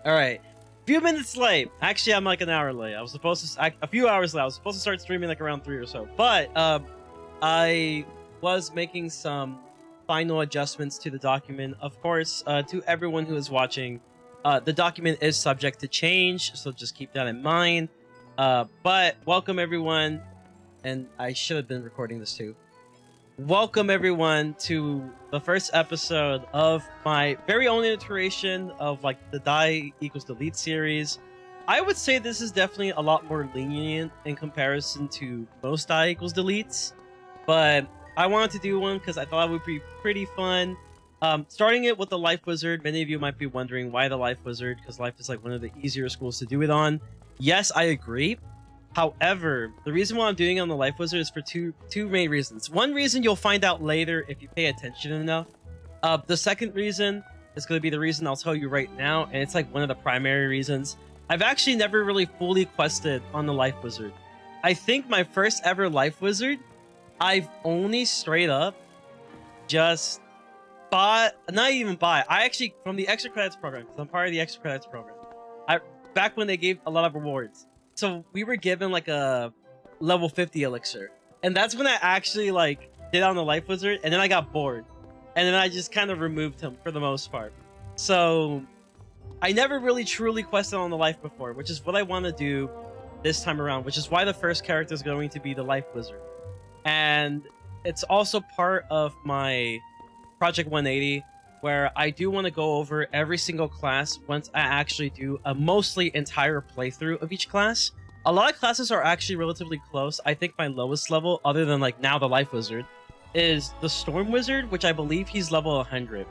All right. Few minutes late. Actually, I'm like an hour late. I was supposed to a few hours late. I was supposed to start streaming like around 3 or so. But I was making some final adjustments to the document. Of course, to everyone who is watching, the document is subject to change, so just keep that in mind. But welcome everyone, and I should have been recording this too. Welcome everyone to the first episode of my very own iteration of like the die equals delete series. I would say this is definitely a lot more lenient in comparison to most die equals deletes, but I wanted to do one because I thought it would be pretty fun. Starting it with the Life Wizard. Many of you might be wondering why the Life Wizard, because Life is like one of the easier schools to do it on. Yes, I agree. However, the reason why I'm doing it on the Life Wizard is for two main reasons. One reason you'll find out later if you pay attention enough. The second reason is going to be the reason I'll tell you right now, and it's like one of the primary reasons. I've actually never really fully quested on the Life Wizard. I think my first ever Life Wizard, I've only straight up just bought, not even buy. I actually, from the extra credits program, because I'm part of the extra credits program, back when they gave a lot of rewards. So we were given like a level 50 elixir, and that's when I actually like did on the Life Wizard, and then I got bored, and then I just kind of removed him for the most part. So I never really truly quested on the Life before, which is what I want to do this time around, which is why the first character is going to be the Life Wizard. And it's also part of my Project 180, where I do want to go over every single class once I actually do a mostly entire playthrough of each class. A lot of classes are actually relatively close. I think my lowest level, other than like now the Life Wizard, is the Storm Wizard, which I believe he's level 100.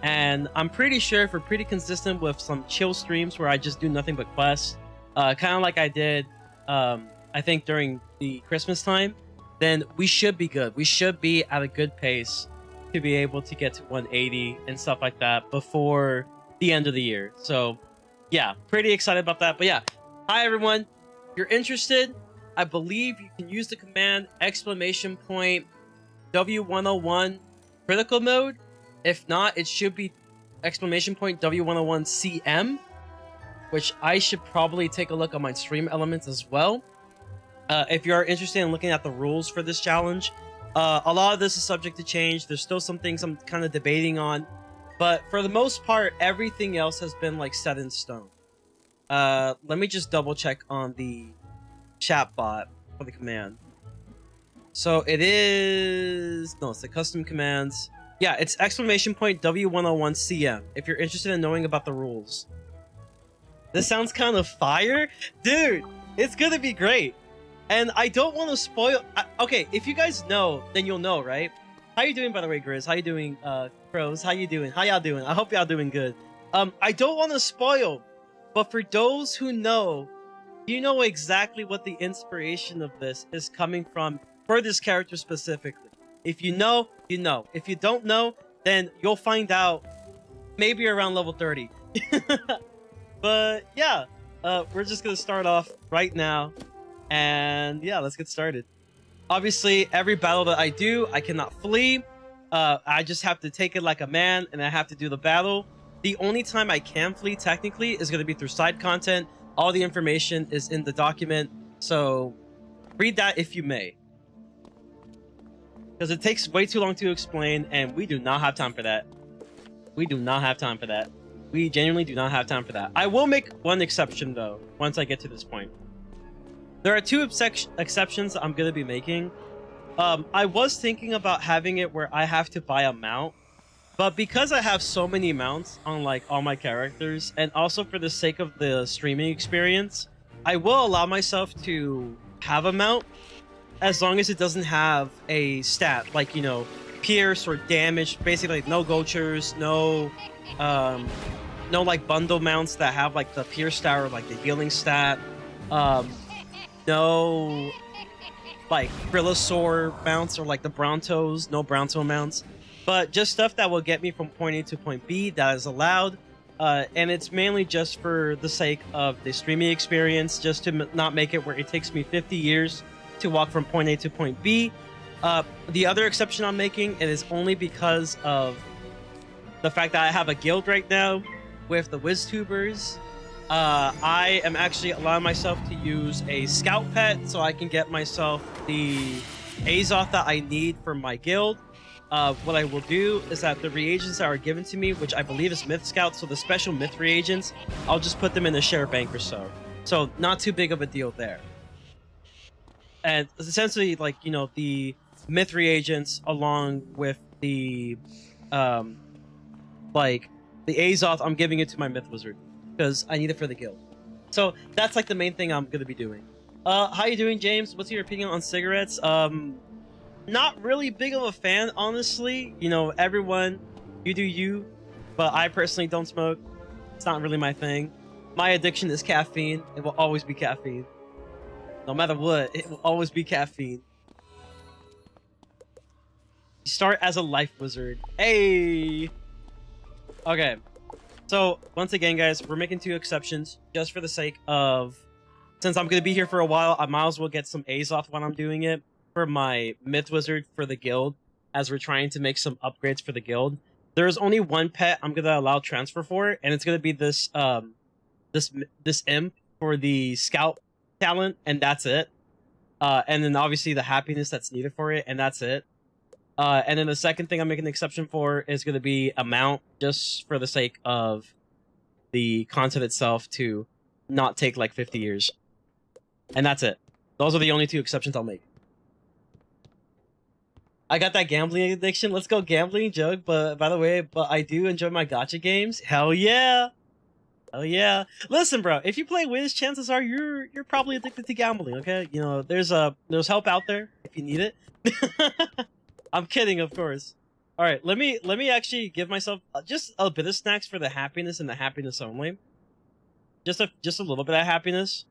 And I'm pretty sure if we're pretty consistent with some chill streams where I just do nothing but quests, kind of like I did, I think during the Christmas time, then we should be good. We should be at a good pace to be able to get to 180 and stuff like that before the end of the year. So yeah, pretty excited about that. But yeah, hi everyone. If you're interested, I believe you can use the command !W101 Critical Mode. If not, it should be !W101 CM, which I should probably take a look at my stream elements as well. If you are interested in looking at the rules for this challenge, a lot of this is subject to change. There's still some things I'm kind of debating on, but for the most part, everything else has been like set in stone. Let me just double check on the chat bot for the command. So it is, no, it's the custom commands. Yeah, it's !W101 CM if you're interested in knowing about the rules. This sounds kind of fire, dude. It's gonna be great. And I don't want to spoil. Okay, if you guys know, then you'll know, right? How you doing, by the way, Grizz? How you doing, Crows? How you doing? How y'all doing? I hope y'all doing good. I don't want to spoil, but for those who know, you know exactly what the inspiration of this is coming from for this character specifically. If you know, you know. If you don't know, then you'll find out maybe around level 30. But yeah, we're just gonna start off right now. And yeah, let's get started. Obviously, every battle that I do, I cannot flee. I just have to take it like a man, and I have to do the battle. The only time I can flee, technically, is going to be through side content. All the information is in the document, so read that if you may. Because it takes way too long to explain, and we do not have time for that. We do not have time for that. We genuinely do not have time for that. I will make one exception, though, once I get to this point. There are two exceptions I'm going to be making. I was thinking about having it where I have to buy a mount, but because I have so many mounts on like all my characters, and also for the sake of the streaming experience, I will allow myself to have a mount as long as it doesn't have a stat like, you know, pierce or damage. Basically, like, no Gochers, no like bundle mounts that have like the pierce stat or like the healing stat. No, like Brillosaur mounts or like the Brontos, no Bronto mounts, but just stuff that will get me from point A to point B that is allowed. And it's mainly just for the sake of the streaming experience, just to not make it where it takes me 50 years to walk from point A to point B. The other exception I'm making, it is only because of the fact that I have a guild right now with the Wiztubers, I am actually allowing myself to use a scout pet so I can get myself the Azoth that I need for my guild. What I will do is that the reagents that are given to me, which I believe is Myth Scout, so the special Myth reagents, I'll just put them in a share bank or so. So not too big of a deal there. And essentially, like, you know, the Myth reagents along with the, like, the Azoth, I'm giving it to my Myth Wizard because I need it for the guild. So that's like the main thing I'm going to be doing. How you doing, James? What's your opinion on cigarettes? Not really big of a fan, honestly. You know, everyone, you do you, but I personally don't smoke. It's not really my thing. My addiction is caffeine. It will always be caffeine. No matter what, it will always be caffeine. You start as a life wizard. Hey! Okay. So, once again, guys, we're making 2 exceptions just for the sake of... Since I'm going to be here for a while, I might as well get some Azoth when I'm doing it for my Myth Wizard for the guild, as we're trying to make some upgrades for the guild. There's only one pet I'm going to allow transfer for, and it's going to be this, this imp for the scout talent, and that's it. And then obviously the happiness that's needed for it, and that's it. And then the second thing I'm making an exception for is going to be a mount, just for the sake of the content itself to not take like 50 years. And that's it. Those are the only 2 exceptions I'll make. I got that gambling addiction. Let's go gambling joke. But by the way, I do enjoy my gacha games. Hell yeah. Hell yeah. Listen, bro, if you play Wiz, chances are you're probably addicted to gambling, okay? You know, there's help out there if you need it. I'm kidding, of course. All right, let me actually give myself just a bit of snacks for the happiness and the happiness only. Just a little bit of happiness,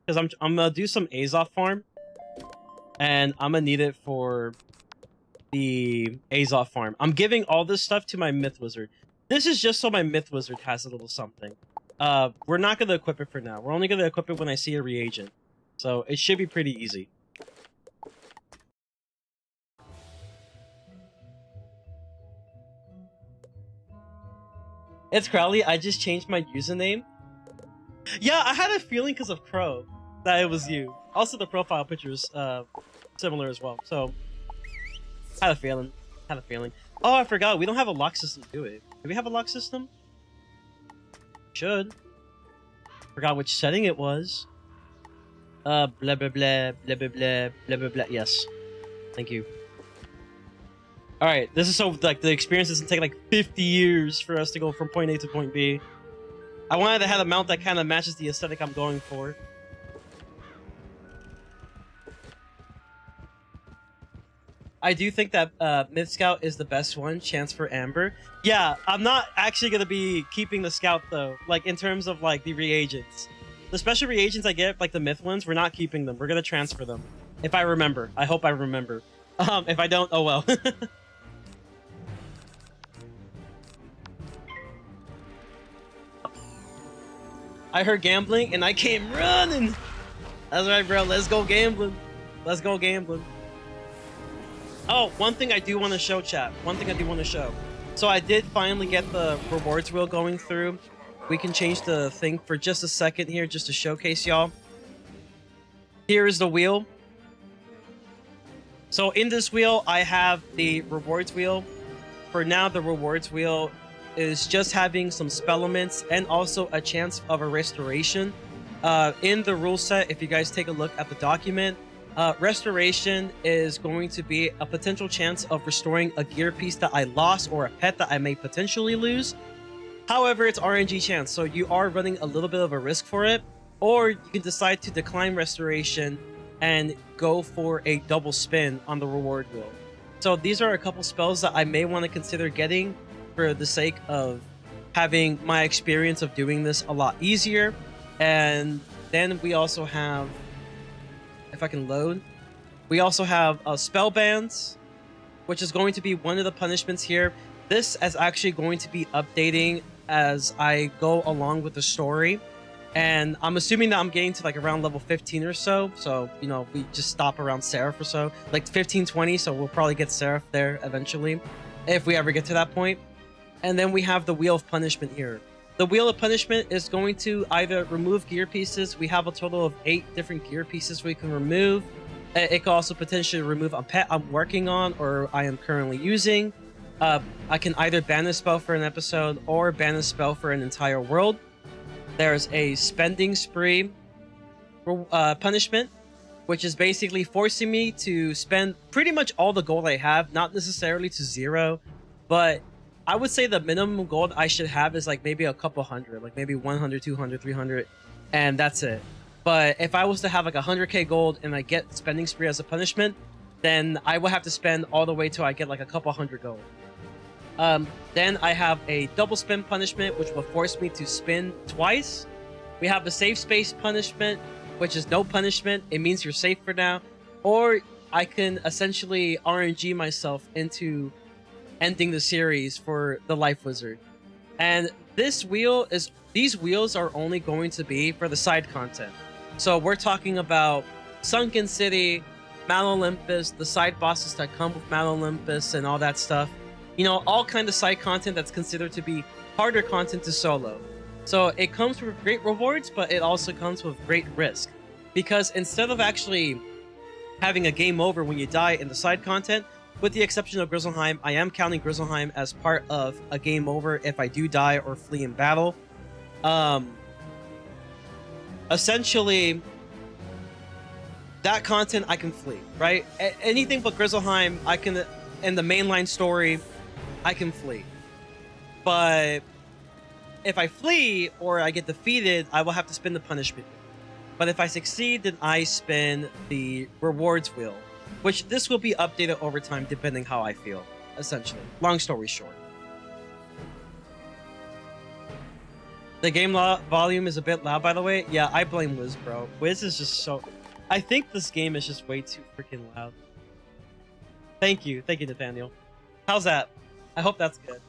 because I'm gonna do some Azoth farm, and I'm gonna need it for the Azoth farm. I'm giving all this stuff to my Myth Wizard. This is just so my Myth Wizard has a little something. We're not gonna equip it for now. We're only gonna equip it when I see a reagent, so it should be pretty easy. It's Crowley. I just changed my username. Yeah, I had a feeling because of Crow that it was you. Also, the profile picture is similar as well. So, had a feeling. Had a feeling. Oh, I forgot. We don't have a lock system to do it. Do we have a lock system? Should. Forgot which setting it was. Blah blah blah blah blah blah blah blah blah. Yes. Thank you. All right, this is so like the experience doesn't take like 50 years for us to go from point A to point B. I wanted to have a mount that kind of matches the aesthetic I'm going for. I do think that Myth Scout is the best one. Chance for Amber. Yeah, I'm not actually gonna be keeping the Scout though. Like in terms of like the reagents, the special reagents I get, like the Myth ones, we're not keeping them. We're gonna transfer them. If I remember. I hope I remember. If I don't, oh well. I heard gambling and I came running. That's right, bro. Let's go gambling. Let's go gambling. Oh, one thing I do want to show, chat. One thing I do want to show. So I did finally get the rewards wheel going through. We can change the thing for just a second here, just to showcase y'all. Here is the wheel. So in this wheel, I have the rewards wheel. For now, the rewards wheel is just having some spell elements and also a chance of a restoration. In the rule set, if you guys take a look at the document, restoration is going to be a potential chance of restoring a gear piece that I lost or a pet that I may potentially lose. However, it's RNG chance, so you are running a little bit of a risk for it, or you can decide to decline restoration and go for a double spin on the reward wheel. So these are a couple spells that I may want to consider getting for the sake of having my experience of doing this a lot easier. And then we also have, if I can load, we also have spell bands, which is going to be one of the punishments here. This is actually going to be updating as I go along with the story. And I'm assuming that I'm getting to like around level 15 or so. So, you know, we just stop around Seraph or so. Like 15, 20, so we'll probably get Seraph there eventually, if we ever get to that point. And then we have the Wheel of Punishment here. The Wheel of Punishment is going to either remove gear pieces. We have a total of 8 different gear pieces we can remove. It can also potentially remove a pet I'm working on or I am currently using. I can either ban a spell for an episode or ban a spell for an entire world. There's a spending spree punishment, which is basically forcing me to spend pretty much all the gold I have, not necessarily to 0, but I would say the minimum gold I should have is like maybe a couple hundred, like maybe 100, 200, 300, and that's it. But if I was to have like 100k gold and I get spending spree as a punishment, then I will have to spend all the way till I get like a couple hundred gold. Then I have a double spin punishment, which will force me to spin twice. We have a safe space punishment, which is no punishment. It means you're safe for now. Or I can essentially RNG myself into ending the series for the Life Wizard. And these wheels are only going to be for the side content. So we're talking about Sunken City, Mount Olympus, the side bosses that come with Mount Olympus and all that stuff. You know, all kind of side content that's considered to be harder content to solo. So it comes with great rewards, but it also comes with great risk. Because instead of actually having a game over when you die in the side content, with the exception of Grizzleheim, I am counting Grizzleheim as part of a game over if I do die or flee in battle. Essentially, that content I can flee, right? Anything but Grizzleheim, I can, in the mainline story, I can flee. But if I flee or I get defeated, I will have to spin the punishment. But if I succeed, then I spin the rewards wheel, which this will be updated over time depending how I feel, essentially. Long story short. The game volume is a bit loud, by the way. Yeah, I blame Wiz, bro. Wiz is just so... I think this game is just way too freaking loud. Thank you, Nathaniel. How's that? I hope that's good.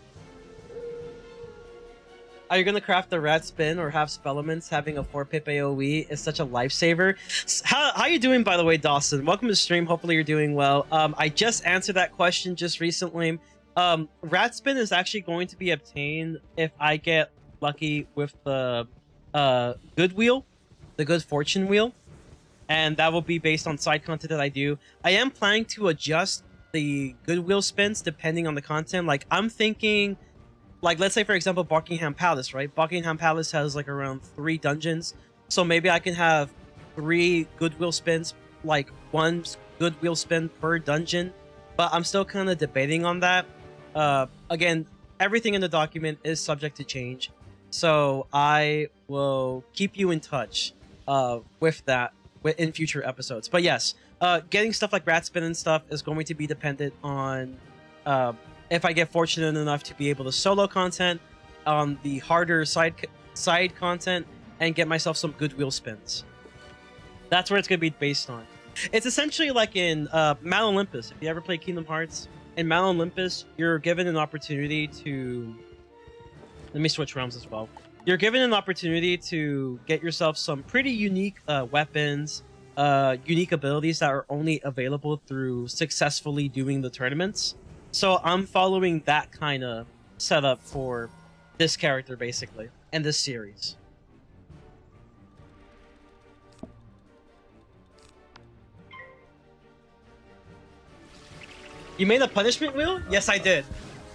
Are you gonna craft the rat spin or have spellements? Having a 4-pip AoE is such a lifesaver. How you doing, by the way, Dawson? Welcome to the stream. Hopefully you're doing well. I just answered that question just recently. Rat spin is actually going to be obtained if I get lucky with the good wheel, the good fortune wheel, and that will be based on side content that I do. I am planning to adjust the good wheel spins depending on the content. Like I'm thinking, like let's say for example Buckingham Palace, right? Buckingham Palace has like around 3 dungeons, so maybe I can have 3 goodwill spins, like 1 goodwill spin per dungeon. But I'm still kind of debating on that. Again, everything in the document is subject to change, so I will keep you in touch with that in future episodes. But yes, getting stuff like rat spin and stuff is going to be dependent on if I get fortunate enough to be able to solo content on the harder side content and get myself some good wheel spins. That's where it's going to be based on. It's essentially like in Mount Olympus. If you ever play Kingdom Hearts, in Mount Olympus, you're given an opportunity to... Let me switch realms as well. You're given an opportunity to get yourself some pretty unique weapons, unique abilities that are only available through successfully doing the tournaments. So I'm following that kind of setup for this character, basically, and this series. You made a punishment wheel? Yes, I did.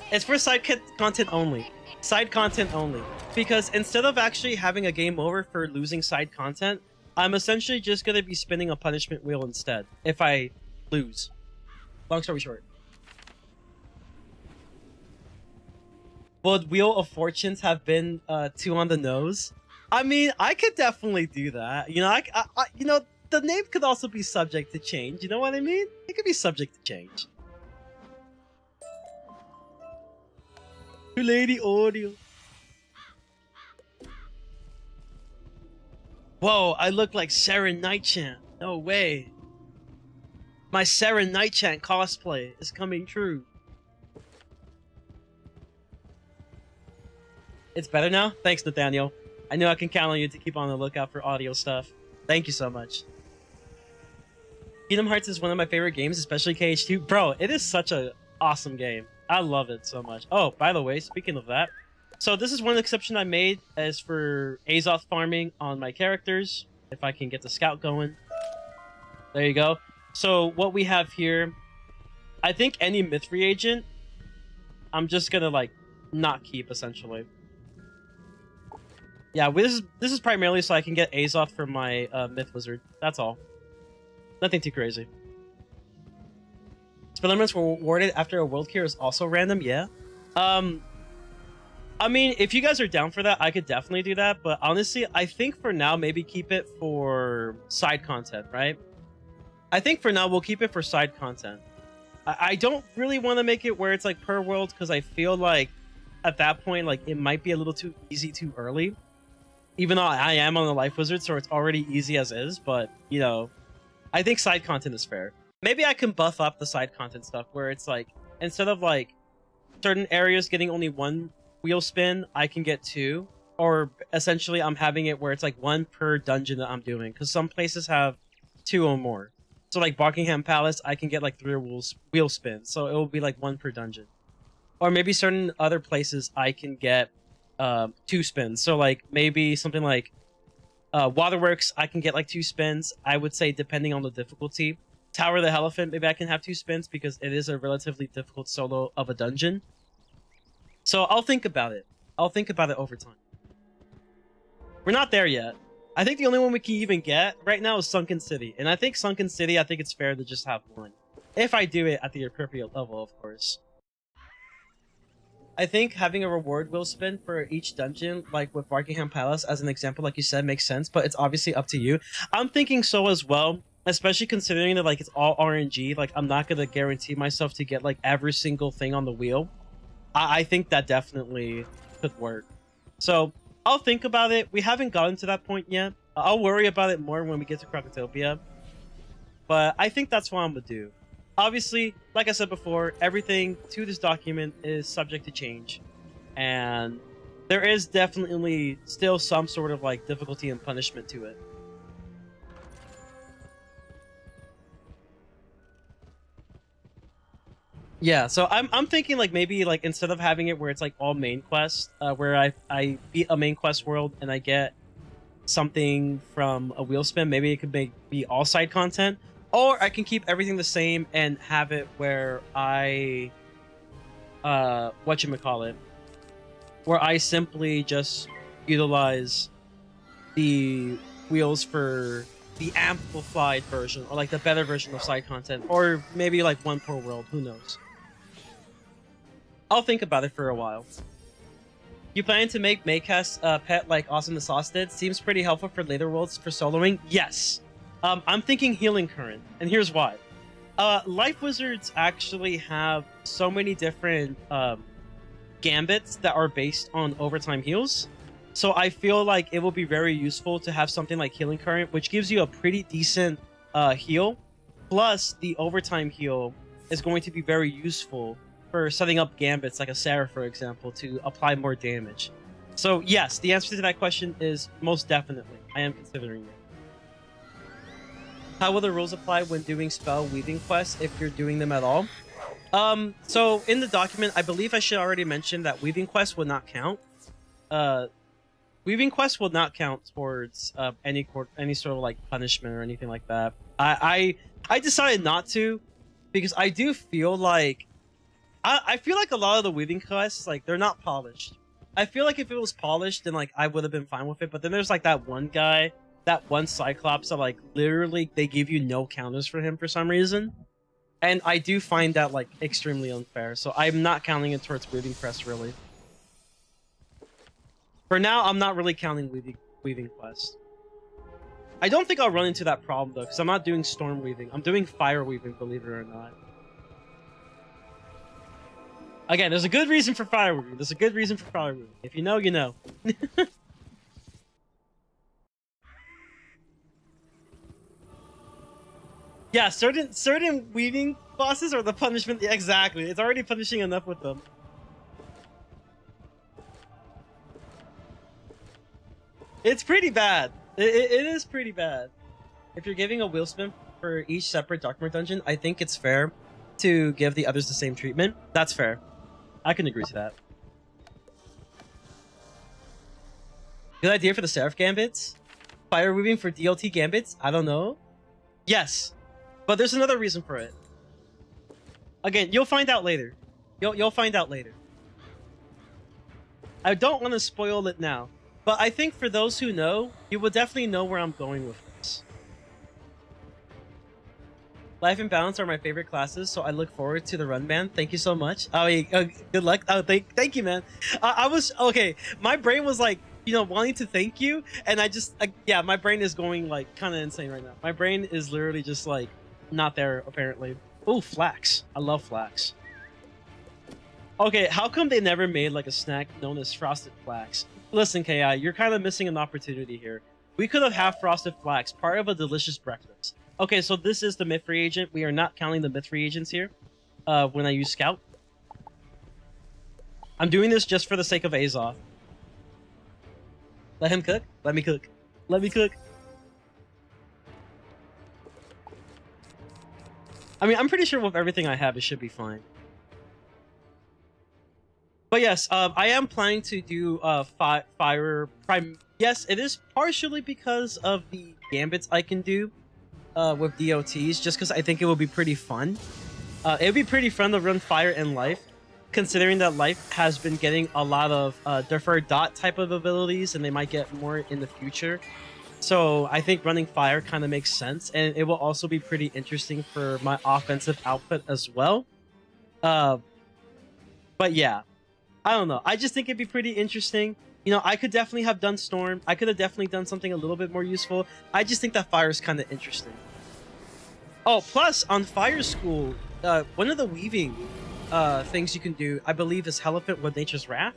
It's for side content only. Side content only. Because instead of actually having a game over for losing side content, I'm essentially just going to be spinning a punishment wheel instead, if I lose. Long story short. Would Wheel of Fortunes have been too on the nose? I mean, I could definitely do that. You know, I you know, the name could also be subject to change. You know what I mean? It could be subject to change. Lady audio. Whoa, I look like Sarah Nightchant. No way. My Sarah Nightchant cosplay is coming true. It's better now? Thanks, Nathaniel. I know I can count on you to keep on the lookout for audio stuff. Thank you so much. Kingdom Hearts is one of my favorite games, especially KH2. Bro, it is such an awesome game. I love it so much. Oh, by the way, speaking of that, So this is one exception I made as for Azoth farming on my characters. If I can get the scout going. There you go. So what we have here, I think any myth reagent, I'm just gonna like not keep essentially. Yeah, this is primarily so I can get Azoth for my myth wizard. That's all. Nothing too crazy. Spell elements were awarded after a world cure is also random. Yeah. I mean, if you guys are down for that, I could definitely do that. But honestly, I think for now, maybe keep it for side content, right? I think for now, we'll keep it for side content. I don't really want to make it where it's like per world, because I feel like at that point, like it might be a little too easy too early. Even though I am on the life wizard, so it's already easy as is. But, you know, I think side content is fair. Maybe I can buff up the side content stuff where it's like, instead of like certain areas getting only one wheel spin, I can get 2, or essentially I'm having it where it's like 1 per dungeon that I'm doing, because some places have 2 or more. So like Buckingham Palace, I can get like 3 wheel spins, so it will be like 1 per dungeon. Or maybe certain other places I can get 2 spins, so like maybe something like Waterworks, I can get like 2 spins, I would say, depending on the difficulty. Tower of the Elephant, maybe I can have 2 spins because it is a relatively difficult solo of a dungeon. So I'll think about it. I'll think about it over time. We're not there yet. I think the only one we can even get right now is Sunken City. And I think Sunken City, I think it's fair to just have 1. If I do it at the appropriate level, of course. I think having a reward wheel spin for each dungeon, like with Buckingham Palace, as an example, like you said, makes sense. But it's obviously up to you. I'm thinking so as well. Especially considering that like it's all RNG. Like I'm not going to guarantee myself to get like every single thing on the wheel. I think that definitely could work. So I'll think about it. We haven't gotten to that point yet. I'll worry about it more when we get to Krakatopia. But I think that's what I'm going to do. Obviously, like I said before, everything to this document is subject to change. And there is definitely still some sort of like difficulty and punishment to it. Yeah, so I'm thinking like maybe like instead of having it where it's like all main quest, where I beat a main quest world and I get something from a wheel spin, maybe it could be all side content, or I can keep everything the same and have it where I whatchamacallit, where I simply just utilize the wheels for the amplified version, or like the better version of side content, or maybe like 1 per world, who knows. I'll think about it for a while. You planning to make Maycast pet like Awesome the Sauce did? Seems pretty helpful for later worlds for soloing. Yes. I'm thinking Healing Current, and here's why. Life Wizards actually have so many different gambits that are based on overtime heals. So I feel like it will be very useful to have something like Healing Current, which gives you a pretty decent heal. Plus, the overtime heal is going to be very useful for setting up gambits like a Sarah, for example, to apply more damage. So yes, the answer to that question is most definitely. I am considering it. How will the rules apply when doing spell weaving quests if you're doing them at all? So in the document, I believe I should already mention that weaving quests will not count. Weaving quests will not count towards any sort of like punishment or anything like that. I decided not to because I do feel like I feel like a lot of the weaving quests, like, they're not polished. I feel like if it was polished, then like I would have been fine with it. But then there's like that one guy, that one Cyclops that like literally they give you no counters for him for some reason. And I do find that like extremely unfair. So I'm not counting it towards weaving quests really. For now, I'm not really counting weaving quests. I don't think I'll run into that problem though, because I'm not doing storm weaving. I'm doing fire weaving, believe it or not. Again, there's a good reason for fire weaving. There's a good reason for fire weaving. If you know, you know. Yeah, certain weaving bosses are the punishment. Yeah, exactly. It's already punishing enough with them. It's pretty bad. It is pretty bad. If you're giving a wheel spin for each separate Darkmoor dungeon, I think it's fair to give the others the same treatment. That's fair. I can agree to that. Good idea for the Seraph Gambits? Fire weaving for DLT Gambits? I don't know. Yes, but there's another reason for it. Again, you'll find out later. You'll find out later. I don't want to spoil it now, but I think for those who know, you will definitely know where I'm going with this. Life and Balance are my favorite classes, so I look forward to the run, man. Thank you so much. Oh, good luck. Oh, thank you, man. I was okay. My brain was like, you know, wanting to thank you, and yeah, my brain is going like kind of insane right now. My brain is literally just like not there apparently. Oh, flax. I love flax. Okay, how come they never made like a snack known as frosted flax? Listen, KI, you're kind of missing an opportunity here. We could have had frosted flax, part of a delicious breakfast. Okay, so this is the myth reagent. We are not counting the myth reagents here when I use Scout. I'm doing this just for the sake of Azoth. Let him cook. Let me cook. Let me cook. I mean, I'm pretty sure with everything I have, it should be fine. But yes, I am planning to do fire prime. Yes, it is partially because of the gambits I can do with DOTs, just because I think it will be pretty fun. It would be pretty fun to run fire in life, considering that life has been getting a lot of deferred dot type of abilities, and they might get more in the future. So I think running fire kind of makes sense, and it will also be pretty interesting for my offensive output as well. But yeah, I don't know. I just think it'd be pretty interesting. You know, I could definitely have done Storm. I could have definitely done something a little bit more useful. I just think that fire is kind of interesting. Oh, plus on Fire School, one of the weaving things you can do, I believe, is Hierophant with Nature's Wrath,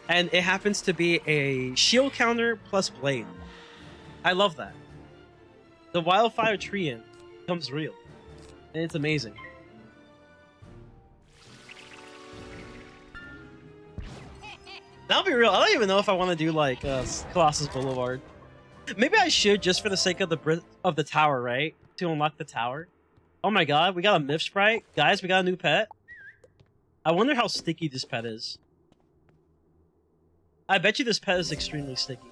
and it happens to be a shield counter plus blade. I love that. The Wildfire Treant becomes real, and it's amazing. I'll be real, I don't even know if I want to do like Colossus Boulevard. Maybe I should, just for the sake of the tower, right? To unlock the tower. Oh my god, we got a Myth Sprite. Guys, we got a new pet. I wonder how sticky this pet is. I bet you this pet is extremely sticky.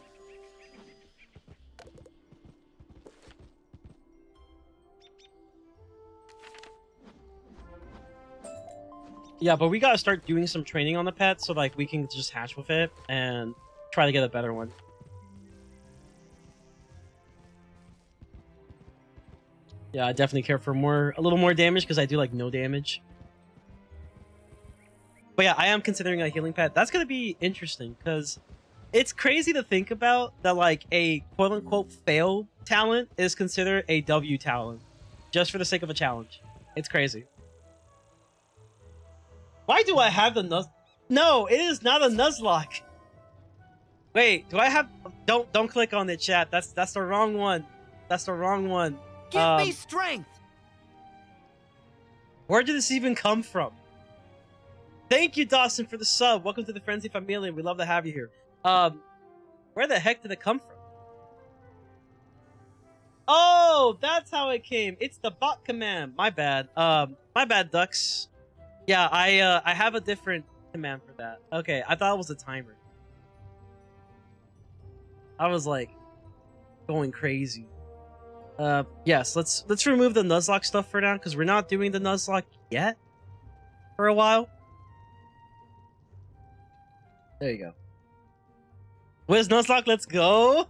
Yeah, but we gotta start doing some training on the pet so like we can just hatch with it and try to get a better one. Yeah, I definitely care for a little more damage because I do like no damage. But yeah, I am considering a healing pet. That's gonna be interesting because it's crazy to think about that like a quote-unquote fail talent is considered a W talent just for the sake of a challenge. It's crazy. Why do I have the Nuz? No, it is not a Nuzlocke. Wait, do I have? Don't click on it, chat. That's the wrong one. That's the wrong one. Give me strength. Where did this even come from? Thank you, Dawson, for the sub. Welcome to the Frenzy Family. We love to have you here. Where the heck did it come from? Oh, that's how it came. It's the bot command. My bad. My bad, Ducks. Yeah, I have a different command for that. Okay, I thought it was a timer. I was like going crazy. Yes, let's remove the Nuzlocke stuff for now because we're not doing the Nuzlocke yet for a while. There you go. Where's Nuzlocke? Let's go.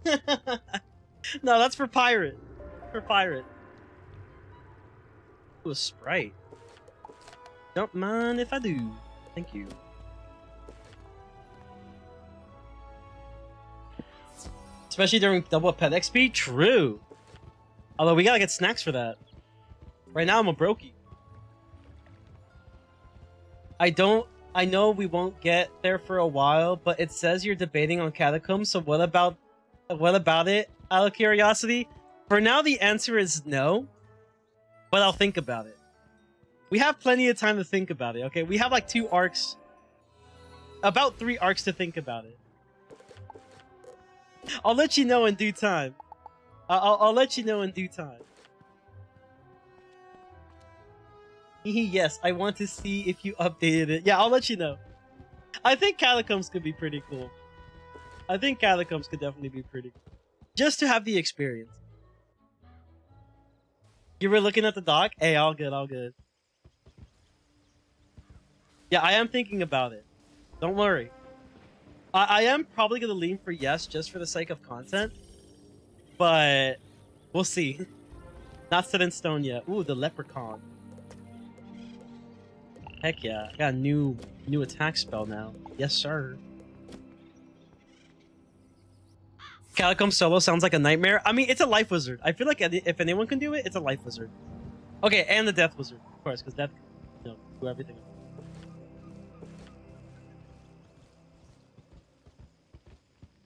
No, that's for pirate. For pirate. Ooh, a sprite. Don't mind if I do. Thank you. Especially during double pet XP? True. Although we gotta get snacks for that. Right now I'm a brokey. I know we won't get there for a while, but it says you're debating on Catacombs, so what about it, out of curiosity? For now the answer is no, but I'll think about it. We have plenty of time to think about it, okay? We have like 2 arcs. About 3 arcs to think about it. I'll let you know in due time. I'll let you know in due time. Yes, I want to see if you updated it. Yeah, I'll let you know. I think Catacombs could be pretty cool. I think Catacombs could definitely be pretty good. Just to have the experience. You were looking at the dock? Hey, all good, all good. Yeah, I am thinking about it. Don't worry. I am probably going to lean for yes just for the sake of content. But we'll see. Not set in stone yet. Ooh, the leprechaun. Heck yeah. I got a new attack spell now. Yes, sir. Catacomb solo sounds like a nightmare. I mean, it's a life wizard. I feel like if anyone can do it, it's a life wizard. Okay, and the death wizard, of course, because death, you know, do everything.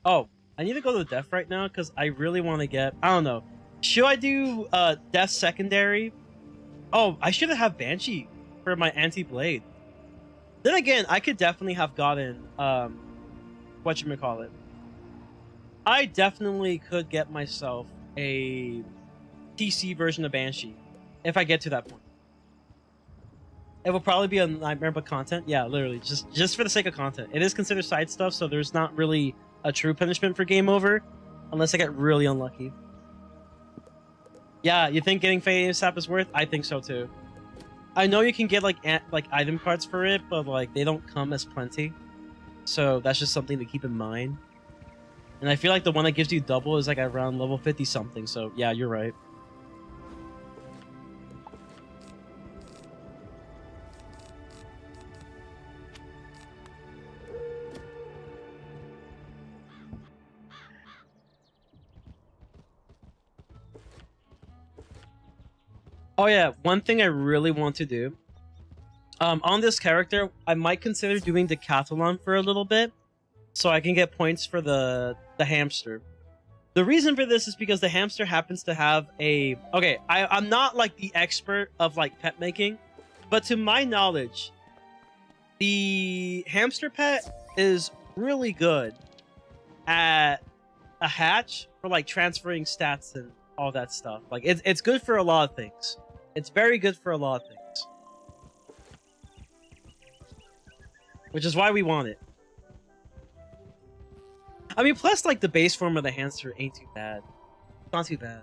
Oh, I need to go to the death right now because I really want to get. I don't know. Should I do death secondary? Oh, I should have Banshee for my anti-blade. Then again, I could definitely have gotten whatchamacallit. I definitely could get myself a TC version of Banshee if I get to that point. It will probably be a nightmare, but content. Yeah, literally, just for the sake of content. It is considered side stuff, so there's not really a true punishment for game over, unless I get really unlucky. Yeah, you think getting Fey Sap is worth? I think so too. I know you can get like item cards for it, but like they don't come as plenty, so that's just something to keep in mind. And I feel like the one that gives you double is like around level 50 something. So yeah, you're right. Oh yeah, one thing I really want to do. On this character, I might consider doing decathlon for a little bit, so I can get points for the hamster. The reason for this is because the hamster happens to have a... Okay, I'm not like the expert of like pet making, but to my knowledge, the hamster pet is really good at a hatch for like transferring stats and all that stuff. Like it's good for a lot of things. It's very good for a lot of things. Which is why we want it. I mean, plus, like, the base form of the hamster ain't too bad. It's not too bad.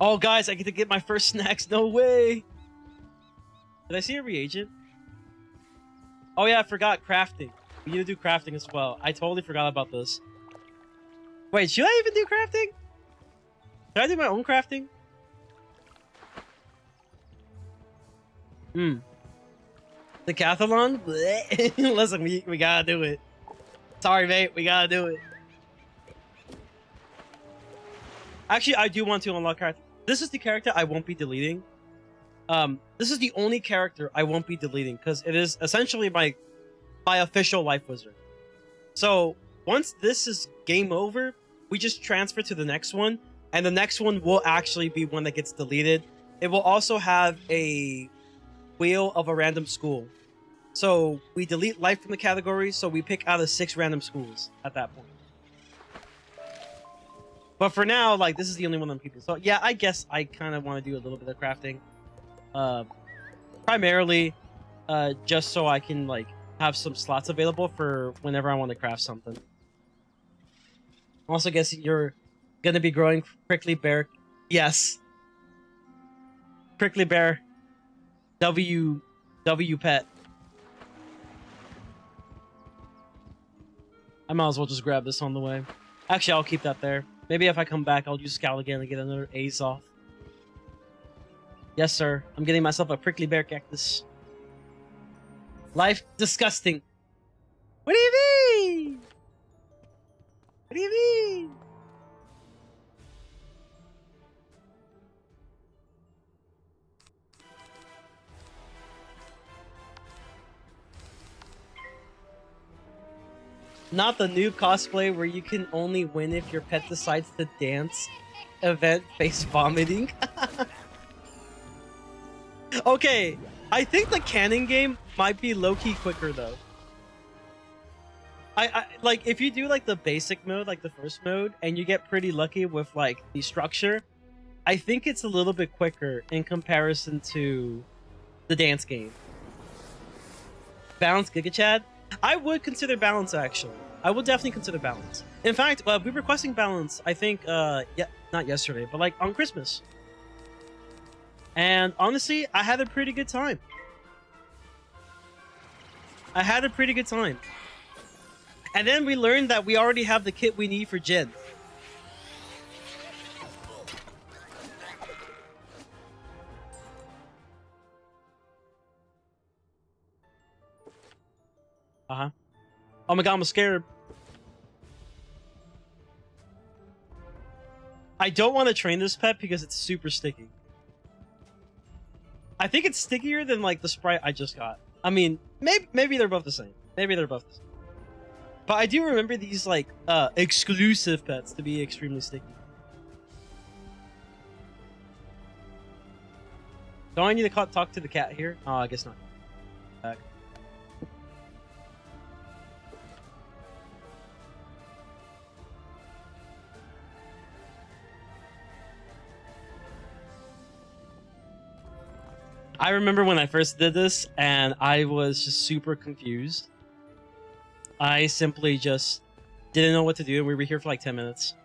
Oh, guys, I get to get my first snacks. No way. Did I see a reagent? Oh, yeah, I forgot crafting. We need to do crafting as well. I totally forgot about this. Wait, should I even do crafting? Should I do my own crafting? Decathlon? Listen, we gotta do it. Sorry, mate. We gotta do it. Actually, I do want to unlock character. This is the character I won't be deleting. This is the only character I won't be deleting because it is essentially my official life wizard. So once this is game over, we just transfer to the next one, and the next one will actually be one that gets deleted. It will also have a wheel of a random school. So we delete life from the category, so we pick out of 6 random schools at that point. But for now, like, this is the only one I'm keeping. So yeah, I guess I kind of want to do a little bit of crafting. Primarily, just so I can, like, have some slots available for whenever I want to craft something. Also, guess you're gonna be growing prickly bear. Yes. Prickly bear. W pet. I might as well just grab this on the way. Actually, I'll keep that there. Maybe if I come back, I'll use Scowl again and get another A's off. Yes, sir. I'm getting myself a prickly bear cactus. Life disgusting. What do you mean? What do you mean? Not the new cosplay where you can only win if your pet decides to dance event face vomiting. Okay, I think the canon game might be low-key quicker though. I like if you do like the basic mode, like the first mode, and you get pretty lucky with like the structure, I think it's a little bit quicker in comparison to the dance game. Balance Giga Chad? I would consider balance, actually. I would definitely consider balance. In fact, we were requesting balance, I think, yeah, not yesterday, but like on Christmas. And honestly, I had a pretty good time. I had a pretty good time. And then we learned that we already have the kit we need for Jin. Uh-huh. Oh my god, I'm scared. I don't want to train this pet because it's super sticky. I think it's stickier than like the sprite I just got. I mean, maybe they're both the same. Maybe they're both the same. But I do remember these like exclusive pets to be extremely sticky. Don't I need to talk to the cat here? Oh, I guess not. Back. I remember when I first did this, and I was just super confused. I simply just didn't know what to do, and we were here for like 10 minutes.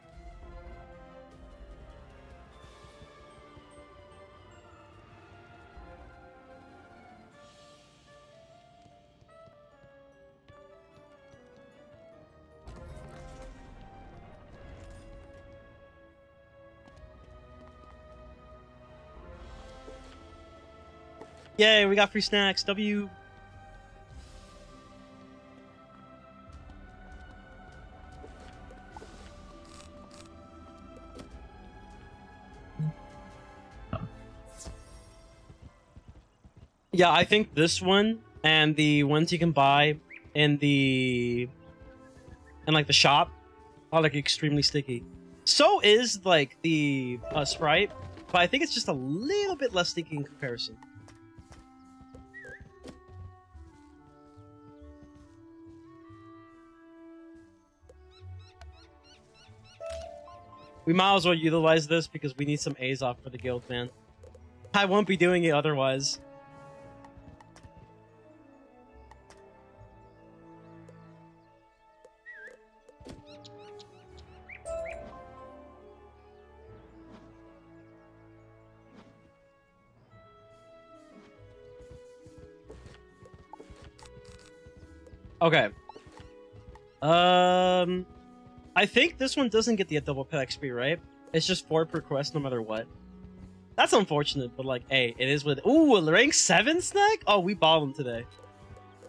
Yay, we got free snacks. W. Yeah, I think this one and the ones you can buy in like the shop are like extremely sticky. So is like the Sprite, but I think it's just a little bit less sticky in comparison. We might as well utilize this because we need some A's off for the guild, man. I won't be doing it otherwise. Okay. I think this one doesn't get the double pet XP, right? It's just 4 per quest no matter what. That's unfortunate, but like, hey, it is with... Ooh, a rank 7 snack? Oh, we balling today.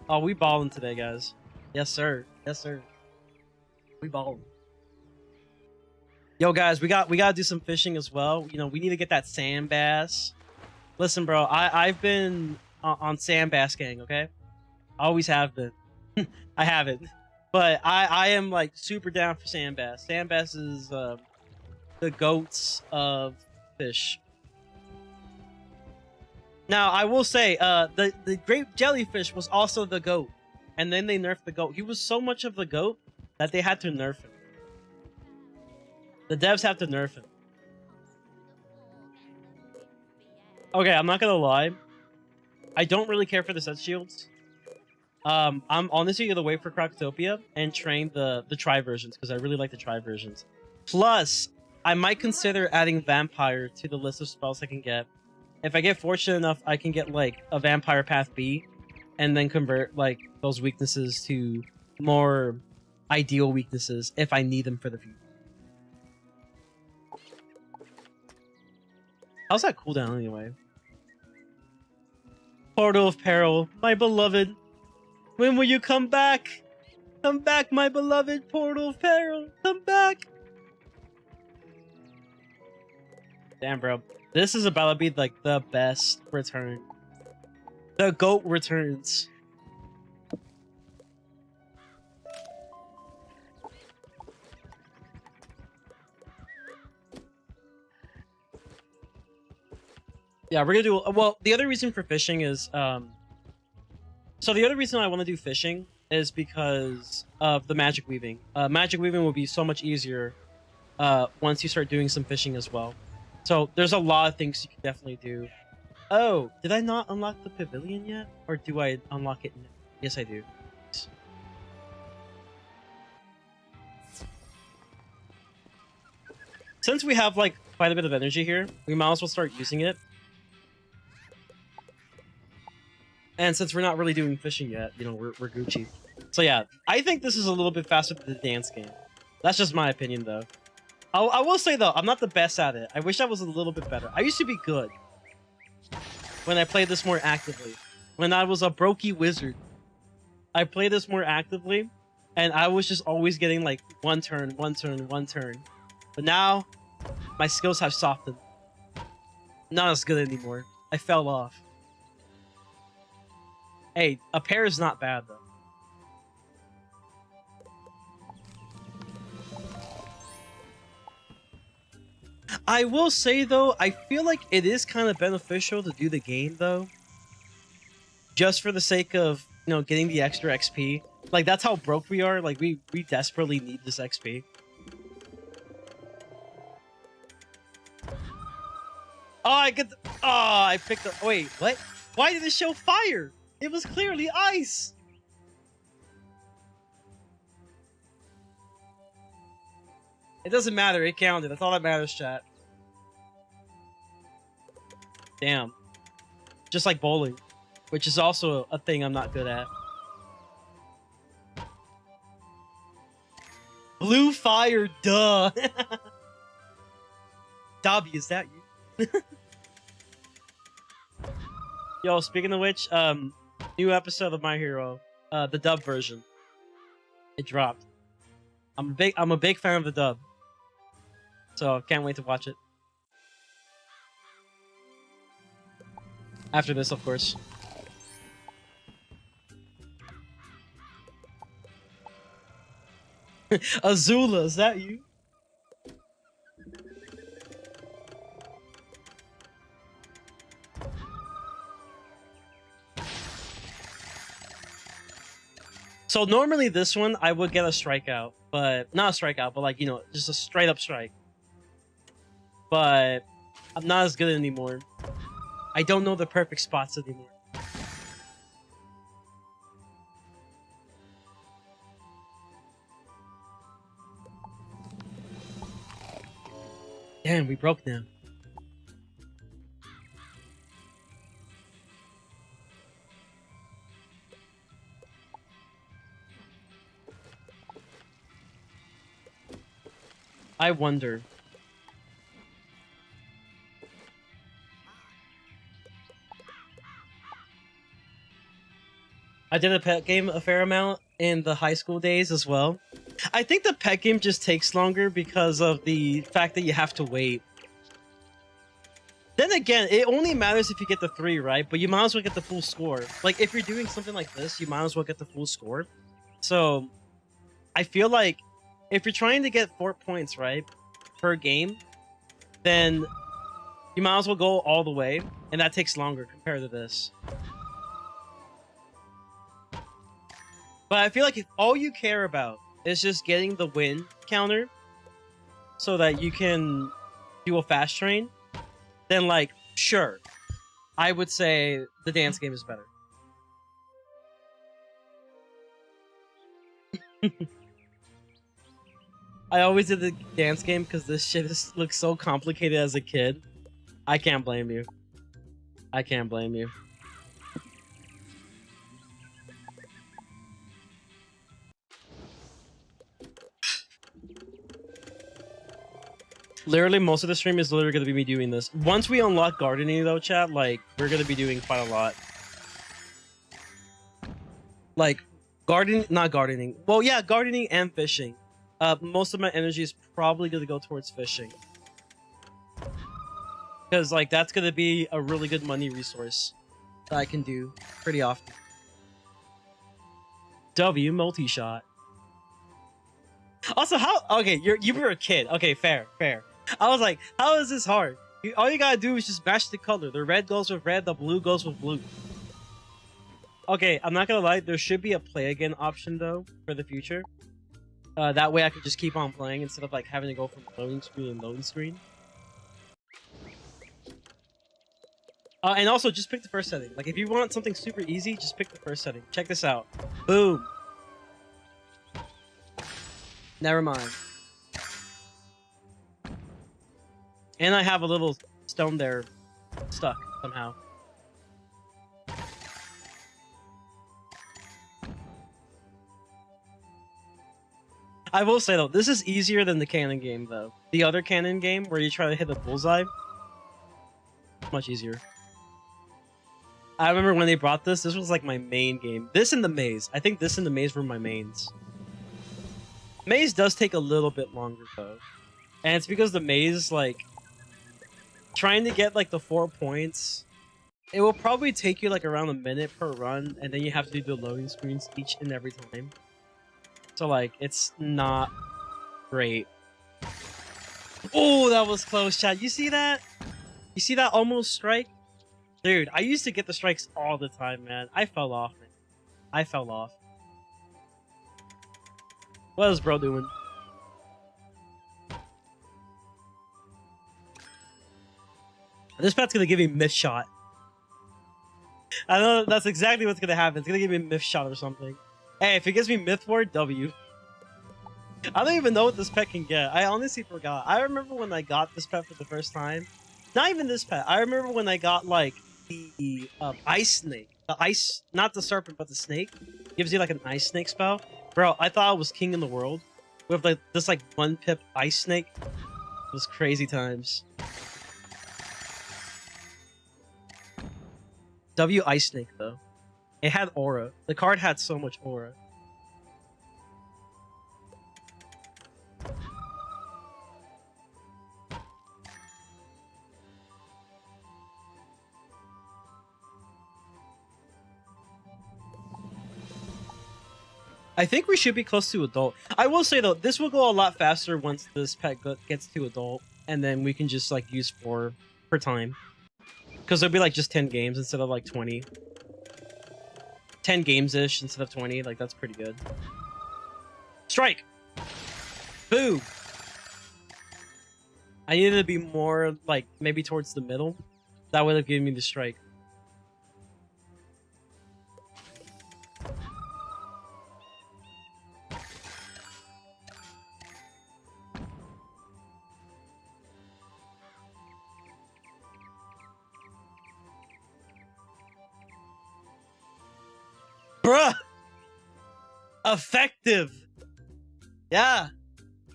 Oh, we balling today, guys. Yes, sir. Yes, sir. We balling. Yo, guys, we gotta do some fishing as well. You know, we need to get that sand bass. Listen, bro, I've been on sand bass gang, okay? Always have been. I haven't. But I am like super down for sand bass. Sand bass is the goats of fish. Now I will say the grape jellyfish was also the goat, and then they nerfed the goat. He was so much of the goat that they had to nerf him. The devs have to nerf him. Okay, I'm not gonna lie. I don't really care for the set shields. I'm honestly gonna wait for Croctopia and train the tri versions because I really like the tri versions. Plus, I might consider adding Vampire to the list of spells I can get. If I get fortunate enough, I can get like a Vampire Path B, and then convert like those weaknesses to more ideal weaknesses if I need them for the future. How's that cooldown anyway? Portal of Peril, my beloved. When will you come back? Come back, my beloved Portal of Peril. Come back. Damn, bro. This is about to be like the best return. The GOAT returns. Yeah, we're gonna do... Well, the other reason for fishing is... So the other reason I want to do fishing is because of the magic weaving. Magic weaving will be so much easier once you start doing some fishing as well. So there's a lot of things you can definitely do. Oh, did I not unlock the pavilion yet? Or do I unlock it now? Yes, I do. Since we have like quite a bit of energy here, we might as well start using it. And since we're not really doing fishing yet, you know, we're Gucci. So yeah, I think this is a little bit faster than the dance game. That's just my opinion, though. I will say, though, I'm not the best at it. I wish I was a little bit better. I used to be good when I played this more actively. When I was a brokey wizard, I played this more actively, and I was just always getting, like, one turn, one turn, one turn. But now, my skills have softened. Not as good anymore. I fell off. Hey, a pair is not bad, though. I will say, though, I feel like it is kind of beneficial to do the game, though. Just for the sake of, you know, getting the extra XP. Like, that's how broke we are. Like, we desperately need this XP. Oh, I get the... Oh, I picked up... Wait, what? Why did it show fire? It was clearly ice! It doesn't matter, it counted. That's all that matters, chat. Damn. Just like bowling. Which is also a thing I'm not good at. Blue fire, duh! Dobby, is that you? Yo, speaking of which, new episode of My Hero, the dub version. It dropped. I'm a big fan of the dub. So can't wait to watch it. After this, of course. Azula, is that you? So normally this one, I would get a strikeout, but not a strikeout, but like, you know, just a straight up strike. But I'm not as good anymore. I don't know the perfect spots anymore. Damn, we broke now. I wonder. I did a pet game a fair amount in the high school days as well. I think the pet game just takes longer because of the fact that you have to wait. Then again, it only matters if you get the 3, right? But you might as well get the full score. Like, if you're doing something like this, you might as well get the full score. So, I feel like if you're trying to get 4 points, right, per game, then you might as well go all the way, and that takes longer compared to this. But I feel like if all you care about is just getting the win counter so that you can do a fast train, then, like, sure, I would say the dance game is better. I always did the dance game because this shit looks so complicated as a kid. I can't blame you. I can't blame you. Literally, most of the stream is literally going to be me doing this. Once we unlock gardening, though, chat, like, we're going to be doing quite a lot. Like, not gardening. Well, yeah, gardening and fishing. Most of my energy is probably going to go towards fishing. Because, like, that's going to be a really good money resource that I can do pretty often. W multi-shot. Also, how... Okay, you were a kid. Okay, fair. I was like, how is this hard? All you gotta do is just match the color. The red goes with red, the blue goes with blue. Okay, I'm not gonna lie, there should be a play again option, though, for the future. That way I could just keep on playing instead of, like, having to go from loading screen and loading screen. And also, just pick the first setting. Like, if you want something super easy, just pick the first setting. Check this out. Boom. Never mind. And I have a little stone there stuck somehow. I will say, though, this is easier than the cannon game, though. The other cannon game, where you try to hit the bullseye, much easier. I remember when they brought this was like my main game. This and the maze. I think this and the maze were my mains. Maze does take a little bit longer, though. And it's because the maze, like, trying to get, like, the 4 points, it will probably take you, like, around a minute per run, and then you have to do the loading screens each and every time. So, like, it's not great. Oh, that was close, chat. You see that? You see that almost strike? Dude, I used to get the strikes all the time, man. I fell off, man. I fell off. What is bro doing? This pet's gonna give me myth shot. I know that's exactly what's gonna happen. It's gonna give me a myth shot or something. Hey, if it gives me myth ward, W. I don't even know what this pet can get. I honestly forgot. I remember when I got this pet for the first time. Not even this pet. I remember when I got, like, the ice snake. The ice, not the serpent, but the snake. Gives you, like, an ice snake spell. Bro, I thought I was king in the world. With, like, this, like, 1-pip ice snake. It was crazy times. W ice snake, though. It had aura. The card had so much aura. I think we should be close to adult. I will say, though, this will go a lot faster once this pet gets to adult, and then we can just, like, use 4 per time. Because there'll be, like, just 10 games instead of, like, 20. 10 games-ish instead of 20. Like, that's pretty good. Strike! Boom! I needed to be more, like, maybe towards the middle. That would have given me the strike. Bruh! Effective! Yeah!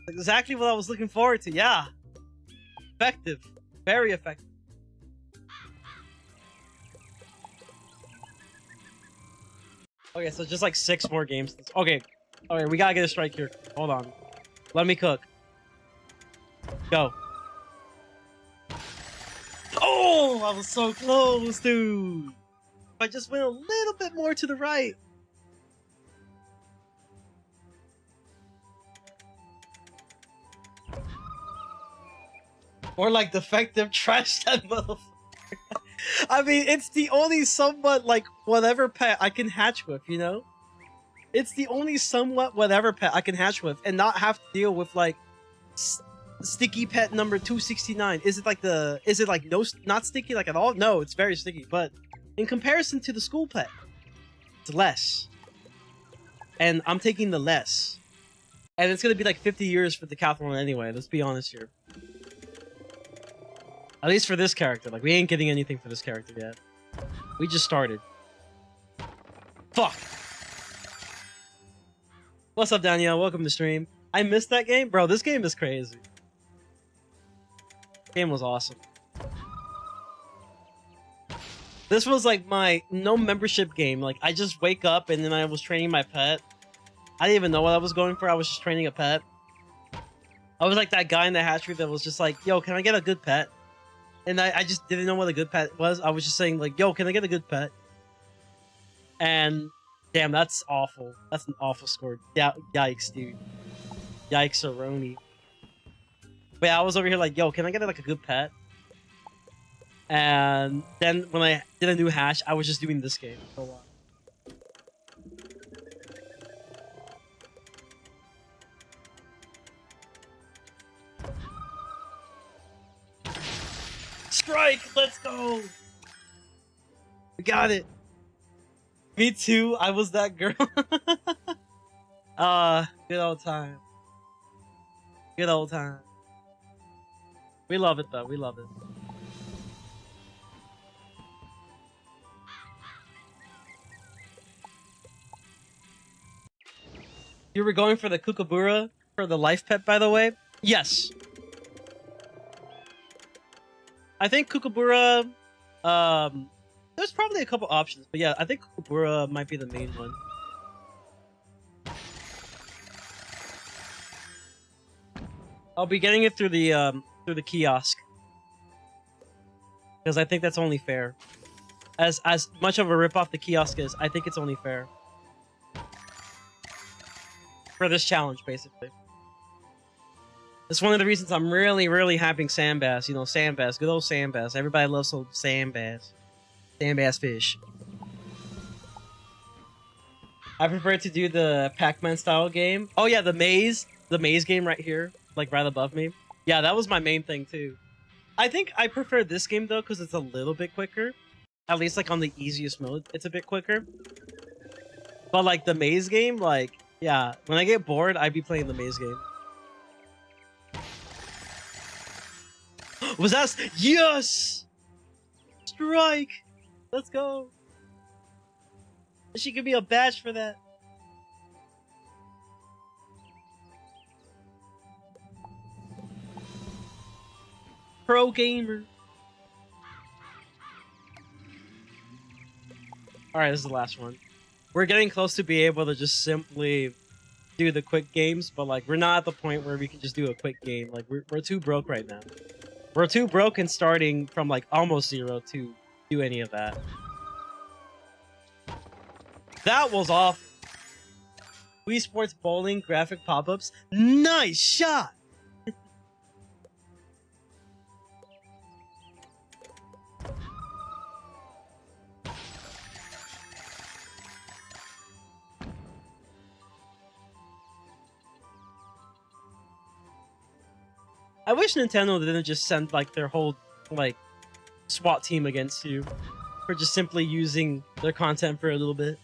Exactly what I was looking forward to, yeah! Effective. Very effective. Okay, so just like 6 more games. Okay. Okay, we gotta get a strike here. Hold on. Let me cook. Go. Oh! I was so close, dude! I just went a little bit more to the right. Or like defective trash that motherfucker. I mean, it's the only somewhat like whatever pet I can hatch with, you know? It's the only somewhat whatever pet I can hatch with and not have to deal with like sticky pet number 269. Is it like no, not sticky like at all? No, it's very sticky, but in comparison to the school pet, it's less. And I'm taking the less. And it's gonna be like 50 years for the Decathlon anyway, let's be honest here. At least for this character. Like, we ain't getting anything for this character yet. We just started. Fuck! What's up, Danielle? Welcome to stream. I missed that game? Bro, this game is crazy. Game was awesome. This was like my no membership game. Like, I just wake up and then I was training my pet. I didn't even know what I was going for. I was just training a pet. I was like that guy in the hatchery that was just like, yo, can I get a good pet? And I just didn't know what a good pet was. I was just saying like, yo, can I get a good pet? And damn, that's awful. That's an awful score. Yeah, yikes, dude. Yikes-a-roni. But yeah, I was over here like, yo, can I get like a good pet? And then when I did a new hash, I was just doing this game for a while. Strike! Let's go! We got it. Me too. I was that girl. Good old time. Good old time. We love it though. We love it. You were going for the Kookaburra for the life pet, by the way? Yes. I think Kookaburra, there's probably a couple options, but yeah, I think Kookaburra might be the main one. I'll be getting it through the kiosk. Because I think that's only fair. As much of a rip-off the kiosk is, I think it's only fair. For this challenge, basically. It's one of the reasons I'm really having sand bass. You know, sand bass. Good old sand bass. Everybody loves some sand bass. Sand bass fish. I prefer to do the Pac-Man style game. Oh yeah, the maze. The maze game right here. Like right above me. Yeah, that was my main thing too. I think I prefer this game though because it's a little bit quicker. At least like on the easiest mode, it's a bit quicker. But like the maze game, like... yeah, when I get bored, I'd be playing the maze game. Was that... yes! Strike! Let's go! She could be a badge for that. Pro gamer. Alright, this is the last one. We're getting close to be able to just simply do the quick games, but like we're not at the point where we can just do a quick game. Like we're too broke right now. We're too broke and starting from like almost zero to do any of that. That was awful. Wii Sports Bowling graphic pop-ups. Nice shot. I wish Nintendo didn't just send like their whole like SWAT team against you for just simply using their content for a little bit.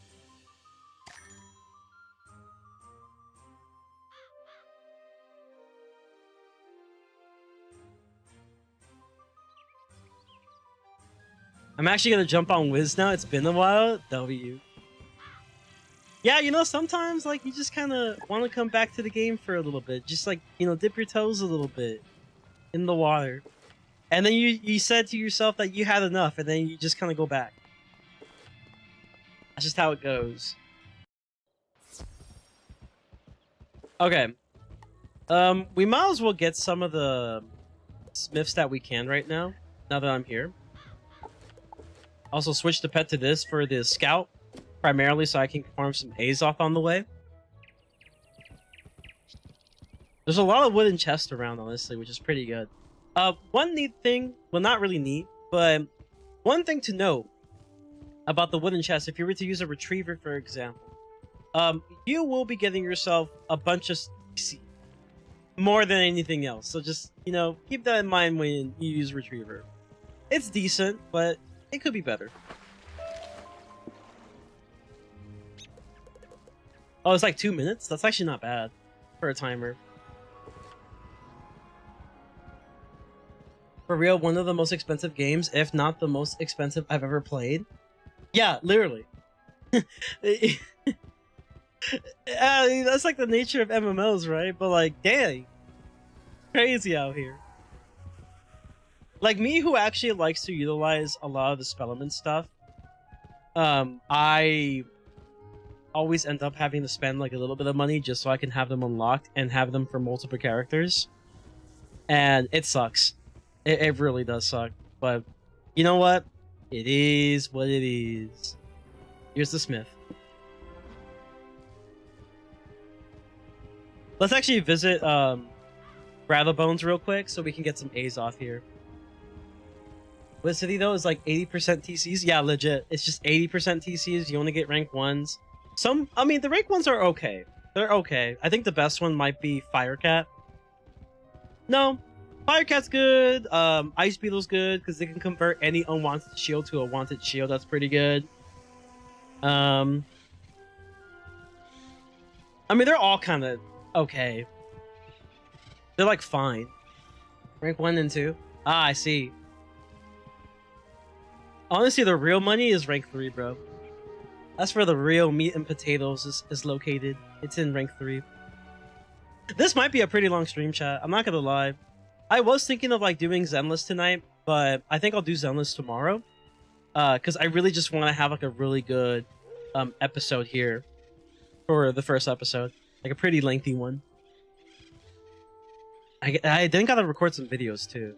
I'm actually gonna jump on Wiz now. It's been a while. W. Yeah, you know, sometimes like you just kind of want to come back to the game for a little bit. Just like, you know, dip your toes a little bit in the water. And then you said to yourself that you had enough, and then you just kind of go back. That's just how it goes. Okay. We might as well get some of the smiths that we can right now that I'm here. Also switch the pet to this for the scout, primarily so I can farm some A's off on the way. There's a lot of wooden chests around, honestly, which is pretty good. One neat thing, well, not really neat, but one thing to note about the wooden chest, if you were to use a retriever, for example, you will be getting yourself a bunch of CC, more than anything else. So just, you know, keep that in mind when you use retriever. It's decent, but it could be better. Oh, it's like 2 minutes? That's actually not bad for a timer. For real, one of the most expensive games, if not the most expensive I've ever played. Yeah, literally. That's like the nature of MMOs, right? But like, dang. Crazy out here. Like me, who actually likes to utilize a lot of the Spellerman stuff, I always end up having to spend like a little bit of money just so I can have them unlocked and have them for multiple characters. And it sucks. It really does suck. But you know what? It is what it is. Here's the smith. Let's actually visit Rattlebones real quick so we can get some A's off here. What city though is like 80% TCs? Yeah, legit. It's just 80% TCs. You only get rank 1s. I mean, the rank 1s are okay. They're okay. I think the best one might be Firecat. No. Firecat's good. Ice Beetle's good because they can convert any unwanted shield to a wanted shield. That's pretty good. I mean, they're all kind of okay. They're like fine. Rank 1 and 2. Ah, I see. Honestly, the real money is rank 3, bro. That's where the real meat and potatoes is located. It's in rank 3. This might be a pretty long stream, chat. I'm not gonna lie. I was thinking of like doing Zenless tonight, but I think I'll do Zenless tomorrow. Because I really just want to have like a really good episode here for the first episode. Like a pretty lengthy one. I then gotta record some videos too.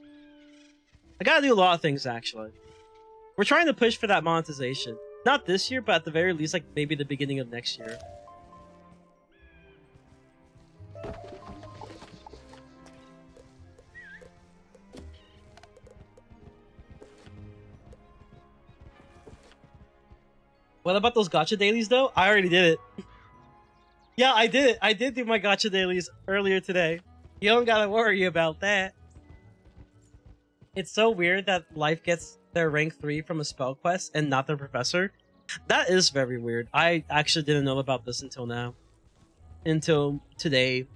I gotta do a lot of things actually. We're trying to push for that monetization. Not this year, but at the very least, like maybe the beginning of next year. What about those gacha dailies though? I already did it. Yeah, I did it. I did do my gacha dailies earlier today. You don't gotta worry about that. It's so weird that Life gets their rank 3 from a spell quest and not their professor. That is very weird. I actually didn't know about this until now. Until today.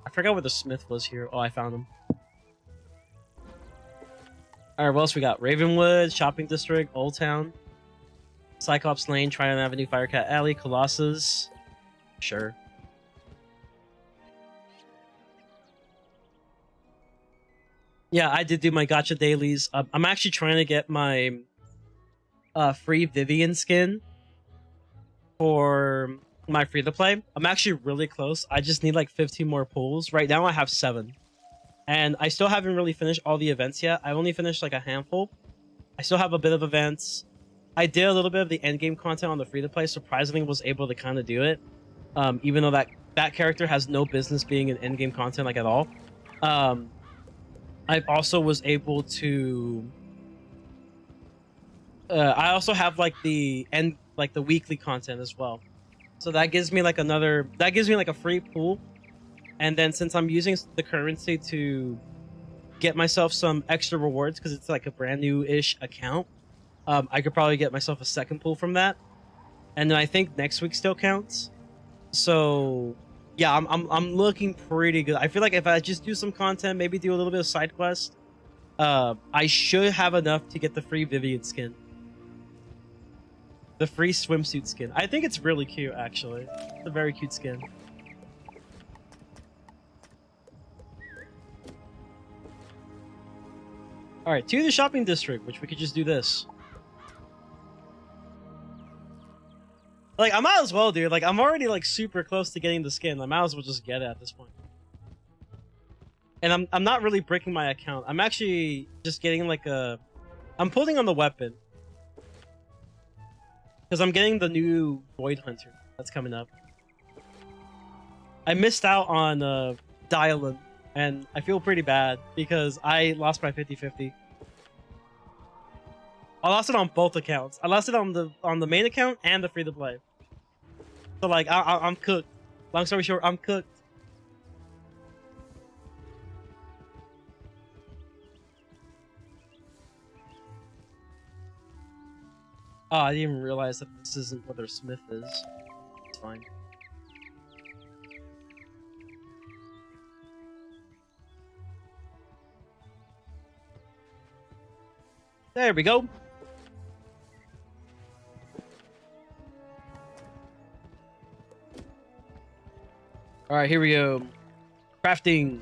I forgot where the smith was here. Oh, I found him. Alright, what else we got? Ravenwood, Shopping District, Old Town, Cyclops Lane, Triton Avenue, Firecat Alley, Colossus. Sure. Yeah, I did do my gacha dailies. I'm actually trying to get my free Vivian skin for my free-to-play. I'm actually really close. I just need like 15 more pulls. Right now I have 7. And I still haven't really finished all the events yet. I only finished like a handful. I still have a bit of events. I did a little bit of the endgame content on the free-to-play. Surprisingly was able to kind of do it. Even though that character has no business being in endgame content like at all. I also was able to... I also have like the weekly content as well. So that gives me like a free pool. And then since I'm using the currency to get myself some extra rewards because it's like a brand new-ish account, I could probably get myself a second pool from that. And then I think next week still counts. So yeah, I'm looking pretty good. I feel like if I just do some content, maybe do a little bit of side quest, I should have enough to get the free Vivian skin. The free swimsuit skin. I think it's really cute, actually. It's a very cute skin. Alright, to the shopping district, which we could just do this. Like, I might as well, dude. Like, I'm already, like, super close to getting the skin. I might as well just get it at this point. And I'm not really breaking my account. I'm actually just getting, like, I'm pulling on the weapon. Because I'm getting the new Void Hunter that's coming up. I missed out on, Dialin. And I feel pretty bad because I lost my 50-50. I lost it on both accounts. I lost it on the main account and the free-to-play. So like I'm cooked. Long story short, I'm cooked. Oh, I didn't even realize that this isn't what their smith is. It's fine. There we go. All right, here we go. Crafting.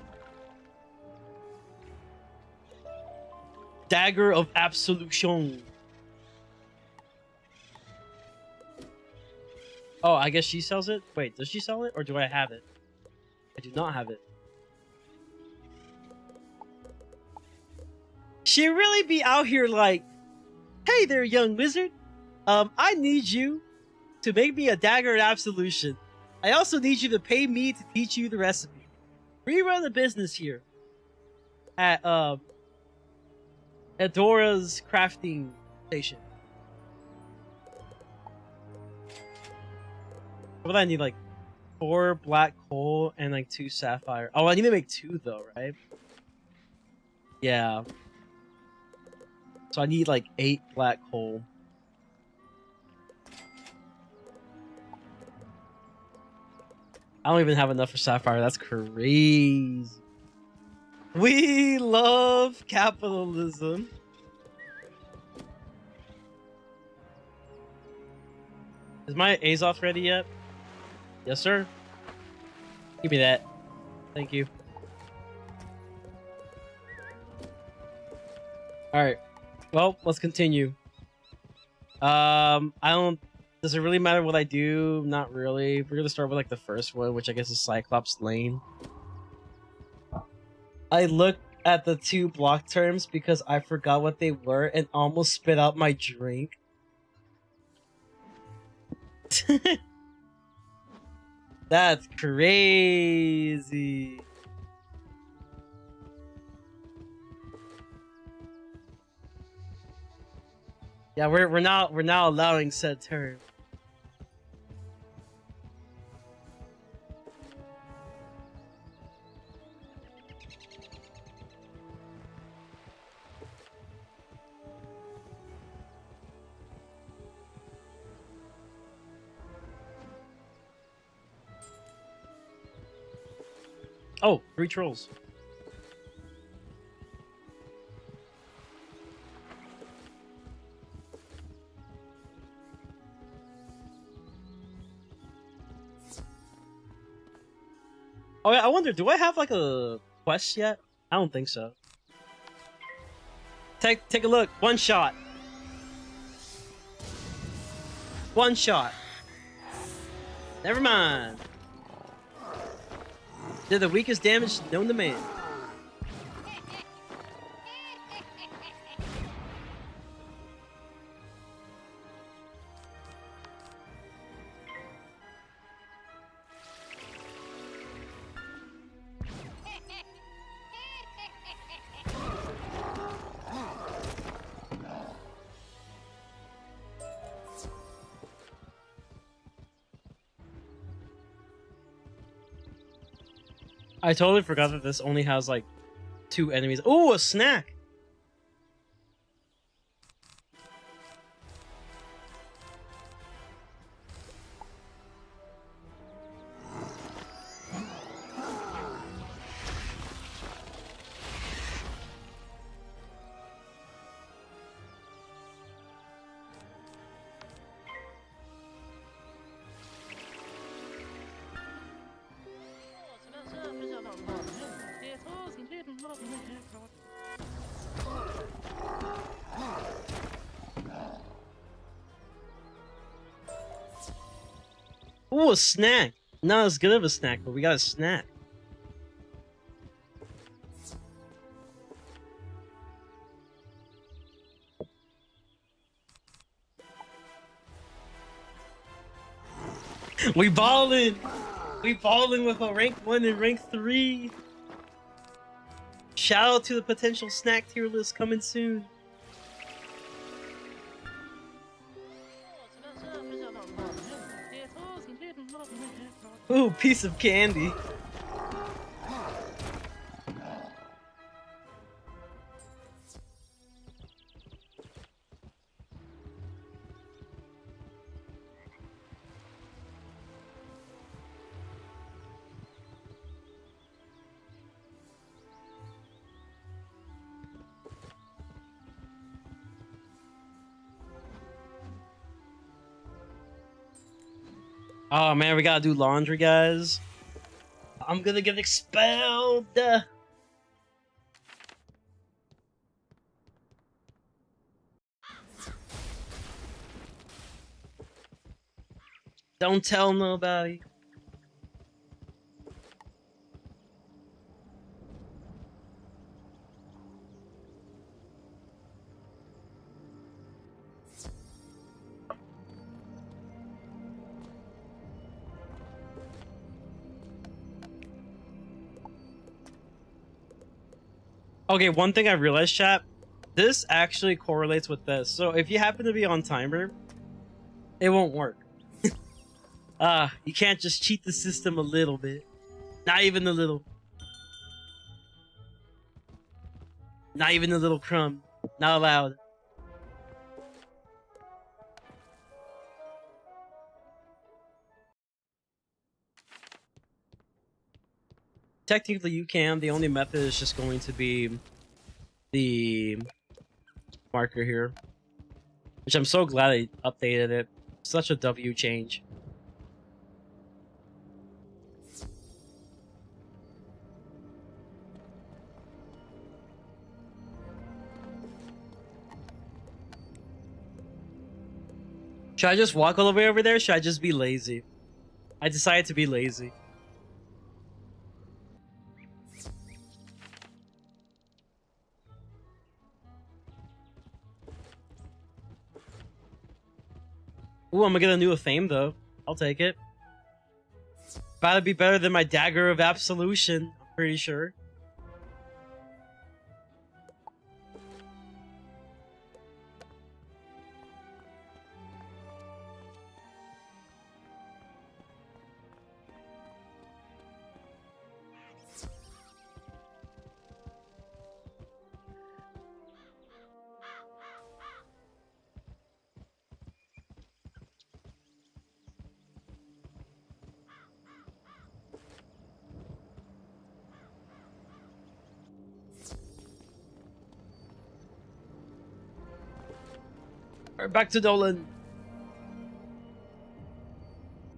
Dagger of Absolution. Oh, I guess she sells it? Wait, does she sell it or do I have it? I do not have it. She really be out here like, hey there, young wizard. I need you to make me a dagger of absolution. I also need you to pay me to teach you the recipe. We run a business here at Adora's crafting station. What I need, like 4 black coal and like 2 sapphire. Oh, I need to make 2 though, right? Yeah. So I need like 8 black coal. I don't even have enough for sapphire. That's crazy. We love capitalism. Is my Azoth ready yet? Yes, sir. Give me that. Thank you. Alright. Well, let's continue. I don't... Does it really matter what I do? Not really. We're gonna start with like the first one, which I guess is Cyclops Lane. I looked at the 2 block terms because I forgot what they were and almost spit out my drink. That's crazy. Yeah, we're now allowing said term. Oh, 3 trolls. Oh yeah, I wonder, do I have like a quest yet? I don't think so. Take a look. 1 shot. 1 shot. Never mind. They're the weakest damage known to man. I totally forgot that this only has like 2 enemies. Oh, a snack! Ooh, a snack! Not as good of a snack, but we got a snack. We ballin'! We ballin' with a rank 1 and rank 3! Shout out to the potential snack tier list coming soon. Ooh, piece of candy. Oh man, we gotta do laundry, guys. I'm gonna get expelled. Don't tell nobody. Okay, one thing I realized, chat, this actually correlates with this. So if you happen to be on timer, it won't work. You can't just cheat the system a little bit. Not even a little. Not even a little crumb. Not allowed. Technically you can. The only method is just going to be the marker here. Which I'm so glad I updated it. Such a W change. Should I just walk all the way over there? Should I just be lazy? I decided to be lazy. Ooh, I'm gonna get a new fame though. I'll take it. About to be better than my dagger of absolution, I'm pretty sure. Alright, back to Dolan.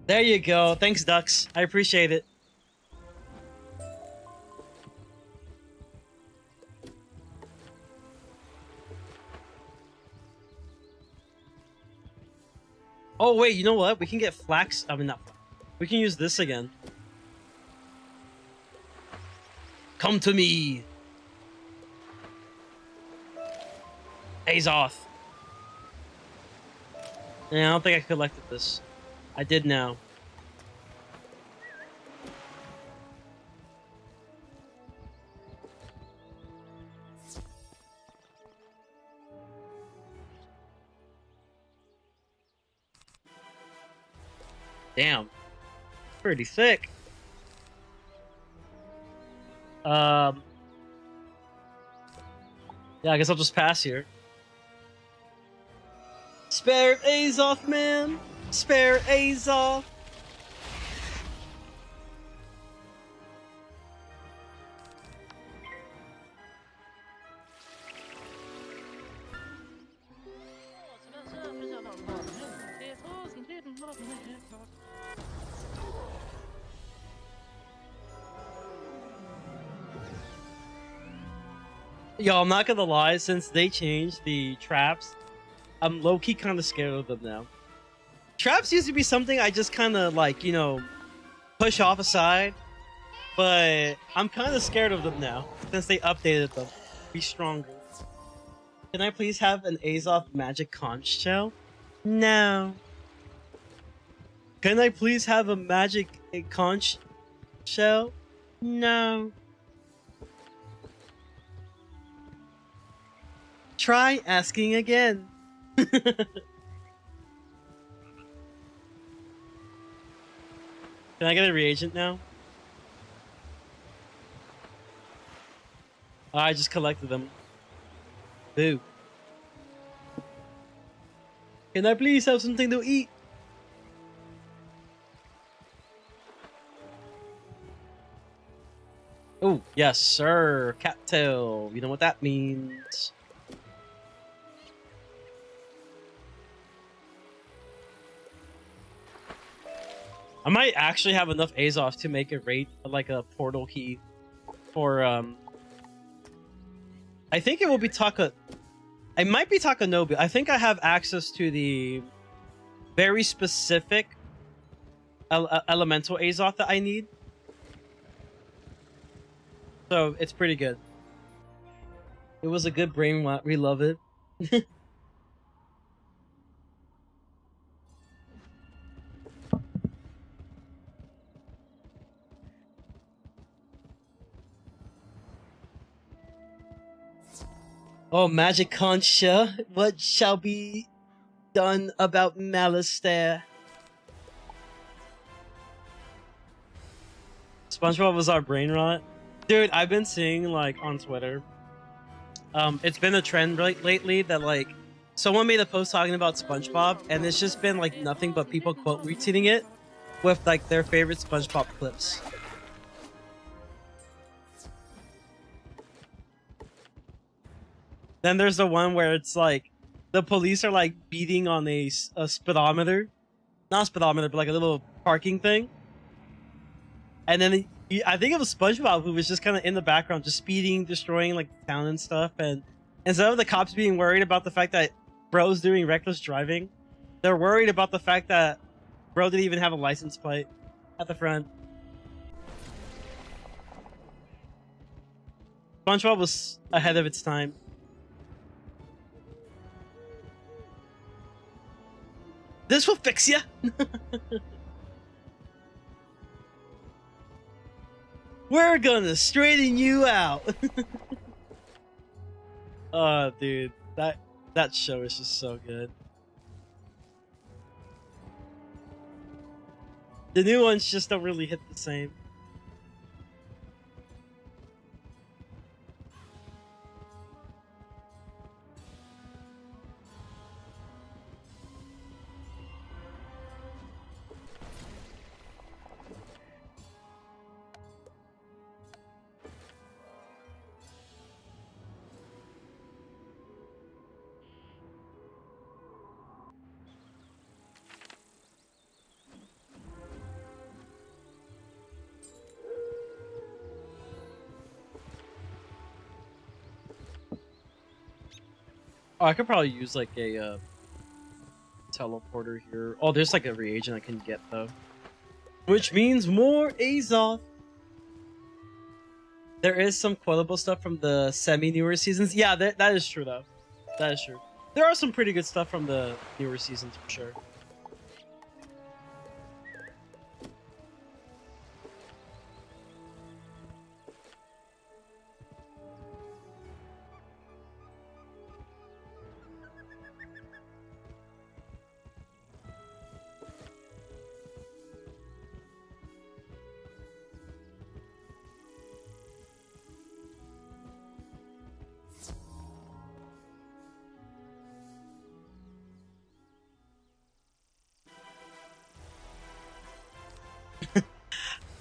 There you go. Thanks, Ducks. I appreciate it. Oh, wait, you know what? We can get flax. I mean, not. We can use this again. Come to me. Azoth. Yeah, I don't think I collected this. I did now. Damn. Pretty thick. Yeah, I guess I'll just pass here. Spare Azoth, man! Spare Azoth! Yo, I'm not gonna lie, since they changed the traps, I'm low-key kind of scared of them now. Traps used to be something I just kind of, like, you know, push off aside. But I'm kind of scared of them now, since they updated them. Be stronger. Can I please have an Azoth magic conch shell? No. Can I please have a magic conch shell? No. Try asking again. Can I get a reagent now? Oh, I just collected them. Boo. Can I please have something to eat? Oh, yes, sir. Cattail. You know what that means. I might actually have enough Azoth to make a raid, like a portal key for, I think it will be it might be Takanobu. I think I have access to the very specific elemental Azoth that I need. So, it's pretty good. It was a good brain rot. We love it. Oh, Magic Concha, what shall be done about Malistaire? SpongeBob was our brain rot. Dude, I've been seeing like on Twitter. It's been a trend lately that like someone made a post talking about SpongeBob, and it's just been like nothing but people quote retweeting it with like their favorite SpongeBob clips. Then there's the one where it's like the police are like beating on a speedometer, not speedometer, but like a little parking thing. And then I think it was SpongeBob who was just kind of in the background, just speeding, destroying like the town and stuff. And instead of the cops being worried about the fact that bro's doing reckless driving, they're worried about the fact that bro didn't even have a license plate at the front. SpongeBob was ahead of its time. This will fix ya. We're gonna straighten you out. Oh, dude, that show is just so good. The new ones just don't really hit the same. Oh, I could probably use like a teleporter here. Oh, there's like a reagent I can get though, which means more Azoth. There is some quotable stuff from the semi-newer seasons. Yeah, that is true though. That is true. There are some pretty good stuff from the newer seasons for sure.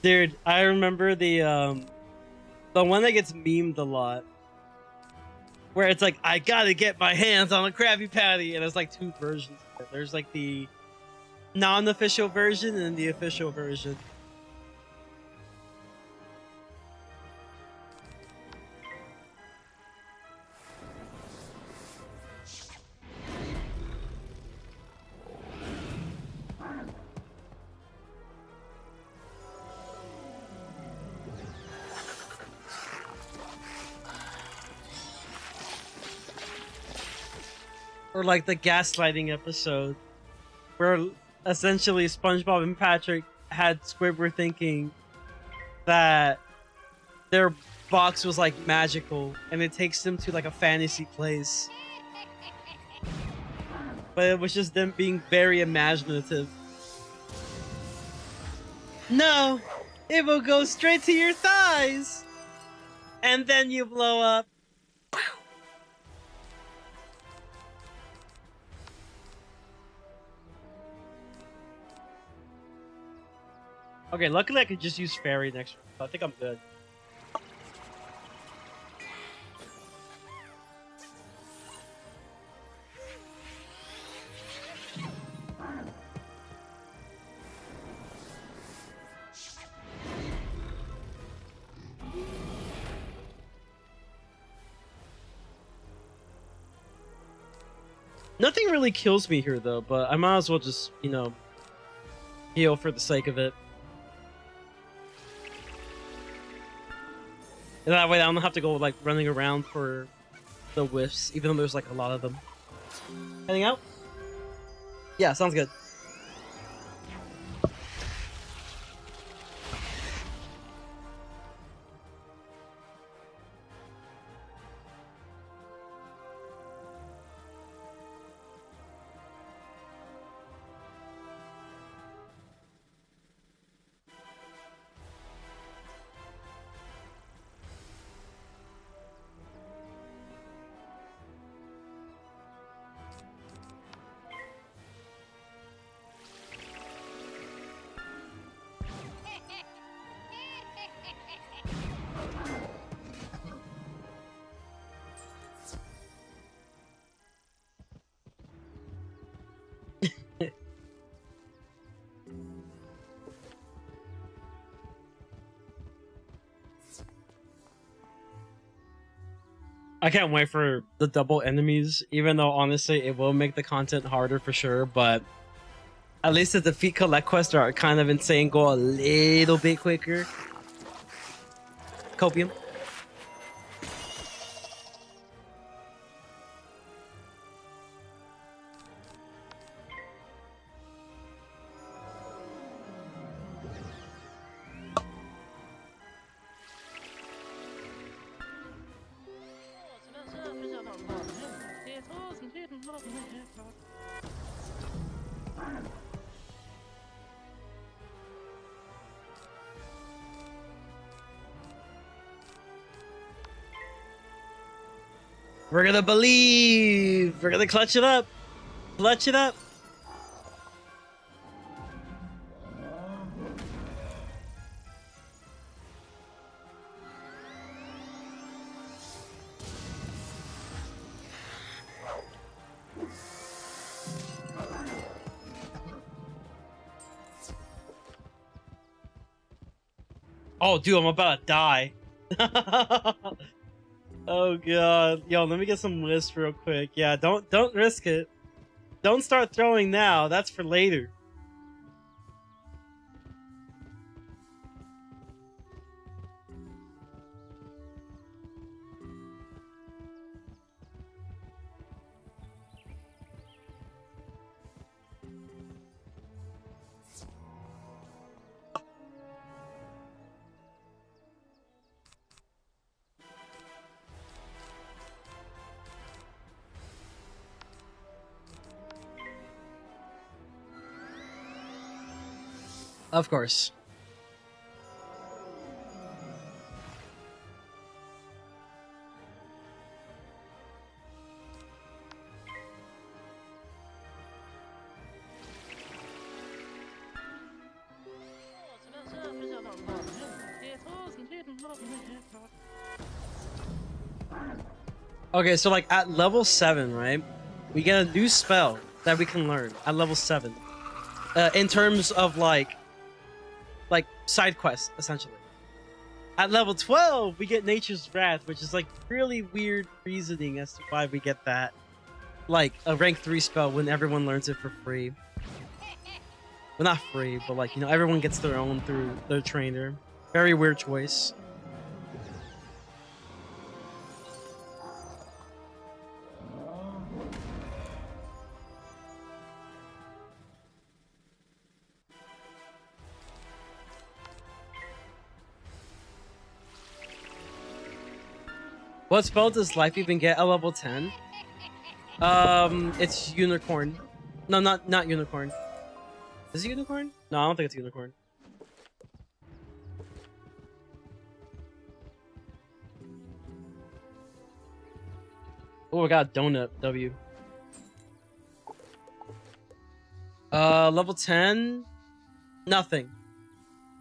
Dude, I remember the one that gets memed a lot, where it's like, I gotta get my hands on a Krabby Patty, and there's like two versions of it. There's like the non-official version and the official version. Or like the gaslighting episode, where essentially SpongeBob and Patrick had Squidward thinking that their box was like magical and it takes them to like a fantasy place. But it was just them being very imaginative. No, it will go straight to your thighs. And then you blow up. Okay, luckily I could just use Fairy next. I think I'm good. Nothing really kills me here though, but I might as well just, you know, heal for the sake of it. And that way I don't have to go like running around for the whiffs, even though there's like a lot of them. Heading out? Yeah, sounds good. I can't wait for the double enemies, even though honestly it will make the content harder for sure, but at least the defeat collect quests are kind of insane, go a little bit quicker. Copium. We're gonna believe. We're gonna clutch it up. Clutch it up. Oh, dude, I'm about to die. Oh god. Yo, let me get some lists real quick. Yeah, don't risk it. Don't start throwing now. That's for later. Of course. Okay, so like at level 7, right? We get a new spell that we can learn at level 7. In terms of like side quests, essentially. At level 12, we get Nature's Wrath, which is like really weird reasoning as to why we get that. Like a rank 3 spell when everyone learns it for free. Well, not free, but like, you know, everyone gets their own through their trainer. Very weird choice. What spell does life even get at level 10? It's unicorn. No, not unicorn. Is it unicorn? No, I don't think it's unicorn. Oh, I got donut W. Level 10? Nothing.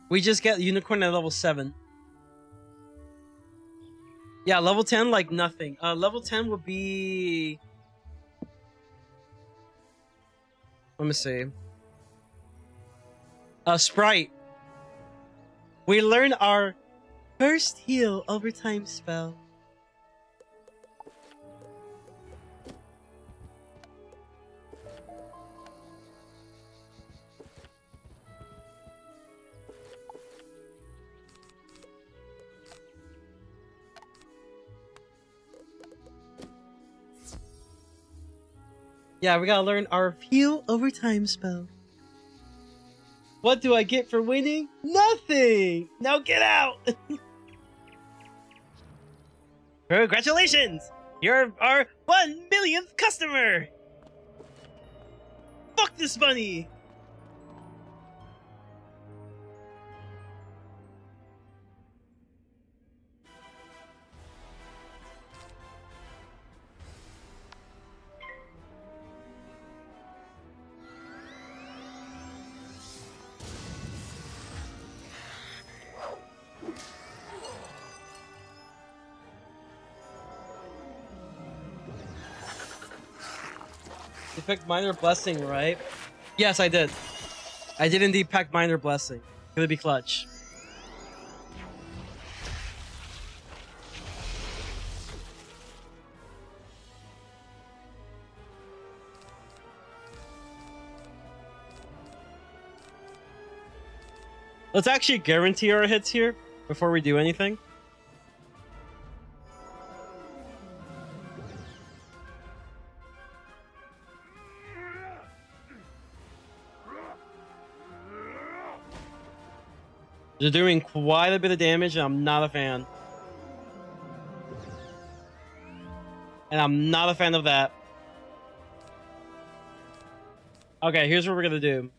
We just get unicorn at level 7. Yeah, level 10, like nothing. Level 10 would be... Let me see. Sprite. We learn our first heal over time spell. Yeah, we gotta learn our heal over time spell. What do I get for winning? Nothing! Now get out! Congratulations! You're our 1 millionth customer! Fuck this bunny! You picked Minor Blessing, right? Yes, I did. I did indeed pack Minor Blessing. Gonna be clutch. Let's actually guarantee our hits here before we do anything. They're doing quite a bit of damage, and I'm not a fan. And I'm not a fan of that. Okay, here's what we're gonna do.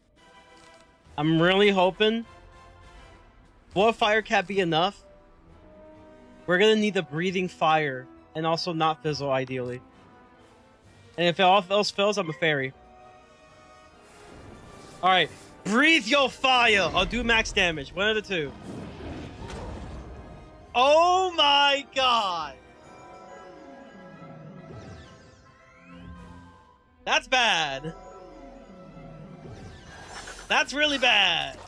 I'm really hoping... Will a fire cat be enough? We're gonna need the breathing fire, and also not fizzle, ideally. And if all else fails, I'm a fairy. Alright. Breathe your fire! I'll do max damage. One of the two. Oh my god! That's bad. That's really bad.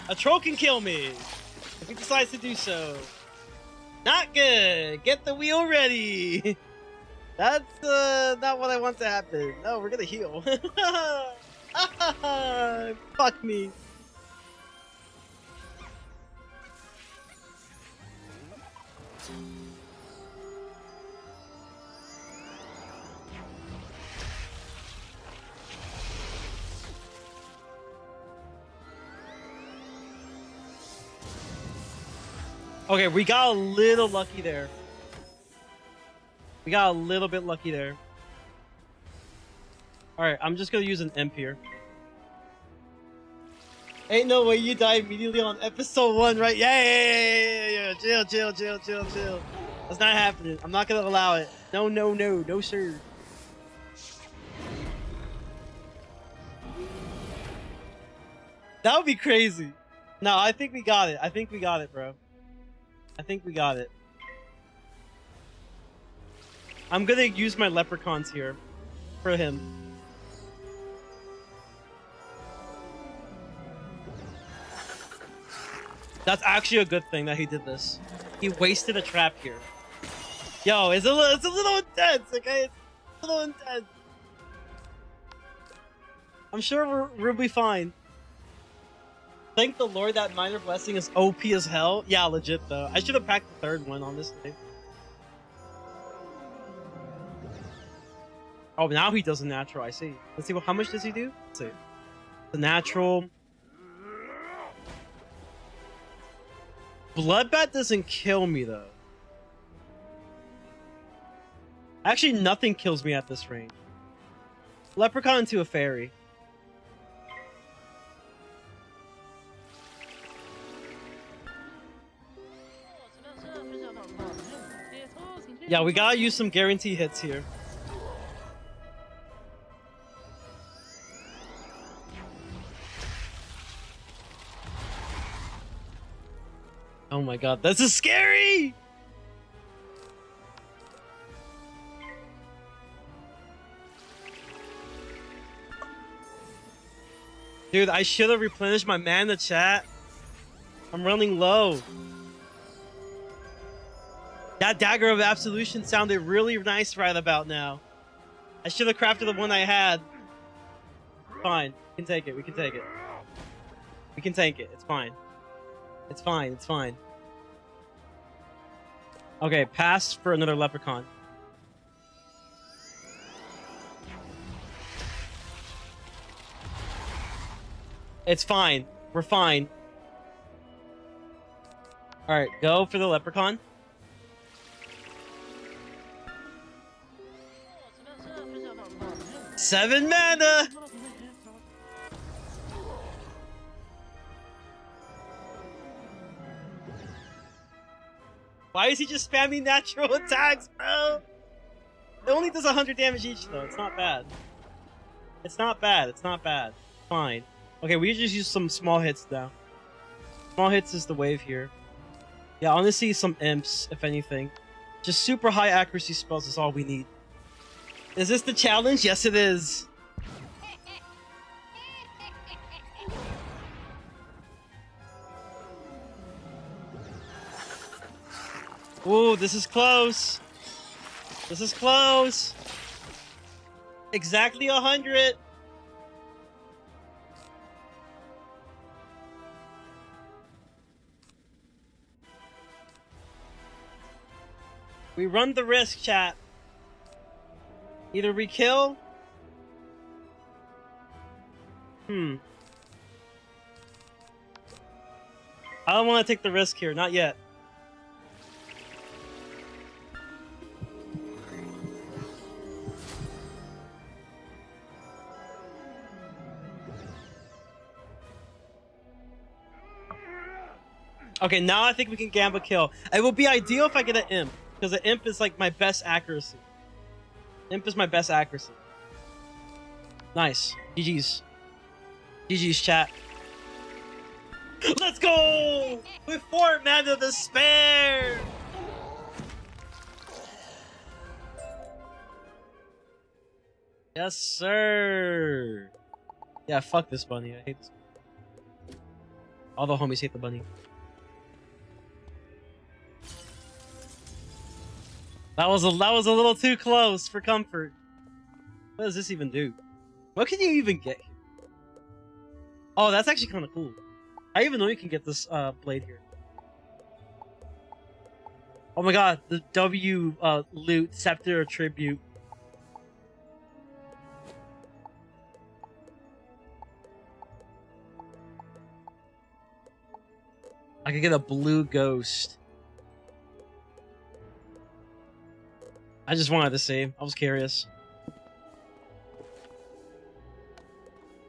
A troll can kill me if he decides to do so. Not good. Get the wheel ready. That's not what I want to happen. No, we're gonna heal. Fuck me. Okay, we got a little lucky there. We got a little bit lucky there. Alright, I'm just gonna use an imp here. Ain't no way you die immediately on episode 1, right? Yeah. Chill. That's not happening. I'm not gonna allow it. No, sir. That would be crazy. No, I think we got it. Bro. I think we got it. I'm gonna use my leprechauns here for him. That's actually a good thing that he did this. He wasted a trap here. Yo, it's a little intense, okay? It's a little intense. I'm sure we'll be fine. Thank the Lord that minor blessing is OP as hell. Yeah, legit though. I should have packed the third one, honestly. Oh, now he does a natural. I see. Let's see. How much does he do? Let's see. The natural. Bloodbath doesn't kill me though. Actually, nothing kills me at this range. Leprechaun into a fairy. Yeah, we gotta use some guarantee hits here. Oh my god, this is scary! Dude, I should have replenished my mana, chat. I'm running low. That Dagger of Absolution sounded really nice right about now. I should have crafted the one I had. Fine. We can take it. We can take it. We can take it. It's fine. It's fine. It's fine. Okay, pass for another leprechaun. It's fine. We're fine. Alright, go for the leprechaun. Seven mana! Why is he just spamming natural attacks, bro? It only does 100 damage each, though. It's not bad. It's not bad. It's not bad. Fine. Okay, we just use some small hits now. Small hits is the wave here. Yeah, honestly, some imps, if anything. Just super high accuracy spells is all we need. Is this the challenge? Yes, it is. Ooh, this is close. This is close. Exactly 100. We run the risk, chat. Either we kill... I don't want to take the risk here, not yet. Okay, now I think we can gamble kill. It will be ideal if I get an imp, because an imp is like my best accuracy. Imp is my best accuracy. Nice. GG's. GG's, chat. Let's go! With 4 mana to spare! Yes, sir! Yeah, fuck this bunny. I hate this bunny. All the homies hate the bunny. That was a little too close for comfort. What does this even do? What can you even get here? Oh, that's actually kind of cool. I even know you can get this blade here. Oh my god, the W loot scepter tribute. I could get a blue ghost. I just wanted to see. I was curious.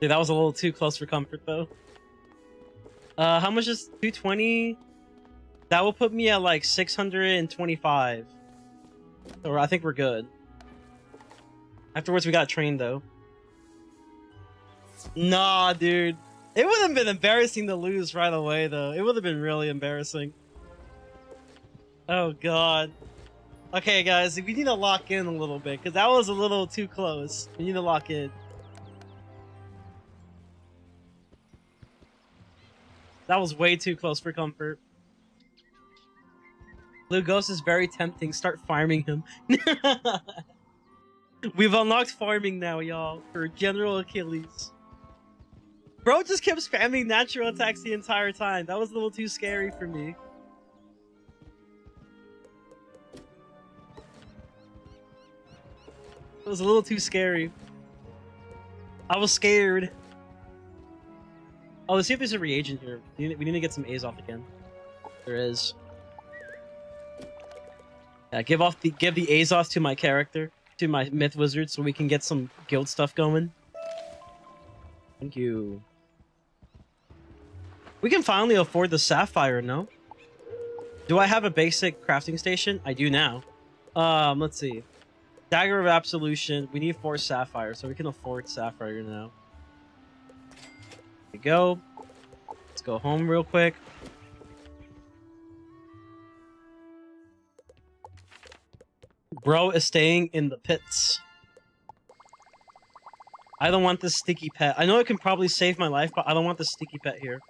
Dude, that was a little too close for comfort, though. How much is 220? That will put me at like 625. So I think we're good. Afterwards, we got trained, though. Nah, dude. It would have been embarrassing to lose right away, though. It would have been really embarrassing. Oh, God. Okay, guys, we need to lock in a little bit, because that was a little too close. We need to lock in. That was way too close for comfort. Blue Ghost is very tempting. Start farming him. We've unlocked farming now, y'all, for General Achilles. Bro just kept spamming natural attacks the entire time. That was a little too scary for me. It was a little too scary. I was scared. Oh, let's see if there's a reagent here. We need to get some A's off again. There is. Yeah, give the A's off to my character, to my Myth Wizard, so we can get some guild stuff going. Thank you. We can finally afford the Sapphire, no? Do I have a basic crafting station? I do now. Let's see. Dagger of Absolution. We need 4 Sapphire, so we can afford Sapphire now. There we go. Let's go home real quick. Bro is staying in the pits. I don't want this sticky pet. I know it can probably save my life, but I don't want this sticky pet here.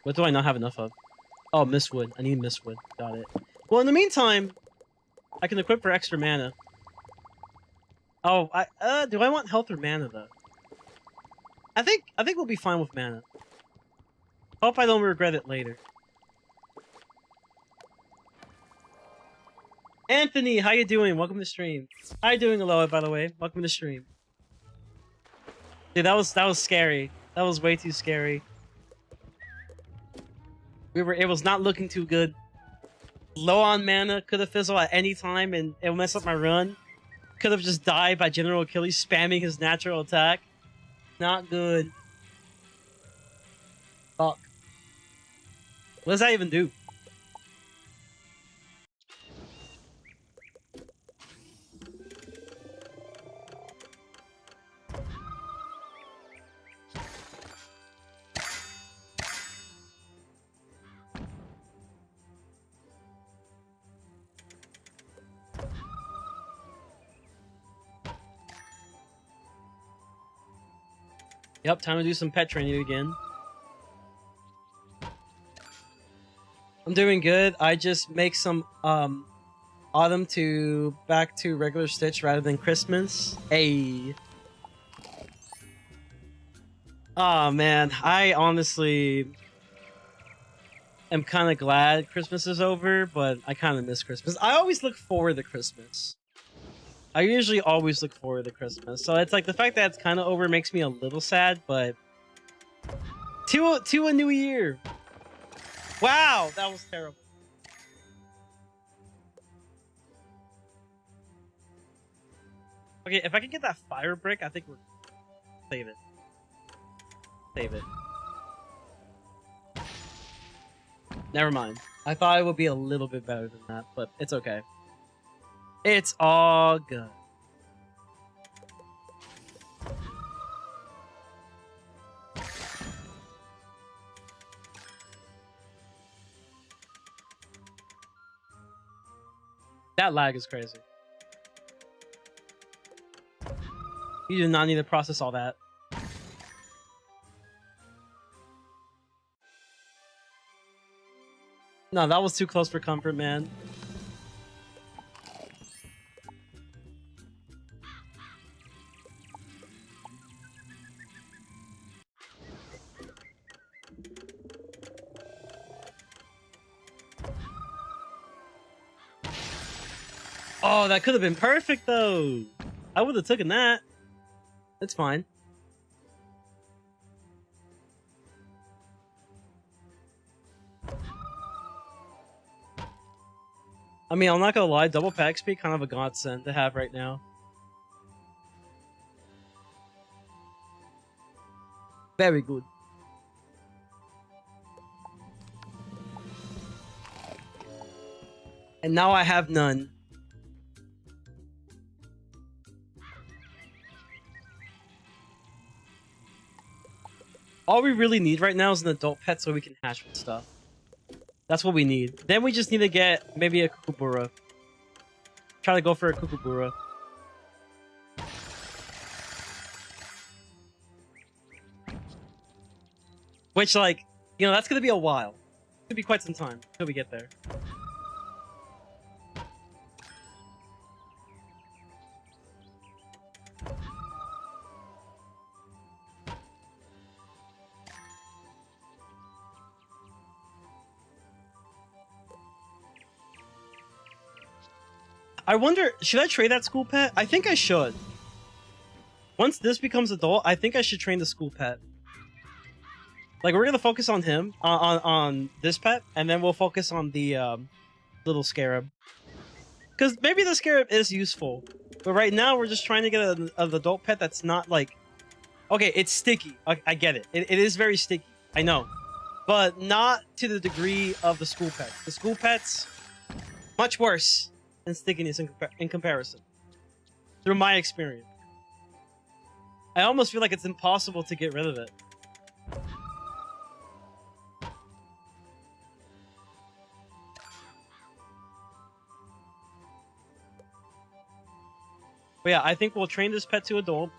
What do I not have enough of? Oh, Mistwood. I need Mistwood. Got it. Well, in the meantime, I can equip for extra mana. Oh, do I want health or mana, though? I think we'll be fine with mana. Hope I don't regret it later. Anthony, how you doing? Welcome to the stream. How you doing, Aloha, by the way? Welcome to the stream. Dude, that was scary. That was way too scary. It was not looking too good. Low on mana, could have fizzled at any time and it would mess up my run. Could have just died by General Achilles spamming his natural attack. Not good. Fuck. What does that even do? Yep, time to do some pet training again. I'm doing good. I just make some autumn to back to regular Stitch rather than Christmas. Hey. Oh man, I honestly am kind of glad Christmas is over, but I kind of miss Christmas. I always look forward to Christmas. I usually always look forward to Christmas. So it's like the fact that it's kind of over makes me a little sad, but to a new year. Wow, that was terrible. Okay, if I can get that fire brick, I think we're save it. Save it. Never mind. I thought it would be a little bit better than that, but it's okay. It's all good. That lag is crazy. You do not need to process all that. No, that was too close for comfort, man. Oh, that could have been perfect, though. I would have taken that. It's fine. I mean, I'm not gonna lie, double pack speed kind of a godsend to have right now. Very good. And now I have none. All we really need right now is an adult pet so we can hatch with stuff. That's what we need. Then we just need to get maybe a Kookaburra. Try to go for a Kookaburra. Which, like, you know, that's gonna be a while. It's gonna be quite some time until we get there. I wonder, should I trade that school pet? I think I should. Once this becomes adult, I think I should train the school pet. Like, we're gonna focus on him, on this pet, and then we'll focus on the little scarab. Because maybe the scarab is useful, but right now we're just trying to get an adult pet that's not like... Okay, it's sticky. I get it. It is very sticky. I know. But not to the degree of the school pet. The school pet's much worse than stickiness in comparison. Through my experience. I almost feel like it's impossible to get rid of it. But yeah, I think we'll train this pet to adult.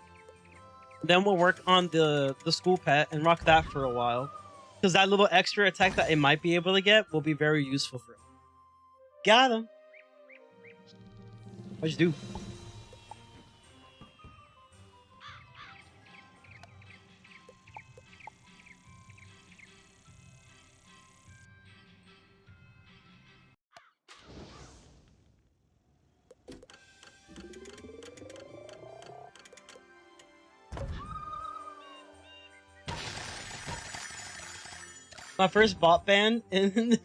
Then we'll work on the school pet and rock that for a while. Because that little extra attack that it might be able to get will be very useful for it. Got him! What'd you do? My first bot ban in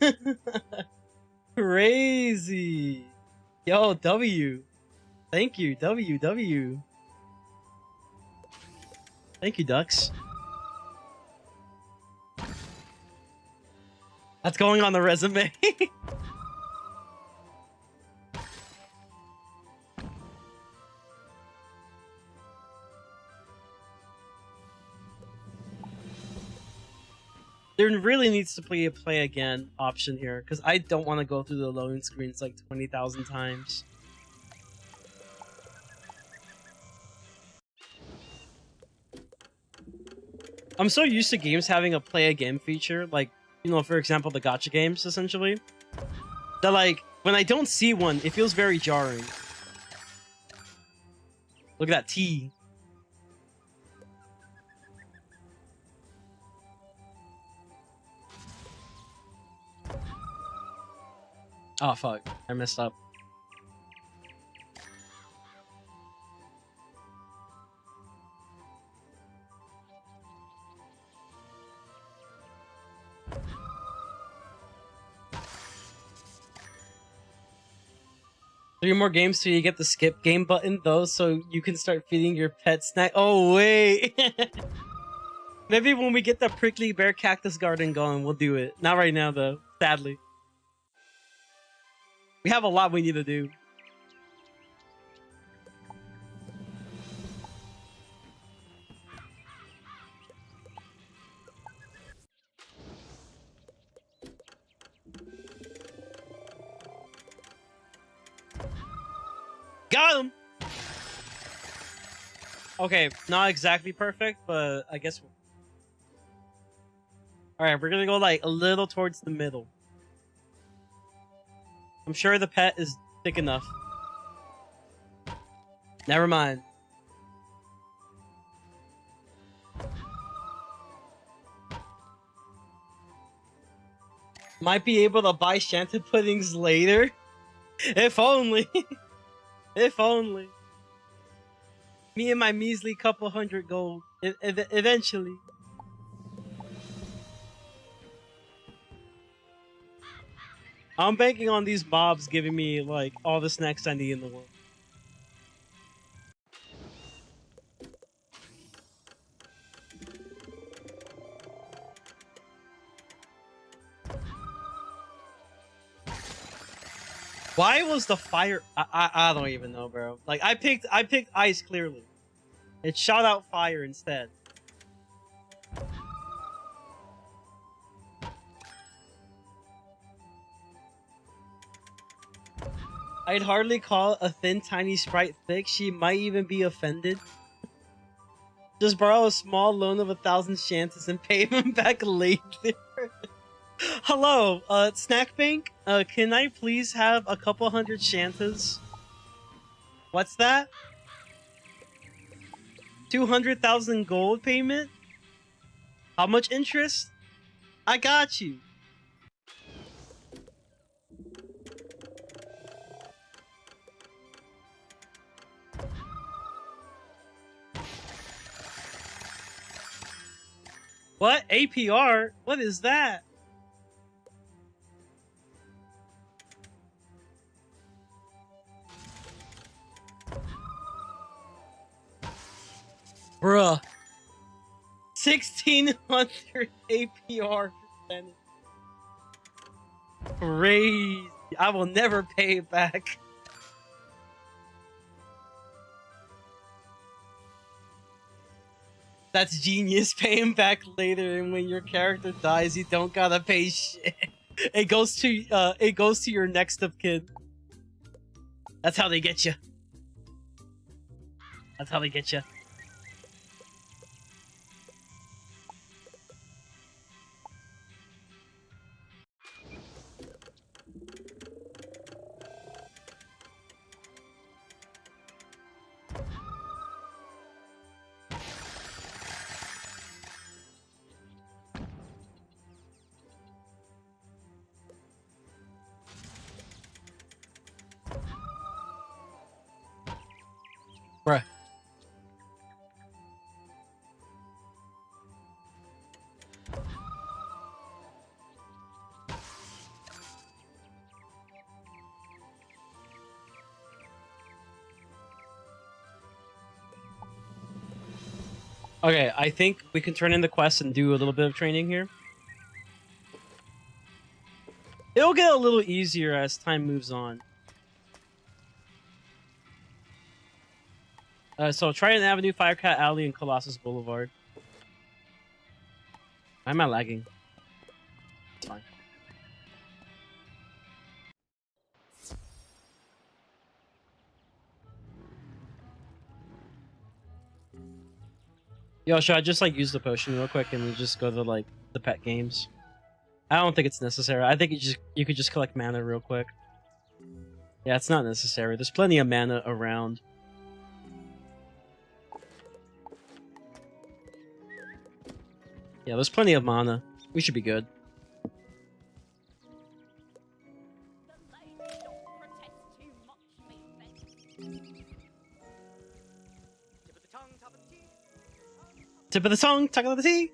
crazy. Yo, W. Thank you, W. Thank you, Ducks. That's going on the resume. There really needs to be a play again option here, because I don't want to go through the loading screens like 20,000 times. I'm so used to games having a play again feature, like, you know, for example, the gacha games, essentially, that, like, when I don't see one, it feels very jarring. Look at that T. Oh fuck, I messed up. Three more games till you get the skip game button, though, so you can start feeding your pet snack. Oh, wait. Maybe when we get the prickly bear cactus garden going, we'll do it. Not right now, though. Sadly. We have a lot we need to do. Got him! Okay, not exactly perfect, but I guess... Alright, we're gonna go, like, a little towards the middle. I'm sure the pet is thick enough. Never mind. Might be able to buy Shanta puddings later. If only. If only. Me and my measly couple hundred gold. Eventually. I'm banking on these mobs giving me, like, all the snacks I need in the world. Why was the fire? I don't even know, bro. Like I picked ice clearly. It shot out fire instead. I'd hardly call a thin, tiny sprite thick. She might even be offended. Just borrow a small loan of 1,000 shanties and pay them back later. Hello, Snack Bank? Can I please have a couple hundred shantas? What's that? 200,000 gold payment? How much interest? I got you. What? APR? What is that? Bruh. 1,600 APR percentage. Crazy. I will never pay it back. That's genius. Pay him back later, and when your character dies, you don't gotta pay shit. It goes to your next of kin. That's how they get you. That's how they get you. Bruh. Okay, I think we can turn in the quest and do a little bit of training here. It'll get a little easier as time moves on. So Trident Avenue, Firecat Alley, and Colossus Boulevard. Why am I lagging? It's fine. Yo, should I just like use the potion real quick and we just go to like the pet games? I don't think it's necessary. I think you could just collect mana real quick. Yeah, it's not necessary. There's plenty of mana around. Yeah, there's plenty of mana. We should be good. Tip of the tongue, tongue of the tea.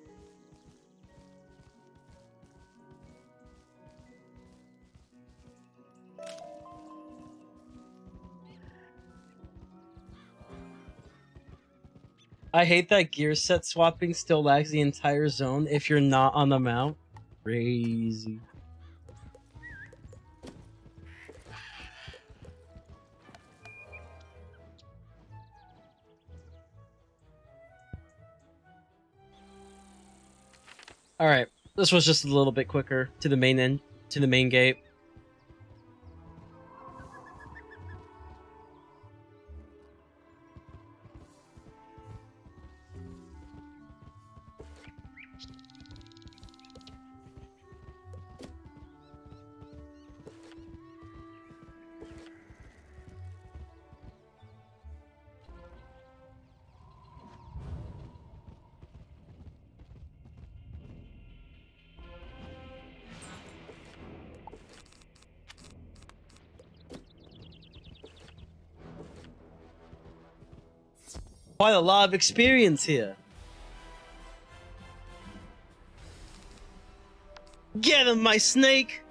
I hate that gear set swapping still lags the entire zone if you're not on the mount. Crazy. All right, this was just a little bit quicker to the main end, to the main gate. Quite a lot of experience here. Get him, my snake!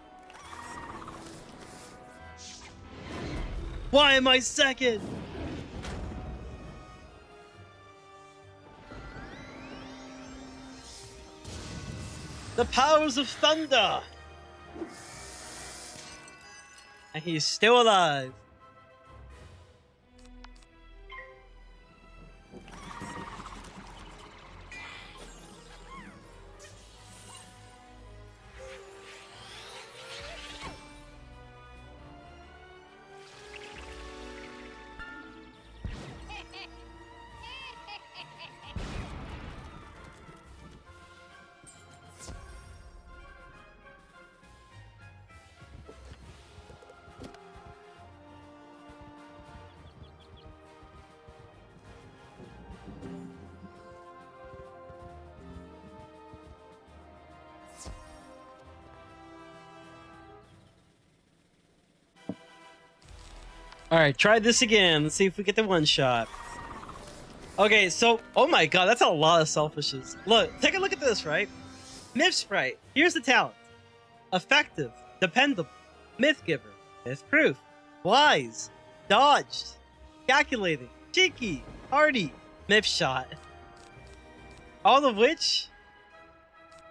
Why am I second? The powers of thunder! And he's still alive. Alright, try this again. Let's see if we get the one shot. Okay, so, oh my god, that's a lot of selfishness. Look, take a look at this, right? Myth Sprite. Here's the talent. Effective, dependable, myth giver, myth proof, wise, dodged, calculating, cheeky, hardy, myth shot. All of which,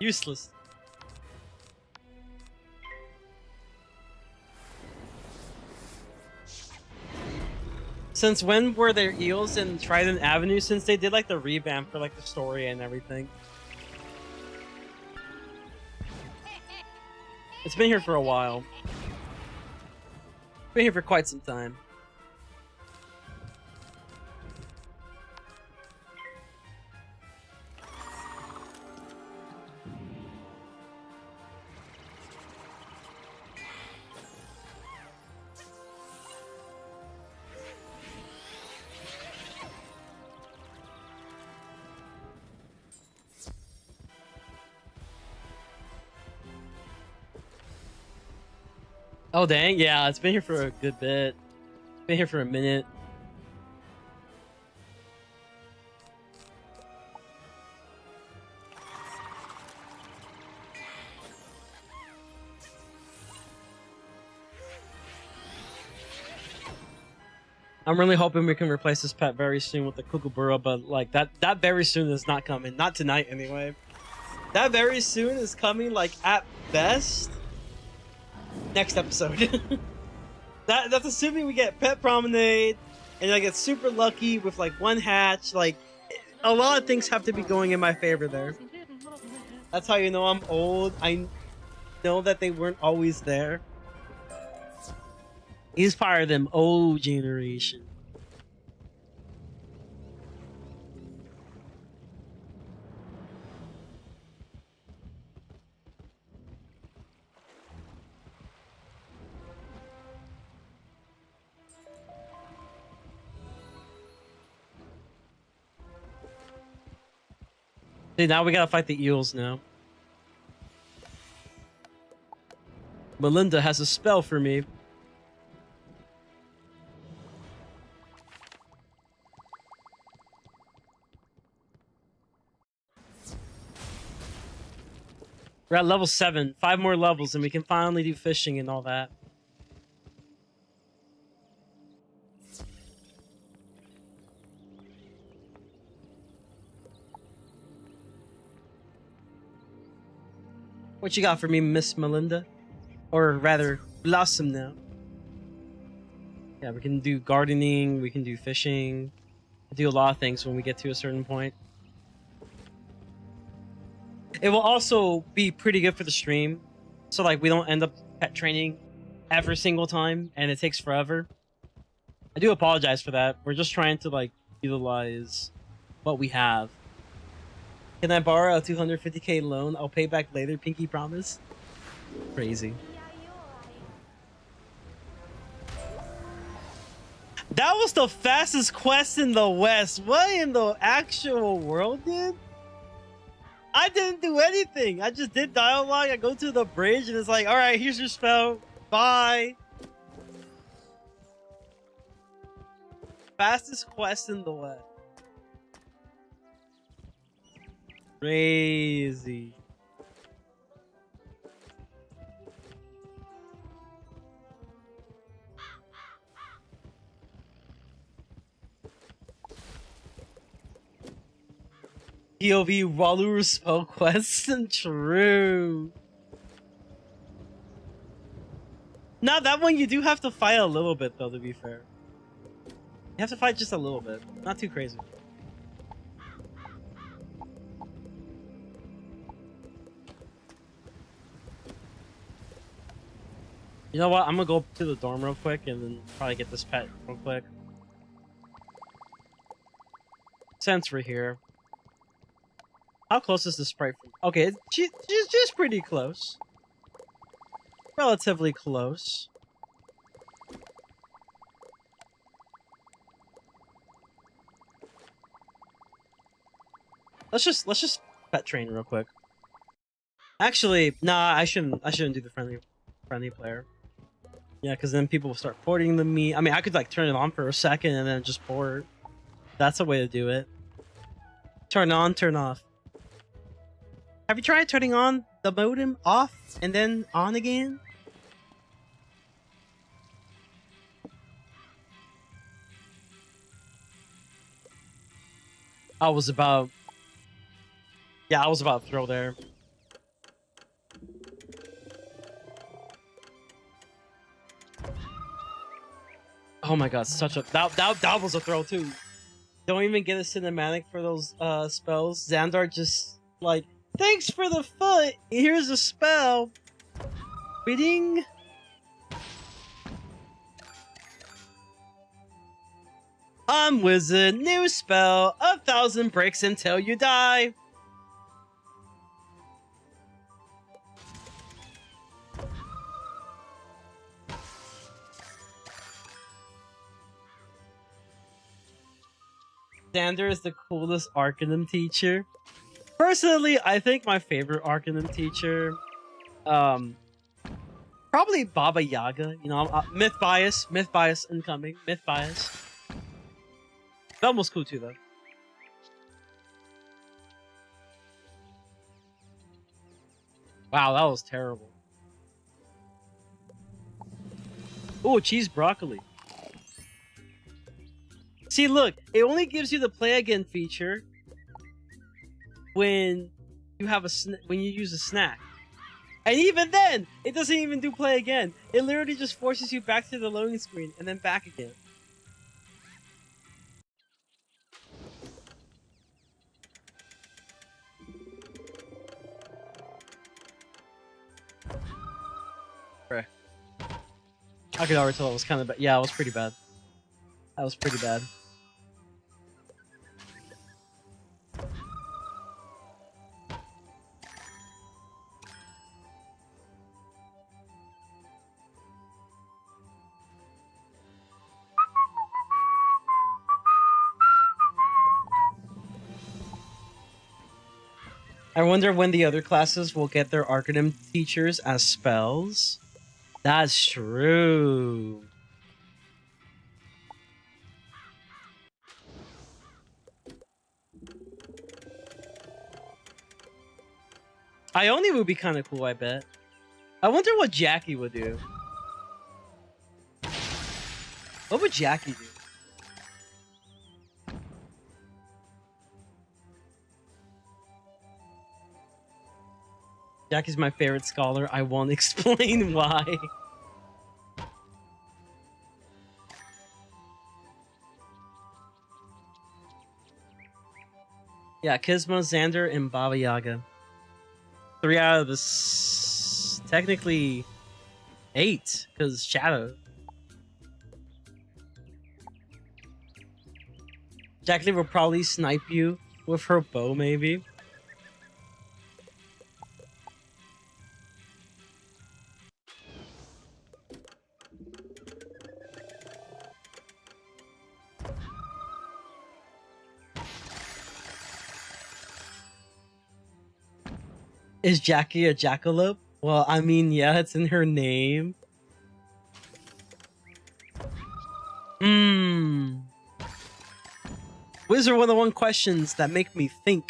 useless. Since when were there eels in Trident Avenue? Since they did like the revamp for like the story and everything. It's been here for a while. Been here for quite some time. Oh dang, yeah, it's been here for a good bit. Been here for a minute. I'm really hoping we can replace this pet very soon with the Kookaburra, but like that very soon is not coming. Not tonight anyway. That very soon is coming like at best next episode. That's assuming we get Pet Promenade and I get super lucky with like one hatch. Like a lot of things have to be going in my favor there. That's how you know I'm old. I know that they weren't always there. He's part of them old generation. See, now we gotta fight the eels now. Melinda has a spell for me. We're at level 7. 5 more levels, and we can finally do fishing and all that. What you got for me, Miss Melinda? Or rather, Blossom now. Yeah, we can do gardening, we can do fishing. Do a lot of things when we get to a certain point. It will also be pretty good for the stream. So like we don't end up pet training every single time and it takes forever. I do apologize for that. We're just trying to like utilize what we have. Can I borrow a 250k loan? I'll pay back later, pinky promise. Crazy. That was the fastest quest in the West. What in the actual world, dude? I didn't do anything. I just did dialogue. I go to the bridge and it's like, all right, here's your spell. Bye. Fastest quest in the West. Crazy. POV Waluru spell quest. True. Now that one you do have to fight a little bit though, to be fair. You have to fight just a little bit. Not too crazy. You know what? I'm gonna go to the dorm real quick and then probably get this pet real quick. Since we're here. How close is the sprite from? Okay, she's just pretty close. Relatively close. Let's just pet train real quick. Actually, nah, I shouldn't do the friendly player. Yeah, because then people will start porting the me. I mean, I could like turn it on for a second and then just port. That's a way to do it. Turn on, turn off. Have you tried turning on the modem off and then on again? I was about to throw there. Oh my god, such a that was a throw too. Don't even get a cinematic for those spells. Xandar just like, thanks for the foot. Here's a spell. Reading. I'm wizard. New spell. 1,000 bricks until you die. Xander is the coolest Arcanum teacher. Personally, I think my favorite Arcanum teacher, probably Baba Yaga. You know, myth bias incoming. Myth bias. That was cool too, though. Wow, that was terrible. Oh, cheese broccoli. See, look, it only gives you the play again feature when you have when you use a snack, and even then, it doesn't even do play again. It literally just forces you back to the loading screen and then back again. Bruh. I could already tell it was kind of bad. Yeah, it was pretty bad. That was pretty bad. I wonder when the other classes will get their Arcanum teachers as spells. That's true. Ione would be kind of cool, I bet. I wonder what Jackie would do. What would Jackie do? Jackie's my favorite scholar. I won't explain why. Yeah, Kismo, Xander, and Baba Yaga. 3 out of the technically 8, because Shadow. Jackie will probably snipe you with her bow, maybe. Is Jackie a jackalope? Well, I mean, yeah, it's in her name. Wizard101 questions that make me think.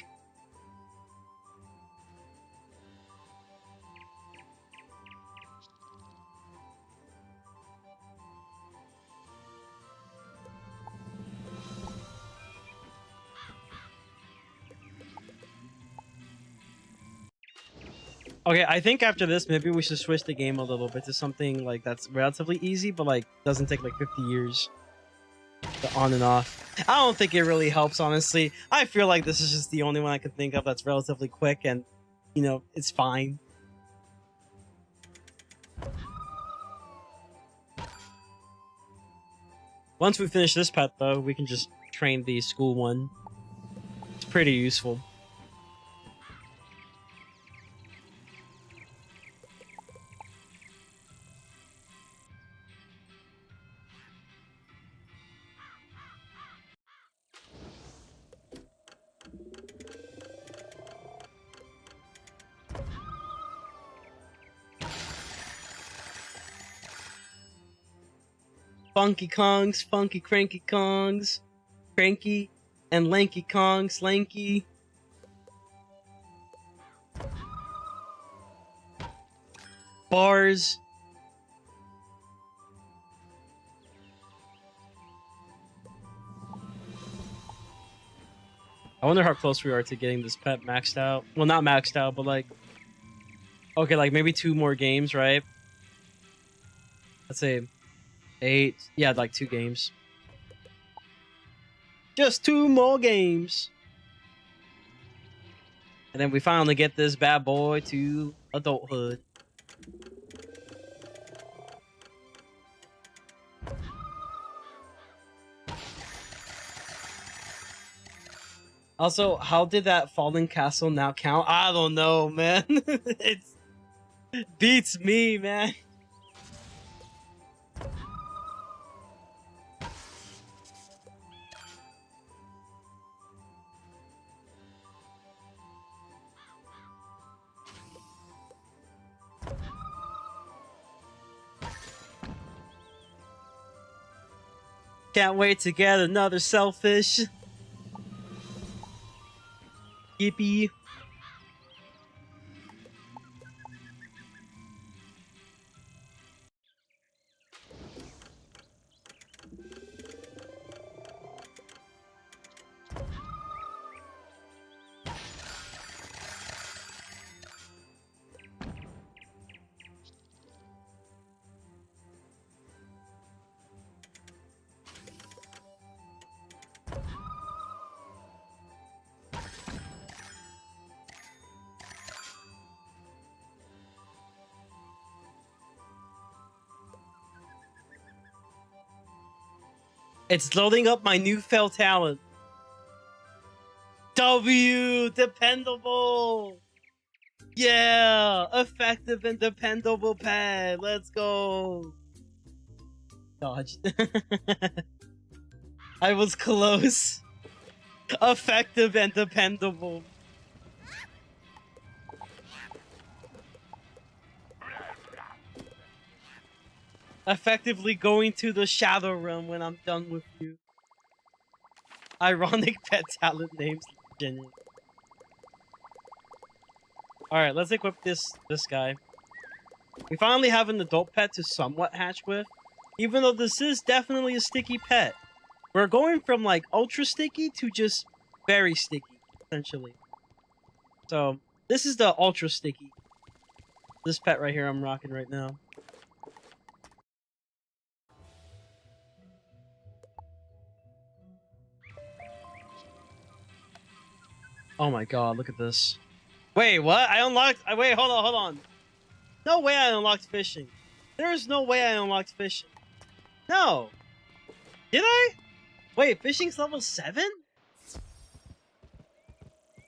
Okay, I think after this, maybe we should switch the game a little bit to something like that's relatively easy, but like doesn't take like 50 years. The on and off. I don't think it really helps, honestly. I feel like this is just the only one I can think of that's relatively quick and, you know, it's fine. Once we finish this pet, though, we can just train the school one. It's pretty useful. Funky Kongs, funky cranky Kongs, cranky and lanky Kongs, lanky. Bars. I wonder how close we are to getting this pet maxed out. Well, not maxed out, but like... Okay, like maybe 2 more games, right? Let's say 8. Yeah, like 2 games. Just 2 more games. And then we finally get this bad boy to adulthood. Also, how did that fallen castle now count? I don't know, man. It beats me, man. Can't wait to get another selfish. Yippee. It's loading up my new fell talent. W, dependable. Yeah, effective and dependable pet. Let's go. Dodged. I was close. Effective and dependable. Effectively going to the Shadow Realm when I'm done with you. Ironic pet talent names, genuine. All right, let's equip this guy. We finally have an adult pet to somewhat hatch with, even though this is definitely a sticky pet. We're going from like ultra sticky to just very sticky, essentially. So this is the ultra sticky. This pet right here I'm rocking right now. Oh my god, look at this. Wait, what? I unlocked... wait, hold on. No way I unlocked fishing. There is no way I unlocked fishing. No. Did I? Wait, fishing's level 7?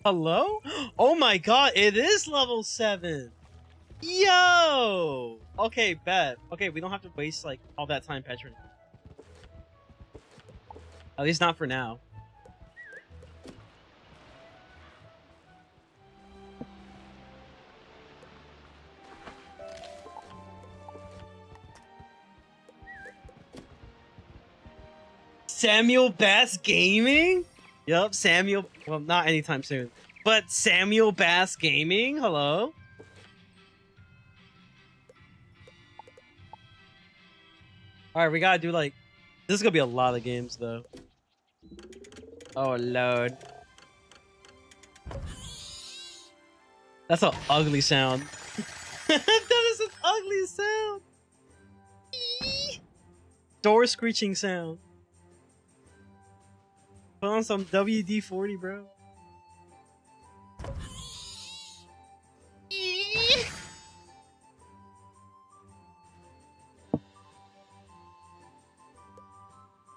Hello? Oh my god, it is level 7. Yo! Okay, bet. Okay, we don't have to waste like all that time petring. At least not for now. Samuel Bass Gaming? Yup, Samuel... Well, not anytime soon. But Samuel Bass Gaming? Hello? Alright, we gotta do like... This is gonna be a lot of games, though. Oh, Lord. That's an ugly sound. That is an ugly sound! Door screeching sound. Put on some WD-40, bro.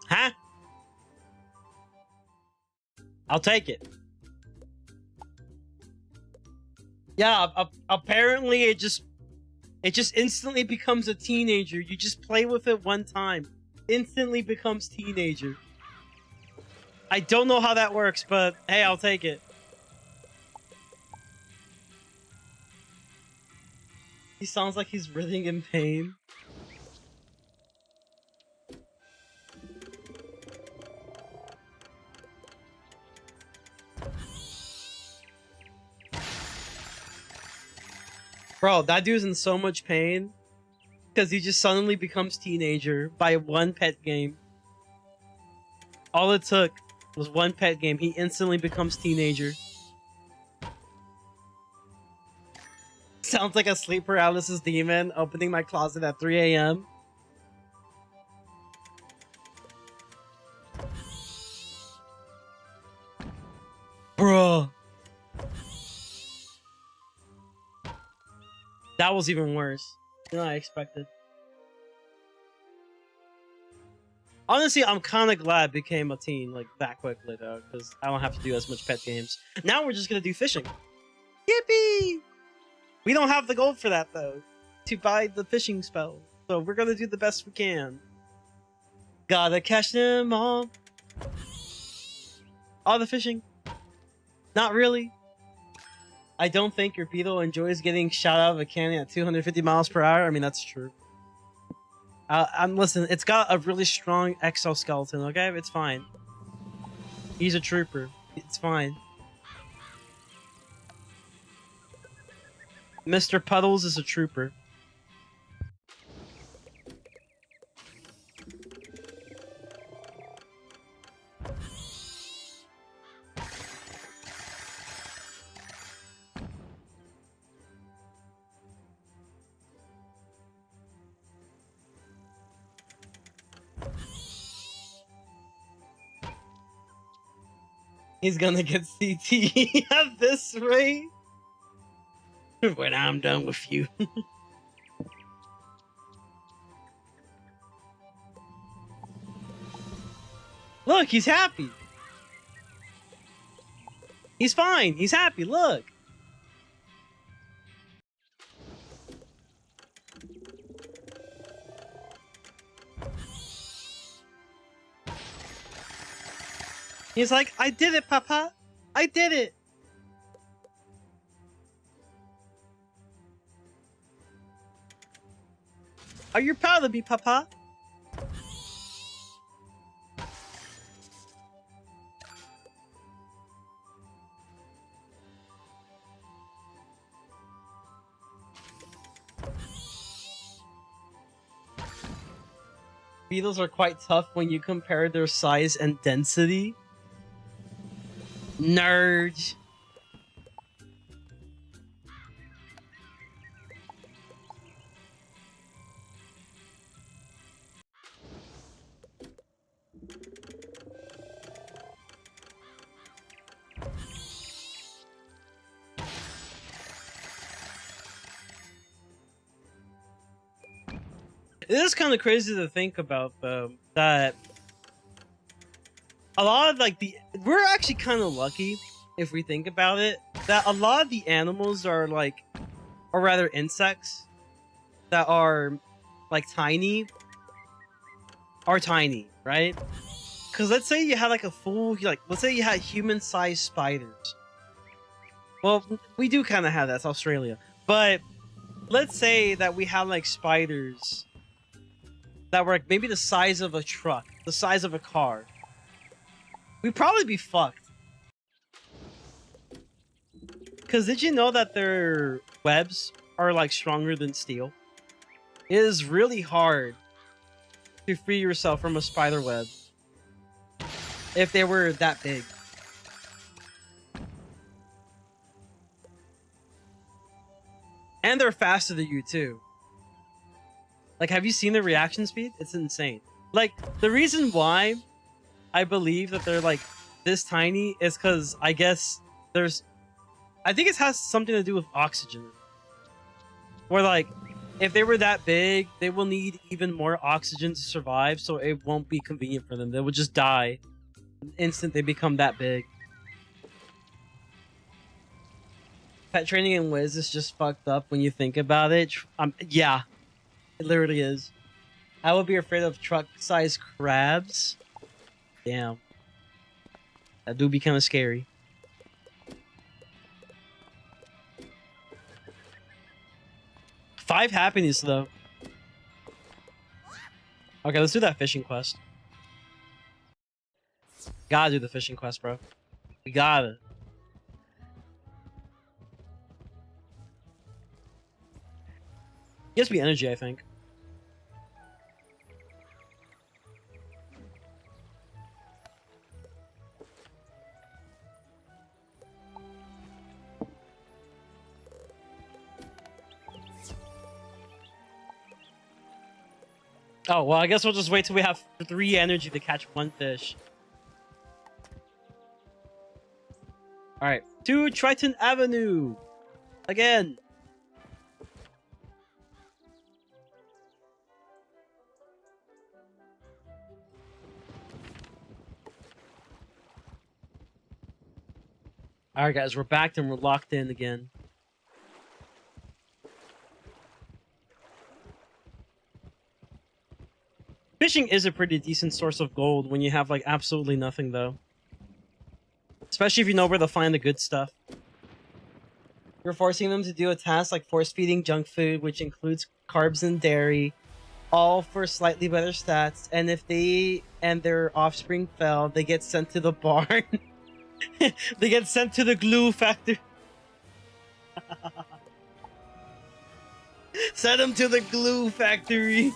Huh? I'll take it. Yeah, apparently it just instantly becomes a teenager. You just play with it one time. Instantly becomes teenager. I don't know how that works, but hey, I'll take it. He sounds like he's writhing in pain. Bro, that dude's in so much pain because he just suddenly becomes teenager by one pet game. All it took was one pet game. He instantly becomes teenager. Sounds like a sleep paralysis demon opening my closet at 3 a.m. Bruh. That was even worse than I expected. Honestly, I'm kind of glad I became a teen like that quickly though, because I don't have to do as much pet games. Now we're just gonna do fishing. Yippee! We don't have the gold for that though, to buy the fishing spell. So we're gonna do the best we can. Gotta catch them all. All the fishing. Not really. I don't think your beetle enjoys getting shot out of a cannon at 250 miles per hour. I mean, that's true. Listen, it's got a really strong exoskeleton, okay? It's fine. He's a trooper. It's fine. Mr. Puddles is a trooper. He's gonna get CT at this rate. When I'm done with you. Look, he's happy. He's fine. He's happy. Look. He's like, I did it, Papa. I did it. Are you proud of me, Papa? beetles are quite tough when you compare their size and density. Nerd. It is kind of crazy to think about, though, that a lot of we're actually kind of lucky if we think about it, that a lot of the animals are or rather insects that are tiny, right? Because let's say you had a full, let's say you had human-sized spiders. Well, we do kind of have that, it's Australia. But let's say that we had spiders that were maybe the size of a truck, the size of a car. We'd probably be fucked. Because did you know that their webs are stronger than steel? It is really hard to free yourself from a spider web if they were that big. And they're faster than you too. Have you seen their reaction speed? It's insane. The reason why I believe that they're this tiny is because I guess I think it has something to do with oxygen. Where if they were that big, they will need even more oxygen to survive, so it won't be convenient for them. They will just die the instant they become that big. Pet training in Wiz is just fucked up when you think about it. Yeah. It literally is. I would be afraid of truck-sized crabs. Damn. That do be kind of scary. Five happiness, though. Okay, let's do that fishing quest. Gotta do the fishing quest, bro. We gotta. Gives me energy, I think. Oh, well, I guess we'll just wait till we have 3 energy to catch 1 fish. Alright, to Triton Avenue! Again! Alright guys, we're back and we're locked in again. Fishing is a pretty decent source of gold when you have absolutely nothing though. Especially if you know where to find the good stuff. You're forcing them to do a task like force feeding junk food, which includes carbs and dairy, all for slightly better stats, and if they and their offspring fail, they get sent to the barn. They get sent to the glue factory. Send them to the glue factory.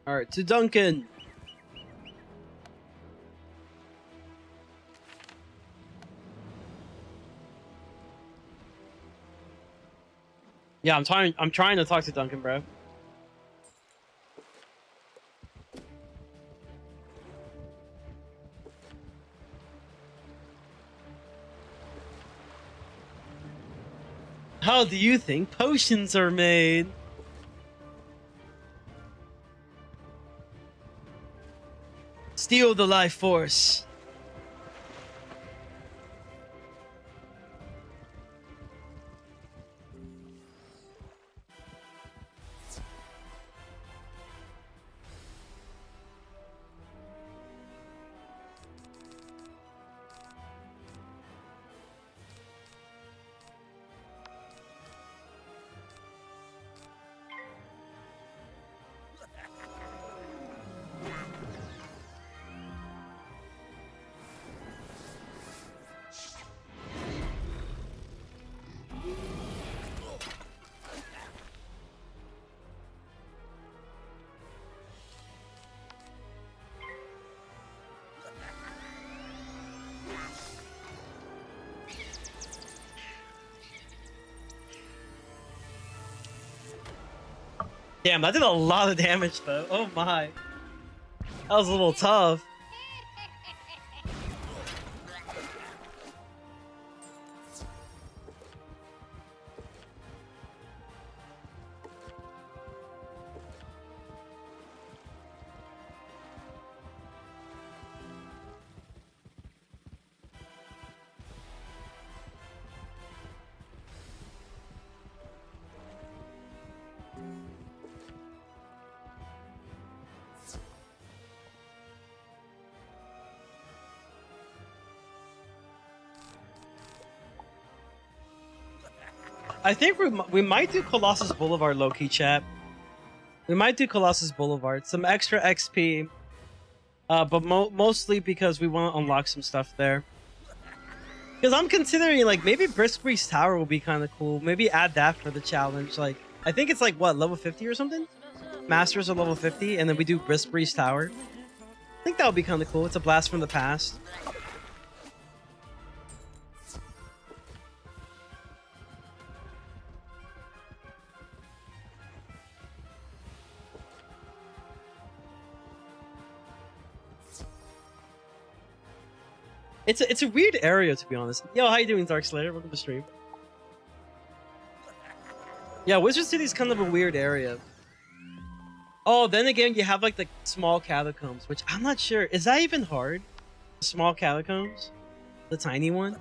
Alright, to Duncan. Yeah, I'm trying to talk to Duncan, bro. How do you think potions are made? Steal the life force. Damn, that did a lot of damage though. Oh my. That was a little tough. I think we might do Colossus Boulevard low-key, chat. We might do Colossus Boulevard. Some extra XP. But mostly because we want to unlock some stuff there. Because I'm considering, like, maybe Brisk Breeze Tower will be kind of cool. Maybe add that for the challenge. Like, I think it's like, what, level 50 or something? Masters are level 50, and then we do Brisk Breeze Tower. I think that would be kind of cool. It's a blast from the past. It's a weird area, to be honest. Yo, how you doing, Dark Slayer? Welcome to stream. Yeah, Wizard City is kind of a weird area. Oh, then again, you have like the small catacombs, which I'm not sure. Is that even hard? The small catacombs? The tiny one?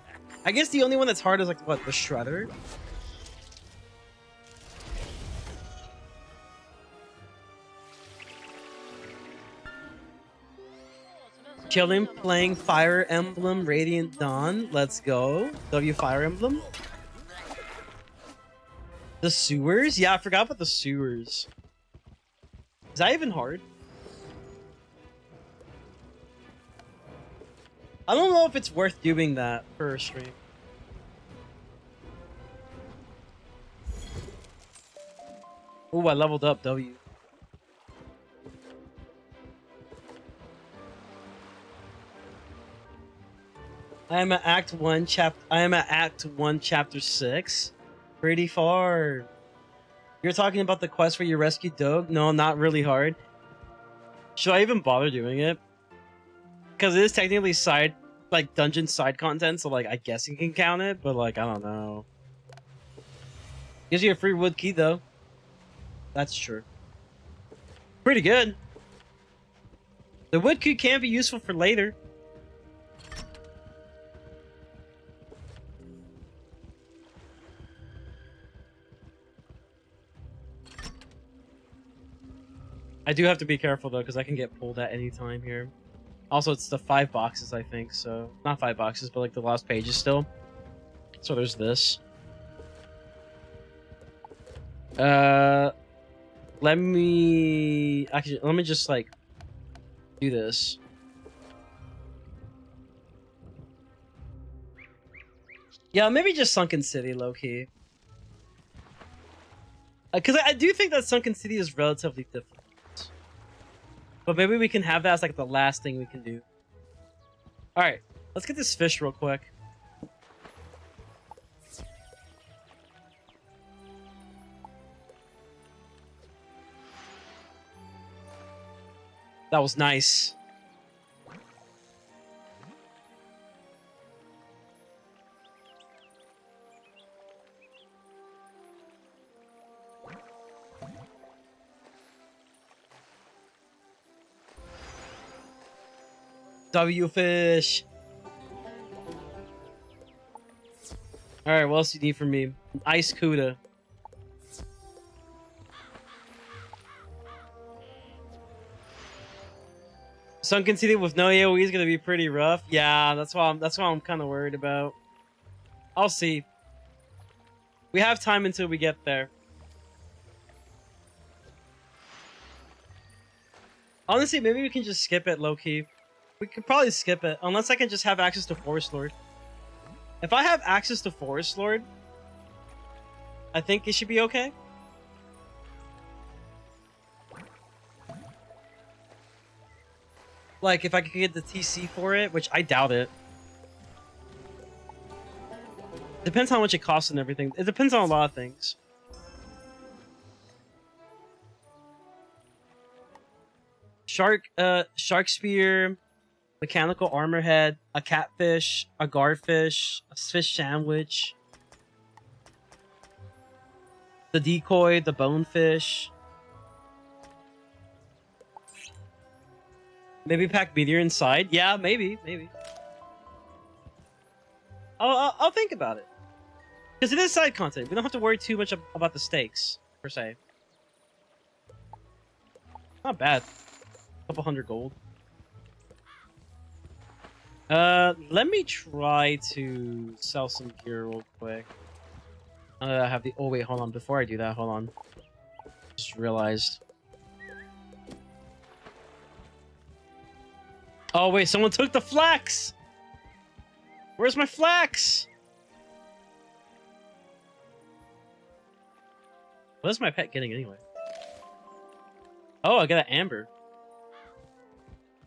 I guess the only one that's hard is like, what, the Shredder? Chilling, playing Fire Emblem Radiant Dawn. Let's go. W Fire Emblem. The sewers? Yeah, I forgot about the sewers. Is that even hard? I don't know if it's worth doing that for a stream. Oh, I leveled up W. I am at Act 1, Chapter 6. Pretty far. You're talking about the quest where you rescue Doug? No, not really hard. Should I even bother doing it? Because it is technically dungeon side content, so like I guess you can count it, but like I don't know. Gives you a free wood key though. That's true. Pretty good. The wood key can be useful for later. I do have to be careful though, because I can get pulled at any time here. Also, it's the 5 boxes, I think, so... Not 5 boxes, but like the last pages still. So there's this. Let me... Actually, let me just, like... do this. Yeah, maybe just Sunken City, low-key. Because I do think that Sunken City is relatively difficult. But maybe we can have that as like the last thing we can do. Alright, let's get this fish real quick. That was nice. W fish. Alright, what else do you need from me? Ice Cuda. Sunken City with no AoE is gonna be pretty rough. Yeah, that's why I'm kind of worried about. I'll see. We have time until we get there. Honestly, maybe we can just skip it low-key. We could probably skip it, unless I can just have access to Forest Lord. If I have access to Forest Lord, I think it should be okay. Like, if I could get the TC for it, which I doubt it. Depends how much it costs and everything. It depends on a lot of things. shark spear, mechanical armor head, a catfish, a garfish, a fish sandwich, the decoy, the bonefish. Maybe pack meteor inside. Yeah, maybe. I'll think about it. Because it is side content. We don't have to worry too much about the stakes, per se. Not bad. A couple hundred gold. Let me try to sell some gear real quick. I have the... Oh, wait, hold on. Before I do that, hold on. Just realized. Oh, wait, someone took the flax! Where's my flax? What is my pet getting anyway? Oh, I got an amber.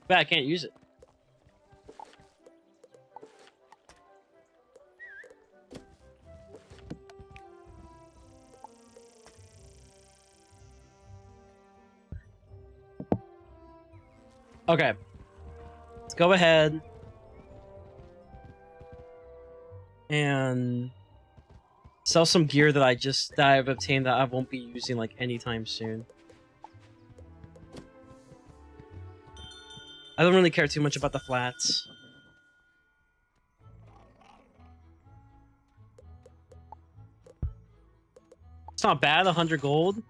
But I can't use it. Okay. Let's go ahead and sell some gear that I've obtained that I won't be using like anytime soon. I don't really care too much about the flats. It's not bad, 100 gold.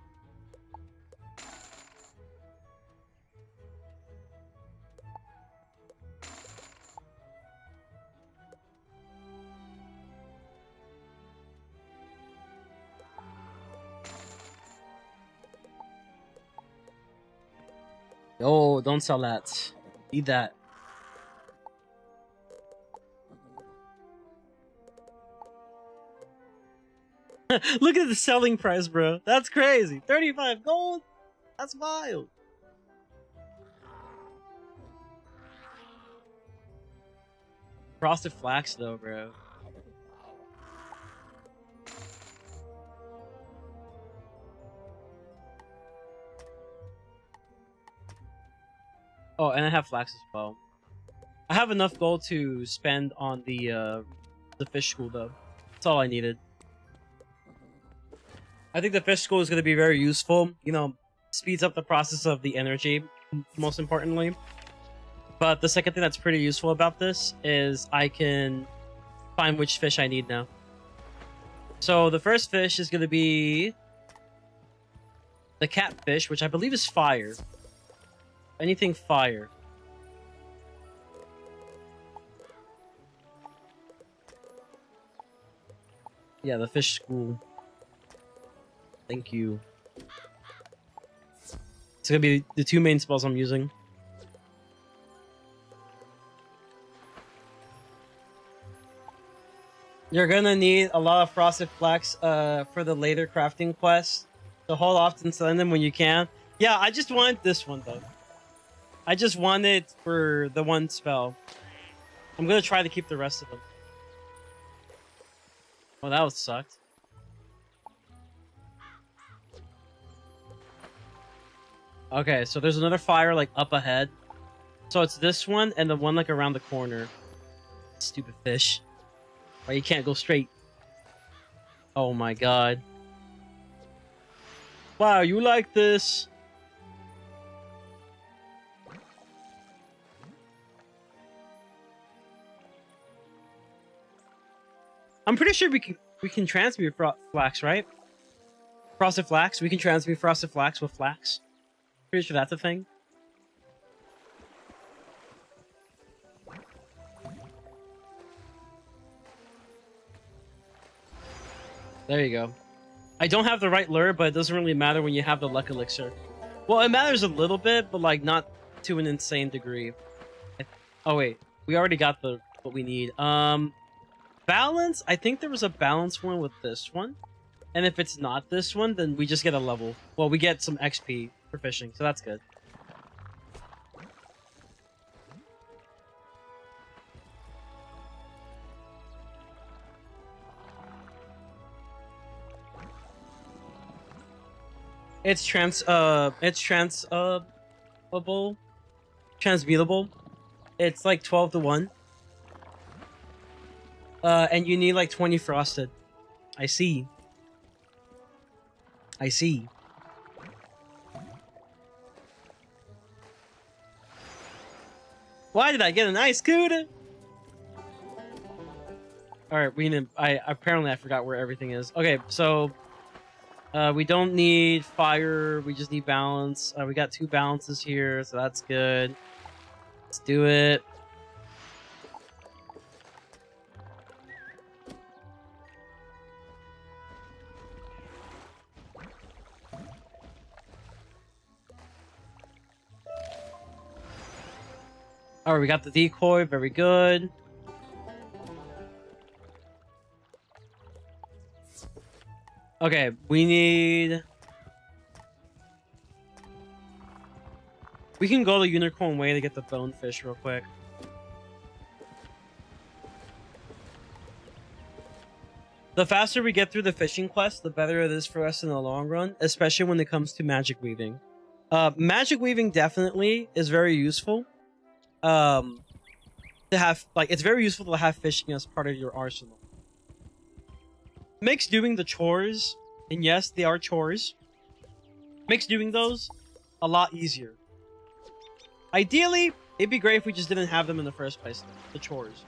Oh, don't sell that. Need that. Look at the selling price, bro. That's crazy. 35 gold? That's wild. Frosted flax, though, bro. Oh, and I have flax as well. I have enough gold to spend on the fish school, though. That's all I needed. I think the fish school is going to be very useful. You know, speeds up the process of the energy, most importantly. But the second thing that's pretty useful about this is I can find which fish I need now. So the first fish is going to be the catfish, which I believe is fire. Anything fire. Yeah, the fish school. Thank you. It's gonna be the two main spells I'm using. You're gonna need a lot of frosted flax for the later crafting quest. So hold off and send them when you can. Yeah, I just wanted this one though. I just want it for the one spell. I'm gonna try to keep the rest of them. Oh, that was sucked. Okay, so there's another fire like up ahead. So it's this one and the one like around the corner. Stupid fish. Why you can't go straight? Oh my god. Wow, you like this? I'm pretty sure we can transmute flax, right? Frosted flax. We can transmute frosted flax with flax. Pretty sure that's a thing. There you go. I don't have the right lure, but it doesn't really matter when you have the luck elixir. Well, it matters a little bit, but like not to an insane degree. Oh wait, we already got what we need. Balance. I think there was a balance one with this one, and if it's not this one, then we just get a level. Well, we get some XP for fishing, so that's good. It's transferable. transmutable. It's like 12 to 1. And you need like 20 frosted. I see. I see. Why did I get an ice scooter? Alright, we need... apparently I forgot where everything is. Okay, so... we don't need fire, we just need balance. We got 2 balances here, so that's good. Let's do it. Alright, we got the decoy, very good. Okay, we need... We can go the Unicorn Way to get the bonefish real quick. The faster we get through the fishing quest, the better it is for us in the long run, especially when it comes to magic weaving. Magic weaving definitely is very useful. To have, like, it's very useful to have fishing as part of your arsenal. Makes doing the chores, and yes, they are chores, makes doing those a lot easier. Ideally, it'd be great if we just didn't have them in the first place, the chores.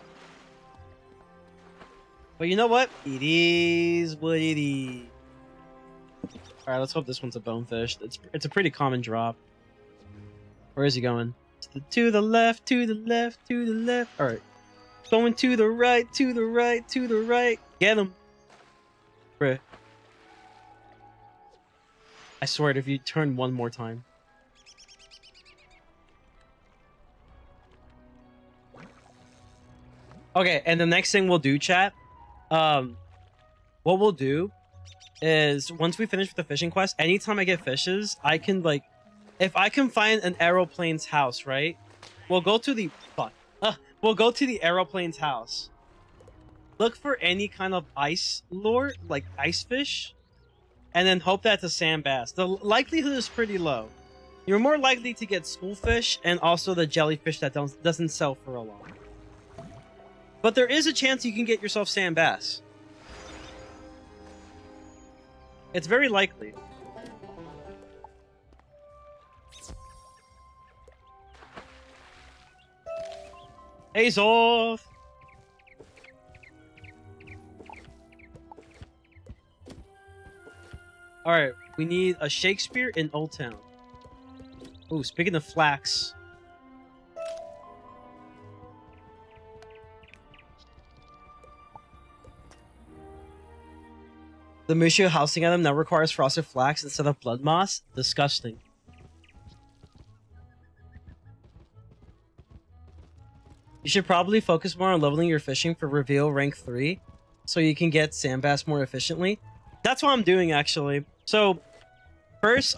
But you know what? It is what it is. Alright, let's hope this one's a bonefish. It's a pretty common drop. Where is he going? To the left, to the left, to the left. Alright. Going to the right, to the right, to the right. Get him. Bruh. I swear if you turn one more time. Okay, and the next thing we'll do, chat, what we'll do is once we finish with the fishing quest, anytime I get fishes, I can, like, if I can find an aeroplane's house, right? We'll go to the we'll go to the aeroplane's house. Look for any kind of ice lure, like ice fish, and then hope that it's a sand bass. The likelihood is pretty low. You're more likely to get schoolfish and also the jellyfish that doesn't sell for a long. But there is a chance you can get yourself sand bass. It's very likely. Ace off! Alright, we need a Shakespeare in Old Town. Ooh, speaking of flax. The Mushu housing item now requires frosted flax instead of blood moss? Disgusting. You should probably focus more on leveling your fishing for reveal rank 3 so you can get sand bass more efficiently. That's what I'm doing, actually. So, first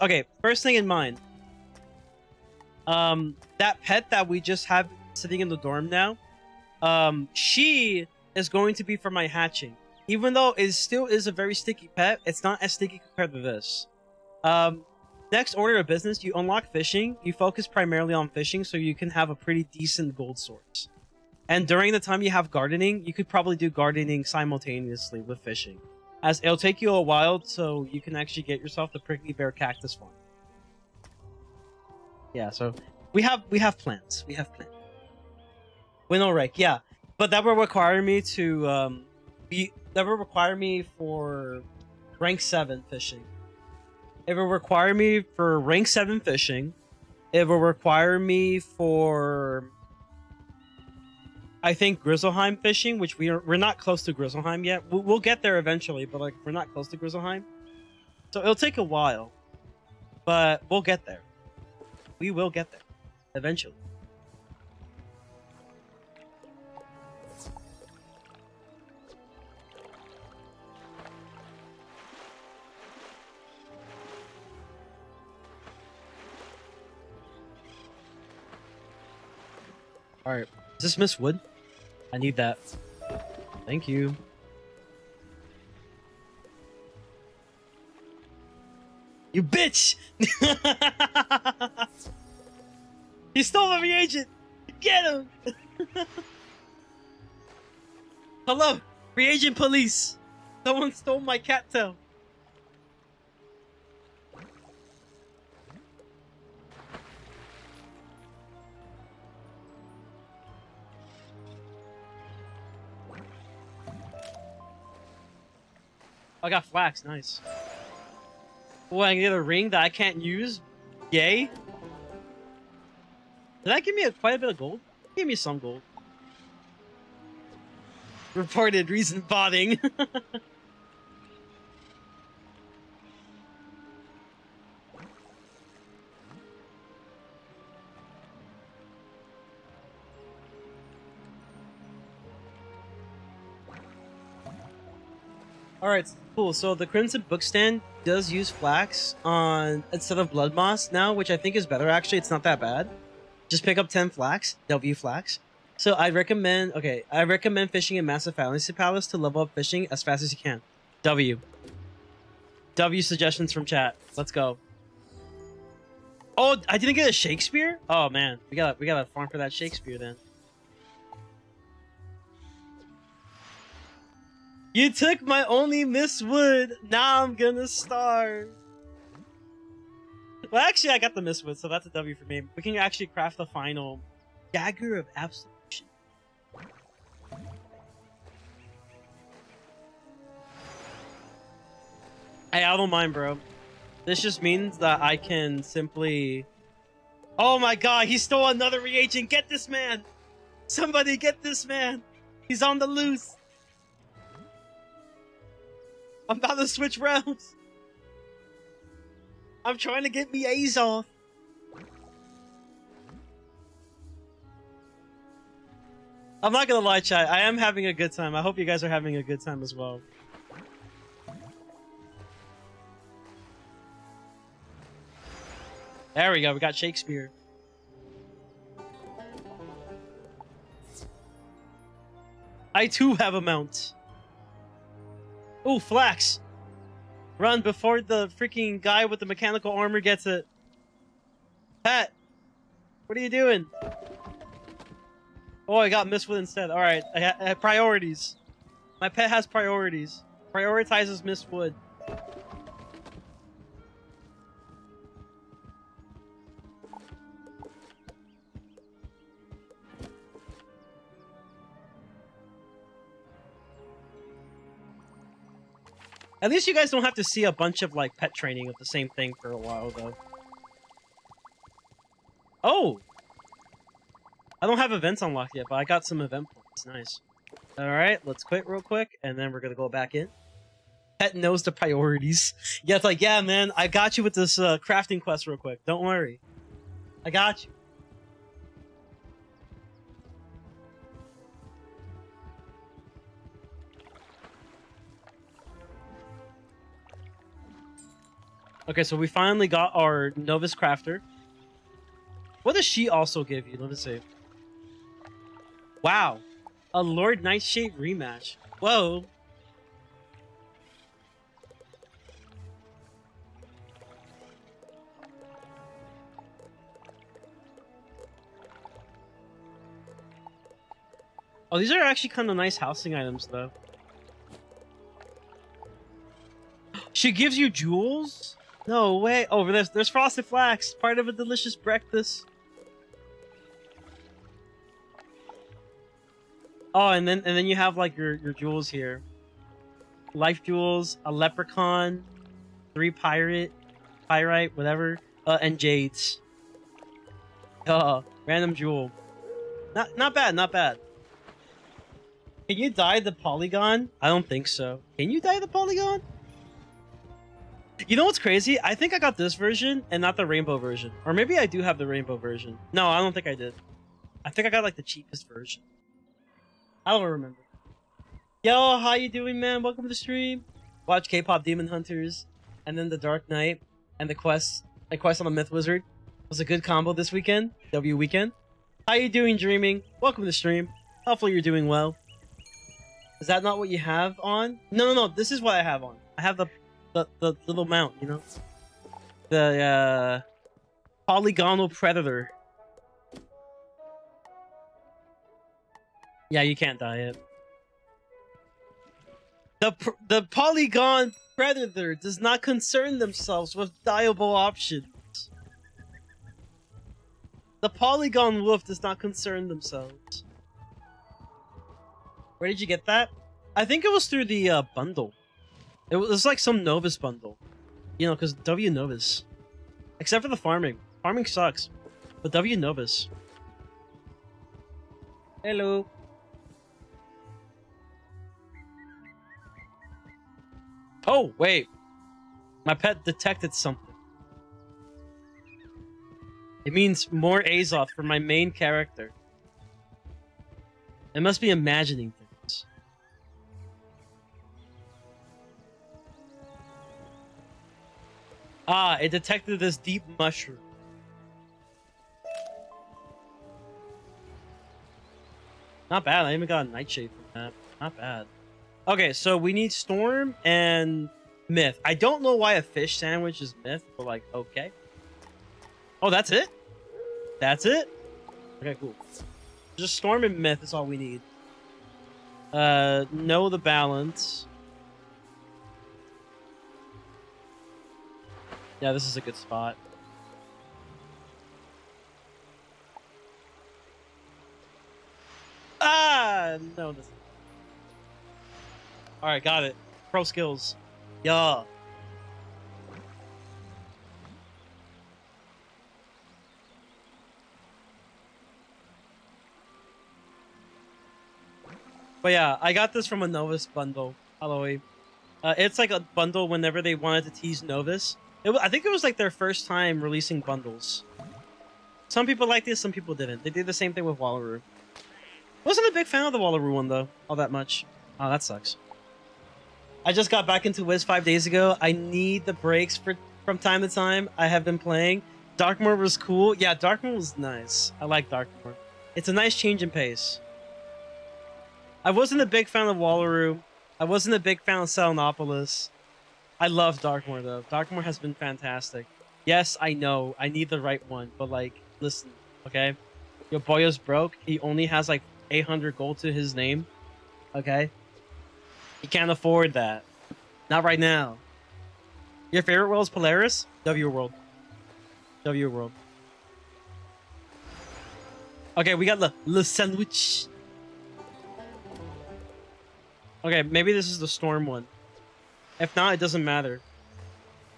thing in mind. That pet that we just have sitting in the dorm now, she is going to be for my hatching. Even though it still is a very sticky pet, it's not as sticky compared to this. Next order of business, you unlock fishing. You focus primarily on fishing so you can have a pretty decent gold source. And during the time you have gardening, you could probably do gardening simultaneously with fishing, as it'll take you a while so you can actually get yourself the prickly bear cactus farm. Yeah, so we have plans. We have plans. Winnow rake, yeah, but that will require me to that will require me for rank 7 fishing. It will require me for rank 7 fishing. It will require me for, I think, Grizzleheim fishing, which we're not close to Grizzleheim yet. We'll get there eventually, but like we're not close to Grizzleheim, so it'll take a while, but we'll get there. We will get there eventually. All right, is this Miss Wood? I need that. Thank you. You bitch! He stole my reagent! Get him! Hello, reagent police! Someone stole my cattail. I got flax, nice. Oh, I can get a ring that I can't use? Yay! Did that give me quite a bit of gold? Give me some gold. Reported reason botting. Alright, cool. So the Crimson Bookstand does use flax on instead of blood moss now, which I think is better actually. It's not that bad. Just pick up 10 flax, W flax. So I recommend fishing in Massive Fantasy Palace to level up fishing as fast as you can. W suggestions from chat. Let's go. Oh, I didn't get a Shakespeare? Oh man, we gotta farm for that Shakespeare then. You took my only Miss Wood. Now I'm gonna starve. Well, actually, I got the Miss Wood, so that's a W for me. We can actually craft the final Dagger of Absolution. Hey, I don't mind, bro. This just means that I can simply... Oh my god, he stole another reagent. Get this man. Somebody get this man. He's on the loose. I'm about to switch rounds. I'm trying to get me A's off. I'm not gonna lie, chat. I am having a good time. I hope you guys are having a good time as well. There we go. We got Shakespeare. I too have a mount. Ooh, flax. Run before the freaking guy with the mechanical armor gets it. Pat, what are you doing? Oh, I got Mistwood instead. Alright, I have priorities. My pet has priorities. Prioritizes Mistwood. At least you guys don't have to see a bunch of, like, pet training of the same thing for a while, though. Oh! I don't have events unlocked yet, but I got some event points. Nice. Alright, let's quit real quick, and then we're gonna go back in. Pet knows the priorities. Yeah, it's like, yeah, man, I got you with this crafting quest real quick. Don't worry. I got you. Okay, so we finally got our Novice Crafter. What does she also give you? Let me see. Wow. A Lord Nightshade rematch. Whoa. Oh, these are actually kind of nice housing items, though. She gives you jewels? No way. Oh, there's frosted flax, part of a delicious breakfast. Oh, and then you have like your jewels here. Life jewels, a leprechaun, 3 pyrite, whatever, and jades. Random jewel. Not bad, not bad. Can you dye the polygon? I don't think so. Can you dye the polygon? You know what's crazy? I think I got this version and not the rainbow version. Or maybe I do have the rainbow version. No, I don't think I did. I think I got like the cheapest version. I don't remember. Yo, how you doing, man? Welcome to the stream. Watch K-pop Demon Hunters and then the Dark Knight and the quest on the Myth Wizard. Was a good combo this weekend. W weekend. How you doing, Dreaming? Welcome to the stream. Hopefully you're doing well. Is that not what you have on? No. This is what I have on. I have the little mount, you know? The polygonal predator. Yeah, you can't dye it. The polygon predator does not concern themselves with dyeable options. The polygon wolf does not concern themselves. Where did you get that? I think it was through the bundle. It was like some Novus bundle. You know, because W Novus. Except for the farming. Farming sucks. But W Novus. Hello. Oh, wait. My pet detected something. It means more Azoth for my main character. It must be imagining things. Ah, it detected this deep mushroom. Not bad. I even got a nightshade from that. Not bad. Okay, so we need Storm and Myth. I don't know why a fish sandwich is Myth, but like, okay. Oh, that's it? That's it? Okay, cool. Just Storm and Myth is all we need. Know the balance. Yeah, this is a good spot. Ah, no. This. All right, got it. Pro skills. Yeah. But yeah, I got this from a Novus bundle. Aloy. It's like a bundle whenever they wanted to tease Novus. I think it was like their first time releasing bundles. Some people liked this, some people didn't. They did the same thing with Wallaroo. Wasn't a big fan of the Wallaroo one though, all that much. Oh, that sucks. I just got back into Wiz 5 days ago. I need the breaks from time to time. I have been playing. Darkmoor was cool. Yeah, Darkmoor was nice. I like Darkmoor. It's a nice change in pace. I wasn't a big fan of Wallaroo. I wasn't a big fan of Selenopolis. I love Darkmoor though. Darkmoor has been fantastic. Yes, I know. I need the right one. But like, listen, okay? Your boy is broke. He only has like 800 gold to his name. Okay? He can't afford that. Not right now. Your favorite world is Polaris? W World. W World. Okay, we got the sandwich. Okay, maybe this is the storm one. If not, it doesn't matter.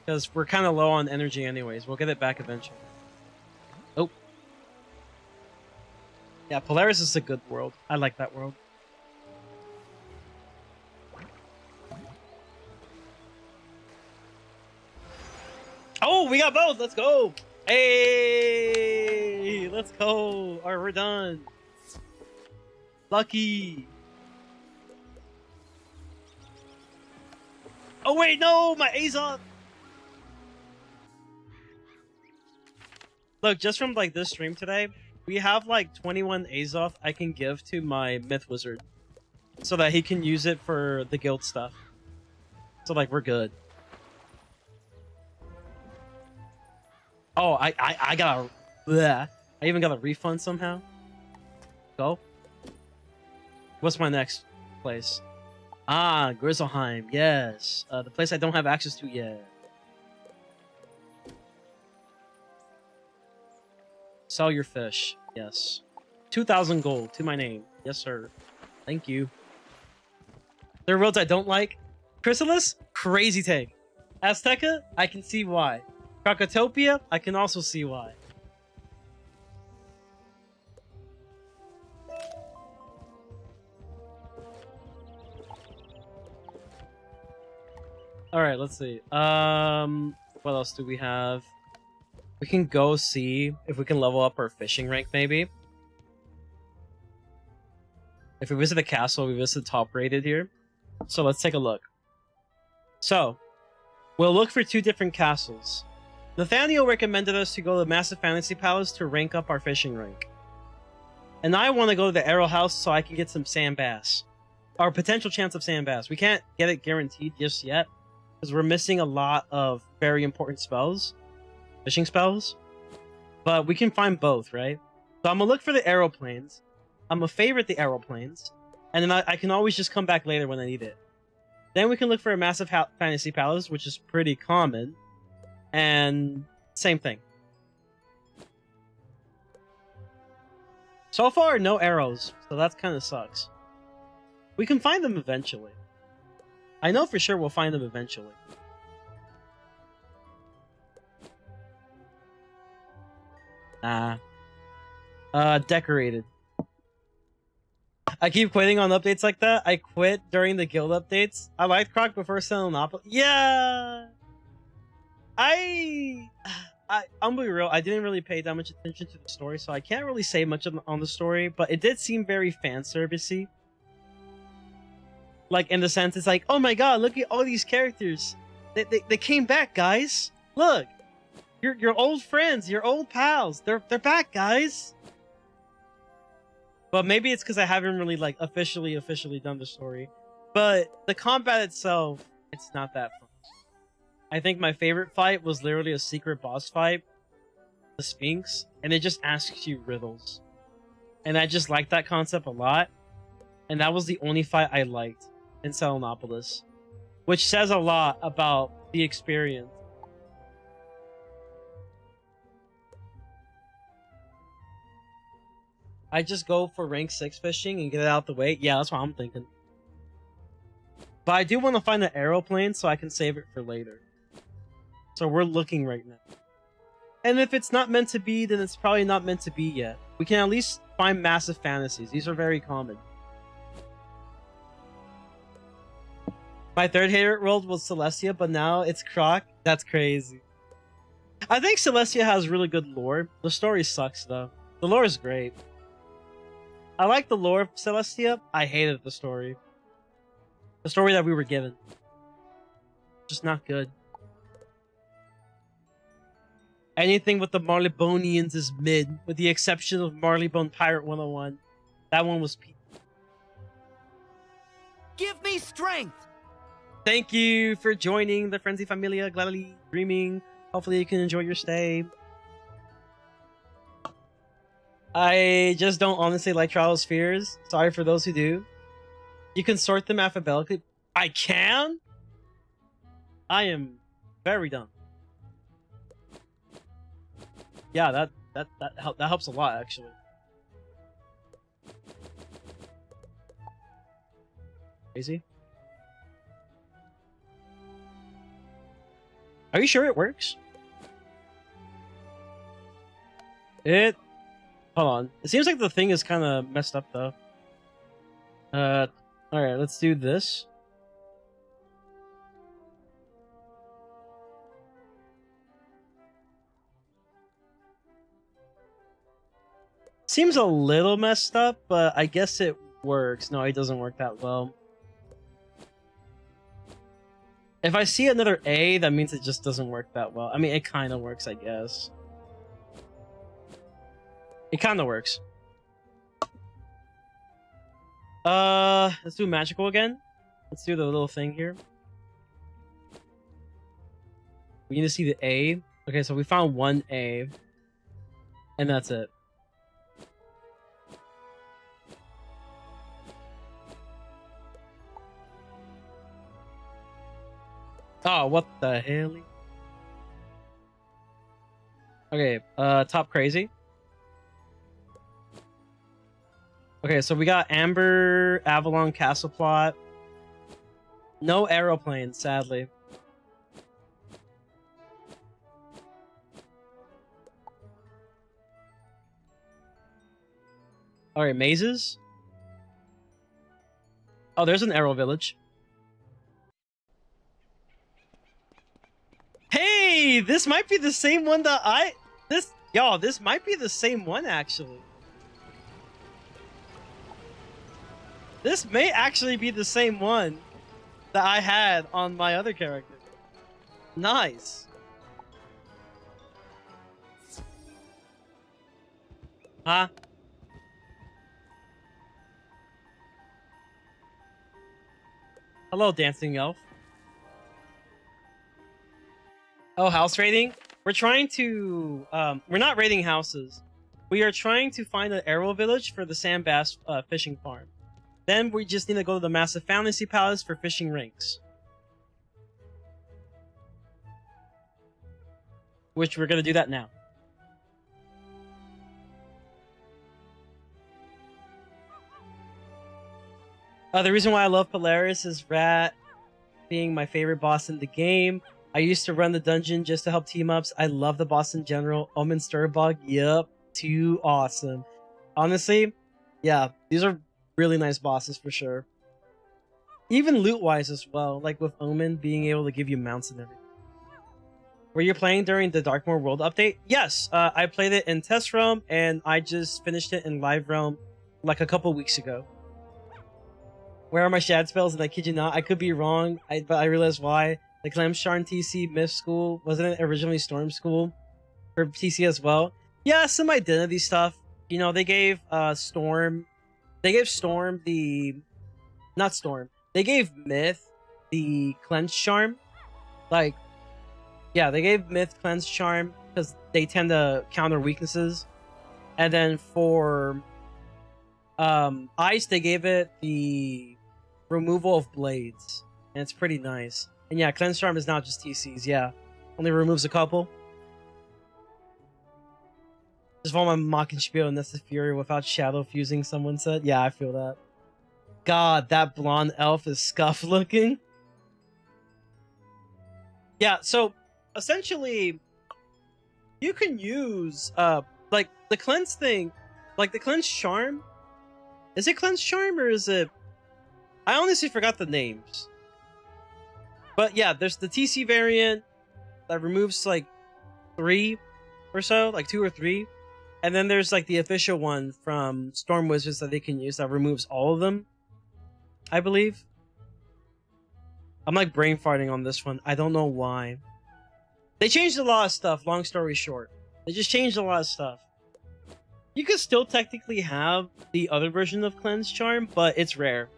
Because we're kind of low on energy anyways. We'll get it back eventually. Oh. Yeah, Polaris is a good world. I like that world. Oh, we got both! Let's go! Hey! Let's go! Alright, we're done. Lucky! Oh wait, no! My Azoth! Look, just from like this stream today, we have like 21 Azoth I can give to my Myth Wizard. So that he can use it for the guild stuff. So like, we're good. Oh, I got a... Bleh. I even got a refund somehow. Go. What's my next place? Ah, Grizzleheim. Yes. The place I don't have access to yet. Sell your fish. Yes. 2,000 gold to my name. Yes, sir. Thank you. There are roads I don't like. Chrysalis? Crazy take. Azteca? I can see why. Krakatopia? I can also see why. Alright, let's see. What else do we have? We can go see if we can level up our fishing rank, maybe. If we visit the castle, we visit top rated here. So let's take a look. So, we'll look for 2 different castles. Nathaniel recommended us to go to the Massive Fantasy Palace to rank up our fishing rank. And I want to go to the Arrow House so I can get some sand bass. Our potential chance of sand bass. We can't get it guaranteed just yet, because we're missing a lot of very important spells. Fishing spells. But we can find both, right? So I'm going to look for the aeroplanes. I'm gonna favorite the aeroplanes, and then I can always just come back later when I need it. Then we can look for a massive fantasy palace, which is pretty common, and same thing. So far, no arrows, so that kind of sucks. We can find them eventually. I know for sure we'll find them eventually. Nah. Decorated. I keep quitting on updates like that. I quit during the guild updates. I liked Croc before Selenopolis. Yeah! I'm gonna be real, I didn't really pay that much attention to the story, so I can't really say much on the story, but it did seem very fan servicey. Like, in the sense, it's like, oh my god, look at all these characters. They came back, guys. Look. Your old friends, your old pals. They're back, guys. But maybe it's because I haven't really, like, officially done the story. But the combat itself, it's not that fun. I think my favorite fight was literally a secret boss fight, the Sphinx, and it just asks you riddles. And I just liked that concept a lot. And that was the only fight I liked in Selenopolis, which says a lot about the experience. I just go for rank 6 fishing and get it out the way. Yeah, that's what I'm thinking. But I do want to find the aeroplane so I can save it for later. So we're looking right now. And if it's not meant to be, then it's probably not meant to be yet. We can at least find massive fantasies. These are very common. My third favorite world was Celestia, but now it's Croc. That's crazy. I think Celestia has really good lore. The story sucks, though. The lore is great. I like the lore of Celestia. I hated the story. The story that we were given. Just not good. Anything with the Marleybonians is mid, with the exception of Marleybone Pirate 101. That one was peak. Give me strength! Thank you for joining the Frenzy Familia, gladly dreaming. Hopefully you can enjoy your stay. I just don't honestly like Trial of Spheres. Sorry for those who do. You can sort them alphabetically. I can? I am very dumb. Yeah, that helps a lot, actually. Crazy. Are you sure it works? Hold on. It seems like the thing is kind of messed up, though. Alright, let's do this. Seems a little messed up, but I guess it works. No, it doesn't work that well. If I see another A, that means it just doesn't work that well. I mean, it kind of works, I guess. It kind of works. Let's do magical again. Let's do the little thing here. We need to see the A. Okay, so we found one A. And that's it. Oh, what the hell? Okay, top crazy. Okay, so we got Amber, Avalon, Castle Plot. No aeroplanes, sadly. Alright, mazes. Oh, there's an arrow village. Hey, this might be the same one that this might be the same one, actually. This may actually be the same one that I had on my other character. Nice. Huh? Hello, dancing elf. Oh, house raiding? We're trying to, we're not raiding houses. We are trying to find an arrow village for the sand bass fishing farm. Then we just need to go to the massive fantasy palace for fishing rinks. Which we're gonna do that now. The reason why I love Polaris is Rat being my favorite boss in the game. I used to run the dungeon just to help team-ups. I love the boss in general. Omen Sturbog, yup, too awesome. Honestly, yeah, these are really nice bosses for sure. Even loot-wise as well, like with Omen being able to give you mounts and everything. Were you playing during the Darkmoor World update? Yes, I played it in Test Realm, and I just finished it in Live Realm like a couple weeks ago. Where are my shad spells? And I kid you not, I could be wrong, but I realized why. The Glamsharn TC Myth School, wasn't it originally Storm School for TC as well? Yeah, some identity stuff. You know, they gave Storm the... Not Storm. They gave Myth the Cleanse Charm. Like, yeah, they gave Myth Cleanse Charm because they tend to counter weaknesses. And then for Ice, they gave it the removal of blades. And it's pretty nice. And yeah, Cleanse Charm is not just TCs, yeah. Only removes a couple. Just want my Mockenspiel and that's the Fury without Shadow fusing, someone said. Yeah, I feel that. God, that blonde elf is scuffed looking. Yeah, so essentially you can use like the cleanse thing, like the Cleanse Charm. Is it Cleanse Charm or is it... I honestly forgot the names. But yeah, there's the TC variant that removes like 3 or so, like 2 or 3. And then there's like the official one from Storm Wizards that they can use that removes all of them, I believe. I'm like brain farting on this one. I don't know why. They changed a lot of stuff, long story short. They just changed a lot of stuff. You could still technically have the other version of Cleanse Charm, but it's rare.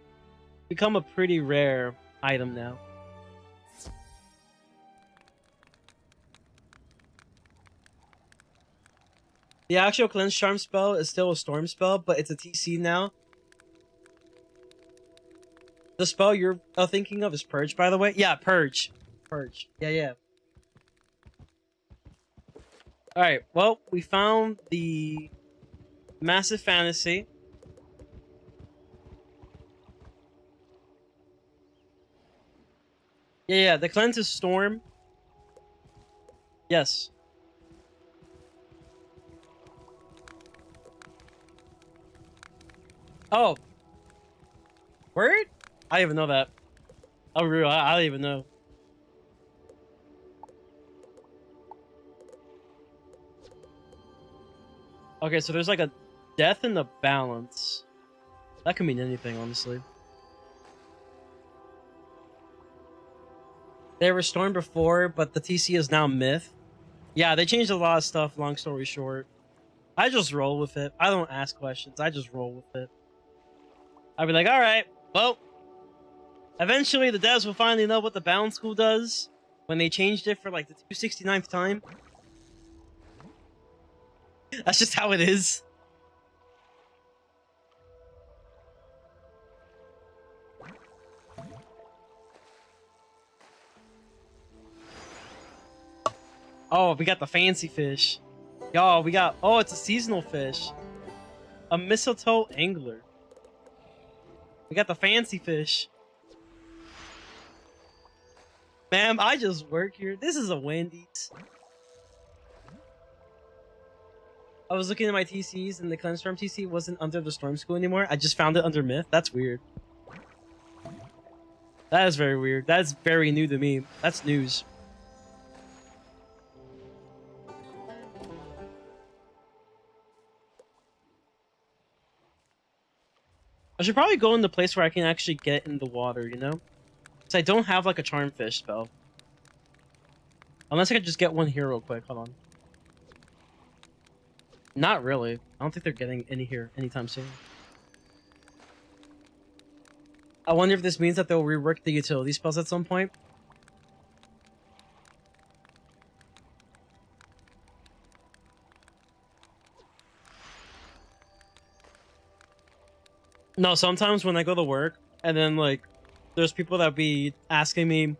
Become a pretty rare item now. The actual Cleanse Charm spell is still a Storm spell, but it's a TC now. The spell you're thinking of is Purge, by the way. Yeah, Purge. Purge. Yeah. Alright, well, we found the Massive Fantasy. Yeah, the Cleanse is Storm. Yes. Oh. Word? I didn't even know that. Oh, real. I don't even know. Okay, so there's like a death in the balance. That could mean anything, honestly. They were Storm before, but the TC is now Myth. Yeah, they changed a lot of stuff, long story short. I just roll with it. I don't ask questions. I just roll with it. I'd be like, alright, well, eventually the devs will finally know what the balance school does when they changed it for like the 269th time. That's just how it is. Oh, we got the fancy fish. Y'all, we got... Oh, it's a seasonal fish. A mistletoe angler. We got the fancy fish. Ma'am, I just work here. This is a Wendy's. I was looking at my TCs and the Cleanse Storm TC wasn't under the Storm School anymore. I just found it under Myth. That's weird. That is very weird. That is very new to me. That's news. I should probably go in the place where I can actually get in the water, you know? Because I don't have like a charm fish spell. Unless I could just get one here real quick. Hold on. Not really. I don't think they're getting any here anytime soon. I wonder if this means that they'll rework the utility spells at some point. No, sometimes when I go to work and then like there's people that be asking me,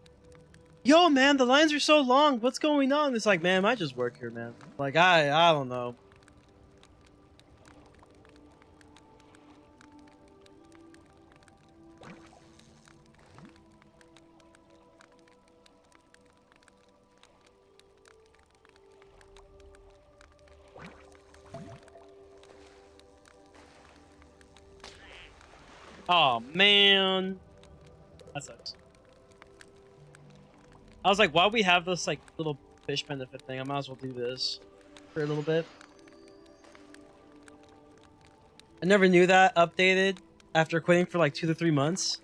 "Yo, man, the lines are so long. What's going on?" It's like, man, I just work here, man. Like I don't know. Oh man, that sucks. I was like, why we have this like little fish benefit thing? I might as well do this for a little bit. I never knew that updated after quitting for like 2 to 3 months.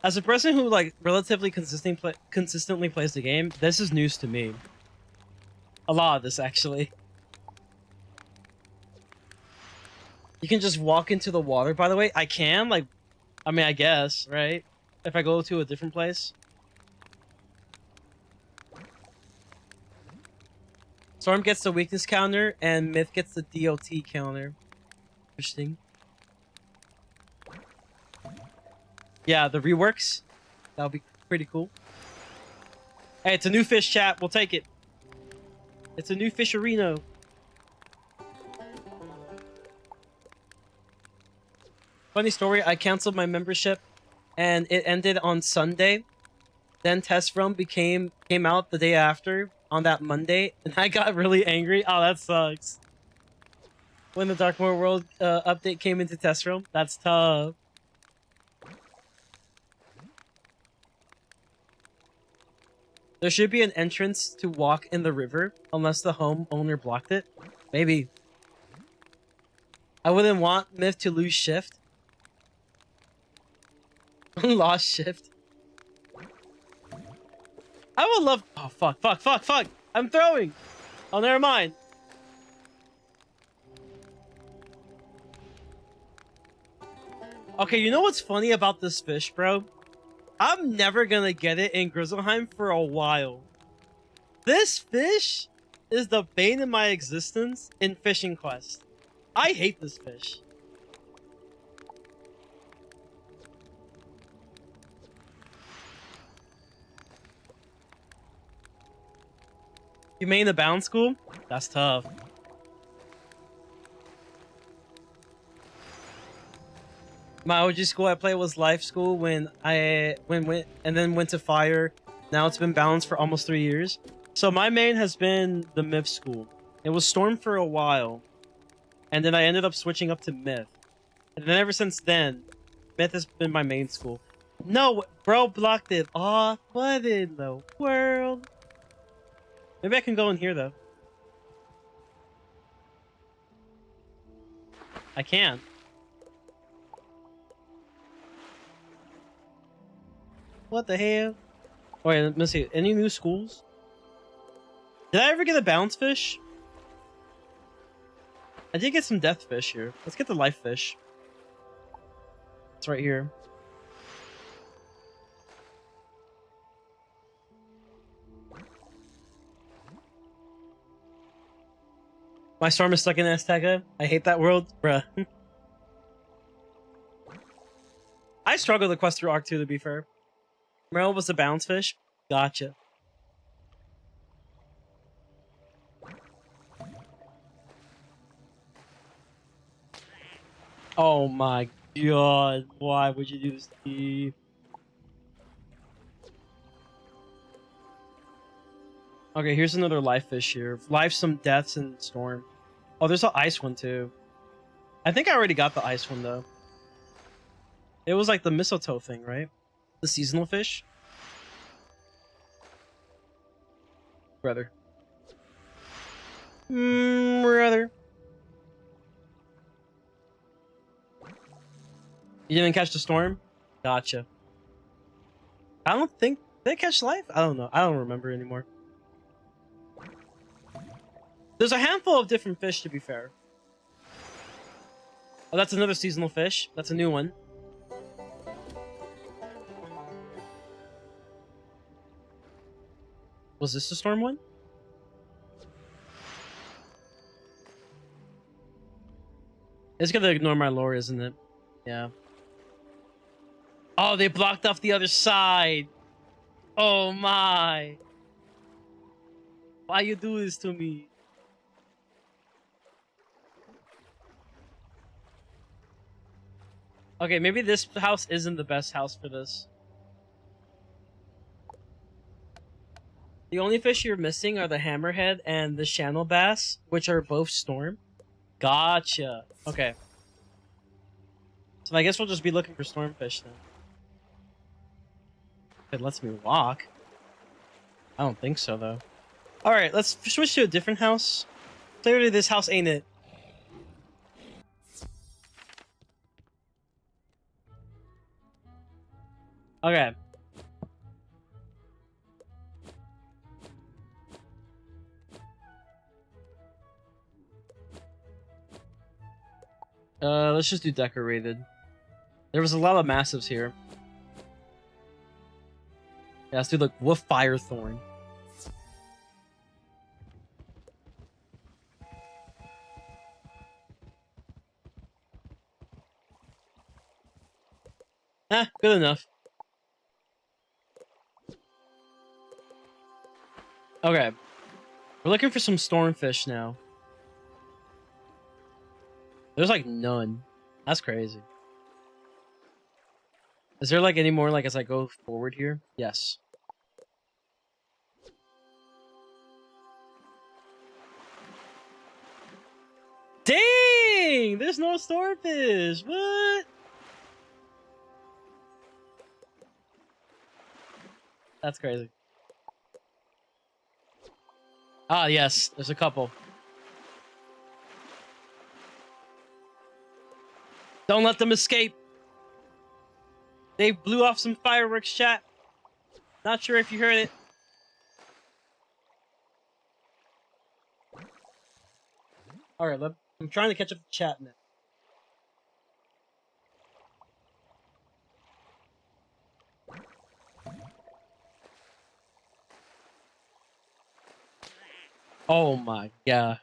As a person who like relatively consistently plays the game, this is news to me. A lot of this actually. You can just walk into the water, by the way. I can, like, I mean, I guess, right? If I go to a different place. Storm gets the weakness counter, and Myth gets the DOT counter. Interesting. Yeah, the reworks. That'll be pretty cool. Hey, it's a new fish, chat. We'll take it. It's a new fisherino. Funny story, I canceled my membership and it ended on Sunday. Then Test Run came out the day after on that Monday, and I got really angry. Oh, that sucks. When the Dark More World update came into Test Run, that's tough. There should be an entrance to walk in the river, unless the homeowner blocked it. Maybe. I wouldn't want Myth to lose shift. Lost shift. I would love. Oh fuck! I'm throwing. Oh, never mind. Okay, you know what's funny about this fish, bro? I'm never gonna get it in Grizzleheim for a while. This fish is the bane of my existence in Fishing Quest. I hate this fish. You made the bound school? That's tough. My OG school I played was Life School when I went and then went to Fire. Now it's been balanced for almost 3 years. So my main has been the Myth school. It was Storm for a while, and then I ended up switching up to Myth. And then ever since then, Myth has been my main school. No, bro blocked it off. What in the world? Maybe I can go in here though. I can. What the hell? Oh, wait, let me see. Any new schools? Did I ever get a bounce fish? I did get some death fish here. Let's get the life fish. It's right here. My storm is stuck in Azteca. I hate that world, bruh. I struggled to quest through Arc 2, to be fair. Merle was the bounce fish? Gotcha. Oh my god. Why would you do this, Steve? Okay, here's another life fish here. Life, some deaths, and storm. Oh, there's an ice one too. I think I already got the ice one though. It was like the mistletoe thing, right? The seasonal fish? Brother. Brother. You didn't catch the storm? Gotcha. I don't think... Did I catch life? I don't know. I don't remember anymore. There's a handful of different fish, to be fair. Oh, that's another seasonal fish. That's a new one. Was this the storm one? It's gonna ignore my lore, isn't it? Yeah. Oh, they blocked off the other side. Oh my. Why you do this to me? Okay, maybe this house isn't the best house for this. The only fish you're missing are the hammerhead and the channel bass, which are both storm. Gotcha. Okay. So I guess we'll just be looking for stormfish then. It lets me walk. I don't think so, though. Alright, let's switch to a different house. Clearly this house ain't it. Okay. Let's just do decorated. There was a lot of massives here. Yeah, let's do the Wolf Firethorn. Good enough. Okay. We're looking for some stormfish now. There's like none. That's crazy. Is there like any more like as I go forward here? Yes. Dang! There's no stormfish. What? That's crazy. Ah, yes. There's a couple. Don't let them escape. They blew off some fireworks, chat. Not sure if you heard it. Alright, I'm trying to catch up to chat now. Oh my god.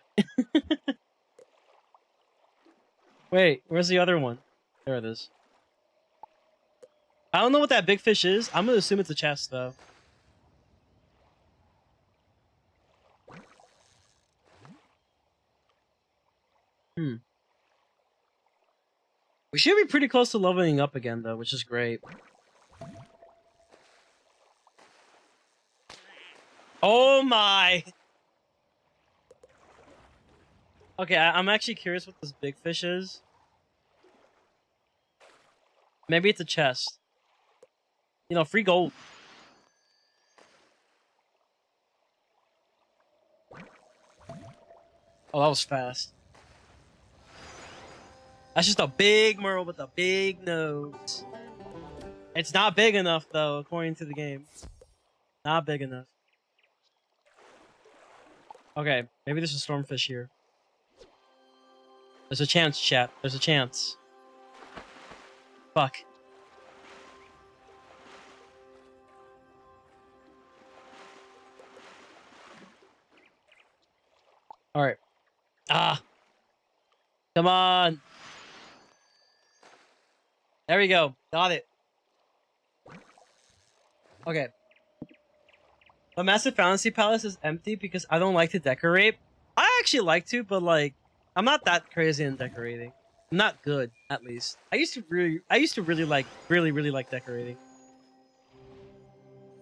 Wait, where's the other one? There it is. I don't know what that big fish is. I'm gonna assume it's a chest, though. We should be pretty close to leveling up again, though, which is great. Oh my! Okay, I'm actually curious what this big fish is. Maybe it's a chest. You know, free gold. Oh, that was fast. That's just a big merle with a big nose. It's not big enough, though, according to the game. Not big enough. Okay, maybe there's a stormfish here. There's a chance, chat. There's a chance. Fuck. Alright. Ah! Come on! There we go. Got it. Okay. The Massive Fantasy Palace is empty because I don't like to decorate. I actually like to, but like, I'm not that crazy in decorating. I'm not good, at least. I used to really like decorating.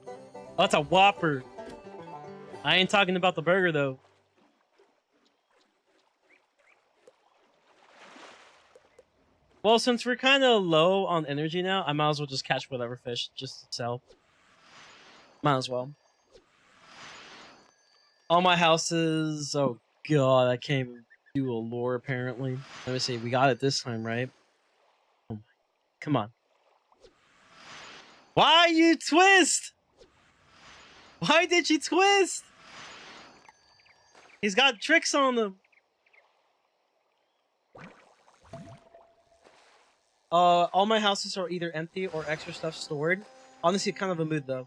Oh, that's a Whopper. I ain't talking about the burger though. Well, since we're kind of low on energy now, I might as well just catch whatever fish just to sell. Might as well. All my houses. Oh god, I can't even do a lore apparently. Let me see. We got it this time, right? Oh my. Come on. Why you twist? Why did you twist? He's got tricks on them. All my houses are either empty or extra stuff stored. Honestly, kind of a mood though.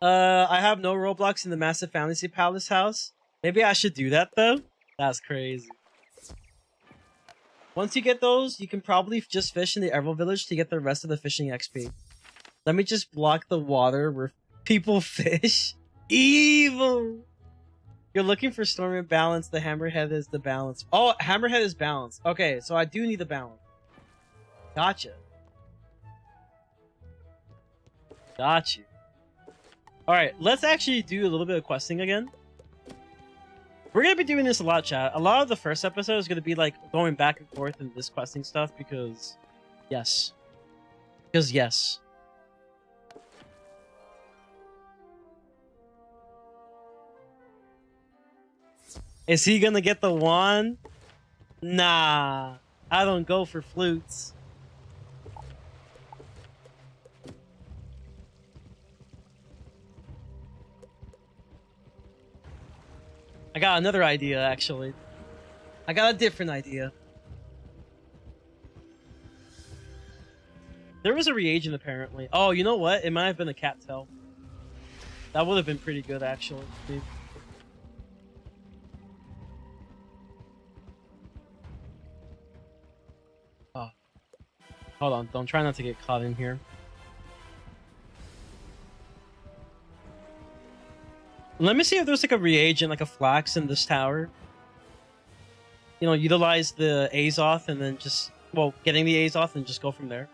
I have no Roblox in the Massive Fantasy Palace house. Maybe I should do that though. That's crazy. Once you get those, you can probably just fish in the Emerald Village to get the rest of the fishing XP. Let me just block the water where people fish. Evil! You're looking for storm and balance. The hammerhead is the balance. Oh, hammerhead is balance. Okay, so I do need the balance. Gotcha. Got you. Alright, let's actually do a little bit of questing again. We're gonna be doing this a lot, chat. A lot of the first episode is gonna be like going back and forth in this questing stuff because yes. Because yes. Is he gonna get the wand? Nah. I don't go for flutes. I got another idea, actually. I got a different idea. There was a reagent, apparently. Oh, you know what? It might have been a cattail. That would have been pretty good, actually. Oh. Hold on. Don't try not to get caught in here. Let me see if there's like a reagent, like a flax in this tower. You know, utilize the Azoth and then just, well, getting the Azoth and just go from there.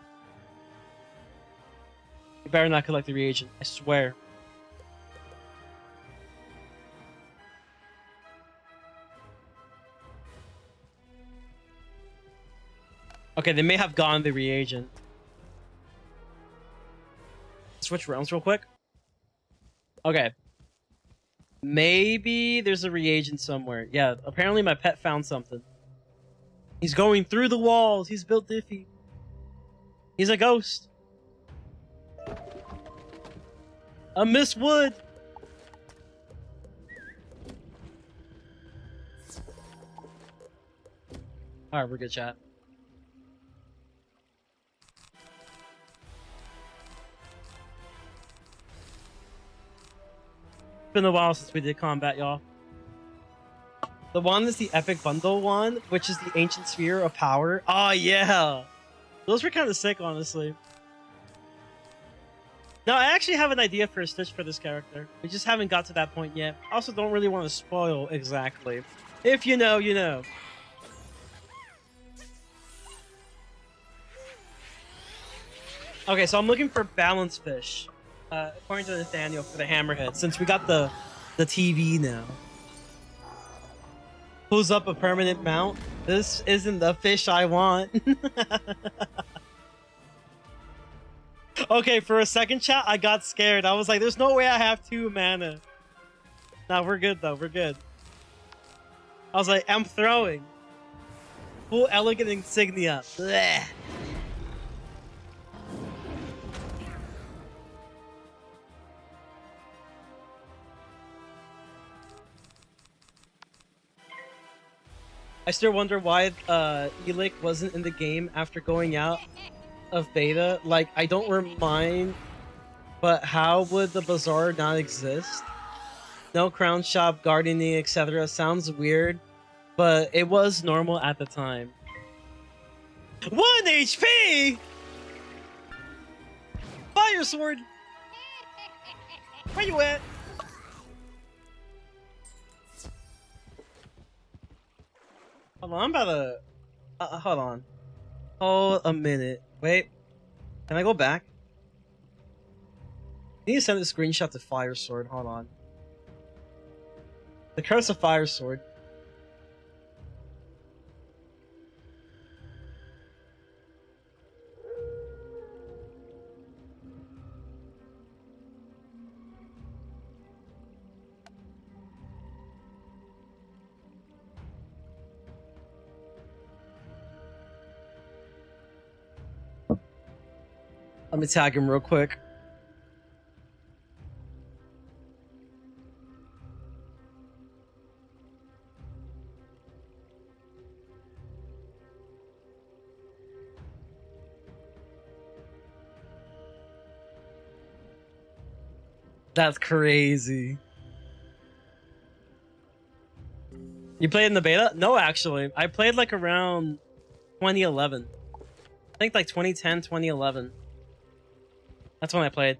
You better not collect the reagent, I swear. Okay, they may have gotten the reagent. Switch rounds real quick. Okay. Maybe there's a reagent somewhere. Yeah, apparently my pet found something. He's going through the walls. He's built Diffy. He's a ghost. A Miss Wood. Alright, we're good, chat. Been a while since we did combat, y'all. The one is the epic bundle one, which is the ancient sphere of power. Oh yeah, those were kind of sick, honestly. Now I actually have an idea for a stitch for this character. We just haven't got to that point yet. I also don't really want to spoil exactly. If you know, you know. Okay, so I'm looking for balance fish. According to Nathaniel, for the hammerhead, since we got the TV now. Pulls up a permanent mount. This isn't the fish I want. Okay, for a second, chat, I got scared. I was like, there's no way I have 2 mana. Nah, we're good though, we're good. I was like, I'm throwing. Full elegant insignia. Blech. I still wonder why Elic wasn't in the game after going out of beta. Like, I don't remind, but how would the bazaar not exist? No crown shop, gardening, etc. Sounds weird, but it was normal at the time. 1 HP! Fire sword! Where you at? Hold on, I'm about to... hold on. Hold a minute. Wait. Can I go back? I need to send a screenshot to Fire Sword. Hold on. The Curse of Fire Sword. Let me tag him real quick. That's crazy. You played in the beta? No, actually. I played like around 2011. I think like 2010, 2011. That's when I played.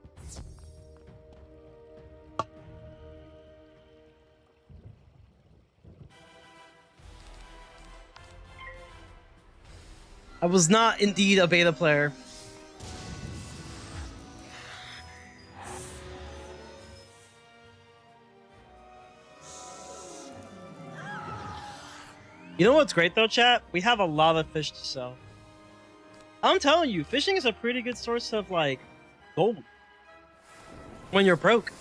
I was not indeed a beta player. You know what's great though, chat? We have a lot of fish to sell. I'm telling you, fishing is a pretty good source of like gold when you're broke.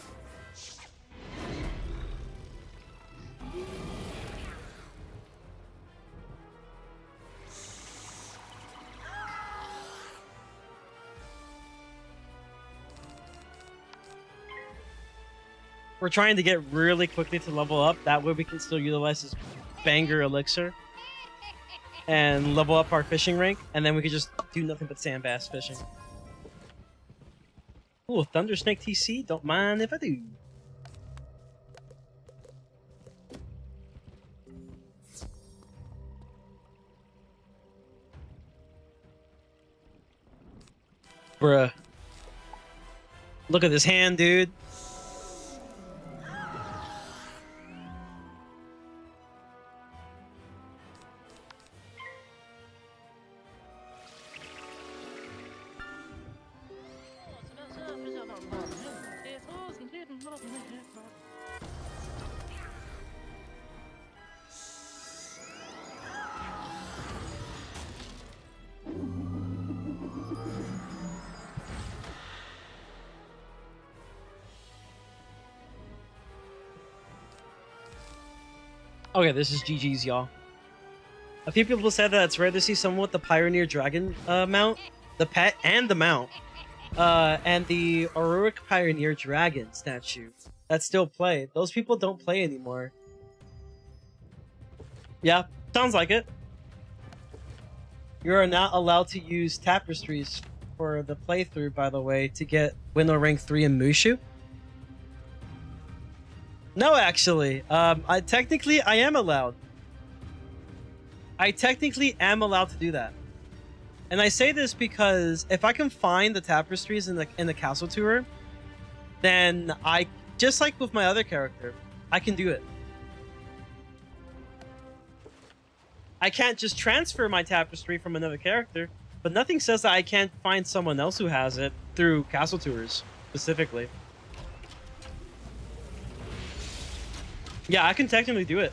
We're trying to get really quickly to level up. That way we can still utilize this banger elixir and level up our fishing rank, and then we could just do nothing but sand bass fishing. Ooh, Thunder Snake TC, don't mind if I do. Bruh. Look at this hand, dude. Okay, this is GG's, y'all. A few people said that it's rare to see someone with the Pioneer Dragon mount, the pet, and the mount, and the Heroic Pioneer Dragon statue that still play. Those people don't play anymore. Yeah, sounds like it. You are not allowed to use tapestries for the playthrough, by the way, to get Winnow rank 3 in Mushu. No, actually, I technically am allowed. I technically am allowed to do that, and I say this because if I can find the tapestries in the castle tour, then I, just like with my other character, I can do it. I can't just transfer my tapestry from another character, but nothing says that I can't find someone else who has it through castle tours specifically. Yeah, I can technically do it.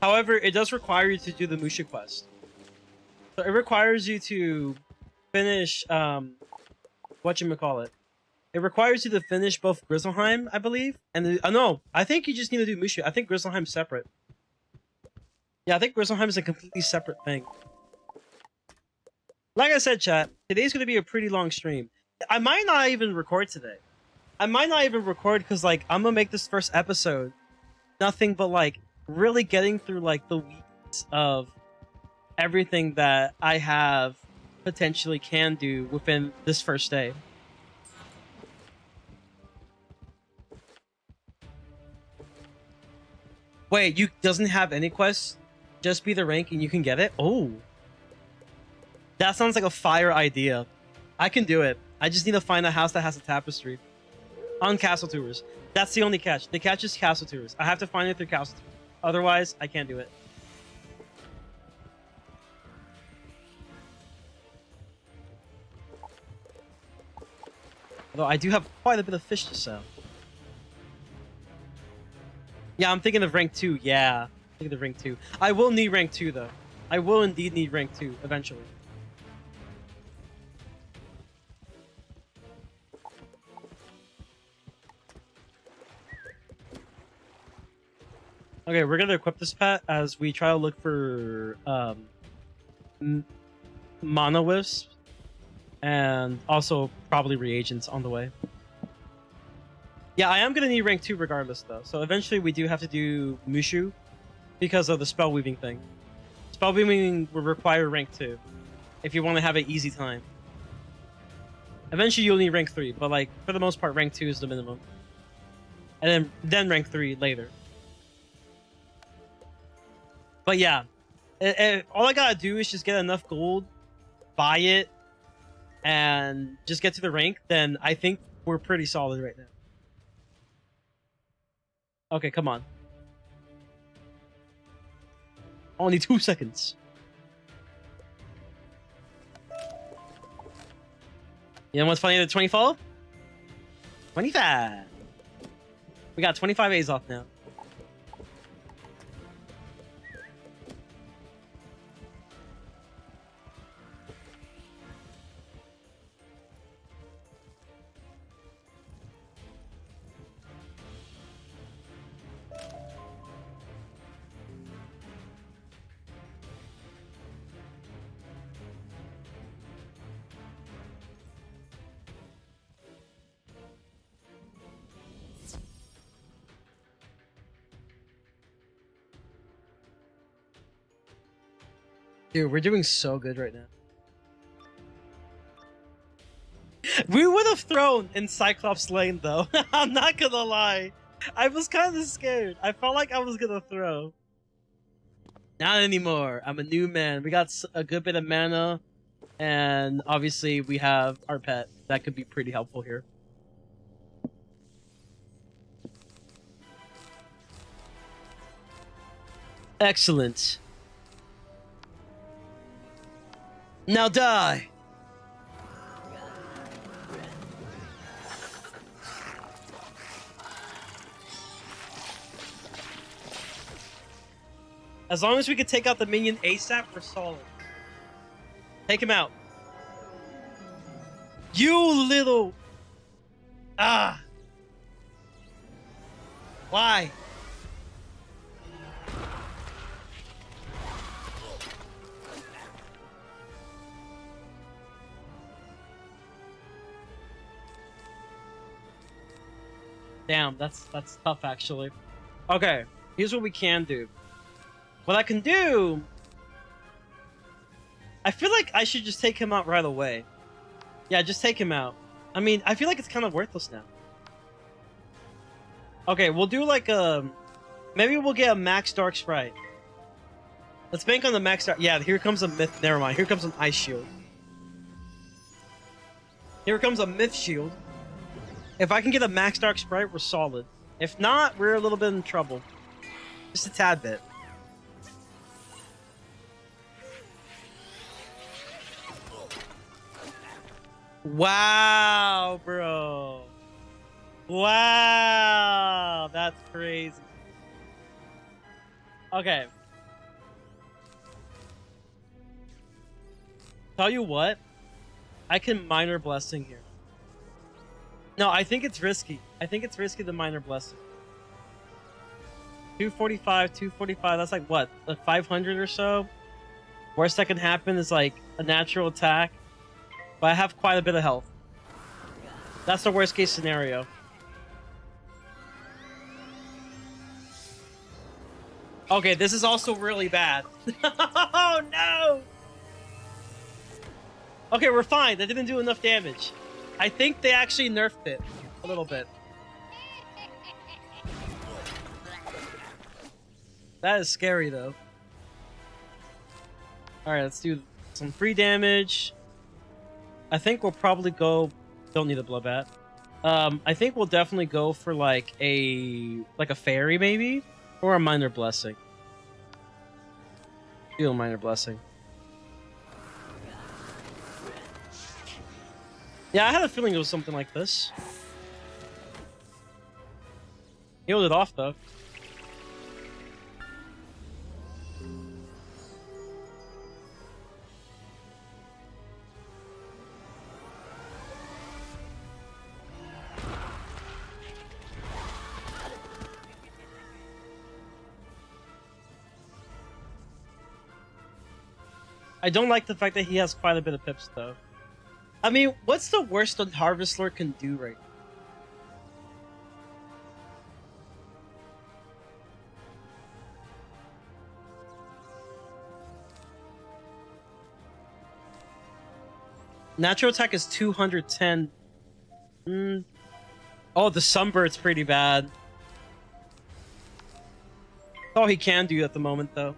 However, it does require you to do the Mushu quest. So it requires you to finish, whatchamacallit. It requires you to finish both Grizzleheim, I believe, and no, I think you just need to do Mushu. I think Grizzleheim's separate. Yeah, I think Grizzleheim is a completely separate thing. Like I said, chat, today's going to be a pretty long stream. I might not even record today. I might not even record because, like, I'm gonna make this first episode nothing but, like, really getting through, like, the weeks of everything that I have potentially can do within this first day. Wait, you doesn't have any quests? Just be the rank and you can get it? Oh. That sounds like a fire idea. I can do it. I just need to find a house that has a tapestry. On castle tours. That's the only catch. The catch is castle tours. I have to find it through castle tours. Otherwise, I can't do it. Although I do have quite a bit of fish to sell. Yeah, I'm thinking of rank 2. Yeah, I'm thinking of rank 2. I will need rank 2 though. I will indeed need rank 2 eventually. Okay, we're gonna equip this pet as we try to look for mana wisps and also probably reagents on the way. Yeah, I am gonna need rank 2 regardless though. So eventually we do have to do Mushu because of the spell weaving thing. Spell weaving will require rank 2 if you want to have an easy time. Eventually you'll need rank 3, but like for the most part rank 2 is the minimum. And then rank 3 later. But yeah, All I gotta do is just get enough gold, buy it, and just get to the rank, then I think we're pretty solid right now. Okay, come on. Only 2 seconds. You know what's funny? The 24? 25. We got 25 A's off now. Dude, we're doing so good right now. We would have thrown in Cyclops Lane, though. I'm not gonna lie. I was kind of scared. I felt like I was gonna throw. Not anymore. I'm a new man. We got a good bit of mana. And obviously, we have our pet. That could be pretty helpful here. Excellent. Now die! As long as we can take out the minion ASAP, we're solid. Take him out. You little... Ah! Why? Damn, that's tough actually. Okay, here's what we can do. What I can do... I feel like I should just take him out right away. Yeah, just take him out. I mean, I feel like it's kind of worthless now. Okay, we'll do like a... Maybe we'll get a max dark sprite. Let's bank on the max dark... Yeah, here comes a myth... Never mind, here comes an ice shield. Here comes a myth shield. If I can get a max dark sprite, we're solid. If not, we're a little bit in trouble. Just a tad bit. Wow, bro. Wow, that's crazy. Okay. Tell you what, I can minor blessing here. No, I think it's risky. I think it's risky to minor blessing. 245, 245, that's like what? Like 500 or so? Worst that can happen is like a natural attack. But I have quite a bit of health. That's the worst case scenario. Okay, this is also really bad. Oh no! Okay, we're fine. That didn't do enough damage. I think they actually nerfed it a little bit. That is scary though. Alright, let's do some free damage. I think we'll probably go... Don't need a blowbat. I think we'll definitely go for like a fairy maybe? Or a minor blessing. Do a minor blessing. Yeah, I had a feeling it was something like this. Healed it off though. I don't like the fact that he has quite a bit of pips, though. I mean, what's the worst a Harvest Lord can do right now? Natural attack is 210. Oh, the Sunbird's pretty bad. That's all he can do at the moment, though.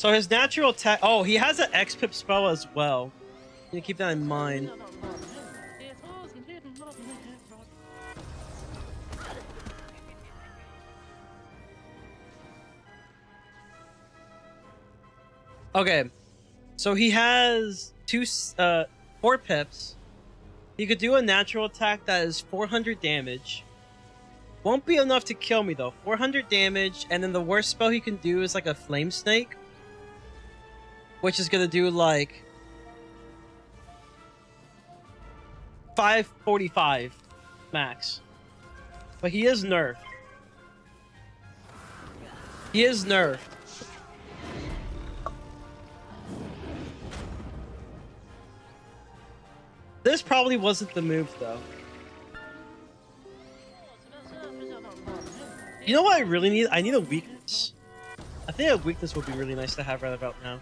So his natural attack... Oh, he has an X-Pip spell as well. You need to keep that in mind. Okay. So he has 4 pips. He could do a natural attack that is 400 damage. Won't be enough to kill me though. 400 damage, and then the worst spell he can do is like a flame snake, which is gonna do like 545 max. But he is nerfed. He is nerfed. This probably wasn't the move though. You know what I really need? I need a weakness. I think a weakness would be really nice to have right about now.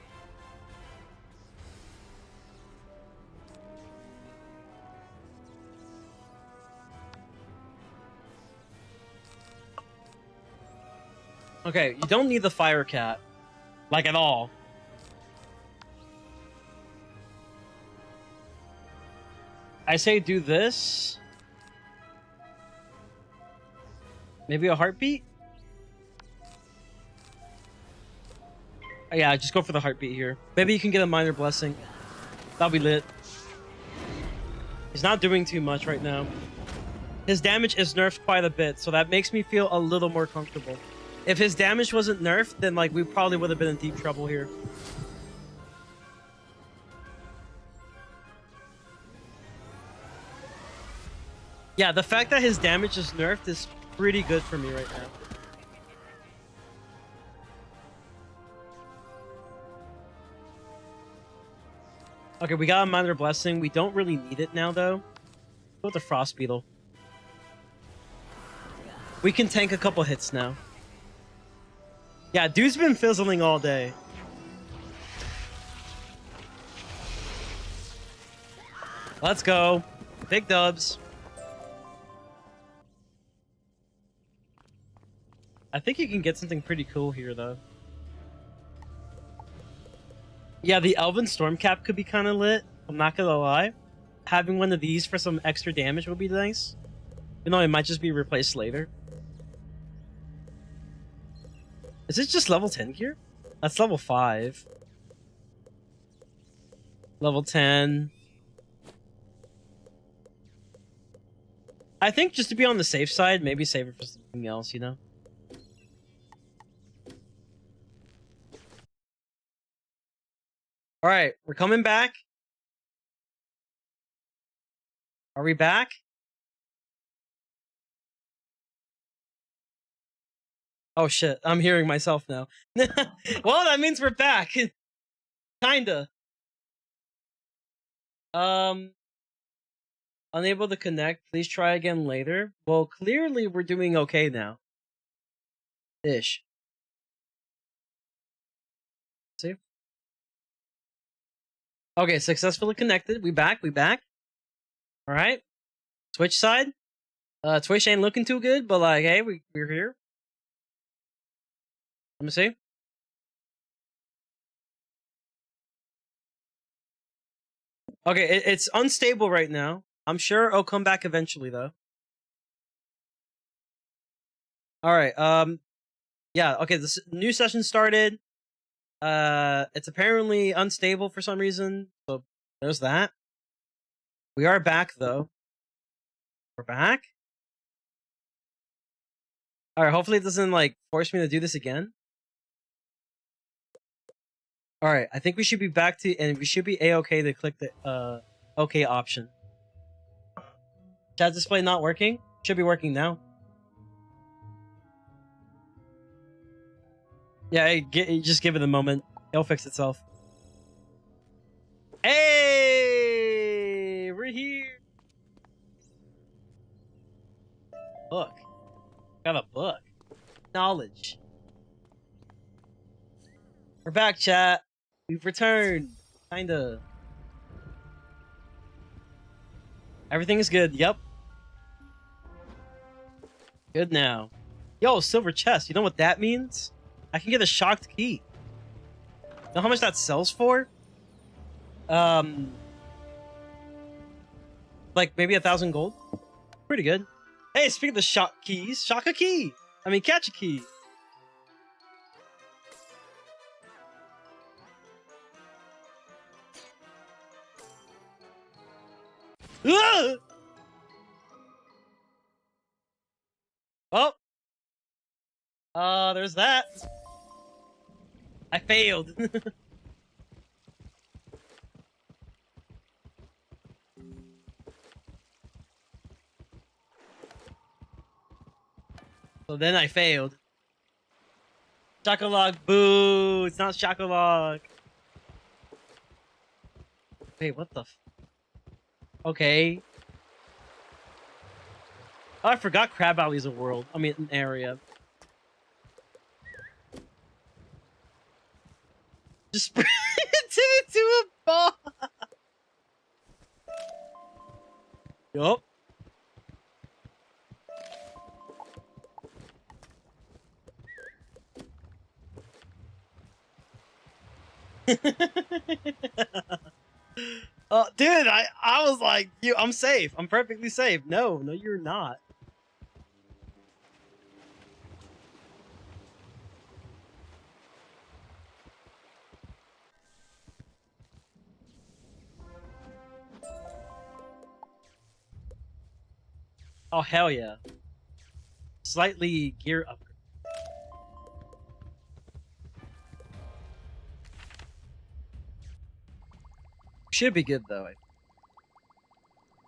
Okay, you don't need the fire cat. Like at all. I say do this. Maybe a heartbeat? Oh, yeah, just go for the heartbeat here. Maybe you can get a minor blessing. That'll be lit. He's not doing too much right now. His damage is nerfed quite a bit, so that makes me feel a little more comfortable. If his damage wasn't nerfed, then like we probably would have been in deep trouble here. Yeah, the fact that his damage is nerfed is pretty good for me right now. Okay, we got a minor blessing. We don't really need it now, though. Go with the Frost Beetle. We can tank a couple hits now. Yeah, dude's been fizzling all day. Let's go. Big dubs. I think you can get something pretty cool here, though. Yeah, the Elven Stormcap could be kind of lit. I'm not gonna lie. Having one of these for some extra damage would be nice. You know, it might just be replaced later. Is it just level 10 gear? That's level 5. Level 10. I think just to be on the safe side, maybe save it for something else, you know? Alright, we're coming back. Are we back? Oh shit, I'm hearing myself now. Well, that means we're back. Kinda. Unable to connect. Please try again later. Well, clearly we're doing okay now. Ish. See? Okay, successfully connected. We back. Alright. Twitch side. Twitch ain't looking too good, but like, hey, we're here. Let me see. Okay, it's unstable right now. I'm sure it'll come back eventually, though. Alright, yeah, okay, this new session started. It's apparently unstable for some reason, so there's that. We are back, though. We're back? Alright, hopefully it doesn't, like, force me to do this again. Alright, I think we should be back to, and we should be A-okay to click the, OK option. Chat display not working? Should be working now. Yeah, just give it a moment. It'll fix itself. Hey! We're here! Book. Got a book. Knowledge. We're back, chat. We've returned. Kinda. Everything is good. Yep. Good now. Yo, silver chest. You know what that means? I can get a shocked key. Know how much that sells for? Like maybe 1,000 gold. Pretty good. Hey, speaking of the shot keys, shock a key. I mean, catch a key. Ah! Oh, there's that. I failed. So then I failed. Chocolog, boo! It's not Chocolog. Wait, what the? Okay. Oh, I forgot Crab Valley's a world. I mean, an area. Just sprint into a ball. Yup. Dude, I was like, I'm safe. I'm perfectly safe. No, you're not. Oh, hell yeah. Slightly gear upgrade. Should be good, though.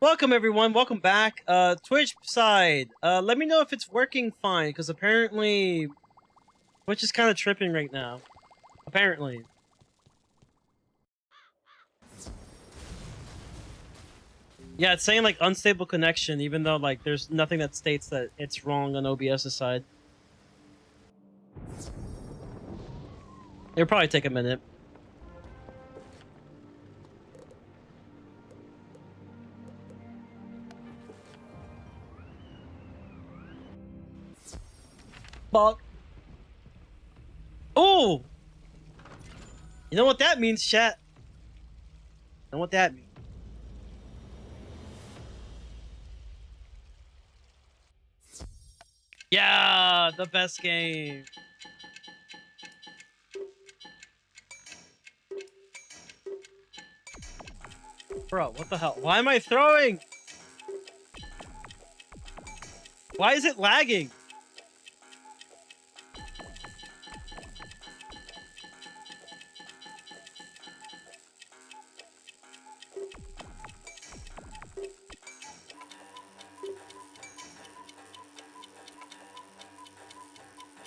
Welcome, everyone. Welcome back. Twitch side. Let me know if it's working fine, because apparently Twitch is kind of tripping right now. Apparently. Yeah, it's saying, like, unstable connection, even though, like, there's nothing that states that it's wrong on OBS's side. It'll probably take a minute. Fuck. Oh! You know what that means, chat? You know what that means? Yeah, the best game. Bro, what the hell? Why am I throwing? Why is it lagging?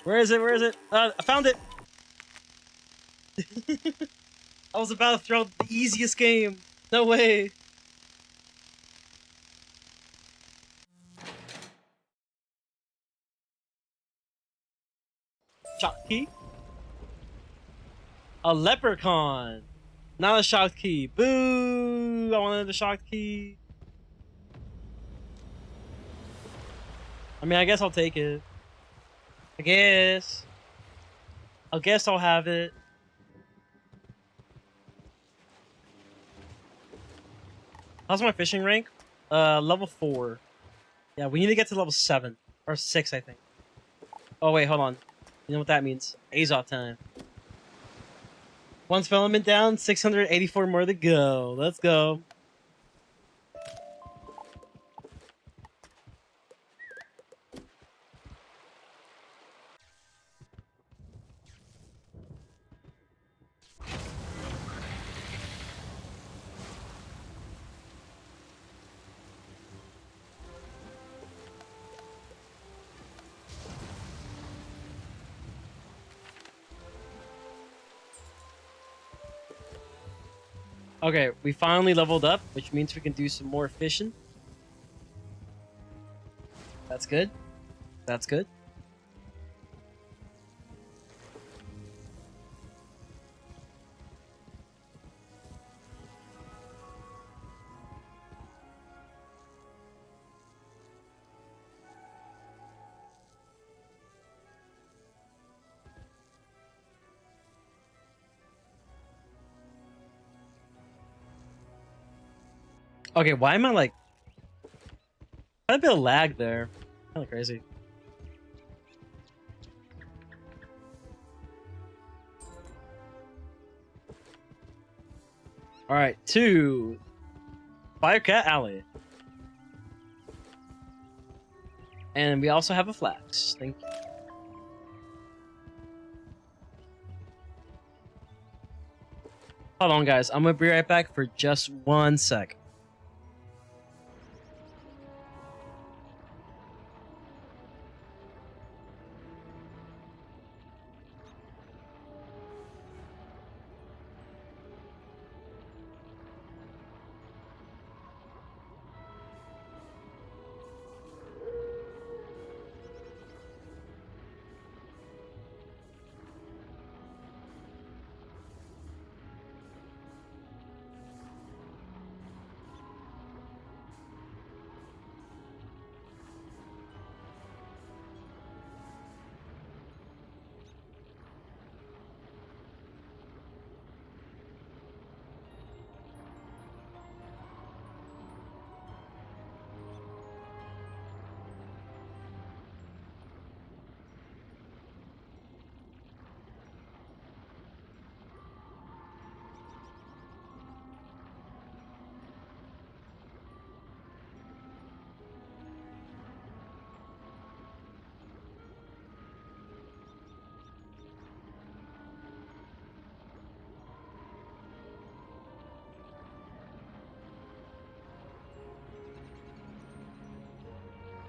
Where is it? Where is it? I found it! I was about to throw the easiest game. No way. Shock key? A leprechaun. Not a shock key. Boo! I wanted the shock key. I mean, I guess I'll take it. I guess I'll have it. How's my fishing rank? Level 4. Yeah, we need to get to level 7. Or 6, I think. Oh, wait, hold on. You know what that means? Azov time. One development down, 684 more to go. Let's go. Okay, we finally leveled up, which means we can do some more fishing. That's good. That's good. Okay, why am I like... a bit of lag there. Kind of crazy. Alright, to Firecat Alley. And we also have a flax. Thank you. Hold on, guys. I'm gonna be right back for just 1 sec.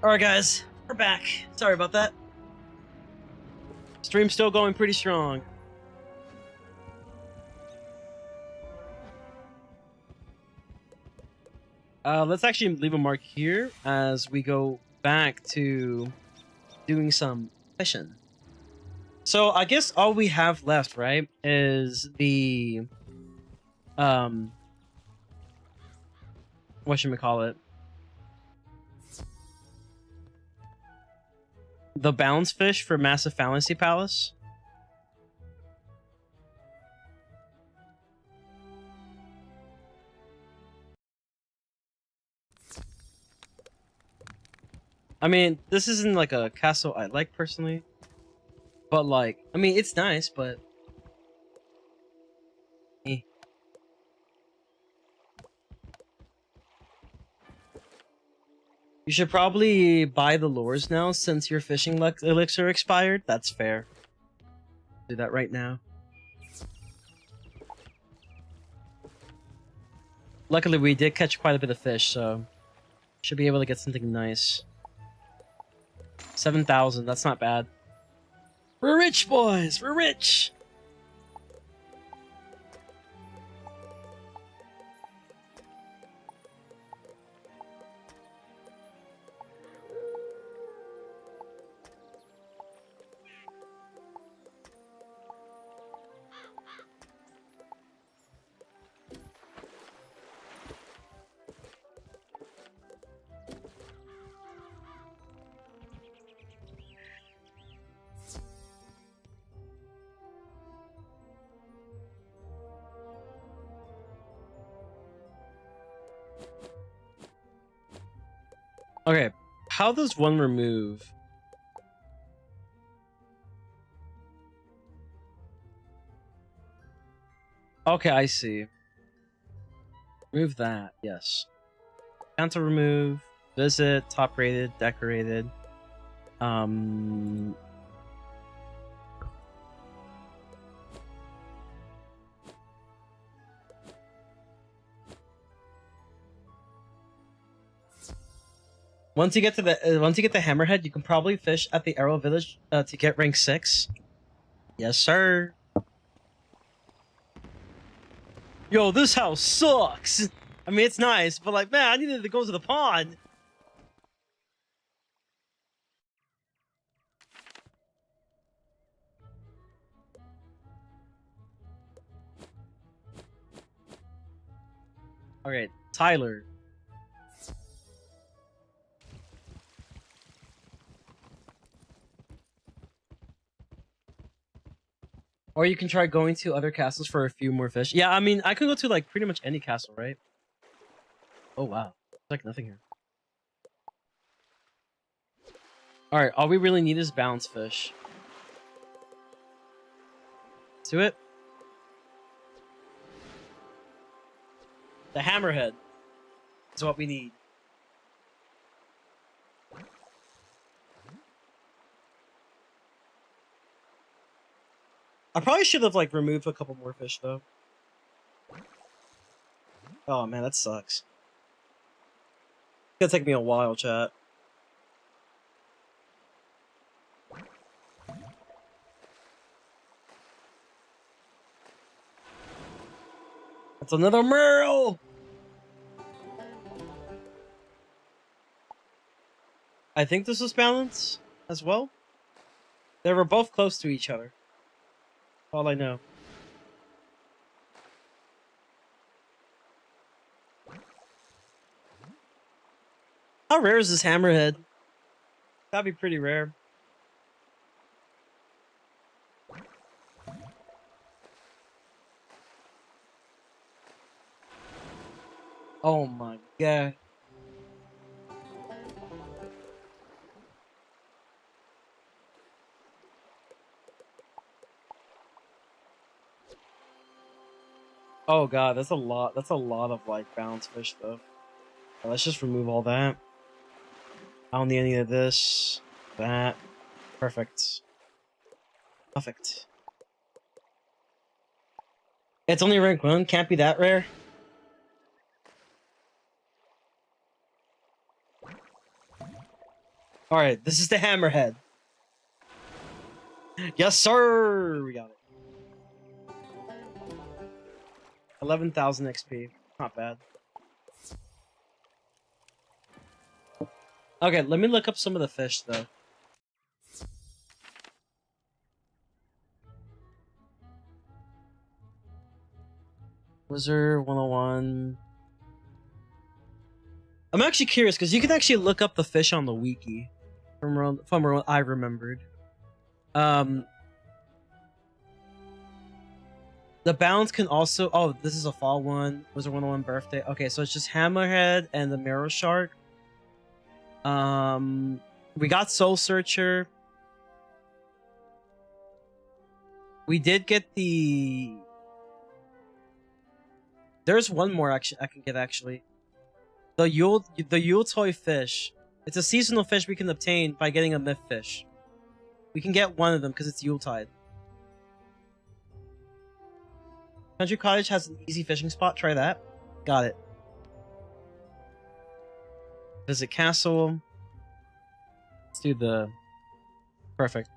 Alright, guys. We're back. Sorry about that. Stream's still going pretty strong. Let's actually leave a mark here as we go back to doing some fishing. So I guess all we have left, right, is the whatchamacallit? The balance fish for Massive Fallacy Palace. I mean, this isn't like a castle I like personally, but like, I mean, it's nice, but eh. You should probably buy the lures now since your fishing elixir expired. That's fair. Do that right now. Luckily, we did catch quite a bit of fish, so should be able to get something nice. 7,000, that's not bad. We're rich, boys! We're rich! Okay, how does one remove? Okay, I see. Remove that, yes. Cancel remove, visit, top rated, decorated. Once you get to the hammerhead, you can probably fish at the Arrow Village to get rank 6. Yes, sir. Yo, this house sucks. I mean, it's nice, but like, man, I needed to go to the pond. Okay, Tyler. Or you can try going to other castles for a few more fish. Yeah, I mean, I can go to like pretty much any castle, right? Oh wow, there's like nothing here. All right, all we really need is bounce fish. Let's do it. The hammerhead is what we need. I probably should have like removed a couple more fish though. Oh man, that sucks. It's gonna take me a while, chat. That's another Merle! I think this was balance as well. They were both close to each other. All I know. How rare is this hammerhead? That'd be pretty rare. Oh my god. Oh god, that's a lot. That's a lot of like bounce fish though. Let's just remove all that. I don't need any of this. That. Perfect. Perfect. It's only rank 1. Can't be that rare. Alright, this is the hammerhead. Yes, sir! We got it. 11,000 XP. Not bad. Okay, let me look up some of the fish, though. Wizard101. I'm actually curious, because you can actually look up the fish on the wiki. From what I remembered. The bounce can also... Oh, this is a fall one. Wizard101 birthday. Okay, so it's just Hammerhead and the Mirror Shark. We got Soul Searcher. We did get the... There's one more I can get, actually. The Yule Toy Fish. It's a seasonal fish we can obtain by getting a myth fish. We can get one of them because it's Yuletide. Country Cottage has an easy fishing spot. Try that. Got it. Visit Castle. Let's do the... Perfect.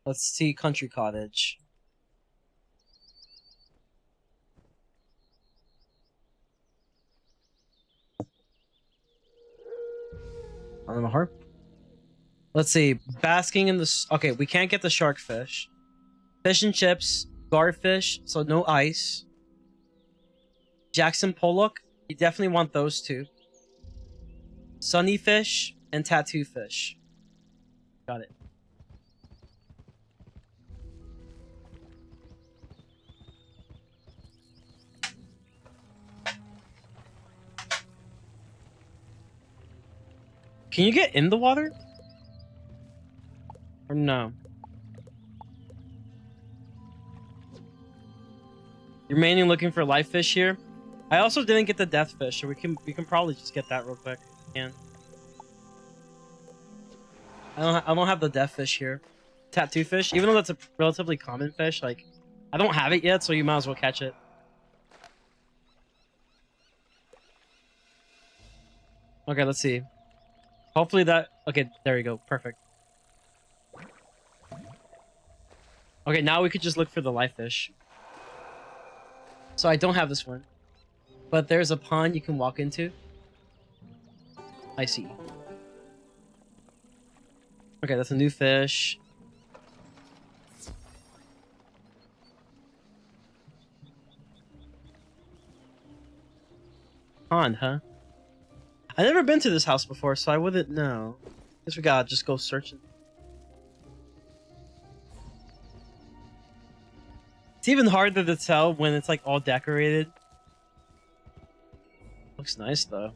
Let's see Country Cottage. On the harp. Let's see. Basking in the... Okay, we can't get the shark fish. Fish and chips. Garfish, so no ice. Jackson Pollock. You definitely want those two. Sunny fish and tattoo fish. Got it. Can you get in the water? Or no? You're mainly looking for live fish here. I also didn't get the death fish, so we can probably just get that real quick. Can. I don't have the death fish here. Tattoo fish, even though that's a relatively common fish, like I don't have it yet, so you might as well catch it. Okay, let's see. Hopefully that... Okay, there we go. Perfect. Okay, now we could just look for the live fish. So I don't have this one. But there's a pond you can walk into. I see. Okay, that's a new fish. Pond, huh? I've never been to this house before, so I wouldn't know. Guess we gotta just go searching. It's even harder to tell when it's like all decorated. Looks nice though.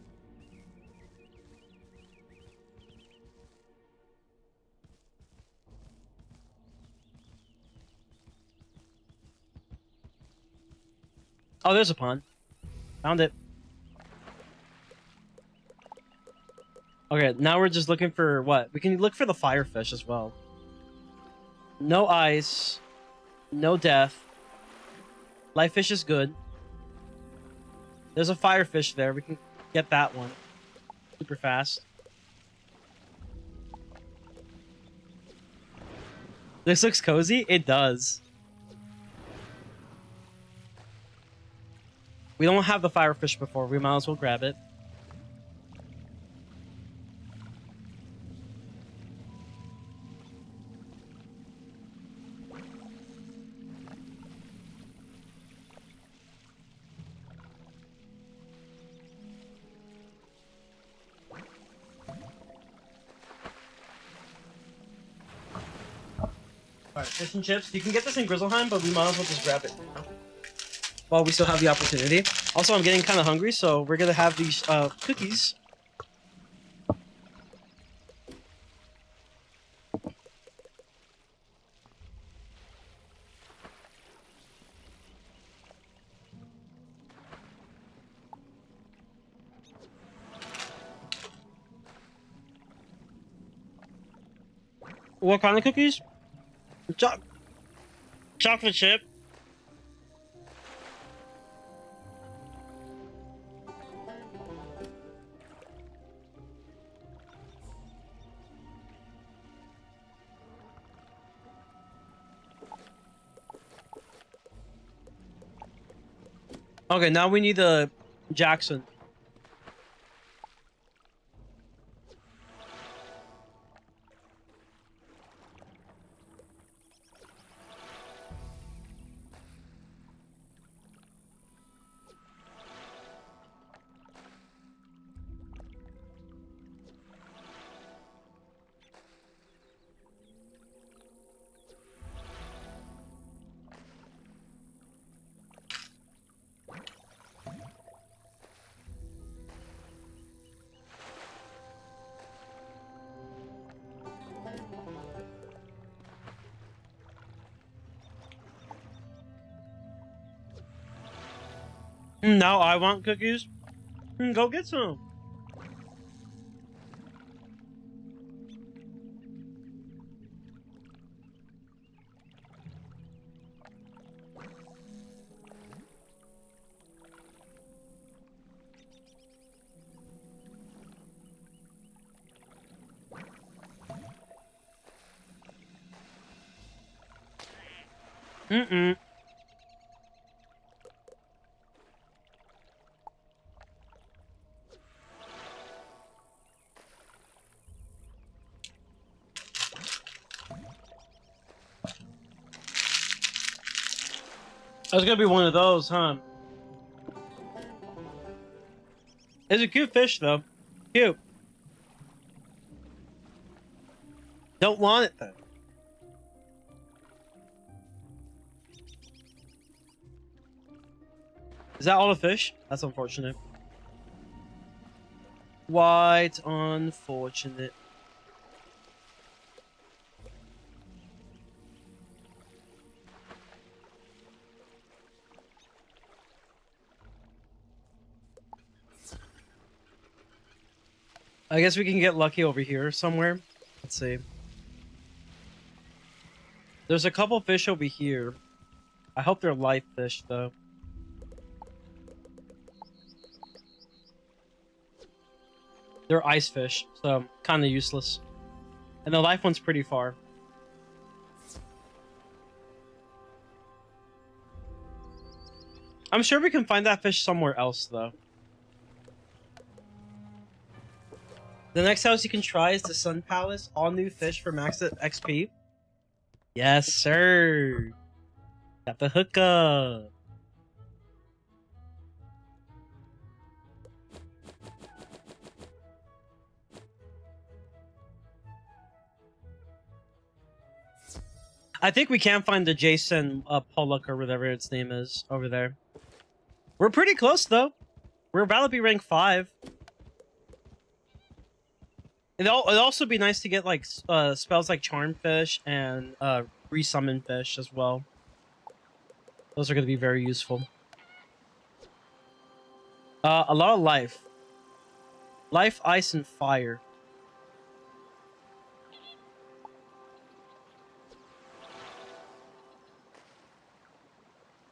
Oh, there's a pond. Found it. Okay, now we're just looking for what? We can look for the firefish as well. No ice. No death. Life fish is good. There's a firefish there. We can get that one. Super fast. This looks cozy? It does. We don't have the firefish before. We might as well grab it. Alright, fish and chips. You can get this in Grizzleheim, but we might as well just grab it now, while we still have the opportunity. Also, I'm getting kind of hungry, so we're gonna have these cookies. What kind of cookies? Chocolate chip. Okay, now we need the Jackson. Now I want cookies. Go get some. Mm-mm. That's gonna be one of those, huh? It's a cute fish, though. Cute. Don't want it, though. Is that all the fish? That's unfortunate. Quite unfortunate. I guess we can get lucky over here somewhere. Let's see. There's a couple fish over here. I hope they're live fish, though. They're ice fish, so kind of useless. And the life one's pretty far. I'm sure we can find that fish somewhere else, though. The next house you can try is the Sun Palace. All new fish for max XP. Yes, sir. Got the hookup. I think we can find the Jason Pollock or whatever its name is over there. We're pretty close though. We're about to be rank 5. It'd also be nice to get like spells like Charm Fish and Resummon Fish as well. Those are going to be very useful. A lot of life. Life, ice, and fire.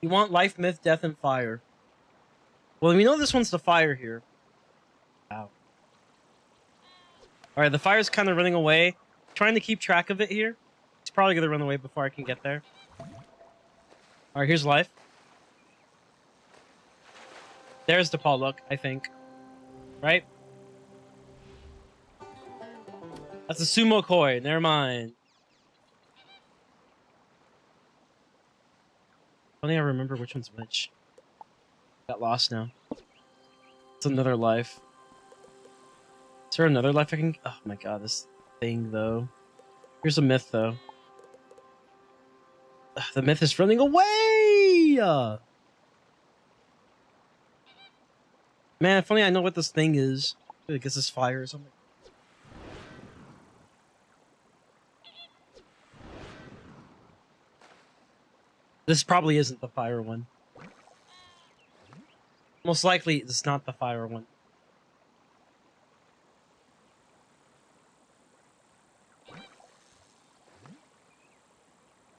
You want life, myth, death, and fire. Well, we know this one's the fire here. Wow. Alright, the fire's kind of running away. Trying to keep track of it here. It's probably going to run away before I can get there. Alright, here's life. There's the Pollock, I think. Right? That's a Sumo Koi. Never mind. Only I remember which one's which. Got lost now. It's another life. Is there another life I can... Oh my god, this thing, though. Here's a myth, though. Ugh, the myth is running away! Man, if only I know what this thing is. I guess it's fire or something. This probably isn't the fire one. Most likely, it's not the fire one.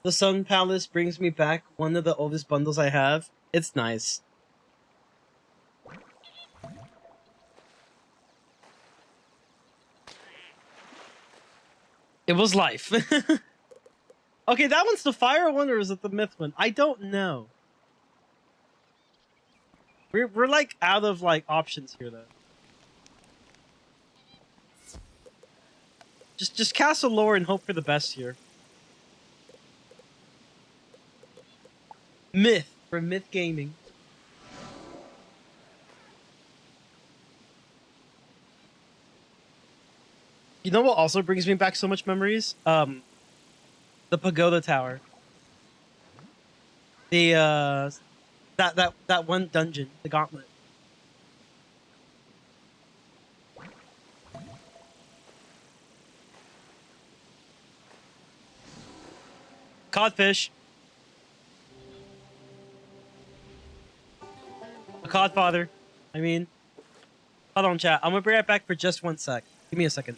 The Sun Palace brings me back one of the oldest bundles I have. It's nice. It was life. Okay, that one's the fire one, or is it the myth one? I don't know. We're like out of like options here, though. Just cast a lore and hope for the best here. Myth for Myth Gaming. You know what also brings me back so much memories? The Pagoda Tower. The that one dungeon, the Gauntlet. Codfish. A codfather. I mean, hold on, chat. I'm gonna be right back for just 1 sec. Give me a second.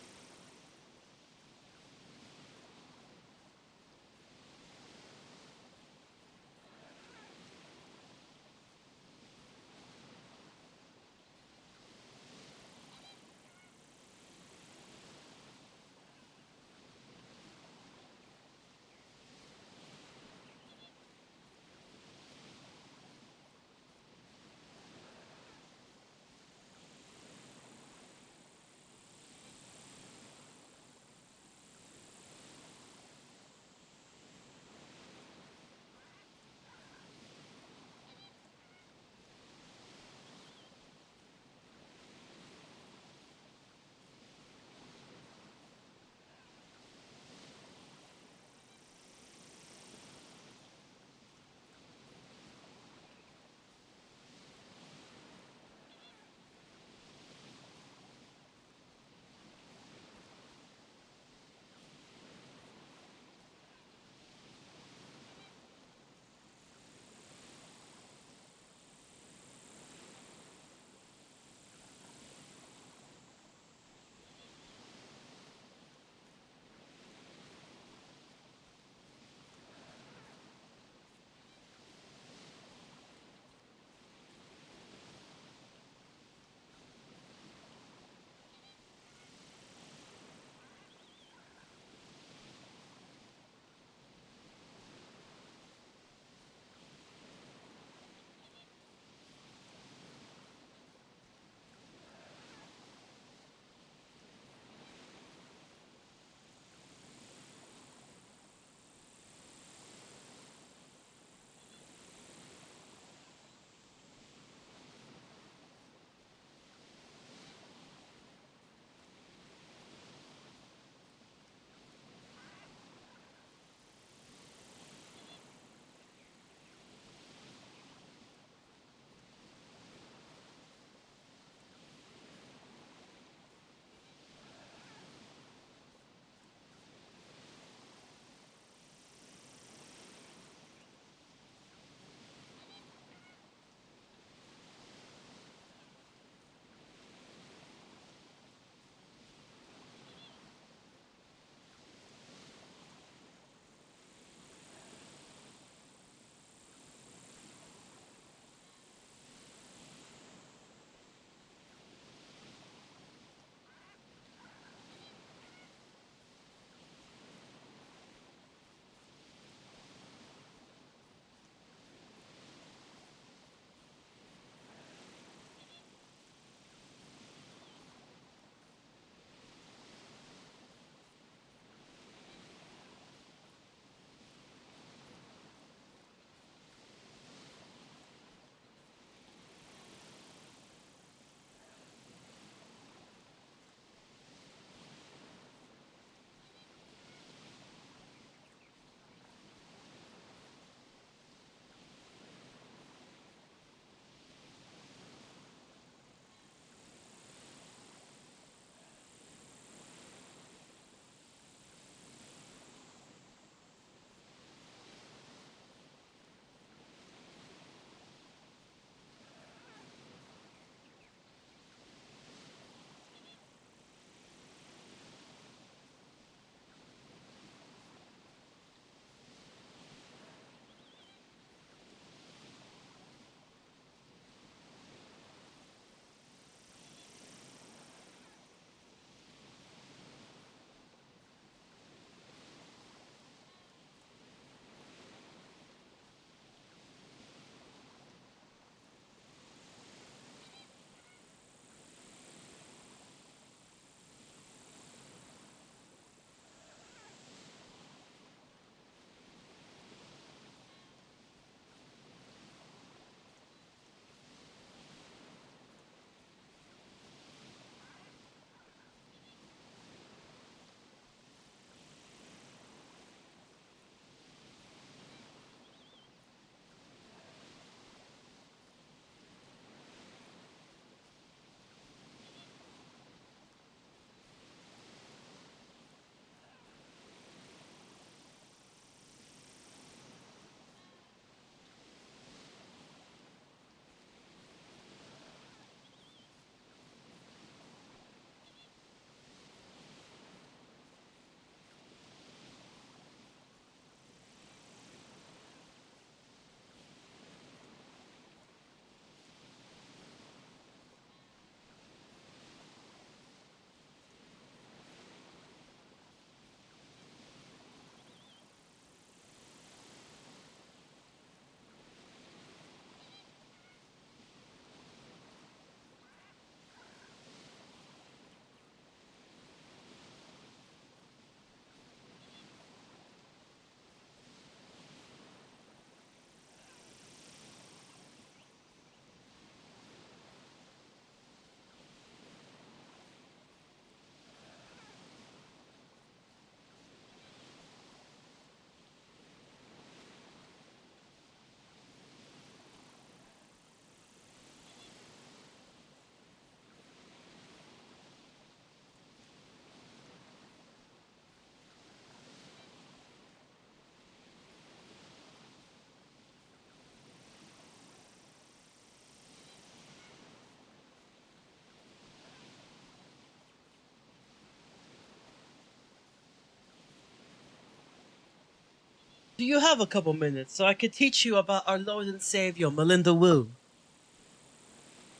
Do you have a couple minutes so I could teach you about our Lord and Savior, Melinda Wu?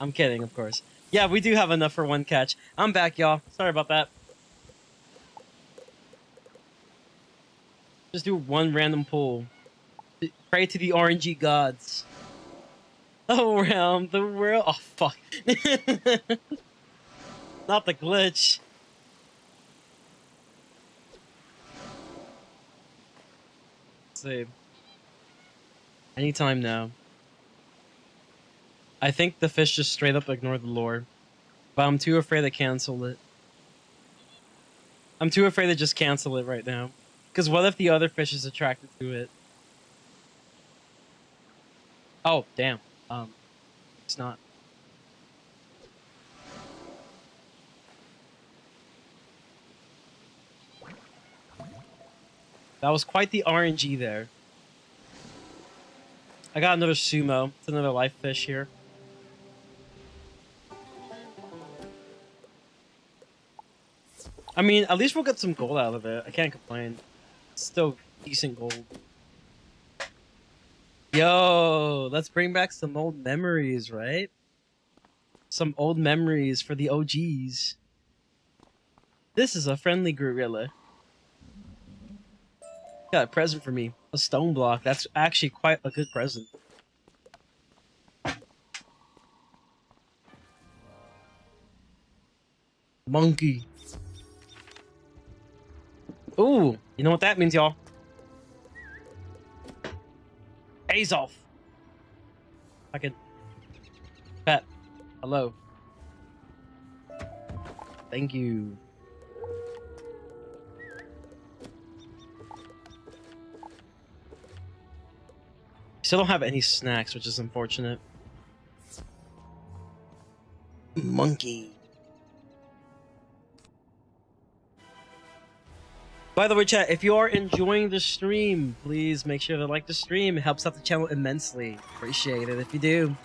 I'm kidding, of course. Yeah, we do have enough for one catch. I'm back, y'all. Sorry about that. Just do one random pull. Pray to the RNG gods. Around the world. Oh, fuck. Not the glitch. Let's see. Anytime now. I think the fish just straight up ignored the lure. But I'm too afraid to cancel it. I'm too afraid to just cancel it right now. Because what if the other fish is attracted to it? Oh, damn. It's not. That was quite the RNG there. I got another sumo. It's another life fish here. I mean, at least we'll get some gold out of it. I can't complain. It's still decent gold. Yo, let's bring back some old memories, right? Some old memories for the OGs. This is a friendly gorilla. Got a present for me. A stone block. That's actually quite a good present. Monkey. Ooh, you know what that means, y'all? A's off. I could. Pet. Hello. Thank you. Still don't have any snacks, which is unfortunate. Monkey. By the way, chat, if you are enjoying the stream, please make sure to like the stream. It helps out the channel immensely. Appreciate it if you do.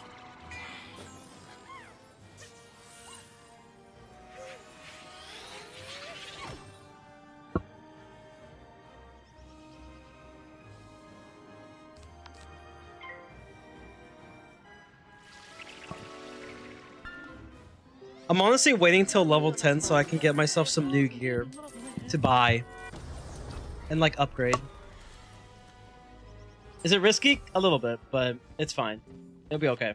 I'm honestly waiting till level 10 so I can get myself some new gear to buy. And like upgrade. Is it risky? A little bit, but it's fine. It'll be okay.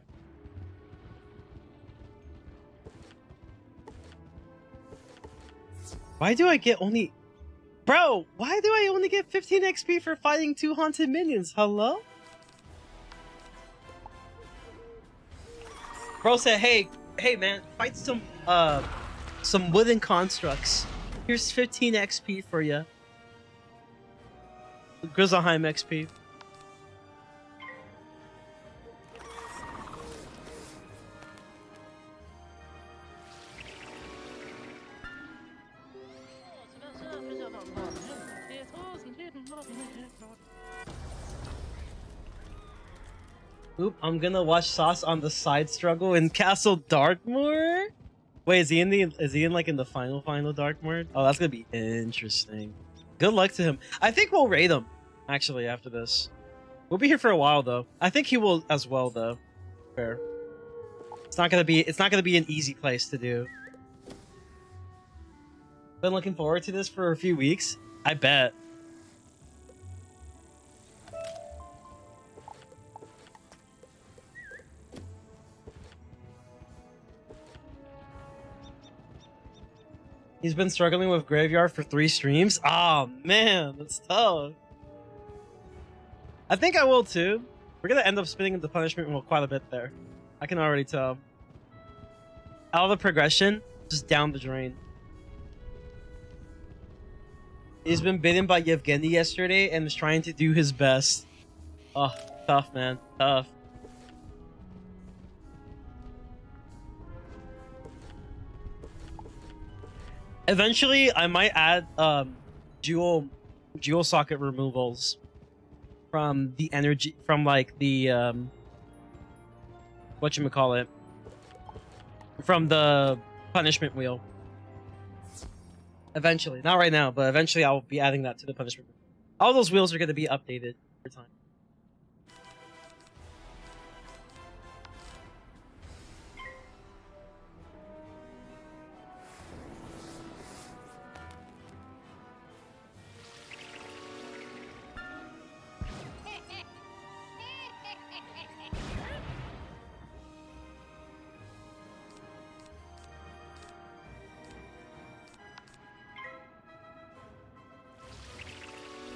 Why do I get only... Bro, why do I only get 15 XP for fighting 2 haunted minions? Hello? Bro said, hey man, fight some wooden constructs. Here's 15 XP for you. Grizzleheim XP. Oop, I'm gonna watch Sauce on the side struggle in Castle Darkmoor? Wait, is he in the final Darkmoor? Oh, that's gonna be interesting. Good luck to him. I think we'll raid him, actually, after this. We'll be here for a while, though. I think he will as well, though. Fair. It's not gonna be an easy place to do. Been looking forward to this for a few weeks. I bet. He's been struggling with Graveyard for 3 streams? Oh man, that's tough. I think I will too. We're gonna end up spinning into punishment wheel quite a bit there. I can already tell. Out of the progression, just down the drain. He's been bitten by Yevgeny yesterday and is trying to do his best. Oh, tough, man. Tough. Eventually, I might add dual socket removals from the energy, from like the whatchamacallit, from the punishment wheel. Eventually, not right now, but eventually I'll be adding that to the punishment wheel. All those wheels are going to be updated. time.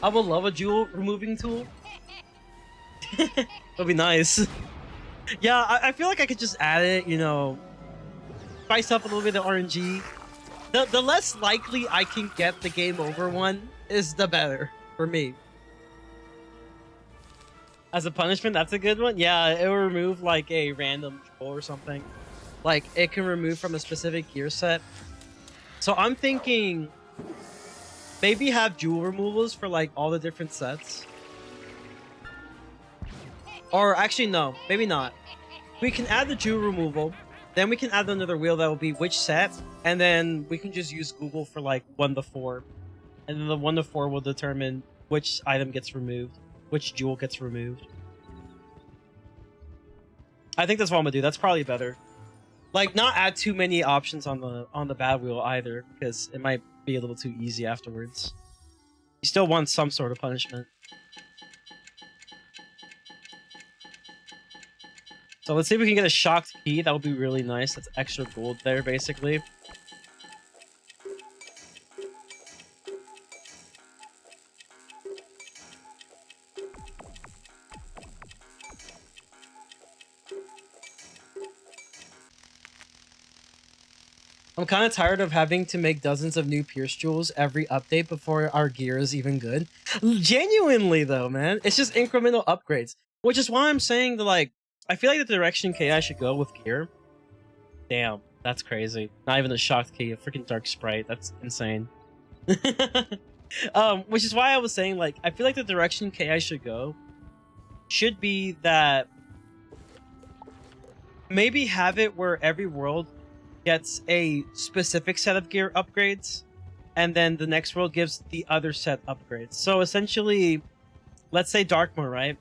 I would love a jewel removing tool. That'd be nice. Yeah, I feel like I could just add it, you know, spice up a little bit of RNG. The less likely I can get the game over one is the better for me. As a punishment, that's a good one. Yeah, it will remove like a random jewel or something. Like it can remove from a specific gear set. So I'm thinking maybe have jewel removals for like all the different sets. Or actually no, maybe not. We can add the jewel removal, then we can add another wheel that will be which set, and then we can just use Google for like 1 to 4. And then the 1 to 4 will determine which item gets removed, which jewel gets removed. I think that's what I'm gonna do. That's probably better. Like not add too many options on the bad wheel either, because it might be a little too easy afterwards. You still want some sort of punishment. So let's see if we can get a shocked key. That would be really nice. That's extra gold there, basically. I'm kind of tired of having to make dozens of new Pierce Jewels every update before our gear is even good. Genuinely, though, man. It's just incremental upgrades. Which is why I'm saying that, like, I feel like the direction KI should go with gear. Damn, that's crazy. Not even a shocked key, a freaking dark sprite. That's insane. Which is why I was saying, like, I feel like the direction KI should go should be that maybe have it where every world gets a specific set of gear upgrades, and then the next world gives the other set upgrades. So essentially, let's say Darkmoor, right?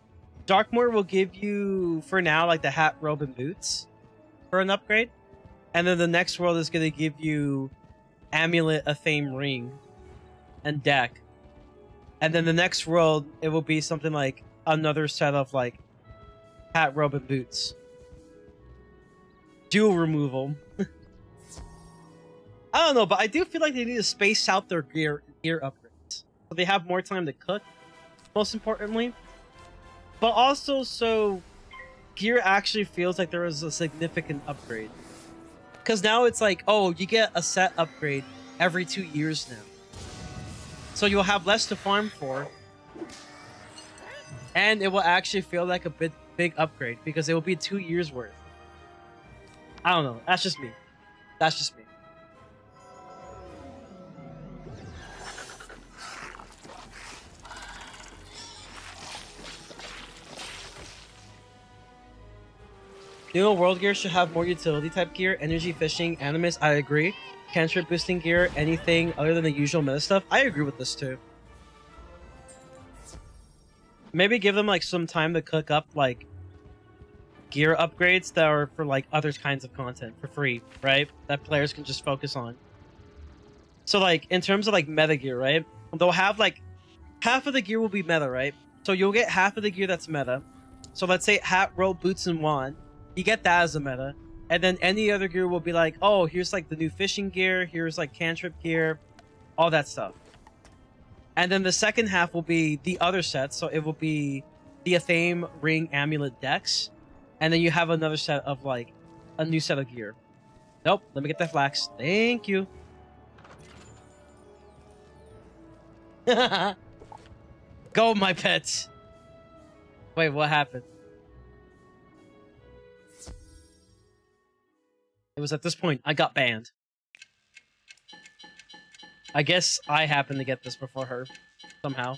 Darkmoor will give you, for now, like the hat, robe, and boots for an upgrade. And then the next world is going to give you amulet, a theme ring, and deck. And then the next world, it will be something like another set of like hat, robe, and boots. Jewel removal. I don't know, but I do feel like they need to space out their gear upgrades. So they have more time to cook, most importantly. But also, so gear actually feels like there is a significant upgrade. Because now it's like, oh, you get a set upgrade every 2 years now. So you'll have less to farm for. And it will actually feel like a big upgrade, because it will be 2 years worth. I don't know. That's just me. That's just me. New world gear should have more utility type gear, energy, fishing, animus, I agree. Cantrip boosting gear, anything other than the usual meta stuff. I agree with this too. Maybe give them like some time to cook up like gear upgrades that are for like other kinds of content for free, right? That players can just focus on. So like in terms of like meta gear, right? They'll have like half of the gear will be meta, right? So you'll get half of the gear that's meta. So let's say hat, robe, boots, and wand. You get that as a meta. And then any other gear will be like, oh, here's like the new fishing gear, here's like cantrip gear, all that stuff. And then the second half will be the other sets. So it will be the Athame, ring, amulet, decks. And then you have another set of like a new set of gear. Nope, let me get that flax. Thank you. Go, my pets. Wait, what happened? It was at this point I got banned. I guess I happened to get this before her. Somehow.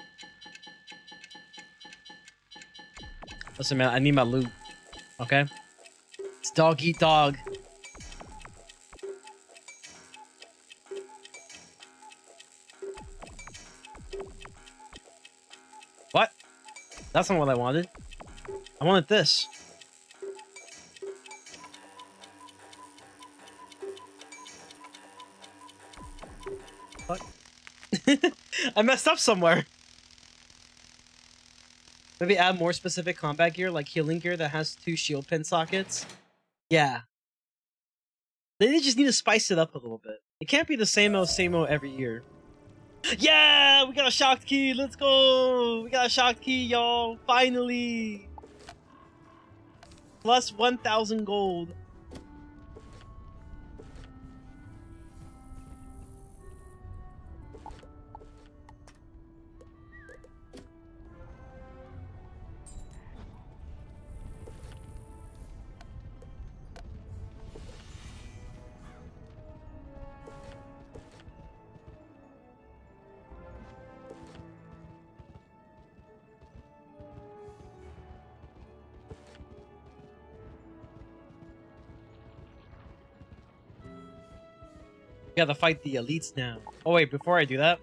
Listen, man, I need my loot. Okay? It's dog eat dog. What? That's not what I wanted. I wanted this. Fuck. I messed up somewhere. Maybe add more specific combat gear, like healing gear that has 2 shield pin sockets. Yeah. They just need to spice it up a little bit. It can't be the same old every year. Yeah! We got a shocked key! Let's go! We got a shocked key, y'all! Finally! Plus 1,000 gold. We gotta fight the elites now. Oh wait, before I do that,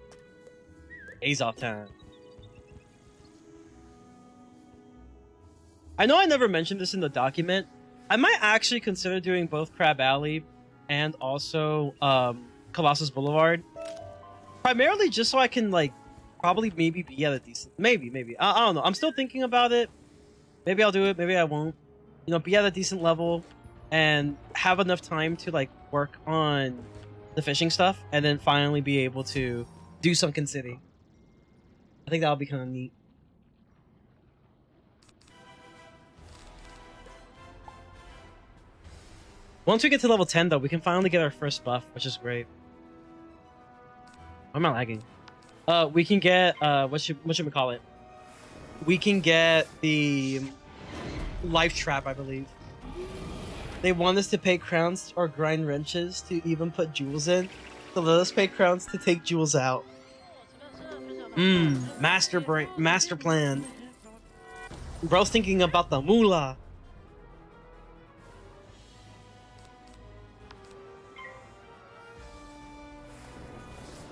Azoth time. I know I never mentioned this in the document. I might actually consider doing both Crab Alley and also Colossus Boulevard. Primarily just so I can like probably maybe be at a decent maybe. I don't know. I'm still thinking about it. Maybe I'll do it, maybe I won't. You know, be at a decent level and have enough time to like work on the fishing stuff, and then finally be able to do Sunken City. I think that'll be kind of neat. Once we get to level 10, though, we can finally get our first buff, which is great. Why am I lagging? We can get what should we call it? We can get the life trap, I believe. They want us to pay crowns or grind wrenches to even put jewels in. So let us pay crowns to take jewels out. Master plan. Bro's thinking about the moolah.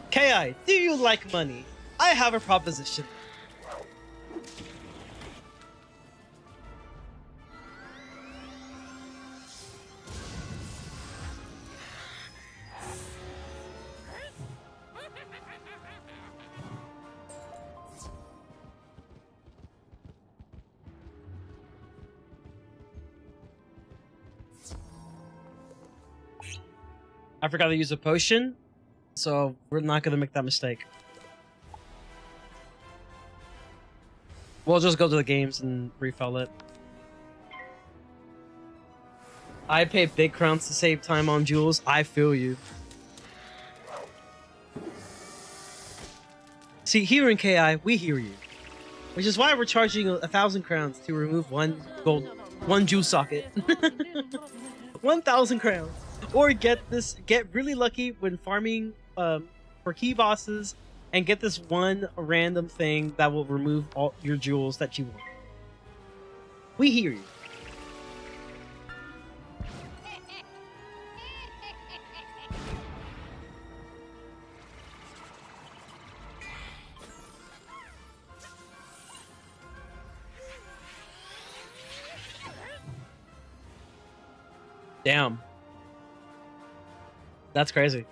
Ki, do you like money? I have a proposition. I forgot to use a potion, so we're not gonna make that mistake. We'll just go to the games and refill it. I pay big crowns to save time on jewels. I feel you. See, here in KI, we hear you. Which is why we're charging 1,000 crowns to remove one jewel socket. 1,000 crowns. Or get really lucky when farming for key bosses and get this one random thing that will remove all your jewels that you want. We hear you. Damn. That's crazy.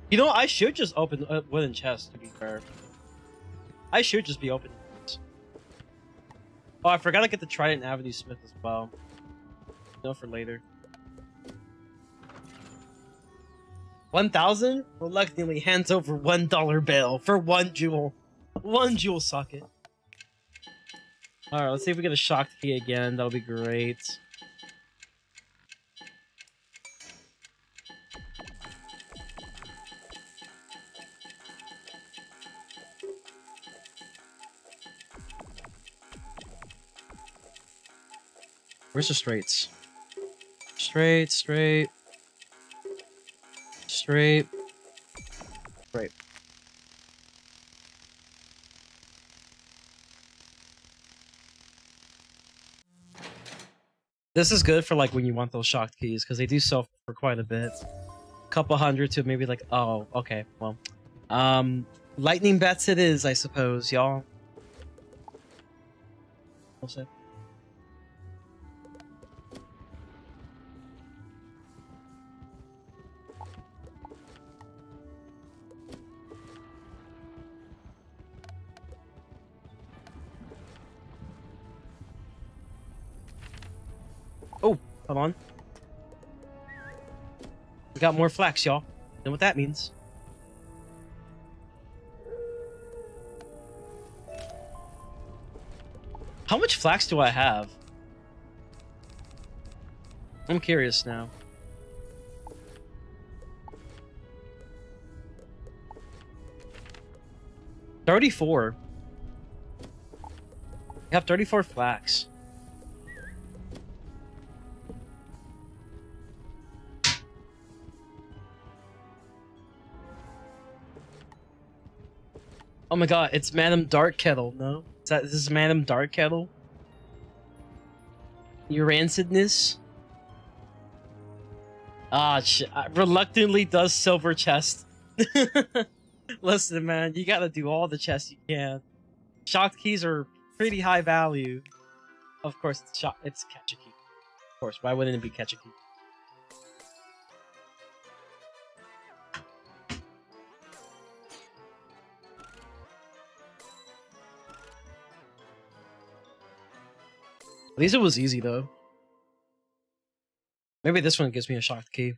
You know, I should just open a wooden chest, to be fair. I should just be open. Oh, I forgot to get the Trident Avenue Smith as well. No, for later. 1,000? Reluctantly hands over $1 bill for 1 jewel. 1 jewel socket. Alright, let's see if we get a shocked key again. That'll be great. Where's the straights? Straight. great. This is good for like when you want those shocked keys because they do sell for quite a bit. Couple hundred to maybe like, oh, okay, well. Lightning bets it is, I suppose, y'all. We'll see. Oh, come on. We got more flax, y'all. Know what that means. How much flax do I have? I'm curious now. $34. I have 34 flax. Oh my god, it's Madam Dark Kettle, no? This is Madam Dark Kettle? Your rancidness? Ah, reluctantly does silver chest. Listen, man, you gotta do all the chests you can. Shocked keys are pretty high value. Of course, it's catch a key. Of course, why wouldn't it be catch a key? At least it was easy, though. Maybe this one gives me a shocked key.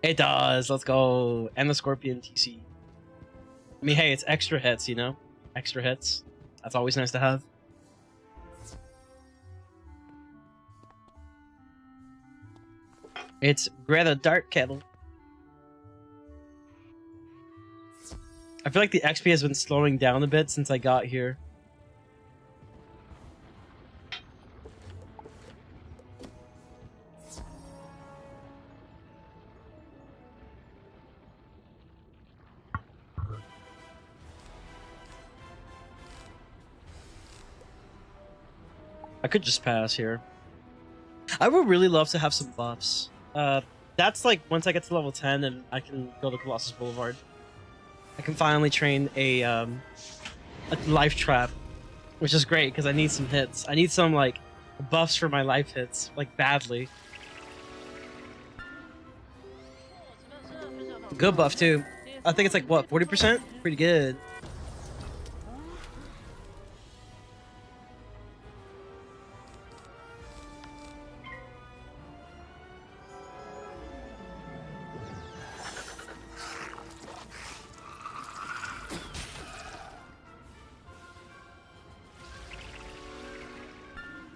It does. Let's go. And the Scorpion TC. I mean, hey, it's extra hits, you know? Extra hits. That's always nice to have. It's Greta Dark Kettle. I feel like the XP has been slowing down a bit since I got here. I could just pass here. I would really love to have some buffs. That's like once I get to level 10 and I can go to Colossus Boulevard. I can finally train a life trap, which is great because I need some hits. I need some like buffs for my life hits, like badly. Good buff too. I think it's like what, 40%? Pretty good.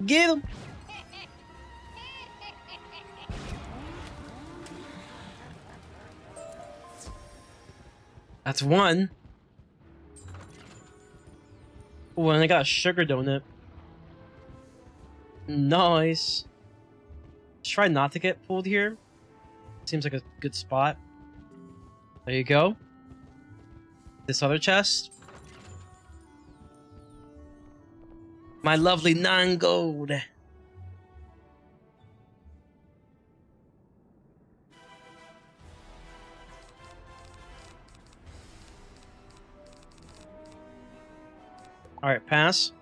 Get him! That's one. Oh, and I got a sugar donut. Nice. Let's try not to get pulled here. Seems like a good spot. There you go. This other chest. My lovely 9 gold. Alright, pass.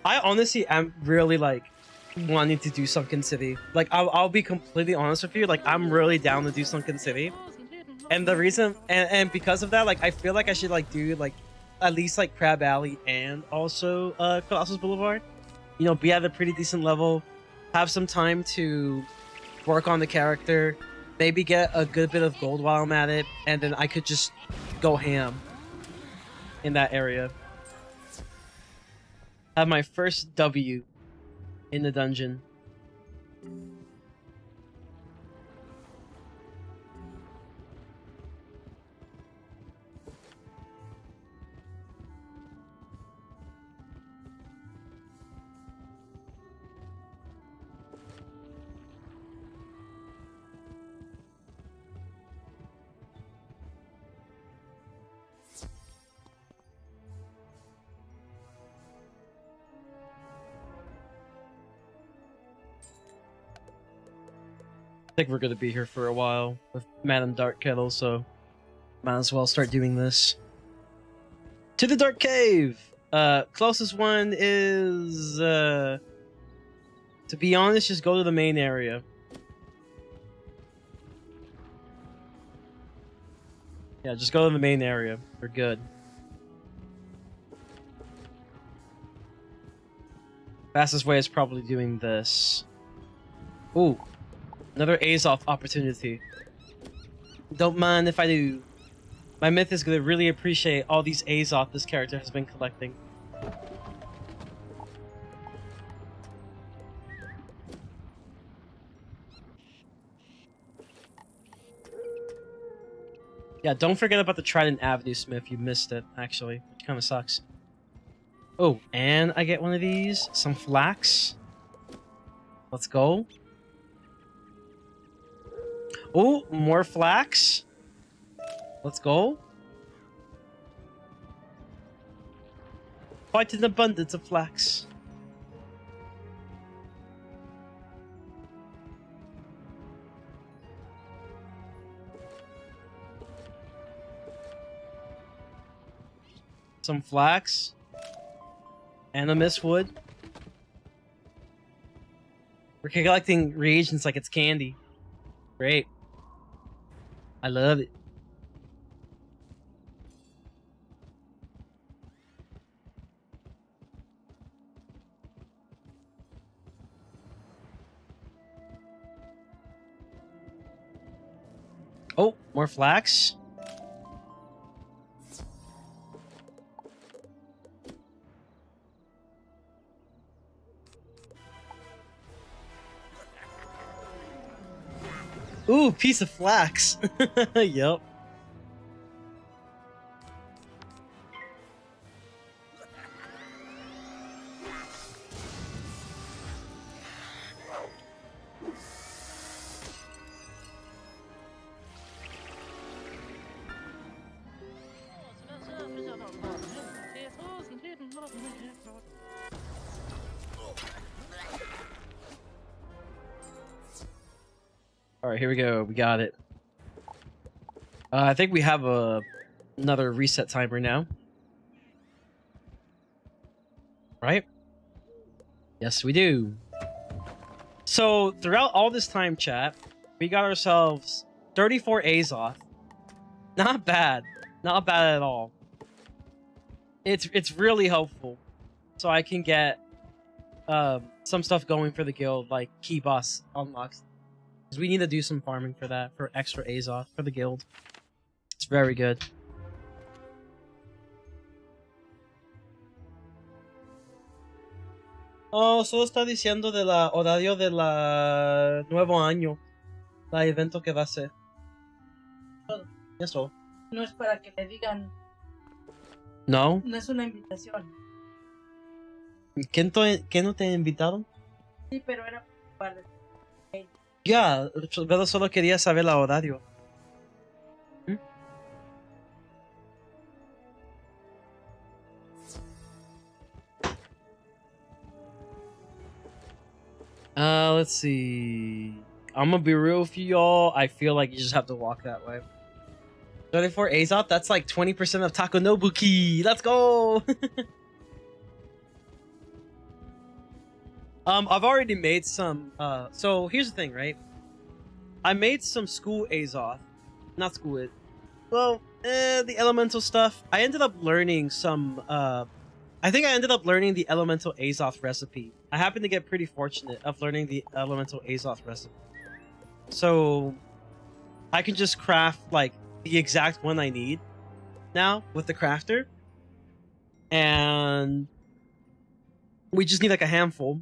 I honestly am really like wanting to do Sunken City. Like I'll be completely honest with you. Like I'm really down to do Sunken City, and the reason and because of that, like I feel like I should like do like at least like Crab Alley and also Colossus Boulevard. You know, be at a pretty decent level, have some time to work on the character, maybe get a good bit of gold while I'm at it, and then I could just go ham in that area. Have my first W in the dungeon. think we're gonna be here for a while with Madame Dark Kettle, so might as well start doing this. To the Dark Cave! Closest one is, to be honest, just go to the main area. Yeah, just go to the main area. We're good. Fastest way is probably doing this. Ooh. Another Azoth opportunity. Don't mind if I do. My myth is going to really appreciate all these Azoth this character has been collecting. Yeah, don't forget about the Trident Avenue Smith. You missed it, actually. It kind of sucks. Oh, and I get one of these. Some flax. Let's go. Oh, more flax. Let's go. Quite an abundance of flax. Some flax. And a mistwood. We're collecting reagents like it's candy. Great. I love it. Oh, more flax. Ooh, piece of flax. Yup. Alright, here we go. We got it. I think we have another reset timer now. Right? Yes, we do. So, throughout all this time, chat, we got ourselves 34 Azoth. Not bad. Not bad at all. It's really helpful. So I can get some stuff going for the guild, like key boss unlocks. Because we need to do some farming for that, for extra Azoth for the guild. It's very good. Oh, solo está diciendo de la horario de la nuevo año. La evento que va a ser. Eso. No es para que le digan. No. No es una invitación. ¿Quién no te invitaron? Sí, pero era para... Ya, pero solo quería saber la horario. ¿Mm? Let's see. I'm gonna be real with you, y'all. I feel like you just have to walk that way. 34 Azoth, that's like 20% of Takonobuki. Let's go! I've already made some, so here's the thing, right? I made some school Azoth. Not school it. Well, the elemental stuff. I ended up learning some, I think I ended up learning the elemental Azoth recipe. I happened to get pretty fortunate of learning the elemental Azoth recipe. So, I can just craft, like, the exact one I need now with the crafter. And we just need, like, a handful.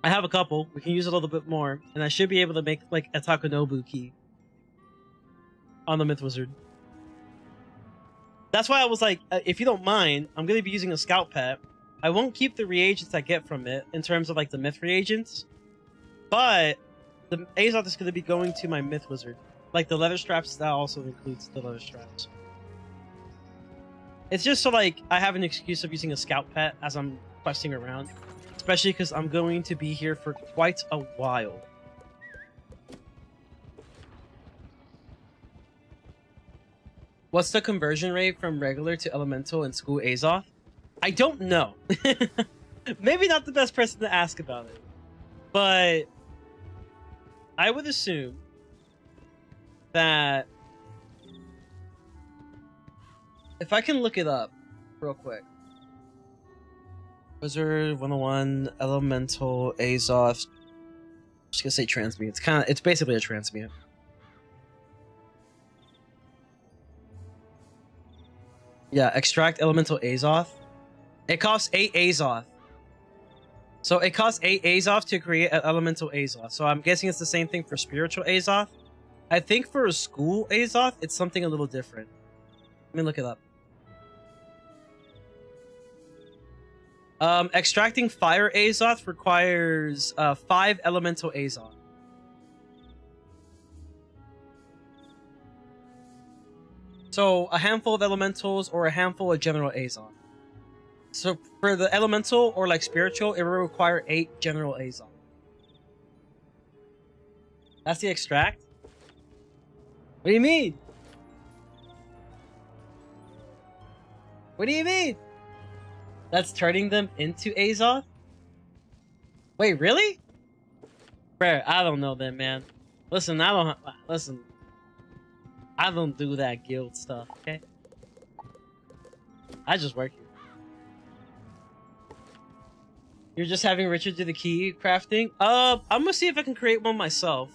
I have a couple. We can use a little bit more. And I should be able to make, like, a Takonobu key on the Myth Wizard. That's why I was like, if you don't mind, I'm going to be using a Scout Pet. I won't keep the reagents I get from it in terms of, like, the Myth reagents. But the Azoth is going to be going to my Myth Wizard. Like, the leather straps, that also includes the leather straps. It's just so, like, I have an excuse of using a Scout Pet as I'm questing around. Especially because I'm going to be here for quite a while. What's the conversion rate from regular to elemental in school Azoth? I don't know. Maybe not the best person to ask about it, but I would assume that if I can look it up real quick. Wizard101 Elemental Azoth. I'm just gonna say transmute. It's basically a transmute. Yeah, extract Elemental Azoth. It costs 8 Azoth. So it costs 8 Azoth to create an Elemental Azoth. So I'm guessing it's the same thing for Spiritual Azoth. I think for a School Azoth, it's something a little different. Let me look it up. Extracting Fire Azoth requires 5 Elemental Azoth. So a handful of Elementals or a handful of General Azoth. So for the Elemental or like Spiritual, it will require 8 General Azoth. That's the extract? What do you mean? What do you mean? That's turning them into Azoth? Wait, really? Bruh, I don't know then, man. Listen, I don't do that guild stuff, okay? I just work here. You're just having Richard do the key crafting? I'm gonna see if I can create one myself.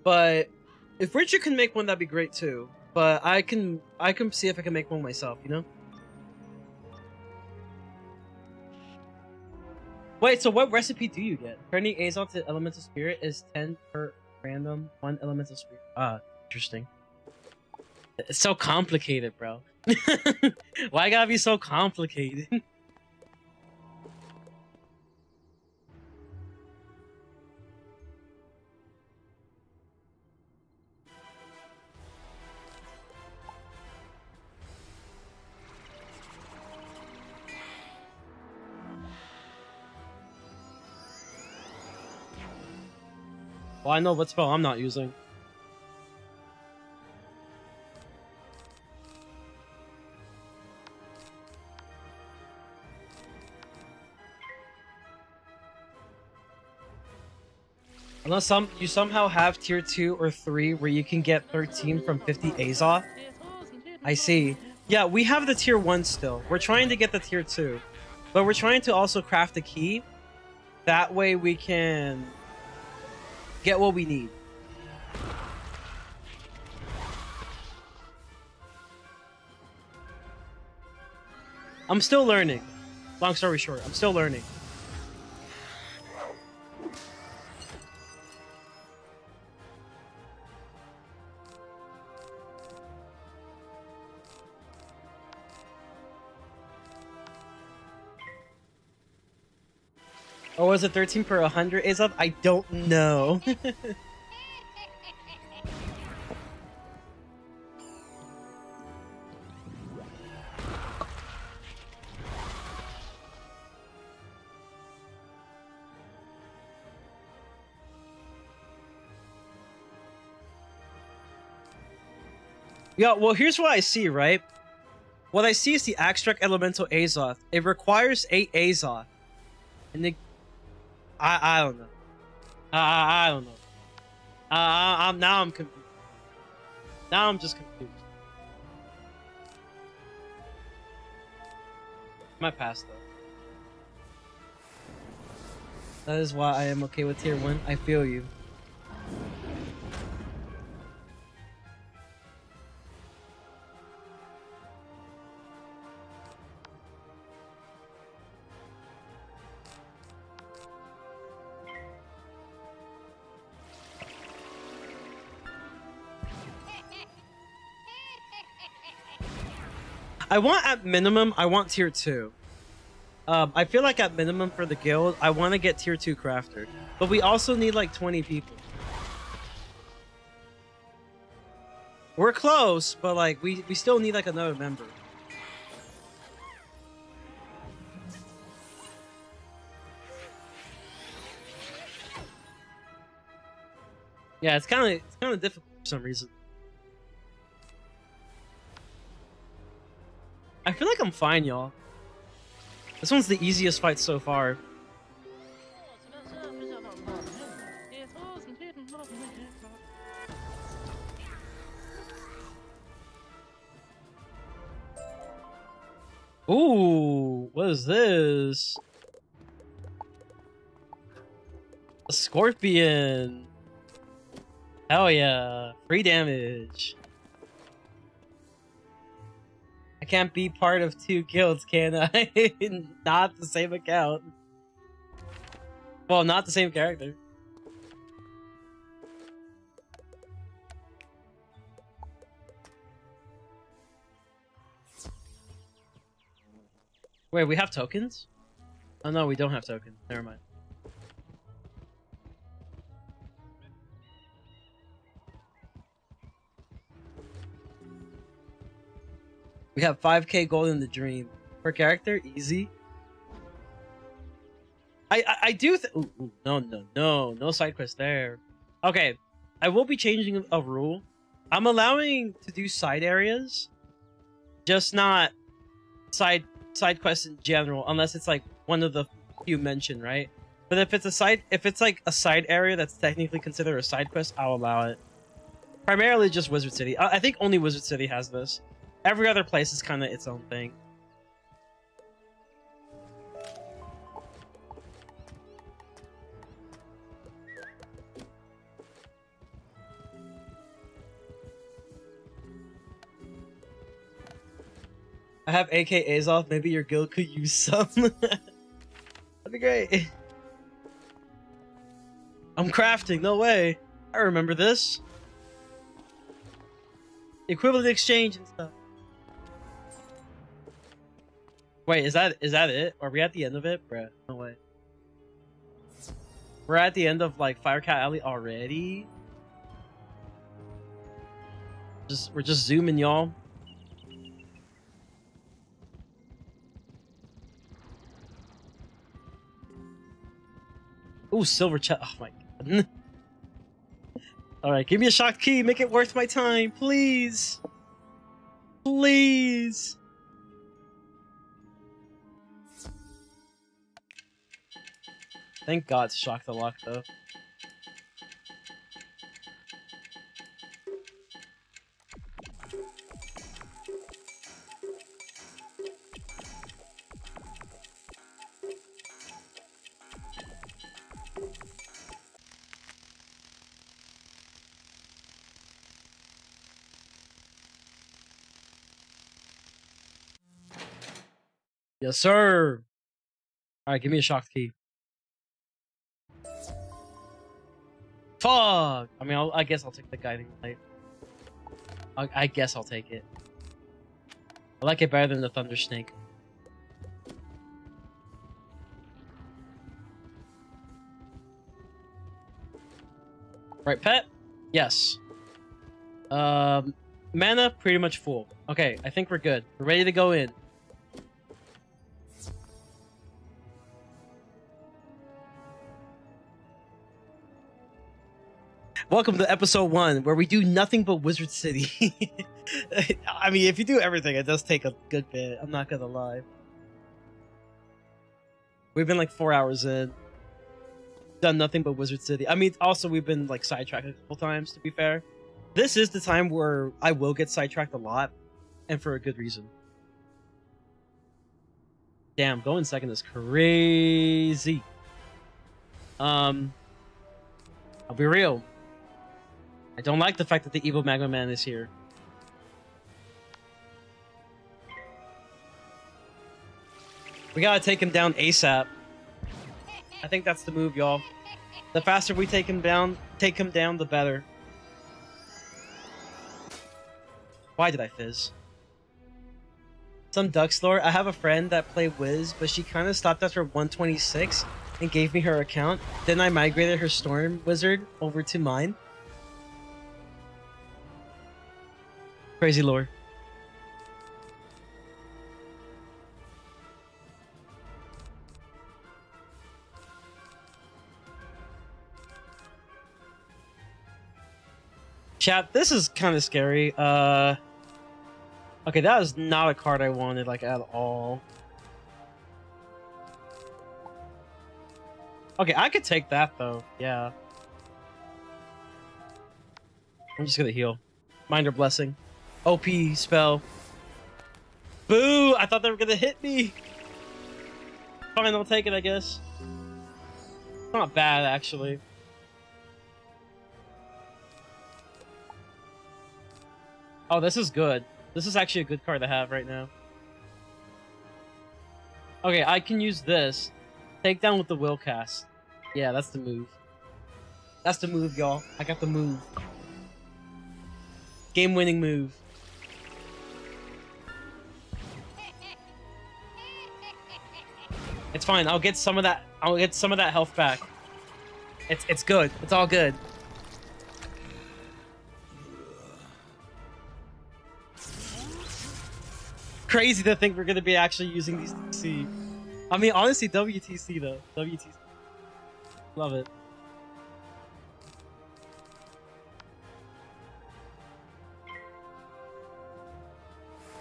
But if Richard can make one, that'd be great too. But I can see if I can make one myself, you know? Wait, so what recipe do you get? Turning Azoth to Elemental Spirit is 10 per random, 1 Elemental Spirit. Ah, interesting. It's so complicated, bro. Why gotta be so complicated? Well, I know what spell I'm not using. Unless you somehow have tier 2 or 3 where you can get 13 from 50 Azoth. I see. Yeah, we have the tier 1 still. We're trying to get the tier 2. But we're trying to also craft a key. That way we can get what we need. I'm still learning. Long story short, I'm still learning. Or was it 13 per 100 Azoth? I don't know. Yeah, well, here's what I see, right? What I see is the Extract Elemental Azoth. It requires 8 Azoth. And I don't know. I don't know. Now I'm confused. Now I'm just confused. My past though. That is why I am okay with tier 1. I feel you. I want at minimum, I want tier 2. I feel like at minimum for the guild, I want to get tier 2 crafter. But we also need like 20 people. We're close, but like we still need like another member. Yeah, it's kind of difficult for some reason. I feel like I'm fine, y'all. This one's the easiest fight so far. Ooh, what is this? A scorpion. Hell yeah. Free damage. I can't be part of 2 guilds, can I? Not the same account. Well, not the same character. Wait, we have tokens? Oh no, we don't have tokens. Never mind. We have 5k gold in the dream. Per character, easy. I do no side quest there. Okay, I will be changing a rule. I'm allowing to do side areas, just not side quests in general, unless it's like one of the few mentioned, right? But if it's like a side area that's technically considered a side quest, I'll allow it. Primarily just Wizard City. I think only Wizard City has this. Every other place is kind of its own thing. I have AKAs off. Maybe your guild could use some. That'd be great. I'm crafting. No way. I remember this. Equivalent exchange and stuff. Wait, is that it? Are we at the end of it? Bruh, no way. We're at the end of like Firecat Alley already? We're just zooming, y'all. Ooh, silver chest. Oh my god. Alright, give me a shocked key. Make it worth my time, please. Please. Thank God it's shock the lock, though. Yes, sir. Alright, give me a shocked key. Fuck! I mean, I guess I'll take the guiding light. I guess I'll take it. I like it better than the thunder snake. Right, pet? Yes. Mana, pretty much full. Okay, I think we're good. We're ready to go in. Welcome to episode 1, where we do nothing but Wizard City. I mean, if you do everything, it does take a good bit. I'm not gonna lie. We've been like 4 hours in. Done nothing but Wizard City. I mean, also we've been like sidetracked a couple times, to be fair. This is the time where I will get sidetracked a lot, and for a good reason. Damn, going second is crazy. I'll be real. I don't like the fact that the evil Magma Man is here. We gotta take him down ASAP. I think that's the move, y'all. The faster we take him down, the better. Why did I fizz? Some Ducks lore. I have a friend that played Wiz, but she kind of stopped after 126 and gave me her account. Then I migrated her Storm Wizard over to mine. Crazy lore. Chat, this is kind of scary. Okay, that is not a card I wanted, like, at all. Okay, I could take that, though. Yeah. I'm just gonna heal. Minor Blessing. OP spell. Boo! I thought they were gonna hit me! Fine, I'll take it, I guess. It's not bad, actually. Oh, this is good. This is actually a good card to have right now. Okay, I can use this. Take down with the will cast. Yeah, that's the move. That's the move, y'all. I got the move. Game-winning move. It's fine. I'll get some of that. I'll get some of that health back. It's good. It's all good. Crazy to think we're gonna be actually using these TC. I mean, honestly, WTC though. WTC. Love it.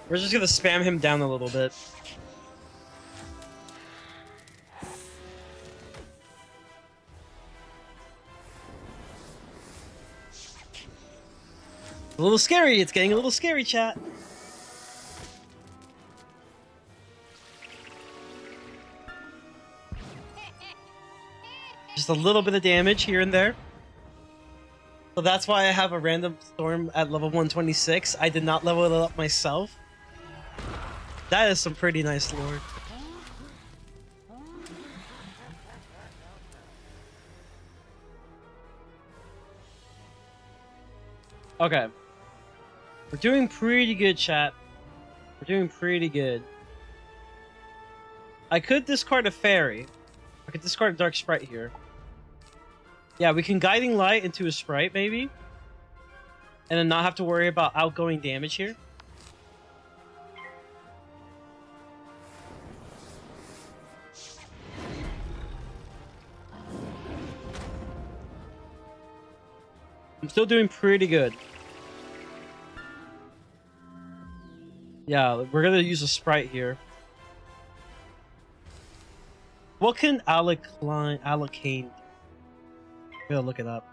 We're just gonna spam him down a little bit. A little scary. It's getting a little scary, chat. Just a little bit of damage here and there. So that's why I have a random storm at level 126. I did not level it up myself. That is some pretty nice lore. Okay. We're doing pretty good, chat. We're doing pretty good. I could discard a fairy. I could discard a dark sprite here. Yeah, we can Guiding Light into a sprite, maybe. And then not have to worry about outgoing damage here. I'm still doing pretty good. Yeah, we're gonna use a sprite here. What can Allocane? I'm gonna look it up.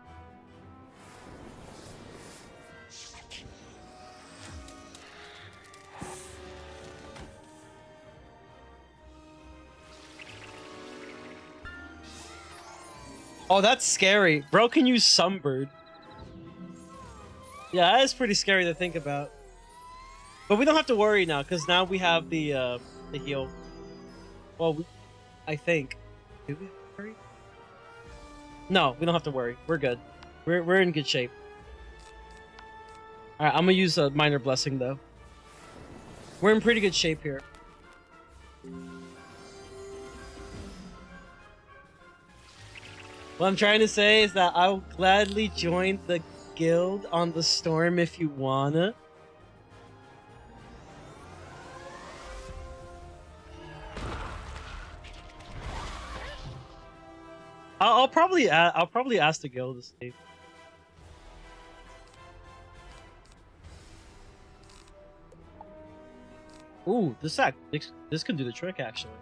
Oh, that's scary. Bro can use Sunbird. Yeah, that is pretty scary to think about. But we don't have to worry now, because now we have the heal. Well, I think. Do we have to worry? No, we don't have to worry. We're good. We're in good shape. Alright, I'm gonna use a Minor Blessing, though. We're in pretty good shape here. What I'm trying to say is that I'll gladly join the guild on the storm if you wanna. I'll probably ask the guild to stay. Ooh, this can do the trick actually.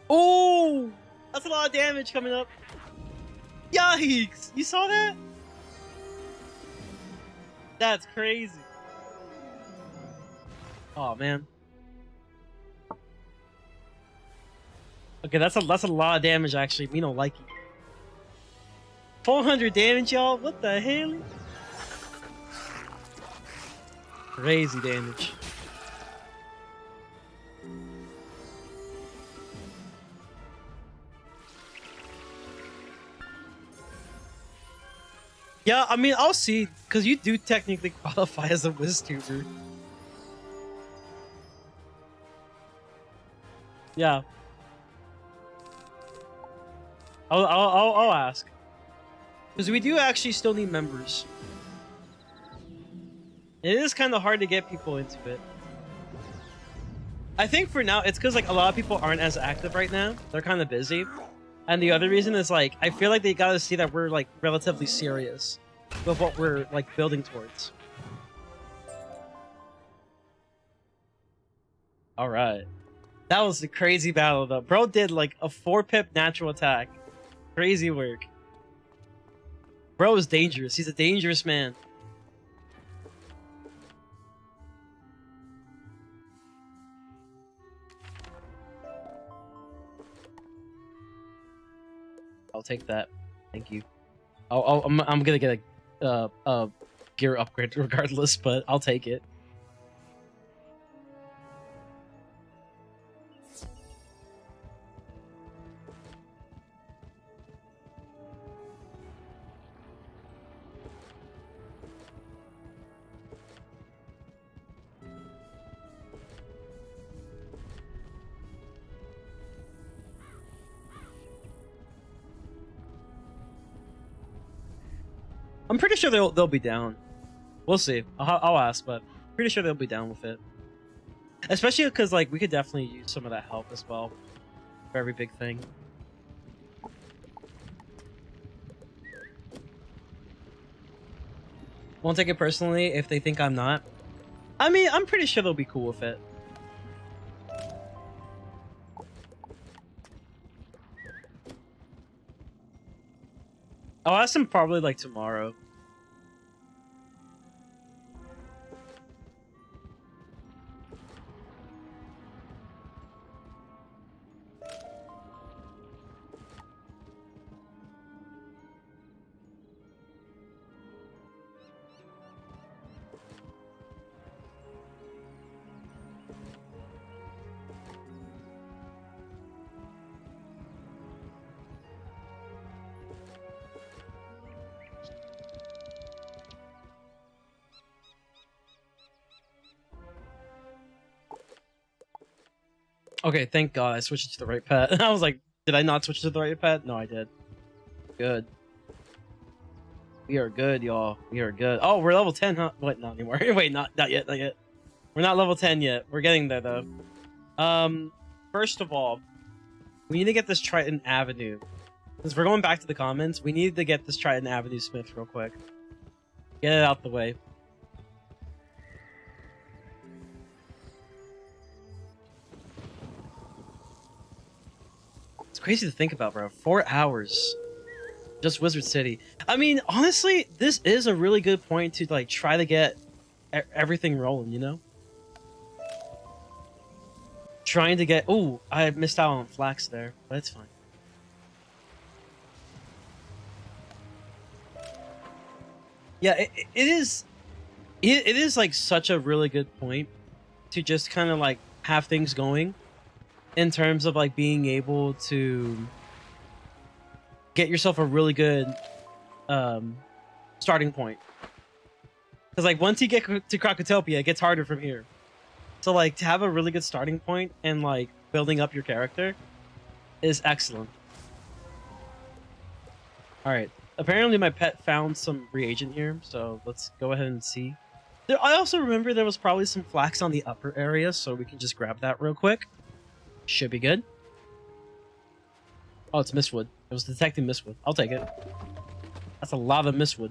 Oh, that's a lot of damage coming up. Yikes! You saw that? That's crazy. Oh man. Okay, that's a lot of damage actually. Me don't like it. 400 damage, y'all. What the hell? Crazy damage. Yeah, I mean, I'll see, because you do technically qualify as a Wizard101. Yeah. I'll ask. Because we do actually still need members. It is kind of hard to get people into it. I think for now, it's because like a lot of people aren't as active right now. They're kind of busy. And the other reason is like I feel like they gotta see that we're like relatively serious with what we're like building towards. All right, that was a crazy battle though. Bro did like a 4-pip natural attack. Crazy work. Bro is dangerous. He's a dangerous man. I'll take that. Thank you. I'm gonna get a gear upgrade regardless, but I'll take it. I'm pretty sure they'll be down. We'll see. I'll ask, but pretty sure they'll be down with it. Especially because like we could definitely use some of that help as well for every big thing. Won't take it personally if they think I'm not. I mean, I'm pretty sure they'll be cool with it. I'll ask them probably like tomorrow. Okay, thank God I switched it to the right pet. I was like, did I not switch to the right pet? No, I did. Good. We are good, y'all. We are good. Oh, we're level 10, huh? Wait, not anymore. Wait, not yet, not yet. We're not level 10 yet. We're getting there, though. First of all, we need to get this Triton Avenue. Since we're going back to the comments, we need to get this Triton Avenue Smith real quick. Get it out the way. It's crazy to think about, bro. 4 hours. Just Wizard City. I mean, honestly, this is a really good point to, like, try to get everything rolling, you know? Trying to get... Ooh, I missed out on Flax there, but it's fine. Yeah, it is... It is, like, such a really good point to just kind of, like, have things going in terms of, like, being able to get yourself a really good starting point. Because, like, once you get to Crocotopia, it gets harder from here. So, like, to have a really good starting point and, like, building up your character is excellent. Alright. Apparently my pet found some reagent here, so let's go ahead and see. I also remember there was probably some flax on the upper area, so we can just grab that real quick. Should be good. Oh, it's mistwood. It was detecting mistwood. I'll take it. That's a lot of mistwood.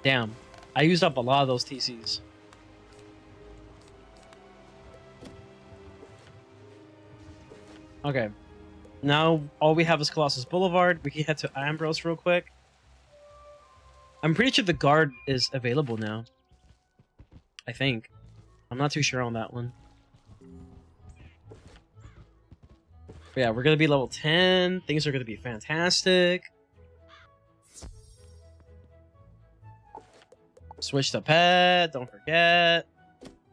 Damn. I used up a lot of those TCs. Okay. Now, all we have is Colossus Boulevard. We can head to Ambrose real quick. I'm pretty sure the guard is available now. I think. I'm not too sure on that one. But yeah, we're going to be level 10. Things are going to be fantastic. Switch to pet. Don't forget.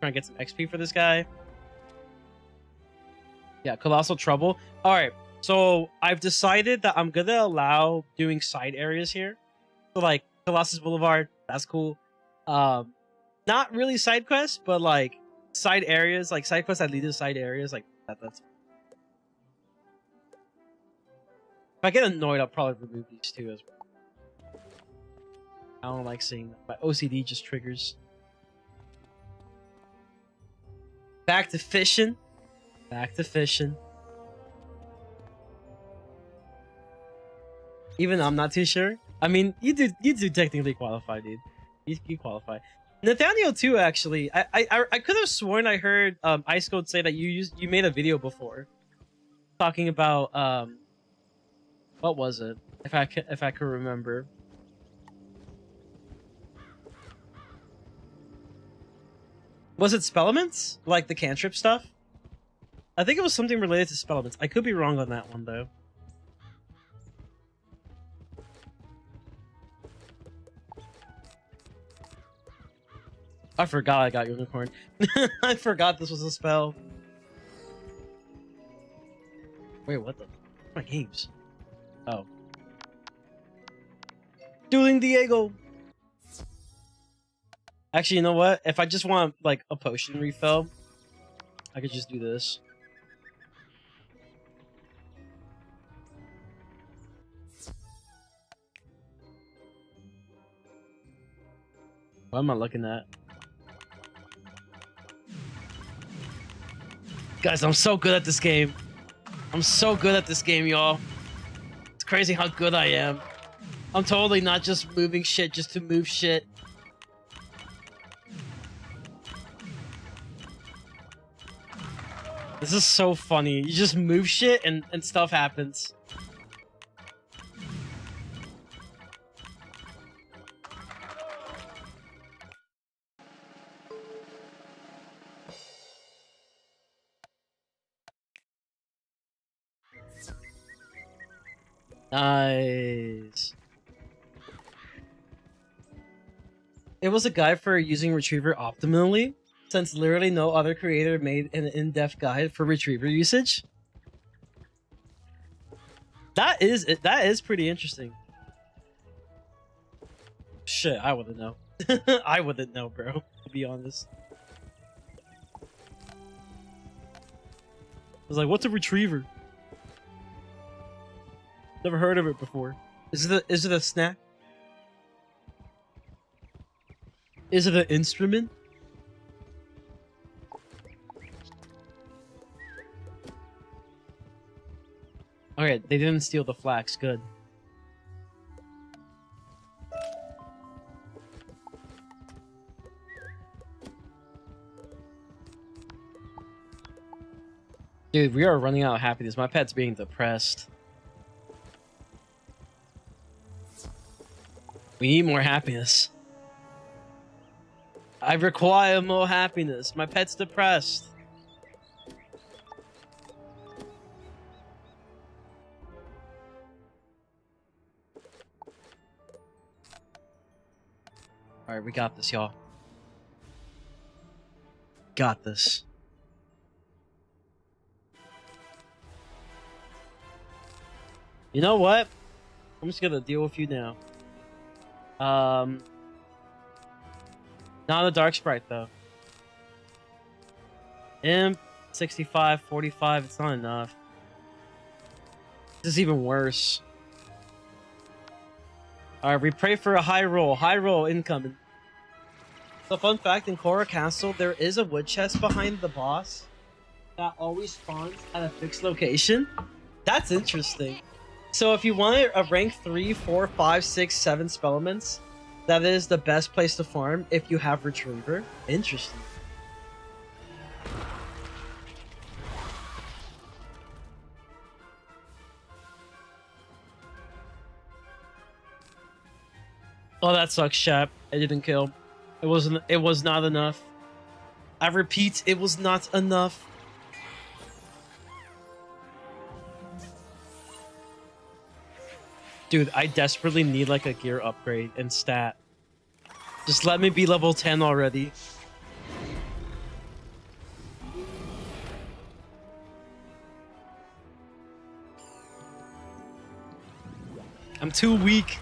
Trying to get some XP for this guy. Yeah, Colossal Trouble. Alright, so I've decided that I'm going to allow doing side areas here. So, like, Colossus Boulevard, that's cool. Not really side quests, but, like, side areas. Like, side quests that lead to side areas. Like, that's... If I get annoyed, I'll probably remove these two as well. I don't like seeing that. My OCD just triggers. Back to fishing. Back to fishing. Even I'm not too sure. I mean, you do technically qualify, dude. You qualify. Nathaniel too, actually. I could have sworn I heard Ice Code say that you made a video before talking about what was it? If I could remember. Was it Spellements? Like the cantrip stuff? I think it was something related to Spellements. I could be wrong on that one though. I forgot I got unicorn. I forgot this was a spell. Wait, what the? My games. Oh. Dueling Diego. Actually, you know what? If I just want like a potion refill, I could just do this. What am I looking at? Guys, I'm so good at this game. I'm so good at this game, y'all. It's crazy how good I am. I'm totally not just moving shit just to move shit. This is so funny. You just move shit and stuff happens. Nice. It was a guide for using Retriever optimally, since literally no other creator made an in-depth guide for Retriever usage. That is pretty interesting. Shit, I wouldn't know. I wouldn't know, bro, to be honest. I was like, what's a Retriever? Never heard of it before. Is it a snack? Is it an instrument? Okay, they didn't steal the flax. Good. Dude, we are running out of happiness. My pet's being depressed. We need more happiness. I require more happiness. My pet's depressed. Alright, we got this, y'all. Got this. You know what? I'm just gonna deal with you now. Not a dark sprite though. Imp, 65, 45, it's not enough. This is even worse. Alright, we pray for a high roll. High roll incoming. So fun fact, in Korra Castle, there is a wood chest behind the boss that always spawns at a fixed location. That's interesting. So if you want a rank 3, 4, 5, 6, 7 Spellements, that is the best place to farm if you have Retriever. Interesting. Oh, that sucks, Shap. I didn't kill. It was not enough. I repeat, it was not enough. Dude, I desperately need like a gear upgrade and stat. Just let me be level 10 already. I'm too weak.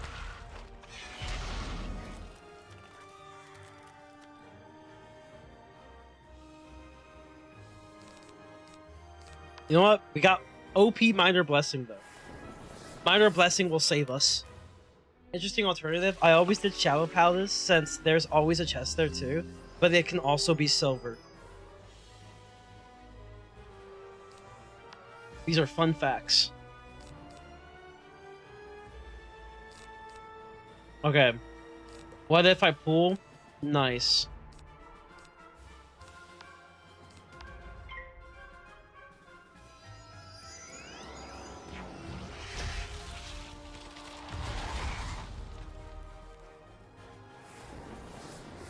You know what? We got OP Minor Blessing though. Minor Blessing will save us. Interesting alternative. I always did Shallow Palace since there's always a chest there too, but it can also be silver. These are fun facts. Okay. What if I pull? Nice.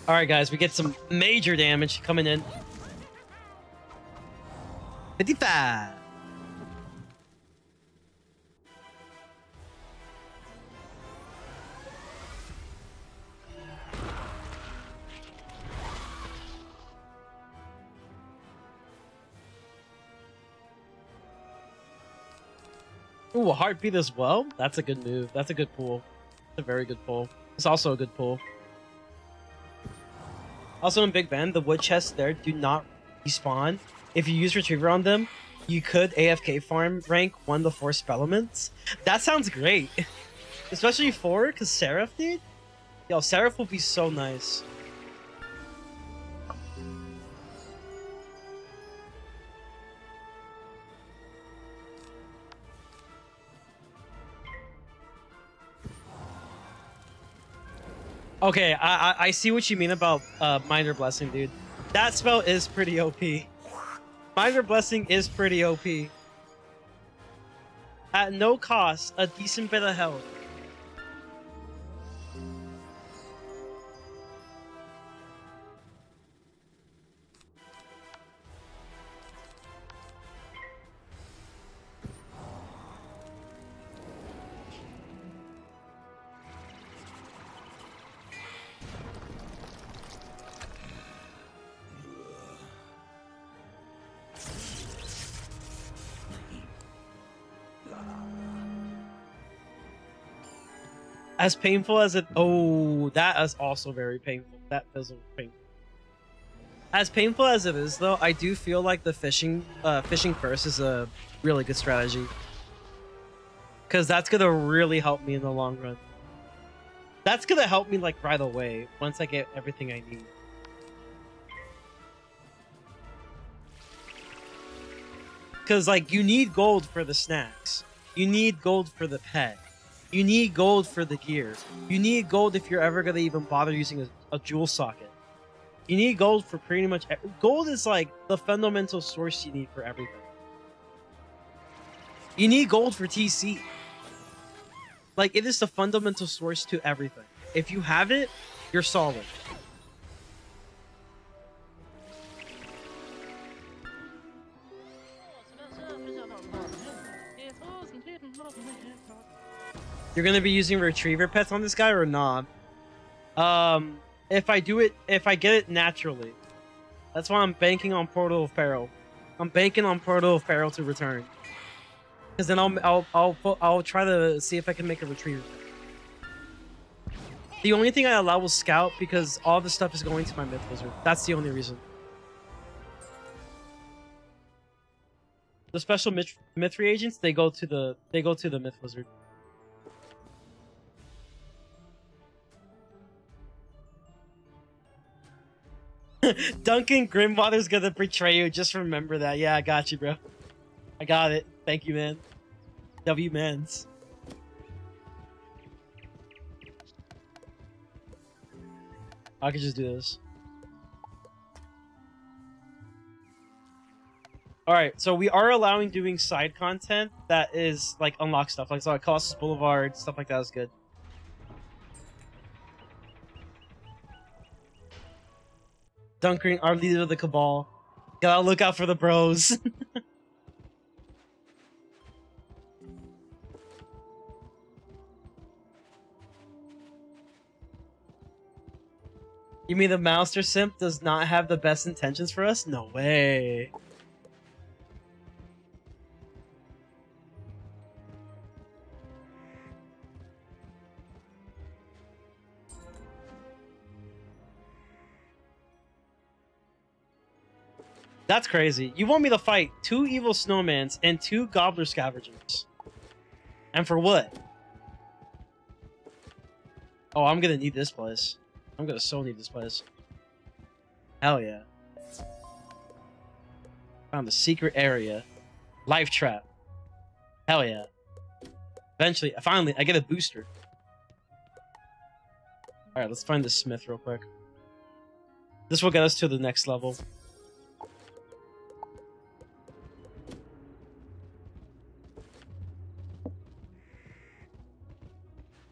Alright guys, we get some major damage coming in. 55! Ooh, a heartbeat as well? That's a good move. That's a good pull. That's a very good pull. It's also a good pull. Also in Big Ben, the wood chests there do not respawn. If you use Retriever on them, you could AFK farm rank 1 to 4 spell elements. That sounds great. Especially 4, because Seraph, dude? Yo, Seraph will be so nice. Okay, I see what you mean about Minor Blessing, dude. That spell is pretty OP. Minor Blessing is pretty OP. At no cost, a decent bit of health. As painful as it... Oh, that is also very painful. That fizzle was painful. As painful as it is, though, I do feel like the fishing first is a really good strategy. Because that's going to really help me in the long run. That's going to help me, like, right away, once I get everything I need. Because, like, you need gold for the snacks. You need gold for the pet. You need gold for the gear. You need gold if you're ever going to even bother using a jewel socket. You need gold for pretty much... Gold is like the fundamental source you need for everything. You need gold for TC. Like, it is the fundamental source to everything. If you have it, you're solid. You're gonna be using retriever pets on this guy or not? If I get it naturally. That's why I'm banking on Portal of Peril. I'm banking on Portal of Peril to return. Because then I'll try to see if I can make a retriever. The only thing I allow is Scout because all the stuff is going to my Myth Wizard. That's the only reason. The special myth reagents, they go to the Myth Wizard. Duncan Grimwater's gonna betray you. Just remember that. Yeah, I got you, bro. I got it. Thank you, man. W mans. I could just do this. Alright, so we are allowing doing side content that is like unlock stuff. Like so Colossus Boulevard, stuff like that is good. Duncan, our leader of the Cabal. Gotta look out for the bros. You mean the Mouster Simp does not have the best intentions for us? No way. That's crazy. You want me to fight 2 evil snowmans and 2 gobbler scavengers? And for what? Oh, I'm gonna need this place. I'm gonna so need this place. Hell yeah. Found the secret area. Life trap. Hell yeah. Eventually, finally, I get a booster. Alright, let's find the smith real quick. This will get us to the next level.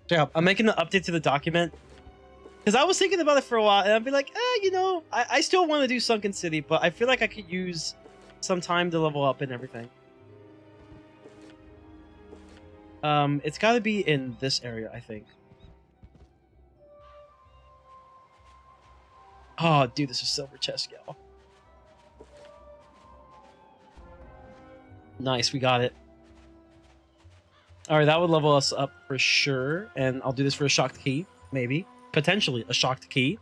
Yeah, I'm making the update to the document. Because I was thinking about it for a while, and I'd be like, you know, I still want to do Sunken City, but I feel like I could use some time to level up and everything. It's got to be in this area, I think. Oh, dude, this is silver chest, y'all. Nice, we got it. Alright, that would level us up for sure. And I'll do this for a shocked key, maybe. Potentially a shocked key.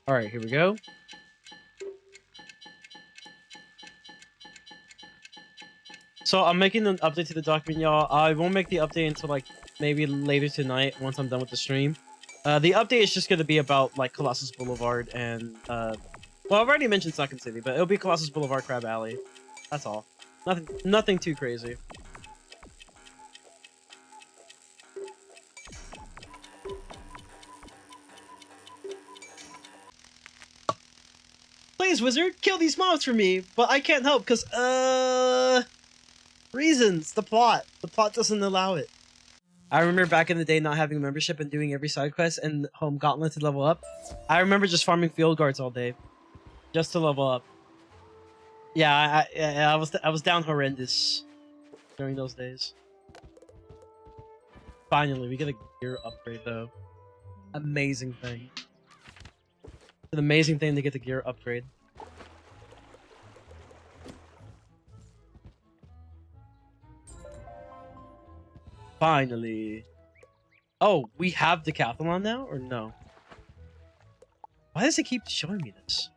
Alright, here we go. So I'm making an update to the document, y'all. I won't make the update until like maybe later tonight once I'm done with the stream. The update is just going to be about like Colossus Boulevard and well, I've already mentioned Sunken City, but it'll be Colossus Boulevard, Crab Alley. That's all. Nothing too crazy. Please, wizard, kill these mobs for me, but I can't help because reasons. The plot doesn't allow it. I remember back in the day not having a membership and doing every side quest and home gauntlet to level up. I remember just farming field guards all day just to level up. Yeah, I was down horrendous during those days. Finally, we get a gear upgrade though. Amazing thing. It's an amazing thing to get the gear upgrade. Finally. Oh, we have Decathlon now, or no? Why does it keep showing me this?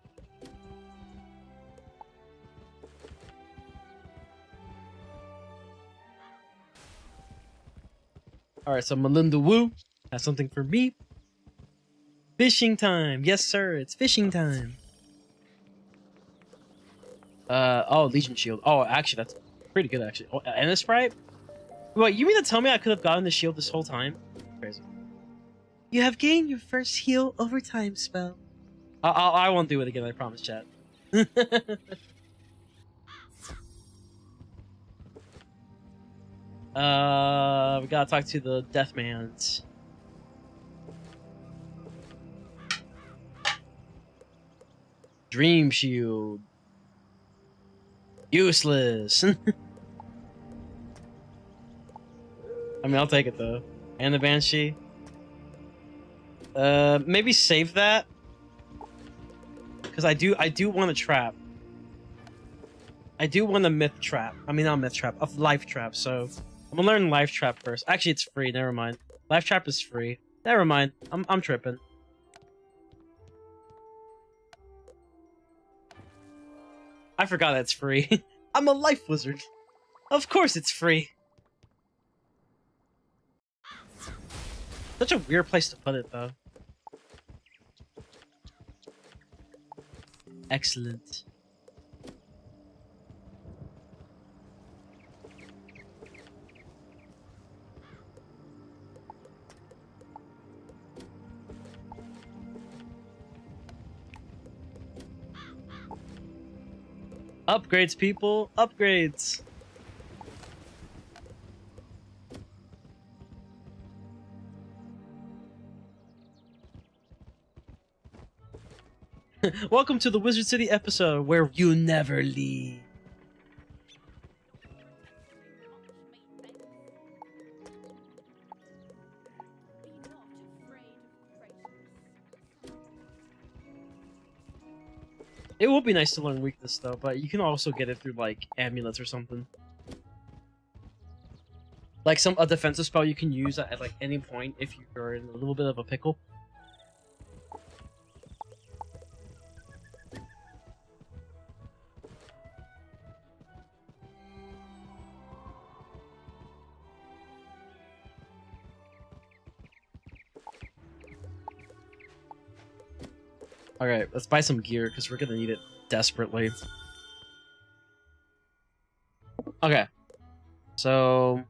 Alright, so Melinda Wu has something for me. Fishing time! Yes, sir, it's fishing time! Oh, Legion Shield. Oh, actually, that's pretty good, actually. Oh, and a Sprite? Wait, you mean to tell me I could have gotten the shield this whole time? Crazy. You have gained your first heal over time spell. I won't do it again, I promise, chat. We gotta talk to the Deathmans. Dream Shield. Useless. I mean, I'll take it though. And the Banshee. Maybe save that. Because I do want a trap. I do want a myth trap. I mean, not myth trap, a life trap. So I'm gonna learn life trap first. Actually, it's free. Never mind. Life trap is free. Never mind. I'm tripping. I forgot it's free. I'm a life wizard. Of course it's free. Such a weird place to put it, though. Excellent. Upgrades, people! Upgrades! Welcome to the Wizard City episode where you never leave. It would be nice to learn weakness though, but you can also get it through like amulets or something. Like a defensive spell you can use at like any point if you're in a little bit of a pickle. Alright, let's buy some gear because we're gonna need it desperately. Okay. So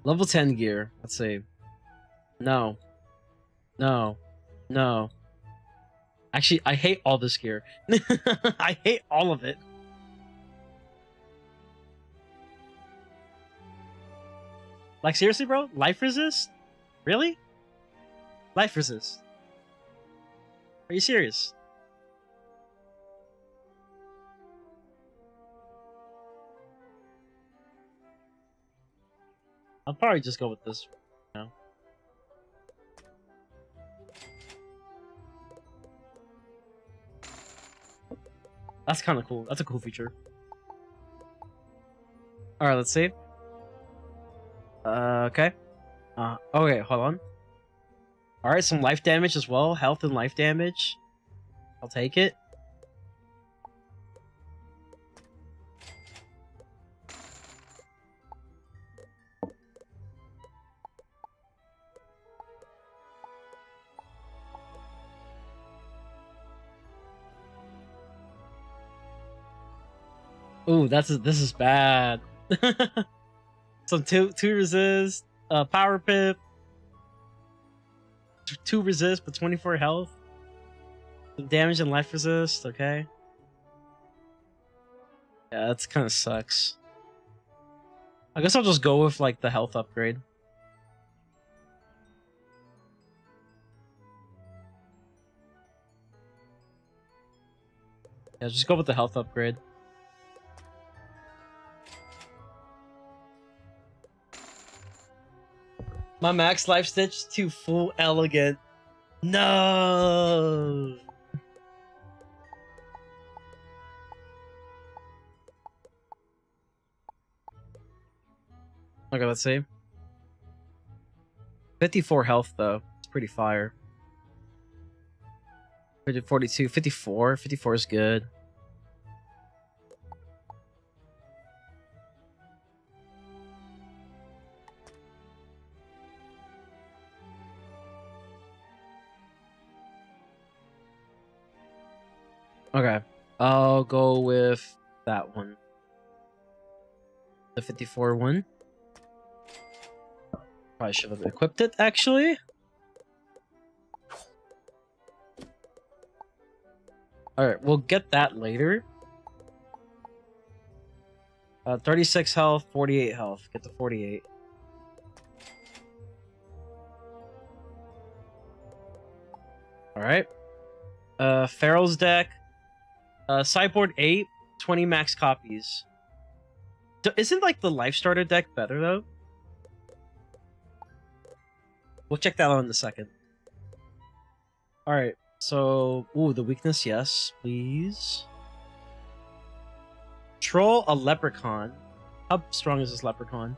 level 10 gear. Let's see. No. No. No. Actually, I hate all this gear. I hate all of it. Like, seriously, bro? Life resist? Really? Life resist? Are you serious? I'll probably just go with this now. That's kind of cool. That's a cool feature. All right, let's see. Okay. Okay, hold on. All right, some life damage as well. Health and life damage. I'll take it. Ooh, this is bad. Some two resist, power pip, 2 resist but 24 health. Some damage and life resist, okay. Yeah, that's kind of sucks. I guess I'll just go with like the health upgrade. Yeah, just go with the health upgrade. My max life stitch to full elegant. No. Okay, let's see. 54 health though. It's pretty fire. 42, 54. 54 is good. Okay, I'll go with that one. The 54 one. Probably should have equipped it, actually. Alright, we'll get that later. 36 health, 48 health. Get to 48. Alright. Farrell's deck. Sideboard 8, 20 max copies. So isn't like the life starter deck better though? We'll check that out in a second. Alright, so ooh, the weakness, yes, please. Troll a leprechaun. How strong is this leprechaun?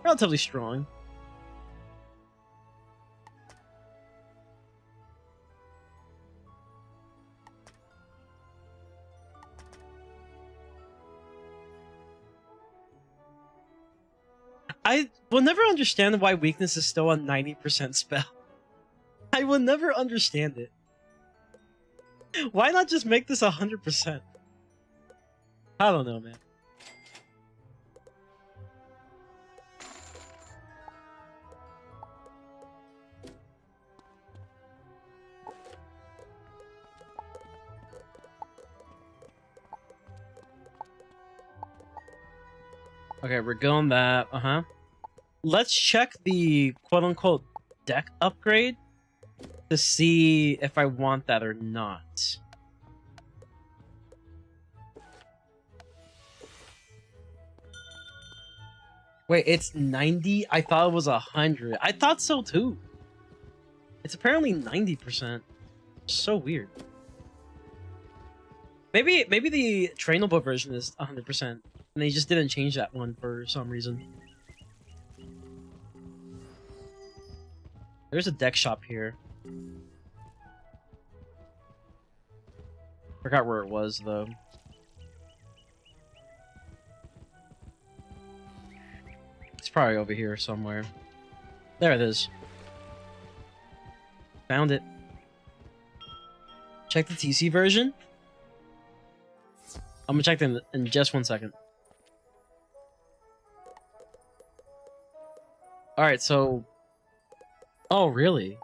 Relatively strong. I will never understand why weakness is still a 90% spell. I will never understand it. Why not just make this 100%? I don't know, man. Okay, we're good on that. Let's check the quote-unquote deck upgrade to see if I want that or not. Wait, it's 90? I thought it was 100. I thought so too. It's apparently 90%. So weird. Maybe the trainable version is 100%, and they just didn't change that one for some reason. There's a deck shop here. Forgot where it was though. It's probably over here somewhere. There it is. Found it. Check the TC version. I'm gonna check them in just 1 second. All right, so. Oh, really?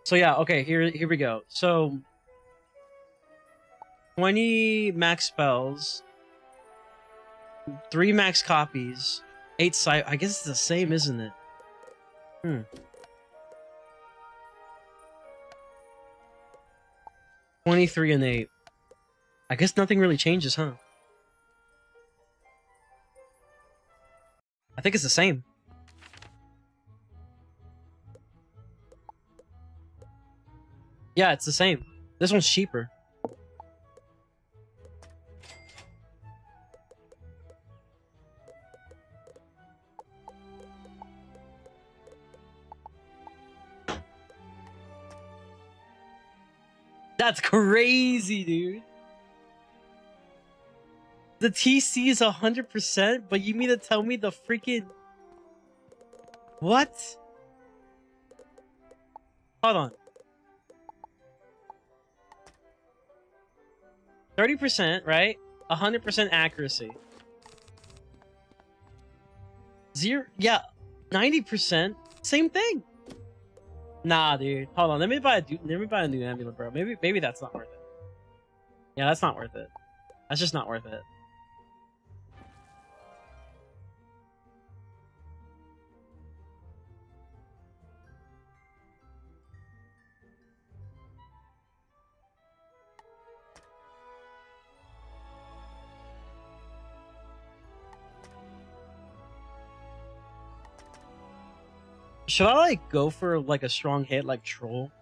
So yeah, okay. Here we go. So 20 max spells, 3 max copies, 8 side. I guess it's the same, isn't it? 23 and 8. I guess nothing really changes, huh? I think it's the same. Yeah, it's the same. This one's cheaper. That's crazy, dude. The TC is 100%, but you mean to tell me the freaking... What? Hold on. 30%, right? 100% accuracy. Zero, yeah, 90%. Same thing. Nah, dude. Hold on. Let me buy a new amulet, bro. Maybe that's not worth it. Yeah, that's not worth it. That's just not worth it. Should I like go for like a strong hit like troll?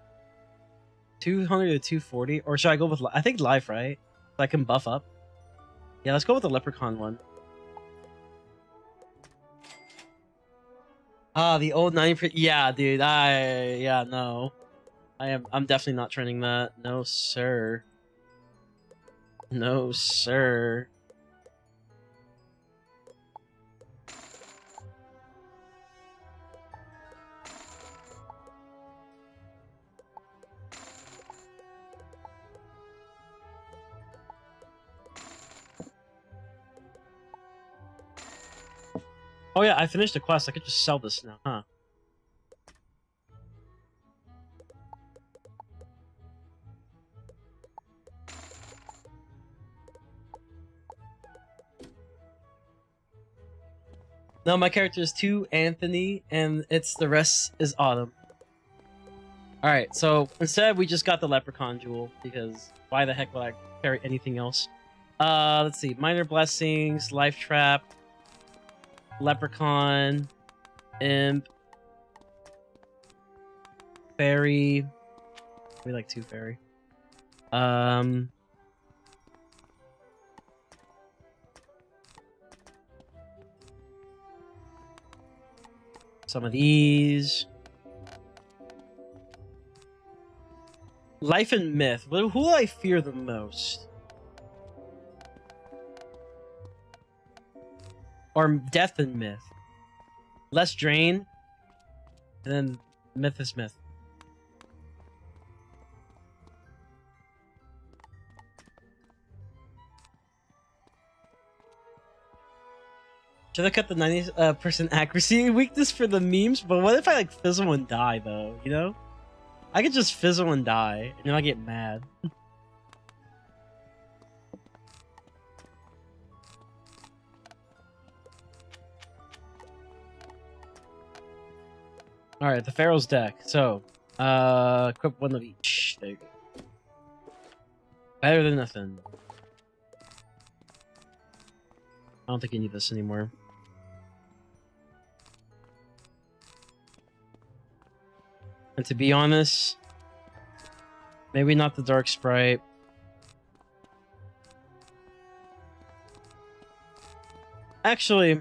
200 to 240, or should I go with I think life, right? So I can buff up. Yeah, let's go with the leprechaun one. Ah, the old 90%. Yeah, dude. Yeah, no. I'm definitely not training that. No, sir. No, sir. Oh yeah, I finished the quest. I could just sell this now, huh? No, my character is 2 Anthony, and it's the rest is Autumn. Alright, so instead we just got the leprechaun jewel, because why the heck would I carry anything else? Let's see. Minor blessings, life trap, leprechaun, imp, fairy. We like 2 fairy. Some of these. Life and myth. Who do I fear the most? Or death and myth. Less drain. And then myth is myth. Should I cut the 90% accuracy weakness for the memes? But what if I like fizzle and die though, you know? I could just fizzle and die, and then I get mad. Alright, the Pharaoh's deck. So, equip 1 of each. There you go. Better than nothing. I don't think you need this anymore. And to be honest, maybe not the Dark Sprite. Actually,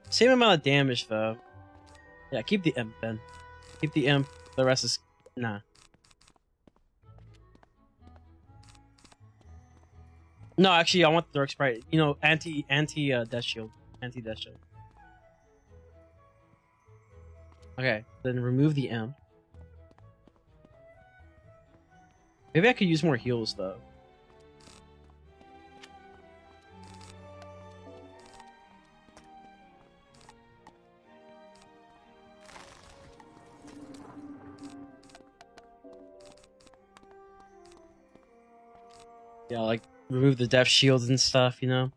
same amount of damage though. Yeah, keep the imp then. Keep the imp. The rest is nah. No, actually, I want the Dark Sprite. You know, anti death shield, anti death shield. Okay, then remove the imp. Maybe I could use more heals though. Yeah, like remove the death shields and stuff, you know?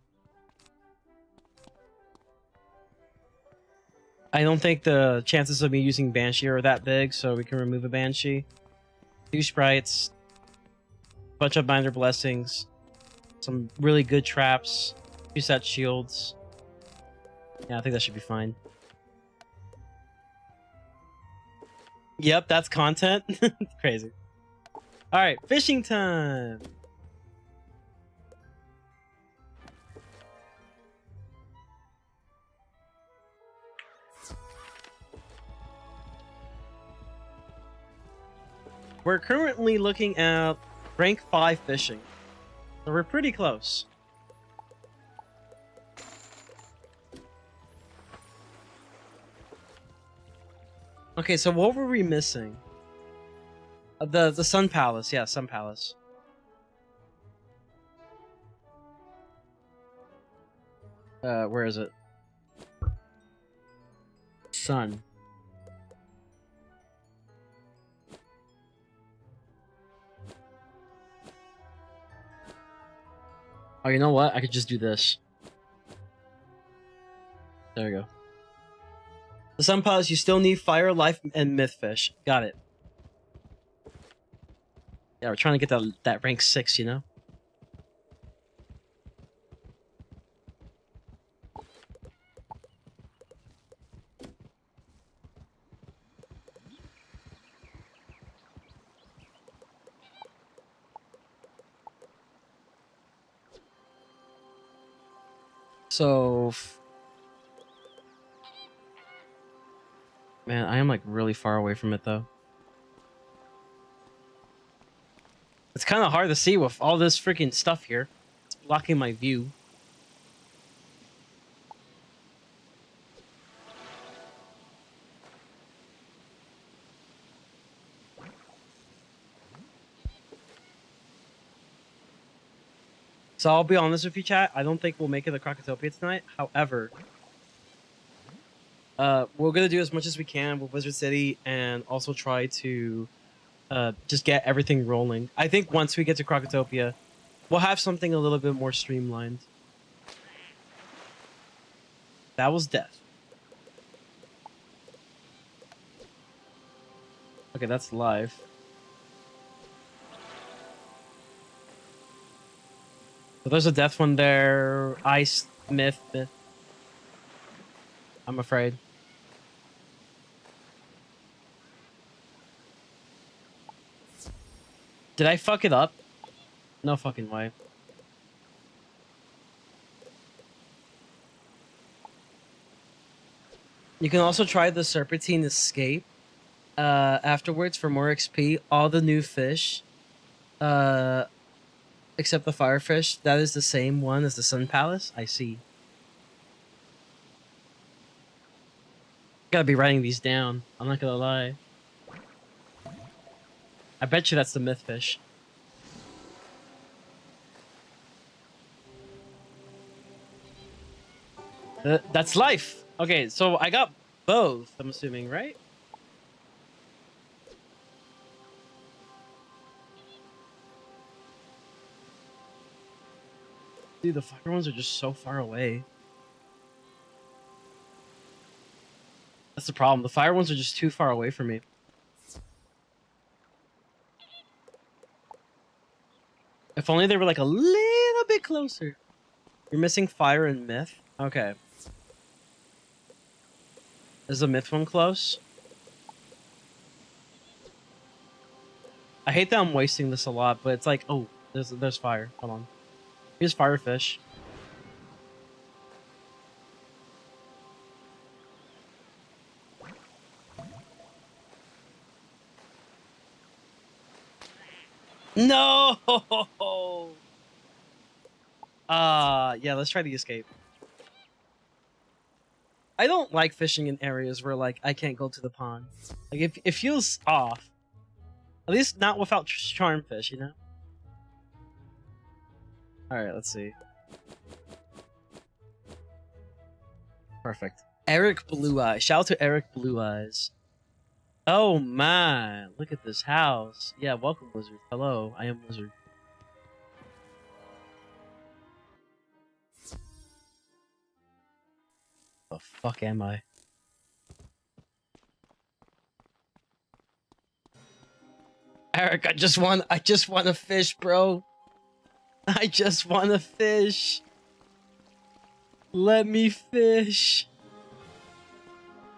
I don't think the chances of me using Banshee are that big, so we can remove a Banshee. 2 sprites, bunch of Binder Blessings, some really good traps, 2 set shields. Yeah, I think that should be fine. Yep, that's content. Crazy. Alright, fishing time! We're currently looking at rank 5 fishing. So we're pretty close. Okay, so what were we missing? The Sun Palace, yeah, Sun Palace. Where is it? Sun. Oh, you know what? I could just do this. There we go. The Sun Palace, you still need Fire, Life, and Myth Fish. Got it. Yeah, we're trying to get that rank 6, you know? So... Man, I am like really far away from it though. It's kind of hard to see with all this freaking stuff here. It's blocking my view. So I'll be honest with you, chat. I don't think we'll make it to Crocotopia tonight. However, we're gonna do as much as we can with Wizard City and also try to just get everything rolling. I think once we get to Crocotopia, we'll have something a little bit more streamlined. That was death. Okay, that's live. So there's a death one there. Ice, myth. I'm afraid. Did I fuck it up? No fucking way. You can also try the Serpentine Escape afterwards for more XP. All the new fish, except the Firefish, that is the same one as the Sun Palace. I see. Gotta be writing these down. I'm not gonna lie. I bet you that's the myth fish. That's life. Okay, so I got both, I'm assuming, right? Dude, the fire ones are just so far away. That's the problem. The fire ones are just too far away from me. If only they were like a little bit closer. You're missing fire and myth? Okay. Is the myth one close? I hate that I'm wasting this a lot, but it's like, oh, there's fire. Come on. Here's Firefish. No! Yeah, let's try the escape. I don't like fishing in areas where, like, I can't go to the pond. Like, it feels off. At least not without charmfish, you know? Alright, let's see. Perfect. Eric Blue Eyes. Shout out to Eric Blue Eyes. Oh man, look at this house. Yeah, welcome, Wizard. Hello, I am Wizard. The fuck am I? Eric, I just want to fish, bro. I just want to fish. Let me fish.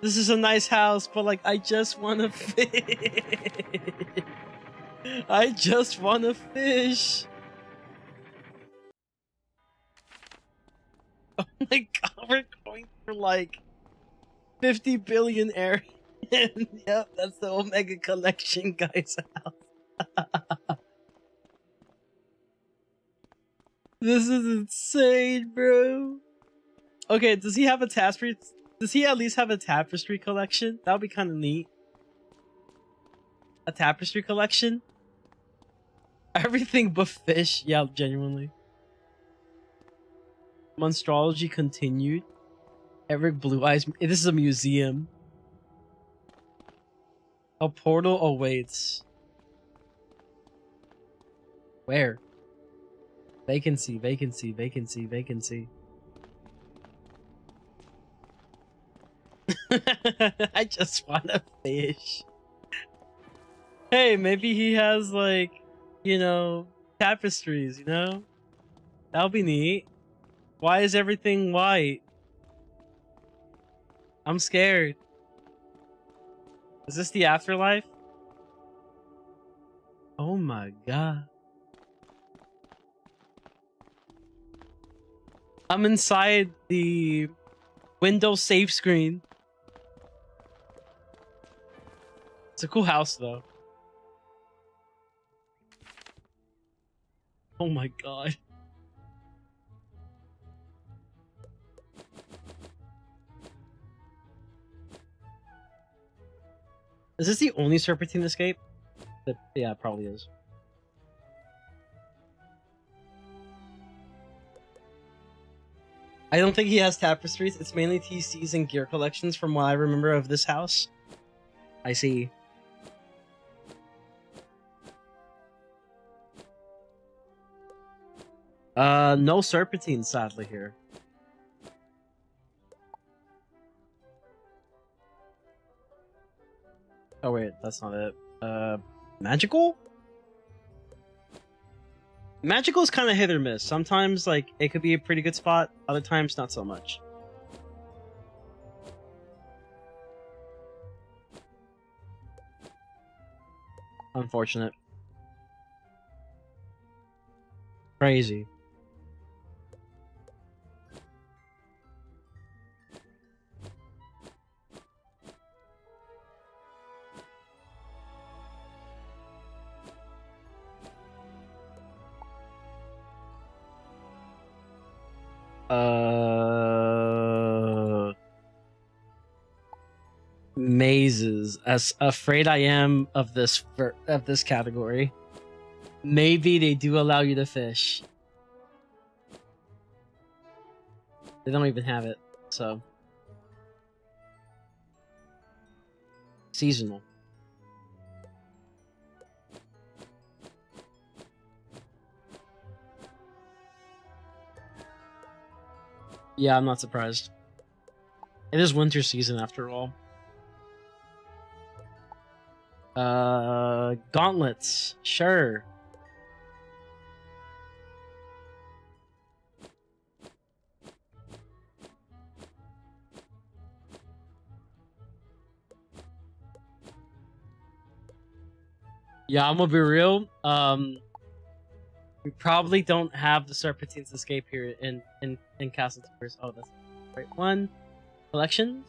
This is a nice house, but like, I just want to fish. I just want to fish. Oh my god, we're going for like 50 billion area. Yep, that's the Omega Collection guy's house. This is insane, bro. Okay, does he have a tapestry? Does he at least have a tapestry collection? That would be kind of neat. A tapestry collection? Everything but fish. Yeah, genuinely. Monstrology continued. Eric Blue Eyes. This is a museum. A portal awaits. Where? Vacancy, vacancy, vacancy, vacancy. I just want to fish. Hey, maybe he has like, you know, tapestries, you know? That'll be neat. Why is everything white? I'm scared. Is this the afterlife? Oh my god. I'm inside the Windows save screen. It's a cool house though. Oh my god. Is this the only Serpentine escape? Yeah, it probably is. I don't think he has tapestries. It's mainly TCs and gear collections from what I remember of this house. I see. No Serpentine, sadly, here. Oh wait, that's not it. Magical? Magical is kind of hit or miss. Sometimes, like, it could be a pretty good spot. Other times, not so much. Unfortunate. Crazy. Mazes. As afraid I am of this category. Maybe they do allow you to fish. They don't even have it, so. Seasonal. Yeah, I'm not surprised. It is winter season after all. Gauntlets. Sure. Yeah, I'm gonna be real. We probably don't have the Serpentine's Escape here in Castle Tours. Oh, that's the right one. Collection.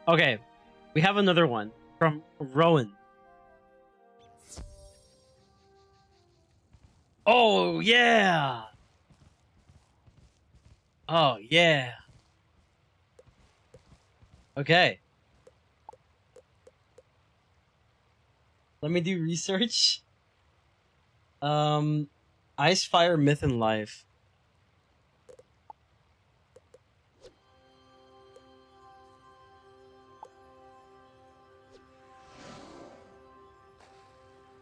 Okay, we have another one from Rowan. Oh yeah. Oh yeah. Okay. Let me do research. Ice, fire, myth, and life.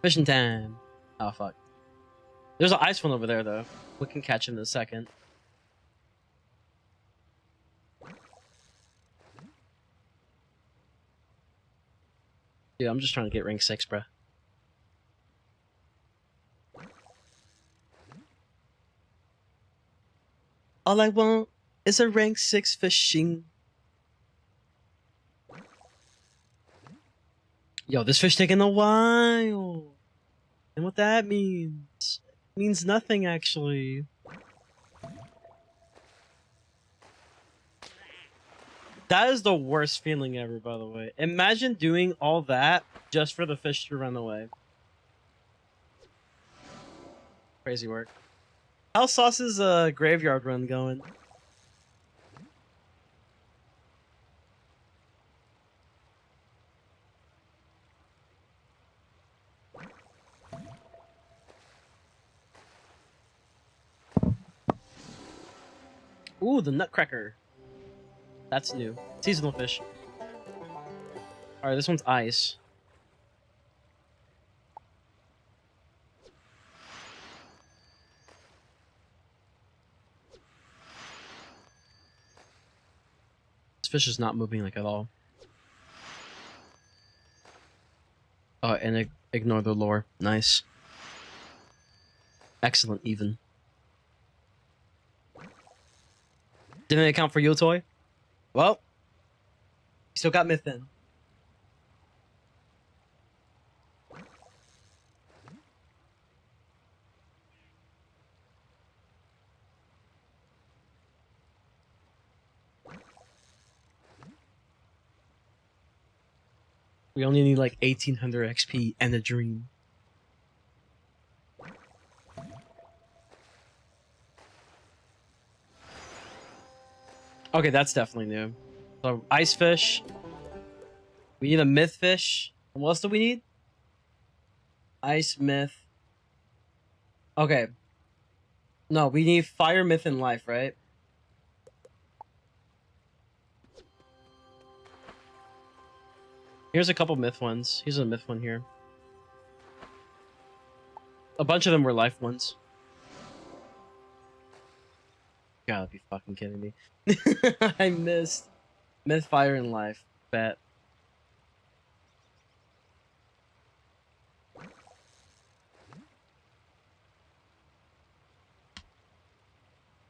Fishing time. Oh, fuck. There's an ice one over there, though. We can catch him in a second. Dude, I'm just trying to get rank 6, bruh. All I want is a rank 6 fishing. Yo, this fish taking a while. And what that means? It means nothing, actually. That is the worst feeling ever, by the way. Imagine doing all that just for the fish to run away. Crazy work. How's Sauce's graveyard run going? Ooh, the Nutcracker. That's new. Seasonal fish. Alright, this one's ice. This fish is not moving like at all. Oh, and ignore the lure. Nice. Excellent, even. Didn't account for Yotoy? Well, you still got myth then. We only need like 1800 XP and a dream. Okay, that's definitely new. So, ice fish. We need a myth fish. And what else do we need? Ice, myth. Okay. No, we need fire, myth, and life, right? Here's a couple myth ones. Here's a myth one here. A bunch of them were life ones. You gotta be fucking kidding me. I missed myth, fire, and life. Bet.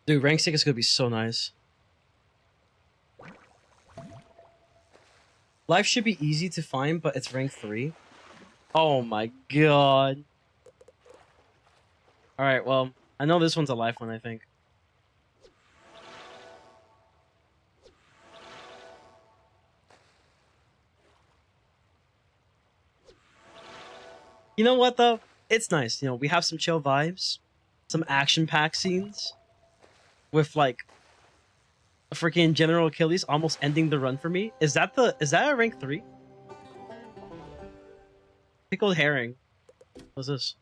Dude, rank 6 is gonna be so nice. Life should be easy to find, but it's rank 3. Oh my god. Alright, well, I know this one's a life one, I think. You know what, though? It's nice. You know, we have some chill vibes. Some action-packed scenes. With, like, a freaking General Achilles almost ending the run for me. Is that a rank 3? Pickled herring. What's this?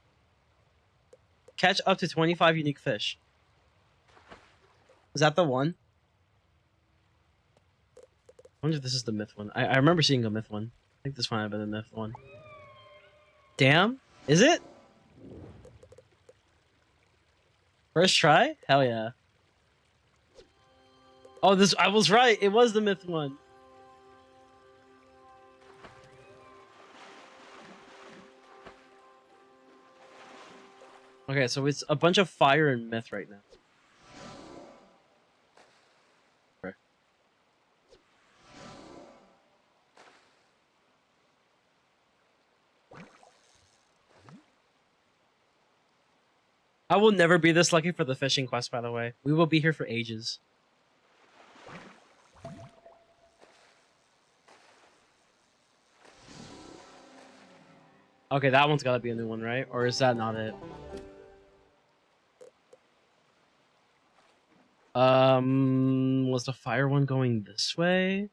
Catch up to 25 unique fish. Is that the one? I wonder if this is the myth one. I remember seeing a myth one. I think this might have been the myth one. Damn? Is it? First try? Hell yeah. Oh, I was right. It was the myth one. Okay, so it's a bunch of fire and myth right now. Okay. I will never be this lucky for the fishing quest, by the way. We will be here for ages. Okay, that one's gotta be a new one, right? Or is that not it? Was the fire one going this way?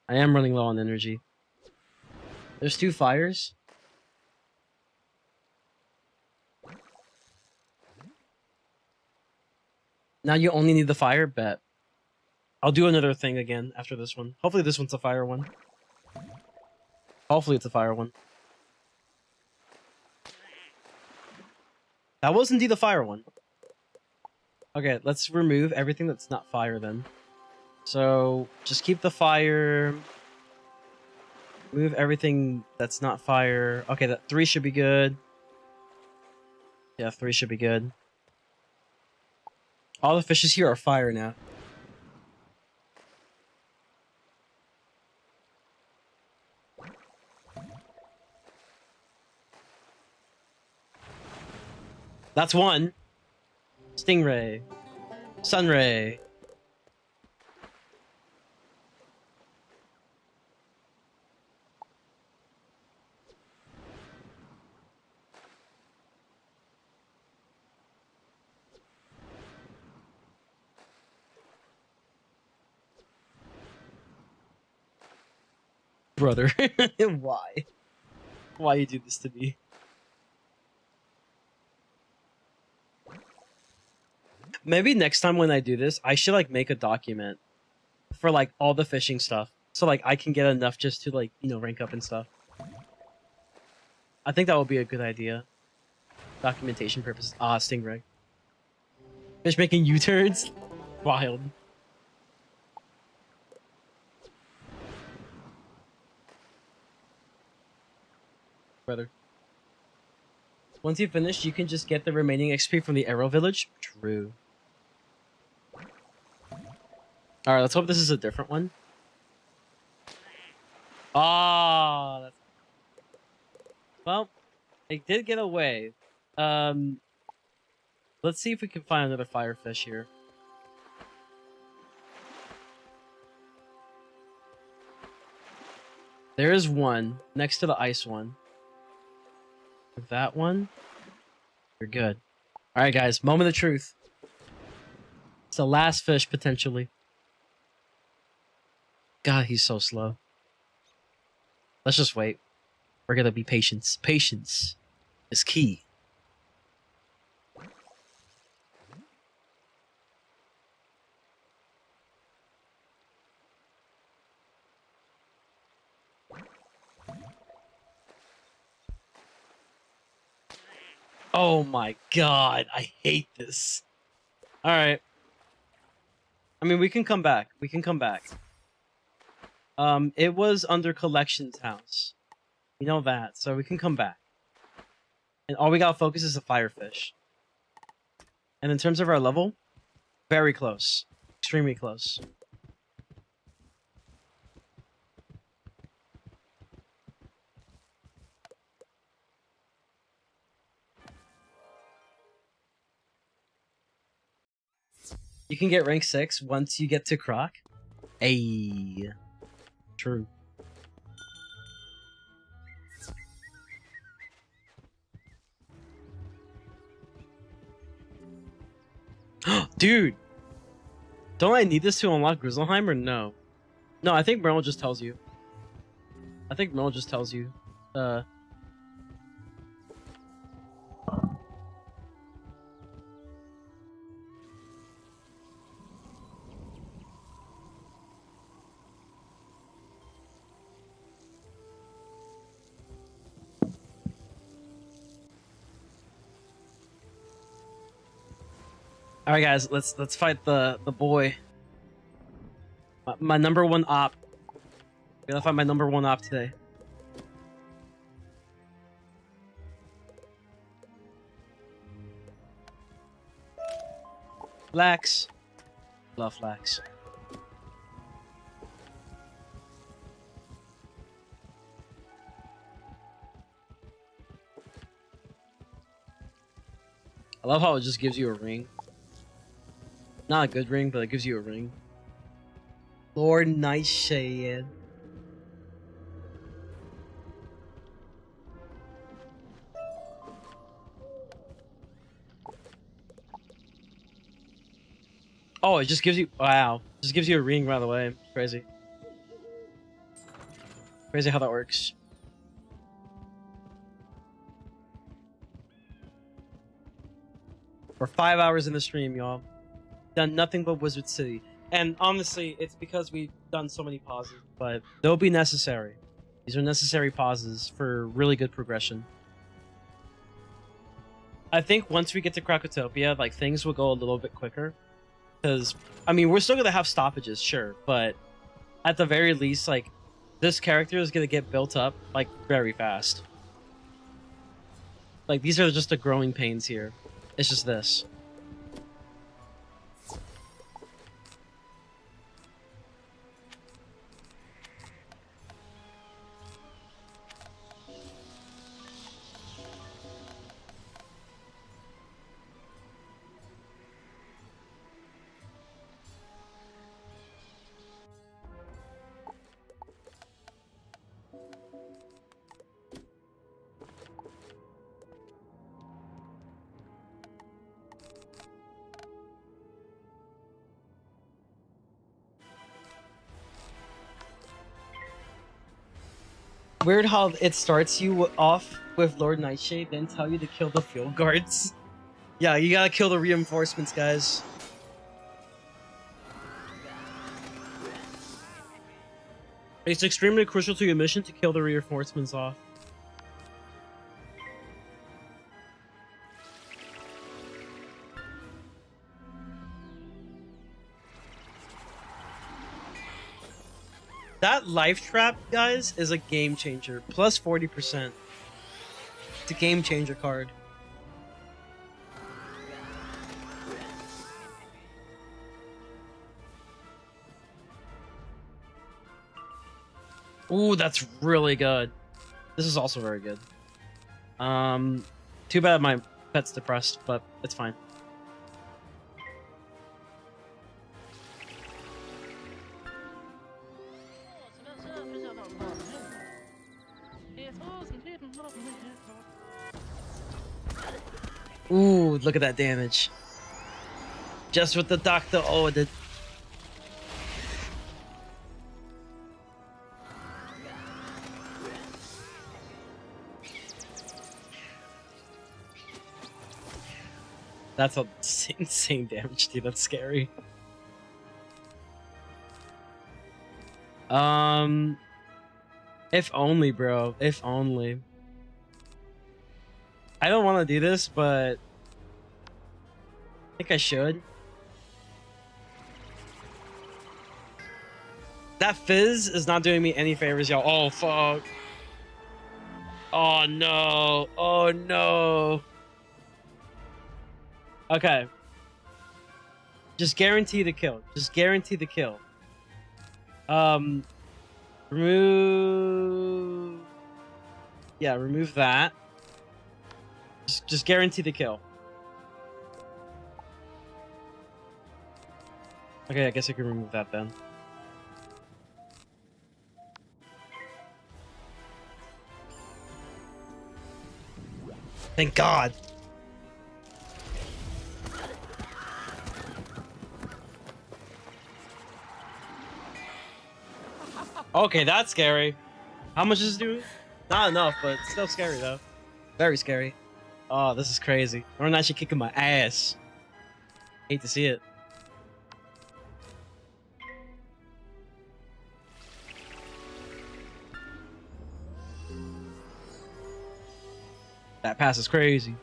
I am running low on energy. There's 2 fires. Now you only need the fire? Bet. I'll do another thing again after this one. Hopefully this one's a fire one. Hopefully it's a fire one. That was indeed a fire one. Okay, let's remove everything that's not fire then. So just keep the fire. Move everything that's not fire. Okay, that 3 should be good. Yeah, 3 should be good. All the fishes here are fire now. That's 1. Stingray. Sunray. Brother. Why? Why you do this to me? Maybe next time when I do this, I should like make a document for like all the fishing stuff. So like I can get enough just to like, you know, rank up and stuff. I think that would be a good idea. Documentation purposes. Ah, stingray. Fish making U-turns? Wild. Brother. Once you finish, you can just get the remaining XP from the arrow village. True. Alright, let's hope this is a different one. Ah, that's... Well, they did get away. Let's see if we can find another firefish here. There is one next to the ice one. That one, you're good. All right, guys, moment of truth. It's the last fish potentially. God, he's so slow. Let's just wait. We're gonna be patient. Patience is key. Oh my god, I hate this. Alright. I mean, we can come back. We can come back. It was under Collections House. You know that, so we can come back. And all we gotta focus is a firefish. And in terms of our level, very close. Extremely close. You can get rank 6 once you get to Croc. Ayy. True. Dude! Don't I need this to unlock Grizzleheim or no? No, I think Merle just tells you. I think Merle just tells you. All right, guys, let's fight the boy. My number 1 op. We gotta find my number 1 op today. Flax. Love Flax. I love how it just gives you a ring. Not a good ring, but it gives you a ring. Lord Nightshade. Oh, it just gives you... Wow. It just gives you a ring right away. Crazy. Crazy how that works. We're 5 hours in the stream, y'all. Done nothing but Wizard City. And honestly, it's because we've done so many pauses, but they'll be necessary. These are necessary pauses for really good progression. I think once we get to Krakotopia, like, things will go a little bit quicker. Because, I mean, we're still going to have stoppages, sure, but at the very least, like, this character is going to get built up, like, very fast. Like, these are just the growing pains here. It's just this. Weird how it starts you off with Lord Nightshade, then tell you to kill the field guards. Yeah, you gotta kill the reinforcements, guys. It's extremely crucial to your mission to kill the reinforcements off. That life trap, guys, is a game changer. Plus 40%. It's a game changer card. Ooh, that's really good. This is also very good. Too bad my pet's depressed, but it's fine. Ooh, look at that damage. Just with the doctor. Oh, the. That's a insane damage, dude. That's scary. If only, bro. If only. I don't want to do this, but I think I should. That fizz is not doing me any favors, y'all. Oh, fuck. Oh, no. Oh, no. Okay. Just guarantee the kill. Just guarantee the kill. Remove... Yeah, remove that. Just guarantee the kill. Okay, I guess I can remove that then. Thank God. Okay, that's scary. How much is it doing? Not enough, but still scary though. Very scary. Oh, this is crazy. I'm actually kicking my ass. Hate to see it. That pass is crazy.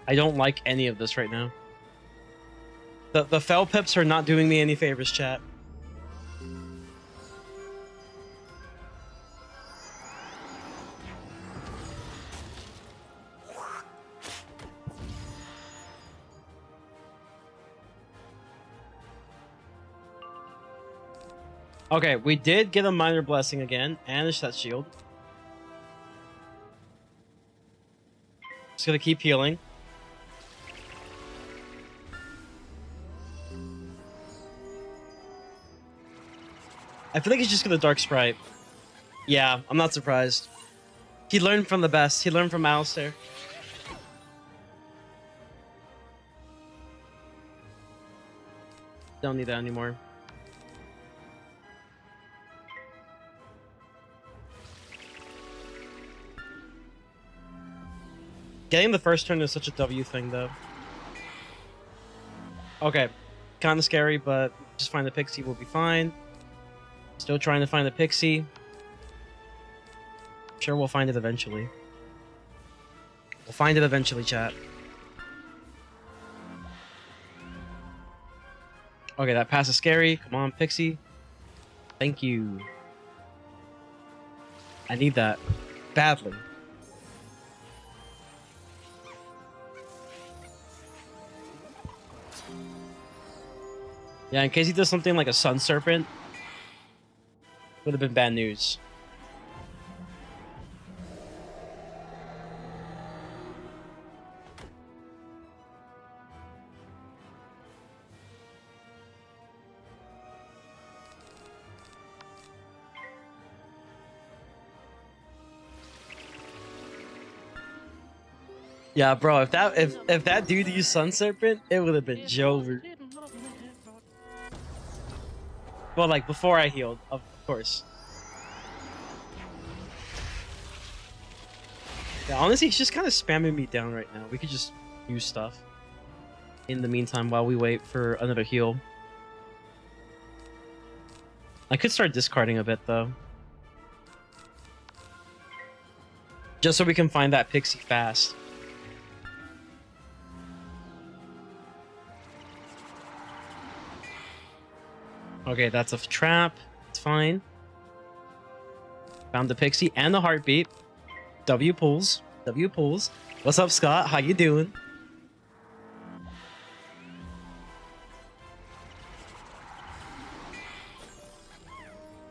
I don't like any of this right now. The fell pips are not doing me any favors, chat. Okay, we did get a minor blessing again, and a set shield. Just gonna keep healing. I feel like he's just gonna Dark Sprite. Yeah, I'm not surprised. He learned from the best. He learned from Alistair. Don't need that anymore. Getting the first turn is such a W thing, though. Okay. Kind of scary, but just find the pixie, will be fine. Still trying to find the pixie. Sure, we'll find it eventually. We'll find it eventually, chat. Okay, that pass is scary. Come on, pixie. Thank you. I need that badly. Yeah, in case he does something like a Sun Serpent, would have been bad news. Yeah, bro, if that dude used Sun Serpent, it would have been Jover. Well, like before I healed, of course. Yeah, honestly, he's just kind of spamming me down right now. We could just use stuff in the meantime while we wait for another heal. I could start discarding a bit though, just so we can find that pixie fast. Okay, that's a trap. It's fine. Found the pixie and the heartbeat. W pulls. W pulls. What's up, Scott? How you doing?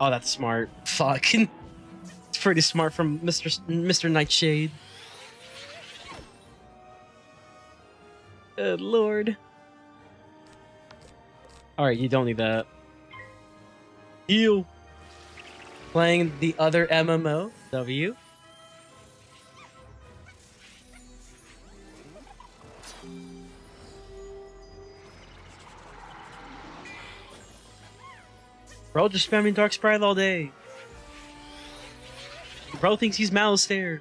Oh, that's smart. Fuck. It's pretty smart from Mr. Nightshade. Good lord. Alright, you don't need that. Heal. Playing the other MMO. W. Bro just spamming Dark Sprite all day. Bro thinks he's Malistaire.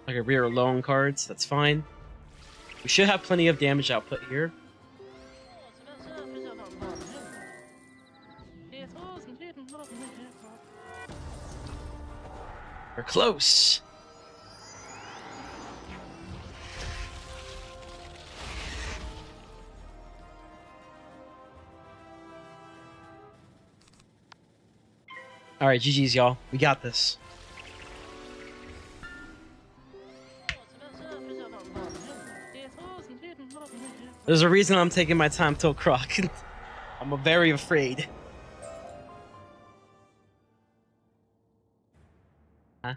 Okay, we are low on cards. That's fine. We should have plenty of damage output here. We're close. All right, GG's, y'all. We got this. There's a reason I'm taking my time till Croc. I'm very afraid. Huh?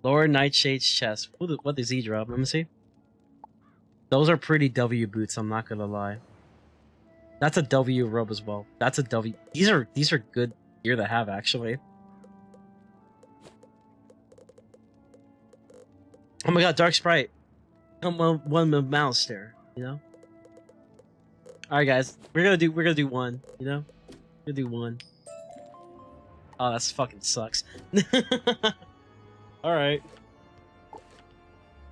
Lower Nightshade's chest. What does he drop? Let me see. Those are pretty W boots, I'm not gonna lie. That's a W robe as well. That's a W. These are good gear to have, actually. Oh my god, Dark Sprite. Come one with Malistaire, you know? Alright guys, we're gonna do one, you know? We're gonna do one. Oh, that's fucking sucks. Alright.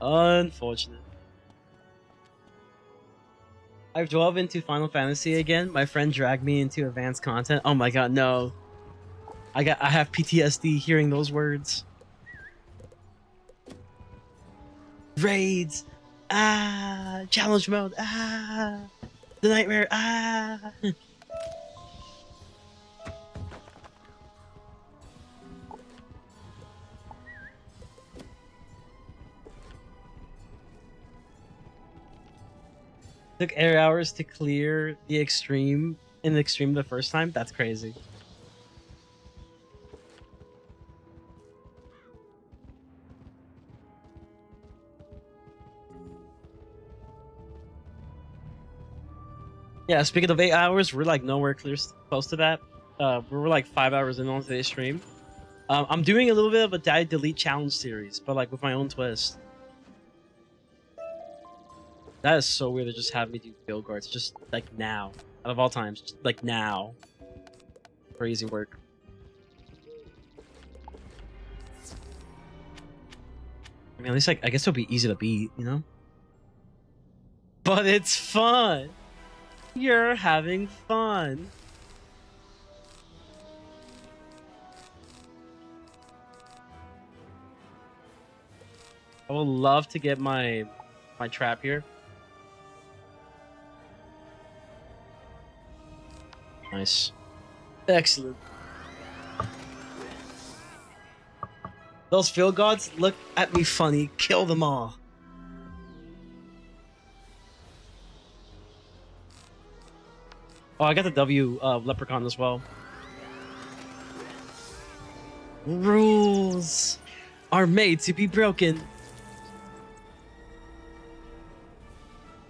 Unfortunate. I've delved into Final Fantasy again. My friend dragged me into advanced content. Oh my god, no. I have PTSD hearing those words. Raids. Ah, challenge mode. Ah, the nightmare. Ah. Took 8 hours to clear the extreme the first time. That's crazy. Yeah, speaking of 8 hours, we're like nowhere close to that. We're like 5 hours in on today's stream. I'm doing a little bit of a die delete challenge series, but like with my own twist. That is so weird to just have me do field guards, just like now. Out of all times, just like now. Crazy work. I mean, at least, like, I guess it'll be easy to beat, you know? But it's fun! You're having fun! I would love to get my trap here. Nice. Excellent. Those field gods look at me funny. Kill them all. Oh, I got the W leprechaun as well. Rules are made to be broken.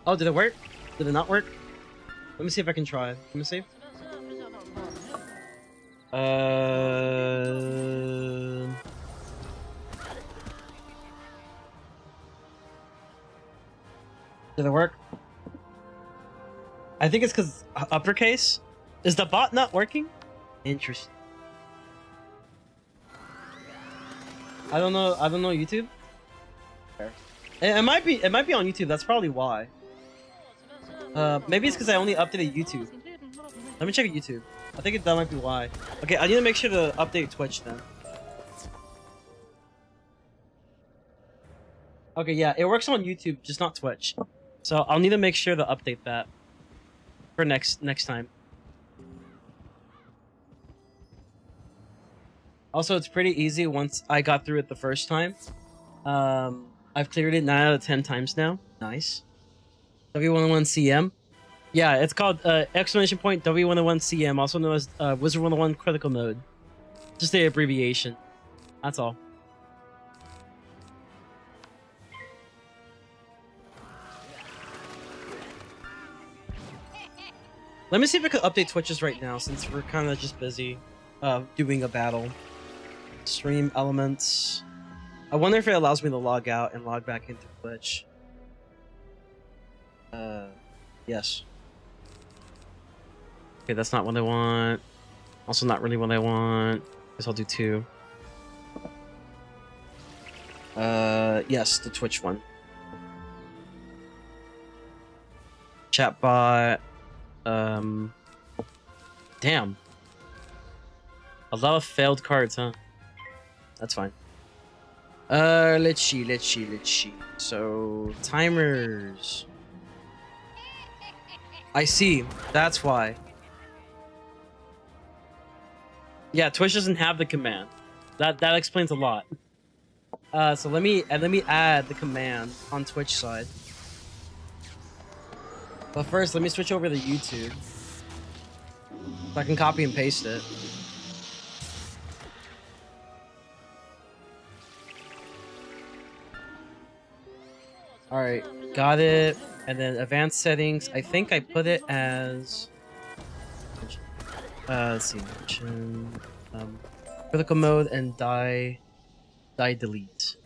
Oh, did it work? Did it not work? Let me see if I can try. Let me see. Did it work? I think it's because uppercase. Is the bot not working? Interesting. I don't know YouTube. It might be on YouTube. That's probably why. Maybe it's because I only updated YouTube. Let me check YouTube. I think that might be why. Okay, I need to make sure to update Twitch then. Okay, yeah, it works on YouTube, just not Twitch. So I'll need to make sure to update that for next time. Also, it's pretty easy once I got through it the first time. I've cleared it 9 out of 10 times now. Nice. W101CM. Yeah, it's called exclamation point W101CM, also known as Wizard101 Critical Mode. Just the abbreviation. That's all. Let me see if I can update Twitches right now, since we're kind of just busy doing a battle. Stream elements. I wonder if it allows me to log out and log back into Twitch. Yes. Okay, that's not what I want. Also not really what I want. Guess I'll do 2. Yes, the Twitch one. Chatbot. Damn. A lot of failed cards, huh? That's fine. Let's see. So, timers. I see. That's why. Yeah, Twitch doesn't have the command. That explains a lot. So let me add the command on Twitch side. But first, let me switch over to YouTube. So I can copy and paste it. Alright, got it. And then advanced settings, I think I put it as... let's see, critical mode and die delete.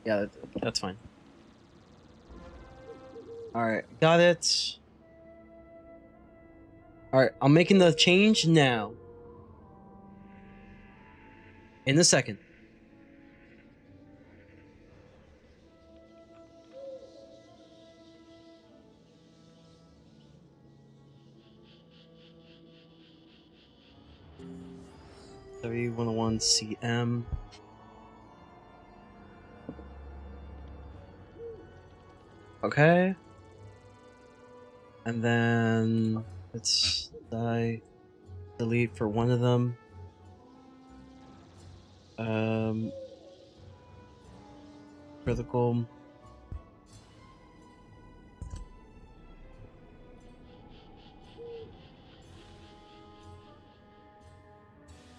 Yeah, that's fine. Alright, got it. Alright, I'm making the change now. In a second. W101CM. Okay. And then let's delete for one of them. Critical.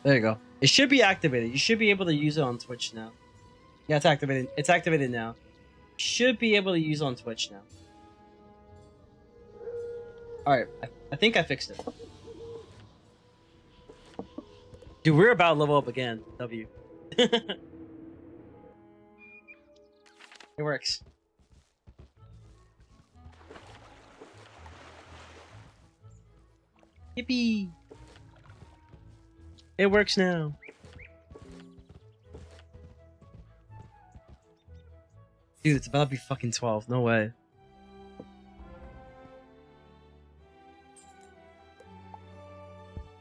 There you go. It should be activated. You should be able to use it on Twitch now. Yeah, it's activated. It's activated now. Should be able to use it on Twitch now. Alright, I think I fixed it. Dude, we're about to level up again. W. It works. Yippee! It works now. Dude, it's about to be fucking 12. No way.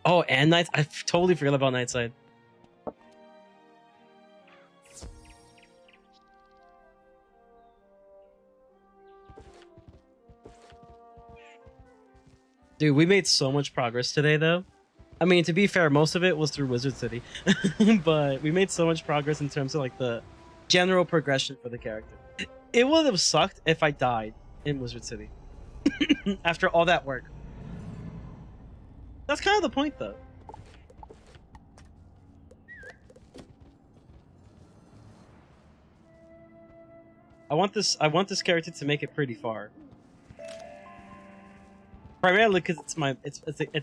Oh, and night. I totally forgot about Nightside. Dude, we made so much progress today, though. I mean, to be fair, most of it was through Wizard City. But we made so much progress in terms of, like, the general progression for the character. It would have sucked if I died in Wizard City. After all that work. That's kind of the point, though. I want this character to make it pretty far. Primarily because it's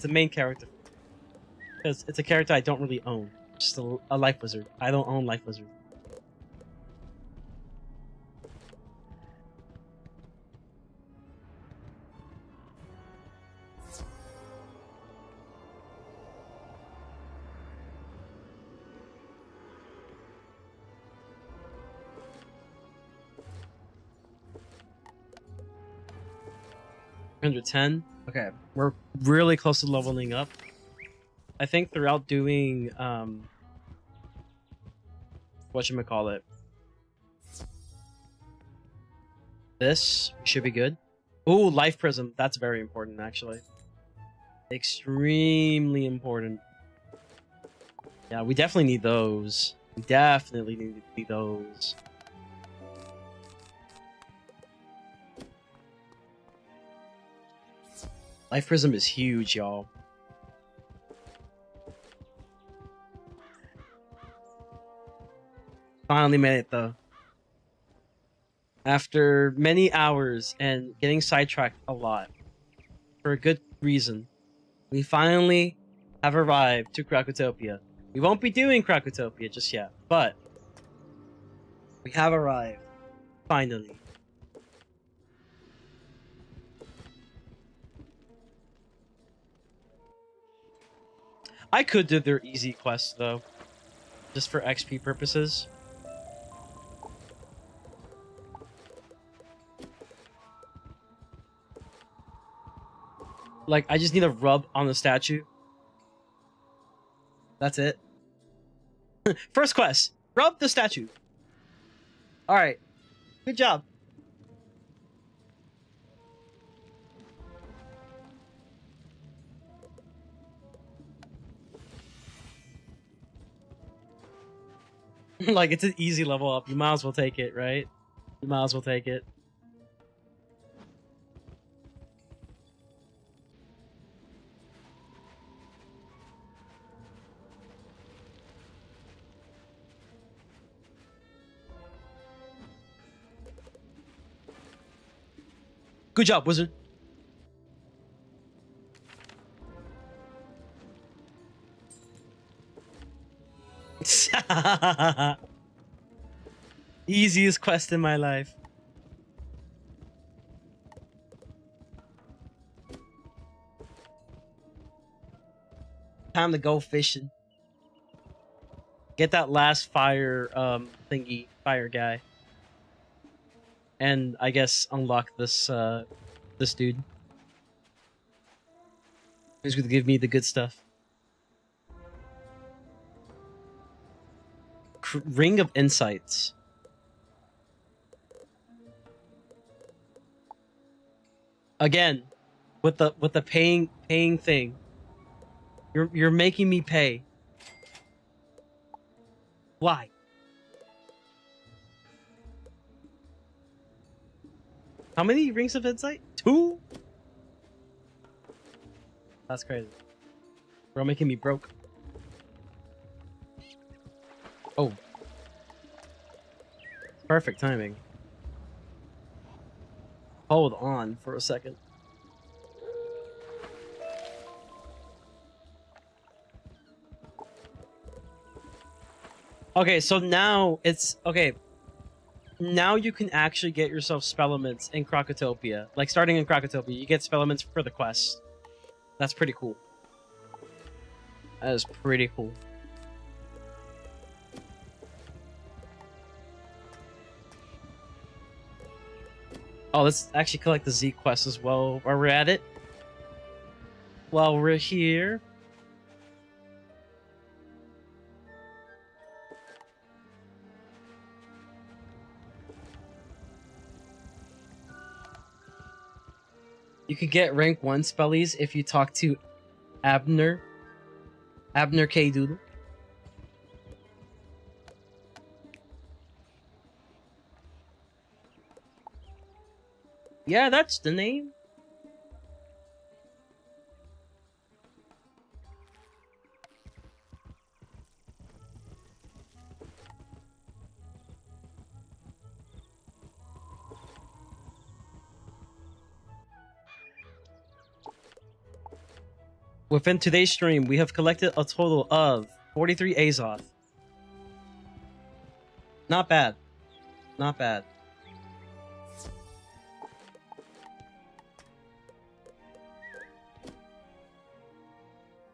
a main character. Because it's a character I don't really own. Just a life wizard. I don't own life wizard. $110. Okay, we're really close to leveling up. I think throughout doing whatchamacallit, this should be good. Ooh, life prism. That's very important, actually. Extremely important. Yeah, we definitely need those. We definitely need those. Life prism is huge, y'all. Finally made it, though. After many hours and getting sidetracked a lot, for a good reason, we finally have arrived to Krakotopia. We won't be doing Krakotopia just yet, but we have arrived. Finally. I could do their easy quests, though. Just for XP purposes. Like, I just need to rub on the statue. That's it. First quest. Rub the statue. Alright. Good job. Like, it's an easy level up. You might as well take it, right? You might as well take it. Good job, wizard. Easiest quest in my life. Time to go fishing. Get that last fire thingy, fire guy. And I guess unlock this this dude. He's gonna give me the good stuff. Ring of Insights. Again, with the paying thing. You're making me pay. Why? How many rings of insight? 2? That's crazy. Bro, making me broke. Oh. Perfect timing. Hold on for a second. Okay, so now it's... Okay. Now you can actually get yourself spellaments in Krakotopia. Like, starting in Krakotopia, you get spellaments for the quest. That's pretty cool. That is pretty cool. Oh, let's actually collect the Z quest as well while we're at it. While we're here. You could get rank 1 spellies if you talk to Abner K. Doodle. Yeah, that's the name. Within today's stream, we have collected a total of 43 Azoth. Not bad. Not bad.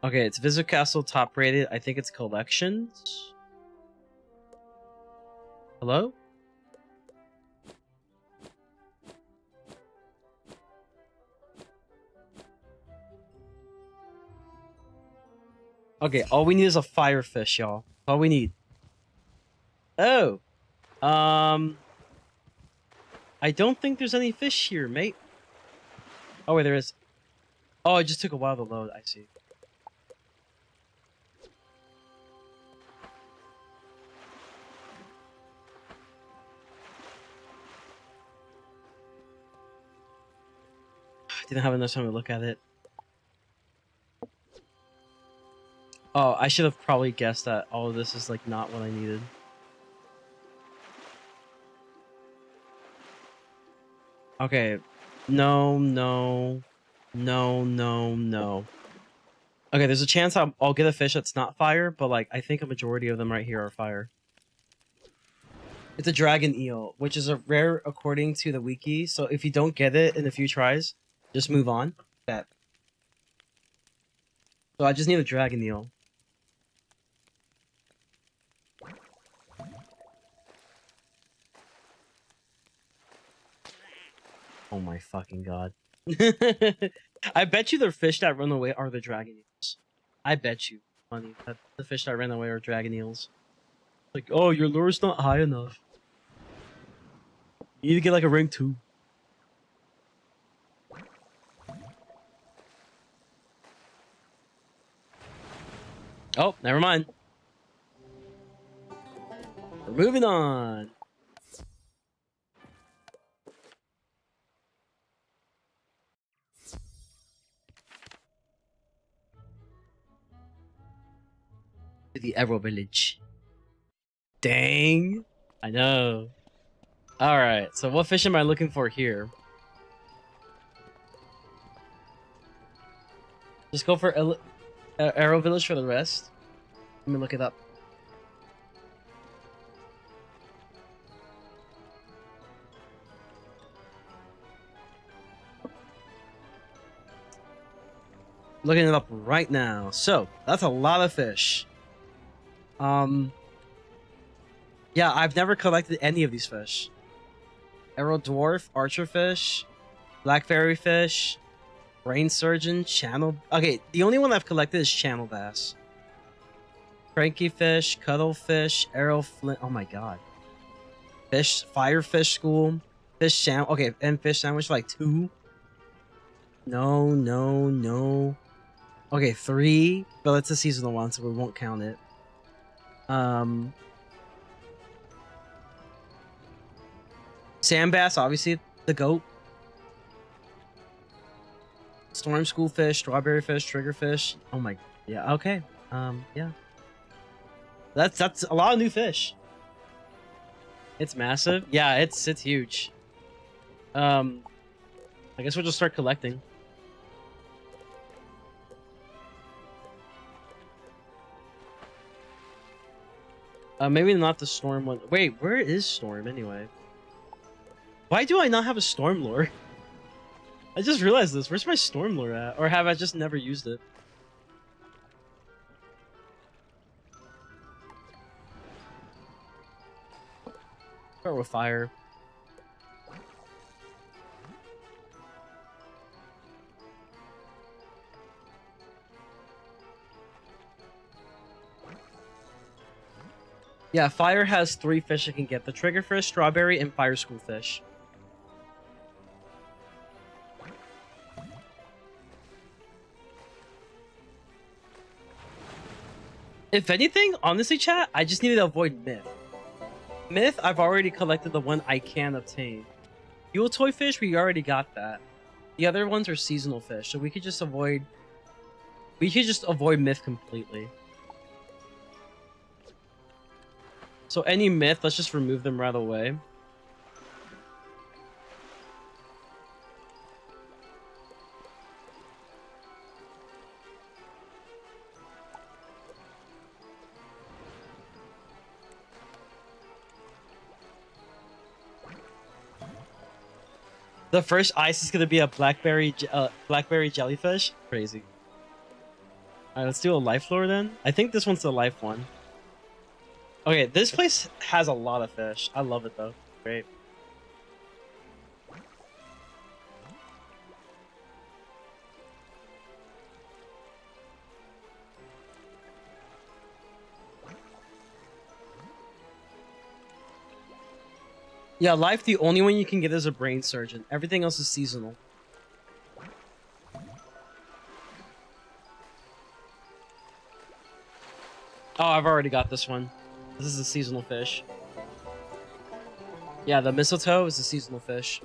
Okay, it's Visit Castle top rated. I think it's collections. Hello? Okay, all we need is a firefish, y'all. All we need. Oh. I don't think there's any fish here, mate. Oh, wait, there is. Oh, it just took a while to load. I see. I didn't have enough time to look at it. Oh, I should have probably guessed that all of this is like not what I needed. Okay. No, no. No, no, no. Okay, there's a chance I'll get a fish that's not fire, but like I think a majority of them right here are fire. It's a dragon eel, which is a rare according to the wiki, so if you don't get it in a few tries, just move on. That. So I just need a dragon eel. Oh my fucking god. I bet you the fish that run away are the dragon eels. I bet you money that the fish that ran away are dragon eels. Like, oh, your lure's not high enough. You need to get like a rank 2. Oh, never mind. We're moving on. To the Arrow Village. Dang. I know. Alright, so what fish am I looking for here? Just go for Arrow Village for the rest. Let me look it up. Looking it up right now. So, that's a lot of fish. Yeah, I've never collected any of these fish. Arrow Dwarf, Archer Fish, Black Fairy Fish, Rain Surgeon, Channel... Okay, the only one I've collected is Channel Bass. Cranky Fish, Cuttlefish, Arrow Flint... Oh my god. Fish, Firefish School, Fish Sandwich... Okay, and Fish Sandwich, like 2. No, no, no. Okay, 3, but it's a seasonal one, so we won't count it. Sand Bass, obviously, the GOAT. Storm School Fish, Strawberry Fish, Triggerfish. Oh my... Yeah, okay. Yeah. That's a lot of new fish. It's massive. Yeah, it's huge. I guess we'll just start collecting. Maybe not the Storm one. Wait, where is Storm anyway? Why do I not have a Storm lure? I just realized this. Where's my Storm lure at? Or have I just never used it? Start with fire. Yeah, fire has 3 fish it can get. The triggerfish, strawberry, and fire school fish. If anything, honestly, chat, I just need to avoid myth. Myth, I've already collected the one I can obtain. Fuel toy fish, we already got that. The other ones are seasonal fish, so we could just avoid... We could just avoid myth completely. So any myth, let's just remove them right away. The first ice is gonna be a blackberry jellyfish. Crazy. Alright, let's do a life lure then. I think this one's the life one. Okay, this place has a lot of fish. I love it though. Great. Yeah, life, the only one you can get is a brain surgeon. Everything else is seasonal. Oh, I've already got this one. This is a seasonal fish. Yeah, the mistletoe is a seasonal fish.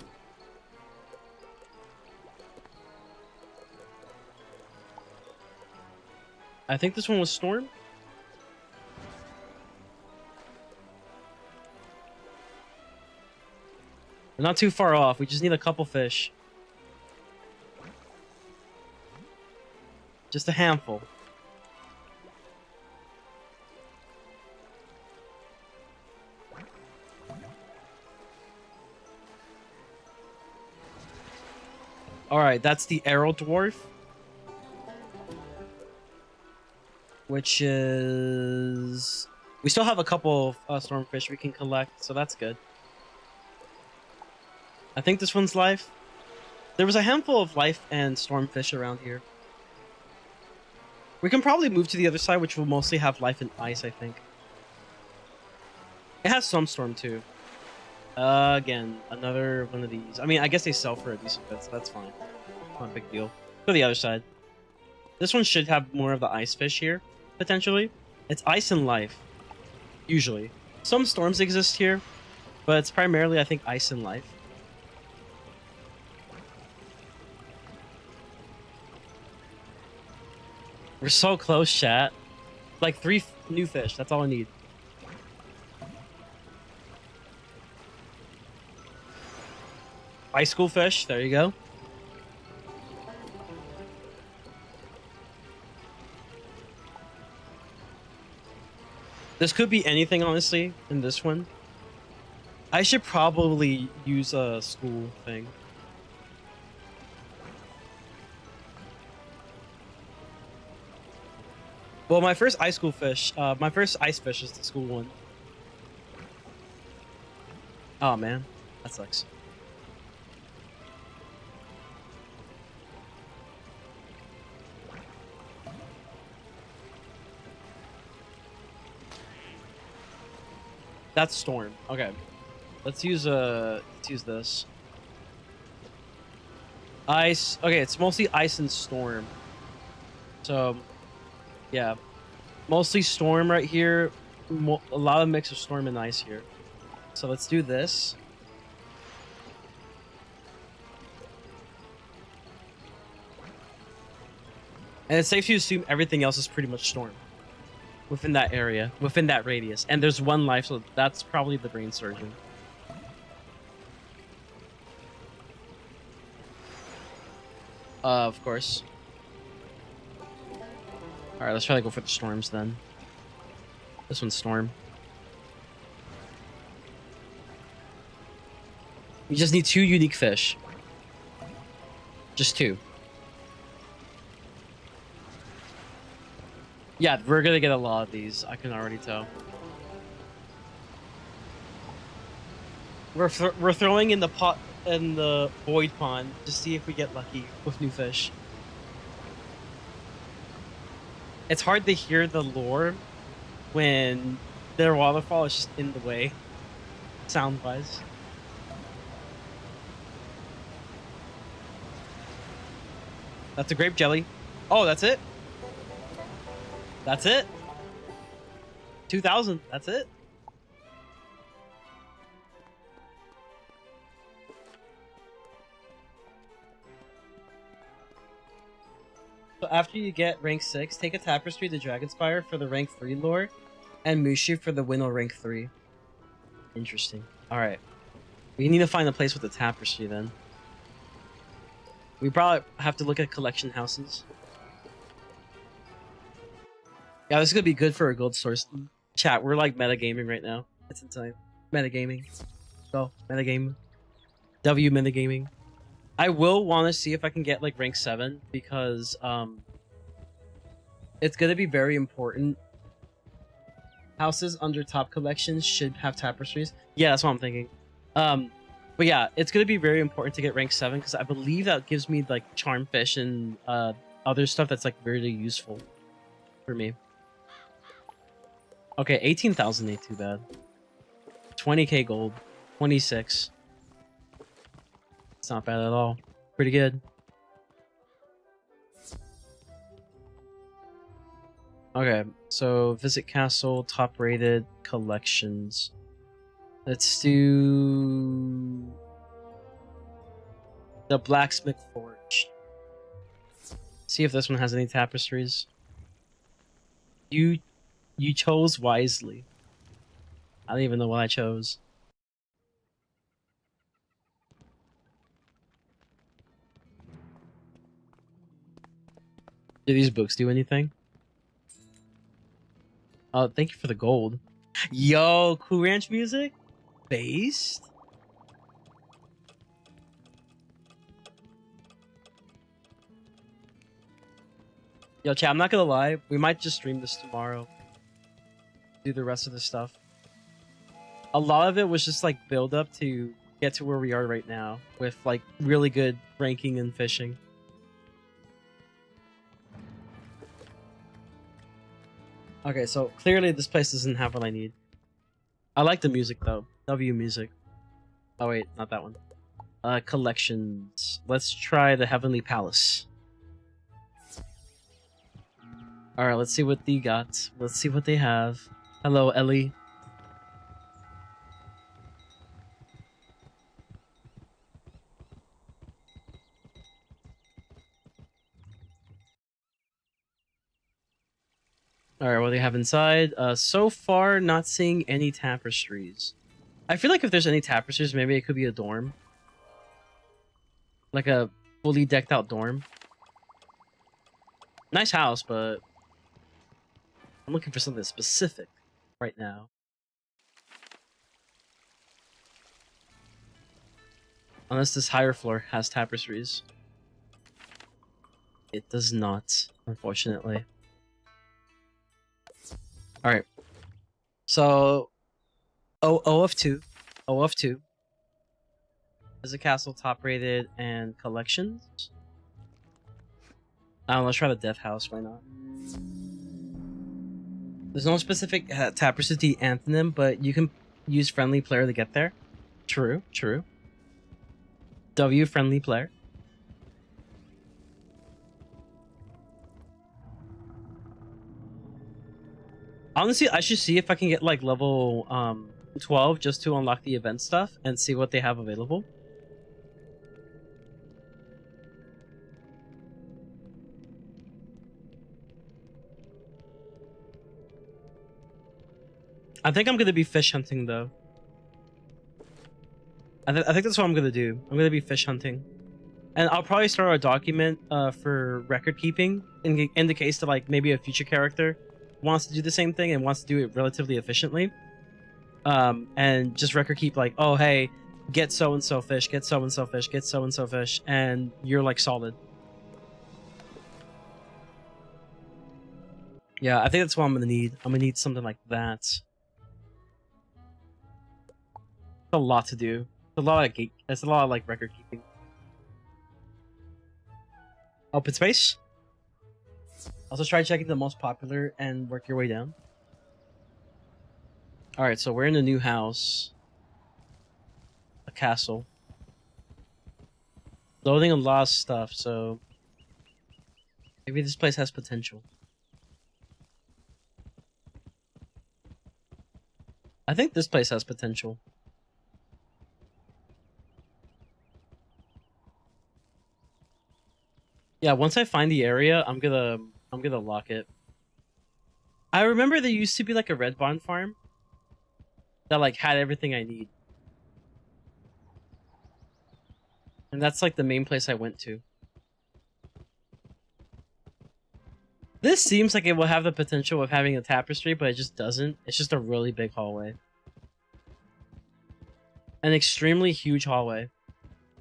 I think this one was storm. We're not too far off. We just need a couple fish. Just a handful. Alright, that's the arrow dwarf. Which is... We still have a couple of stormfish we can collect, so that's good. I think this one's life. There was a handful of life and stormfish around here. We can probably move to the other side, which will mostly have life and ice, I think. It has some storm too. Again, another one of these. I mean, I guess they sell for a decent bit, so that's fine. Not a big deal. Go to the other side. This one should have more of the ice fish here, potentially. It's ice and life, usually. Some storms exist here, but it's primarily, I think, ice and life. We're so close, chat. Like 3 new fish, that's all I need. Ice school fish, there you go. This could be anything, honestly, in this one. I should probably use a school thing. Well, my first ice school fish, my first ice fish is the school one. Oh man, that sucks. That's storm. Okay, let's use this. Ice. Okay, it's mostly ice and storm. So, yeah, mostly storm right here. A lot of mix of storm and ice here. So let's do this. And it's safe to assume everything else is pretty much storm. Within that area, within that radius. And there's one life, so that's probably the brain surgeon. Of course. Alright, let's try to go for the storms then. This one's storm. We just need 2 unique fish. Just 2. Yeah, we're gonna get a lot of these. I can already tell. We're throwing in the pot in the void pond to see if we get lucky with new fish. It's hard to hear the lure when their waterfall is just in the way, sound wise. That's a grape jelly. Oh, that's it. That's it. 2,000. That's it. So after you get rank 6, take a tapestry to Dragonspire for the rank 3 lore, and Mushu for the Winnow rank 3. Interesting. Alright. We need to find a place with the tapestry then. We probably have to look at collection houses. Yeah, this is gonna be good for a gold source. Chat, we're like metagaming right now. It's insane. Metagaming. Go, metagame. W metagaming. I will want to see if I can get like rank 7 because it's gonna be very important. Houses under top collections should have tapestries. Yeah, that's what I'm thinking. But yeah, it's gonna be very important to get rank 7 because I believe that gives me like charm fish and other stuff that's like really useful for me. Okay, 18,000 ain't too bad. 20k gold, 26. It's not bad at all. Pretty good. Okay, so visit castle, top rated, collections. Let's do the blacksmith forge. See if this one has any tapestries. You chose wisely. I don't even know what I chose. Do these books do anything? Oh, thank you for the gold. Yo, Cool Ranch music? Based? Yo, chat, I'm not gonna lie. We might just stream this tomorrow. Do the rest of the stuff. A lot of it was just like build up to get to where we are right now with like really good ranking and fishing. Okay, so clearly this place doesn't have what I need. I like the music though. W music. Oh wait, not that one. Collections. Let's try the Heavenly Palace. Alright, let's see what they got. Let's see what they have. Hello, Ellie. Alright, what do they have inside? So far, not seeing any tapestries. I feel like if there's any tapestries, maybe it could be a dorm. Like a fully decked out dorm. Nice house, but I'm looking for something specific right now. Unless this higher floor has tapestries. It does not, unfortunately. Alright. So O of 2. O of 2. Is a castle top rated and collections. Let's try the death house, why not? There's no specific tapestry antonym, but you can use friendly player to get there. True, true. W friendly player. Honestly, I should see if I can get like level 12 just to unlock the event stuff and see what they have available. I think I'm gonna be fish hunting though. I think that's what I'm gonna do. I'm gonna be fish hunting, and I'll probably start a document for record keeping in the case that like maybe a future character wants to do the same thing and wants to do it relatively efficiently. And just record keep like, oh hey, get so and so fish, get so and so fish, get so and so fish, and you're like solid. Yeah, I think that's what I'm gonna need. I'm gonna need something like that. a lot to do. It's a lot of it's a lot of like record keeping. Open space. Also try checking the most popular and work your way down. Alright, so we're in a new house. A castle. Loading a lot of stuff, so maybe this place has potential. I think this place has potential. Yeah, once I find the area, I'm gonna lock it. I remember there used to be like a red barn farm that like had everything I need. And that's like the main place I went to. This seems like it will have the potential of having a tapestry, but it just doesn't. It's just a really big hallway. An extremely huge hallway.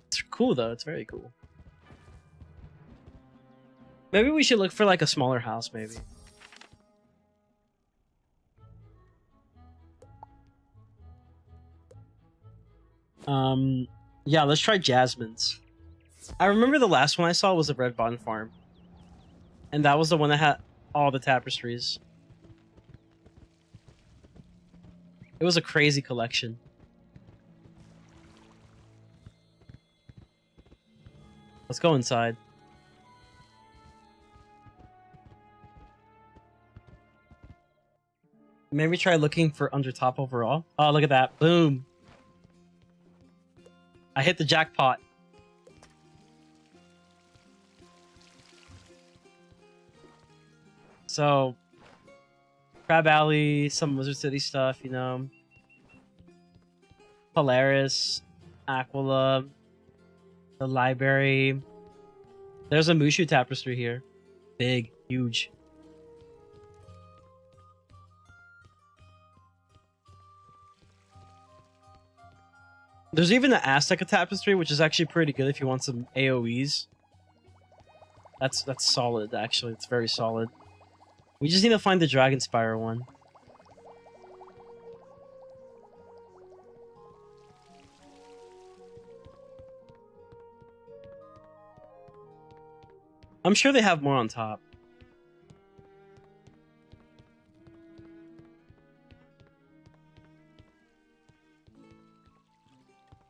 It's cool though, it's very cool. Maybe we should look for like a smaller house, maybe. Yeah, let's try Jasmine's. I remember the last one I saw was a Red Bond farm. And that was the one that had all the tapestries. It was a crazy collection. Let's go inside. Maybe try looking for under top overall. Oh, look at that. Boom. I hit the jackpot. So, Crab Alley, some Wizard City stuff, you know. Polaris, Aquila, the library. There's a Mushu tapestry here. Big, huge. There's even the Azteca tapestry, which is actually pretty good if you want some AoEs. That's solid, actually. It's very solid. We just need to find the Dragon Spire one. I'm sure they have more on top.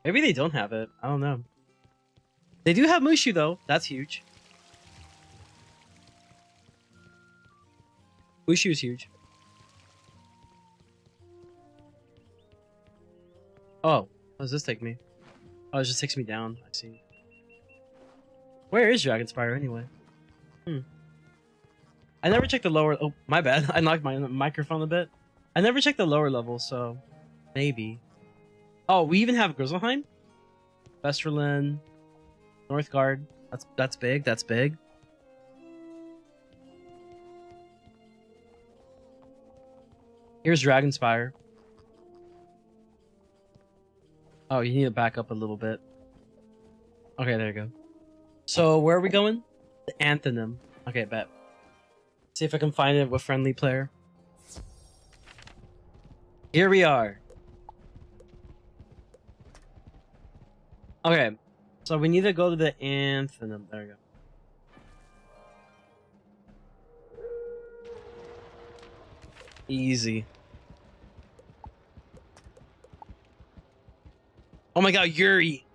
Maybe they don't have it. I don't know. They do have Mushu, though. That's huge. Mushu is huge. Oh, how does this take me? Oh, it just takes me down. I see. Where is Dragon Spire, anyway? I never checked the lower... Oh, my bad. I knocked my microphone a bit. I never checked the lower level, so... Maybe. Oh, we even have Grizzleheim? Westerland. Northgard. That's big. That's big. Here's Dragonspire. Oh, you need to back up a little bit. Okay, there you go. So, where are we going? The Anthony. Okay, bet. See if I can find it with friendly player. Here we are. Okay, so we need to go to the Anthony. There we go. Easy. Oh my god, Yuri!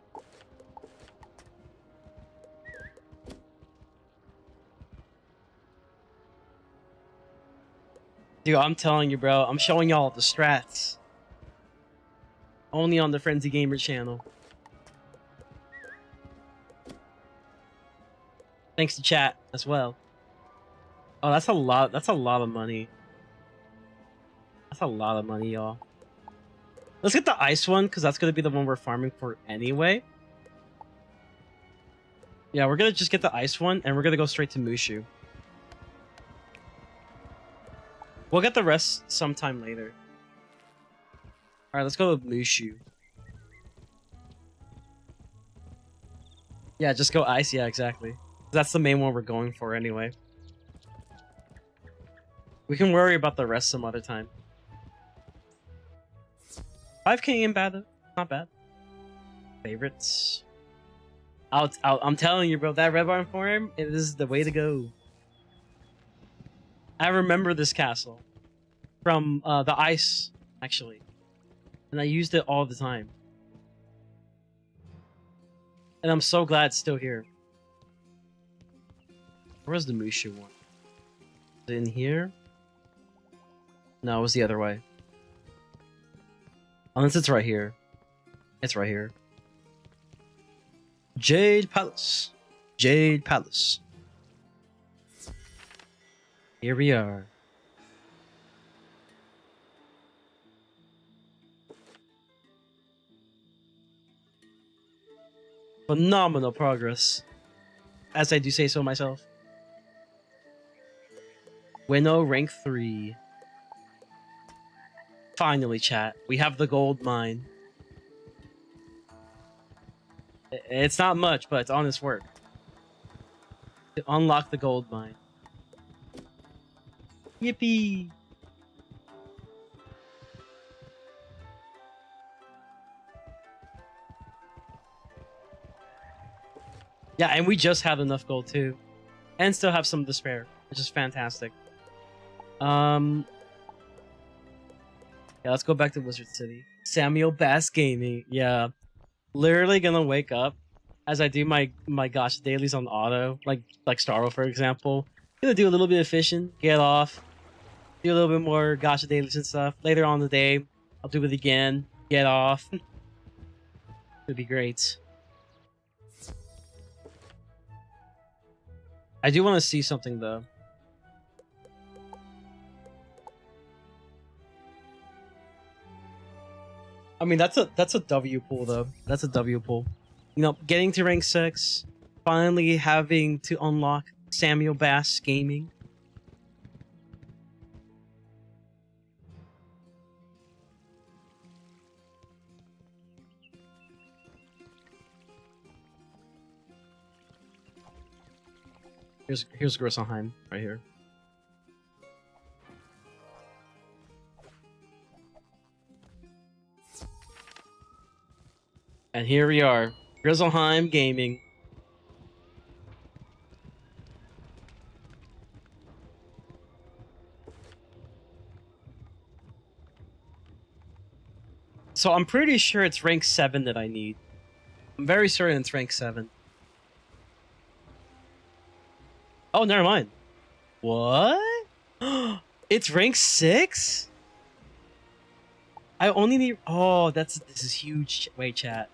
Dude, I'm telling you, bro. I'm showing y'all the strats. Only on the Frenzy Gamer channel. Thanks to chat as well. Oh, that's a lot. That's a lot of money. That's a lot of money, y'all. Let's get the ice one, because that's going to be the one we're farming for anyway. Yeah, we're going to just get the ice one, and we're going to go straight to Mushu. We'll get the rest sometime later. Alright, let's go to Mushu. Yeah, just go ice. Yeah, exactly. That's the main one we're going for anyway. We can worry about the rest some other time. 5k ain't bad though. Not bad. Favorites. I'm telling you, bro, that Red Barn Farm, it is the way to go. I remember this castle from the ice, actually. And I used it all the time. And I'm so glad it's still here. Where's the Mushu one? Is it in here? No, it was the other way. Unless it's right here. It's right here. Jade Palace. Jade Palace. Here we are. Phenomenal progress, as I do say so myself. Winnow rank 3. Finally, chat. We have the gold mine. It's not much, but it's honest work. To unlock the gold mine. Yippee! Yeah, and we just have enough gold too. And still have some to spare, which is fantastic. Yeah, let's go back to Wizard City. Samuel Bass Gaming. Yeah. Literally gonna wake up as I do my gosh dailies on auto, like Starro, for example. Gonna do a little bit of fishing, get off, do a little bit more gacha dailies and stuff. Later on in the day, I'll do it again, get off. It'd be great. I do want to see something though. I mean, that's a W pull though. That's a W pull. You know, getting to rank 6, finally having to unlock Samuel Bass Gaming. Here's Grossenheim right here. And here we are, Grizzleheim Gaming. So I'm pretty sure it's rank 7 that I need. I'm very certain it's rank 7. Oh, never mind. What? It's rank 6? I only need... Oh, this is huge. Wait, chat.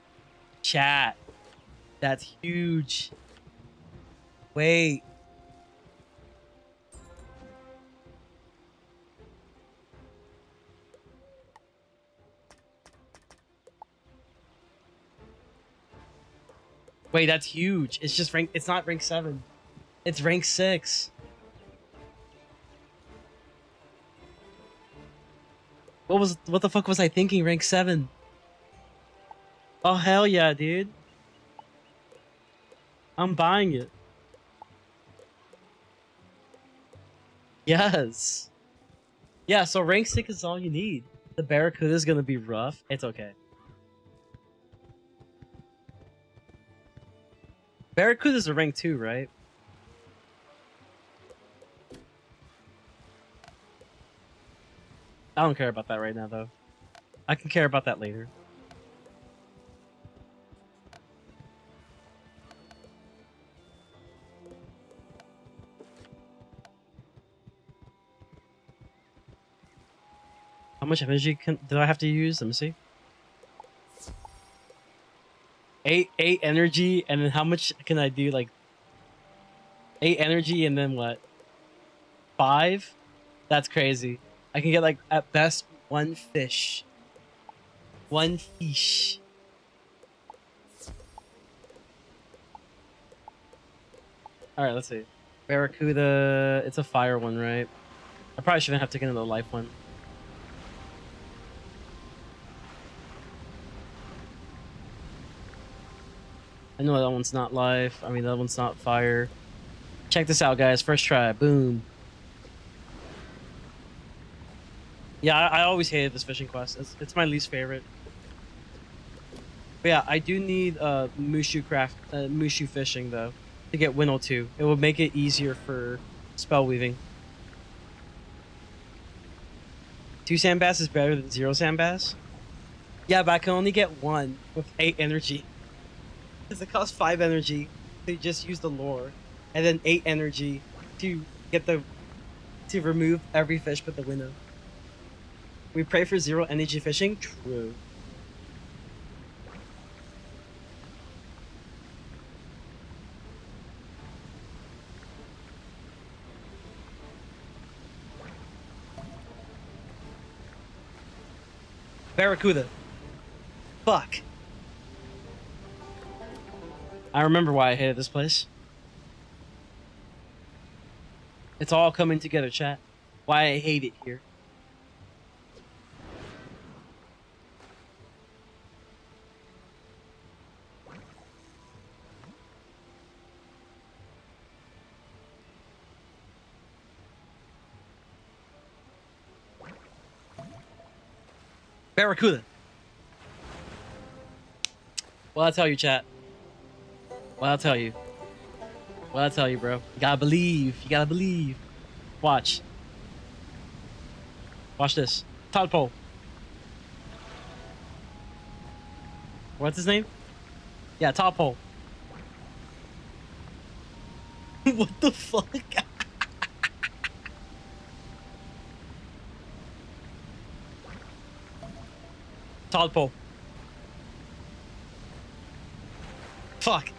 Chat. That's huge. Wait. Wait, that's huge. It's just rank... It's not rank 7. It's rank 6. What the fuck was I thinking? Rank 7. Oh, hell yeah, dude. I'm buying it. Yes. Yeah, so rank 6 is all you need. The Barracuda is gonna be rough. It's okay. Barracuda's a rank 2, right? I don't care about that right now, though. I can care about that later. How much energy do I have to use? Let me see. 8 energy, and then how much can I do? Like 8 energy, and then what? 5? That's crazy. I can get like at best 1 fish. 1 fish. All right, let's see. Barracuda. It's a fire one, right? I probably shouldn't have taken the life one. I know that one's not life. I mean, that one's not fire. Check this out, guys. First try. Boom. Yeah, I always hated this fishing quest. It's my least favorite. But yeah, I do need Mushu fishing though to get Winnow 2. It would make it easier for spell weaving. 2 sandbass is better than 0 sandbass. Yeah, but I can only get 1 with 8 energy. Because it costs 5 energy to just use the lure, and then 8 energy to get to remove every fish but the Winnow. We pray for 0 energy fishing? True. Barracuda. Fuck. I remember why I hated this place. It's all coming together, chat. Why I hate it here. Barracuda. Well, I'll tell you, chat. Well, I'll tell you. Well, I'll tell you, bro. You gotta believe. You gotta believe. Watch. Watch this. Tadpole. What's his name? Yeah, Tadpole. What the fuck? Tadpole. Fuck.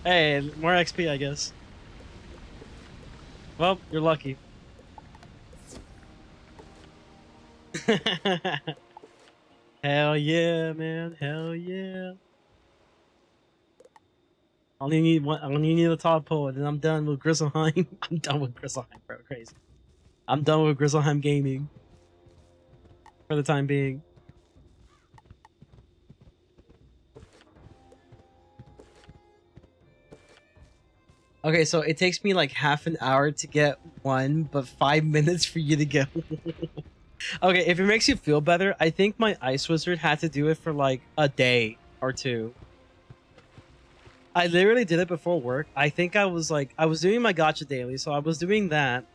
Hey, more XP, I guess. Well, you're lucky. Hell yeah, man. Hell yeah. I only need a tadpole, and then I'm done with Grizzleheim. I'm done with Grizzleheim, bro. Crazy. I'm done with Grizzleheim gaming. For the time being. Okay, so it takes me like half an hour to get 1, but 5 minutes for you to get 1. Okay, if it makes you feel better, I think my Ice Wizard had to do it for like a day or 2. I literally did it before work. I think I was doing my gacha daily, so I was doing that.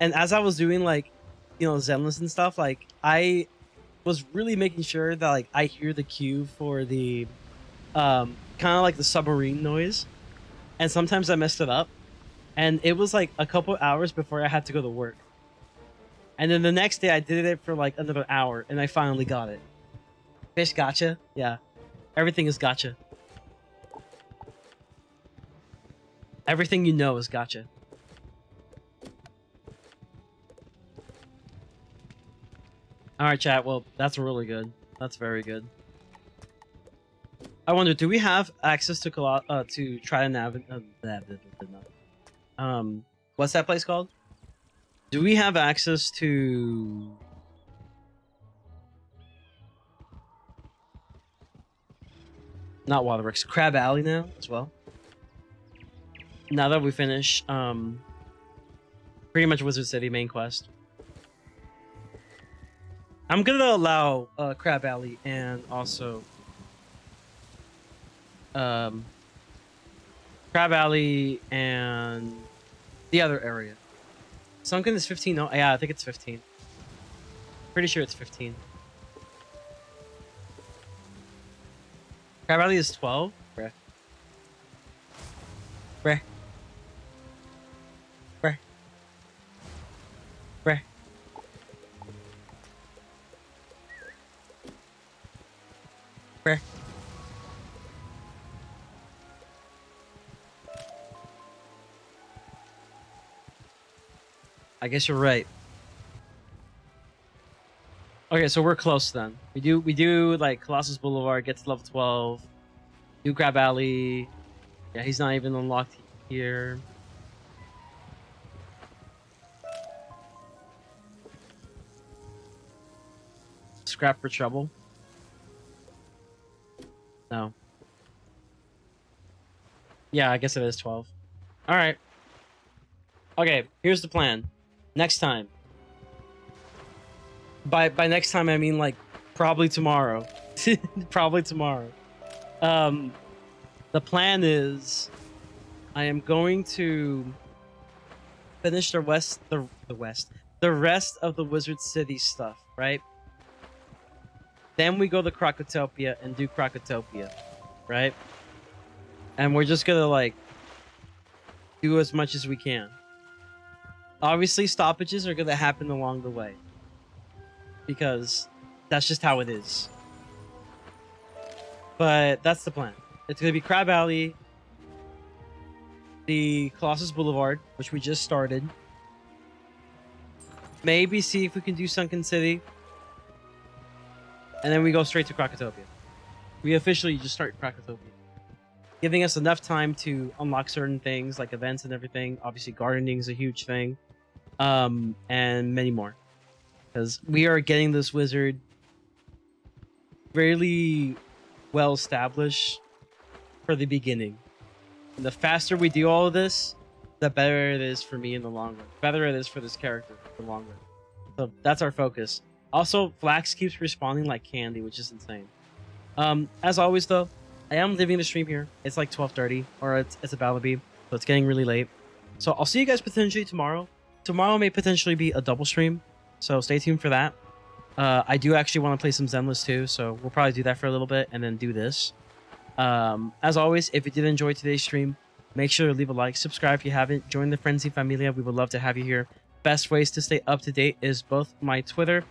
And as I was doing like, you know, Zenless and stuff, like I was really making sure that like I hear the cue for the kind of like the submarine noise. And sometimes I messed it up. And it was like a couple hours before I had to go to work. And then the next day I did it for like another hour and I finally got it. Fish gotcha? Yeah. Everything is gotcha. Everything you know is gotcha. Alright, chat. Well, that's really good. That's very good. I wonder, do we have access to try to navigate? What's that place called? Do we have access to? Not Waterworks, Crab Alley now as well. Now that we finish, pretty much Wizard City main quest. I'm gonna allow Crab Alley and also Crab Alley and the other area. Sunken is 15. Oh, yeah, I think it's 15. Pretty sure it's 15. Crab Alley is 12. Bruh. Bruh. Bruh. Bruh. Bruh. I guess you're right. Okay, so we're close then. We do like Colossus Boulevard, get to level 12. Do Crab Alley. Yeah, he's not even unlocked here. Scrap for trouble. No. Yeah, I guess it is 12. Alright. Okay, here's the plan. Next time. By next time I mean like probably tomorrow. Probably tomorrow. The plan is I am going to finish the rest of the Wizard City stuff, right? Then we go to Krokotopia and do Krokotopia, right? And we're just gonna like do as much as we can. Obviously, stoppages are gonna happen along the way because that's just how it is. But that's the plan. It's gonna be Crab Alley, the Colossus Boulevard, which we just started. Maybe see if we can do Sunken City. And then we go straight to Krokotopia. We officially just start Krokotopia. Giving us enough time to unlock certain things like events and everything. Obviously gardening is a huge thing. And many more. Because we are getting this wizard really well established for the beginning. And the faster we do all of this, the better it is for me in the long run. Better it is for this character in the long run. So that's our focus. Also, Flax keeps respawning like candy, which is insane. As always, though, I am leaving the stream here. It's like 12:30, or it's about to be, so it's getting really late. So I'll see you guys potentially tomorrow. Tomorrow may potentially be a double stream, so stay tuned for that. I do actually want to play some Zenless too, so we'll probably do that for a little bit and then do this. As always, if you did enjoy today's stream, make sure to leave a like, subscribe if you haven't, join the Frenzy Familia. We would love to have you here. Best ways to stay up to date is both my Twitter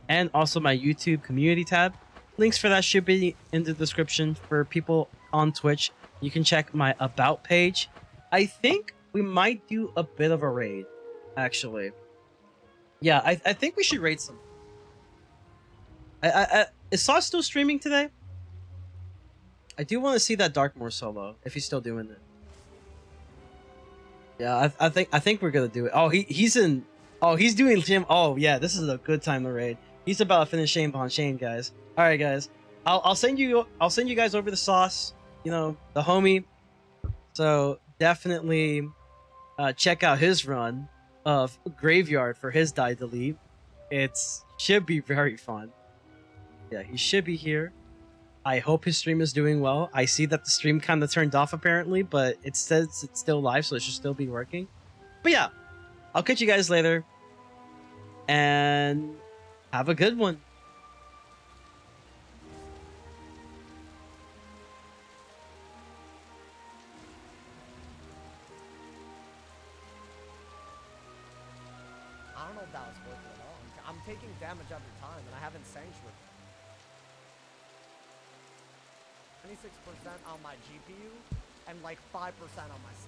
and also my YouTube community tab. Links for that should be in the description. For people on Twitch, you can check my About page. I think we might do a bit of a raid, actually. Yeah, I think we should raid some. Is Sauce still streaming today? I do want to see that Darkmoor solo, if he's still doing it. Yeah, I think we're gonna do it. Oh, he's doing Shame. Oh yeah, this is a good time to raid. He's about to finish Shame upon Shame, guys. All right, guys. I'll send you guys over the Sauce. You know, the homie. So definitely check out his run of Graveyard for his Die Delete. Should be very fun. Yeah, he should be here. I hope his stream is doing well. I see that the stream kind of turned off apparently, but it says it's still live, so it should still be working. But yeah, I'll catch you guys later. And have a good one. I don't know if that was worth it at all. I'm taking damage every time, and I haven't sanctuared. 26% on my GPU, and like 5% on my CPU.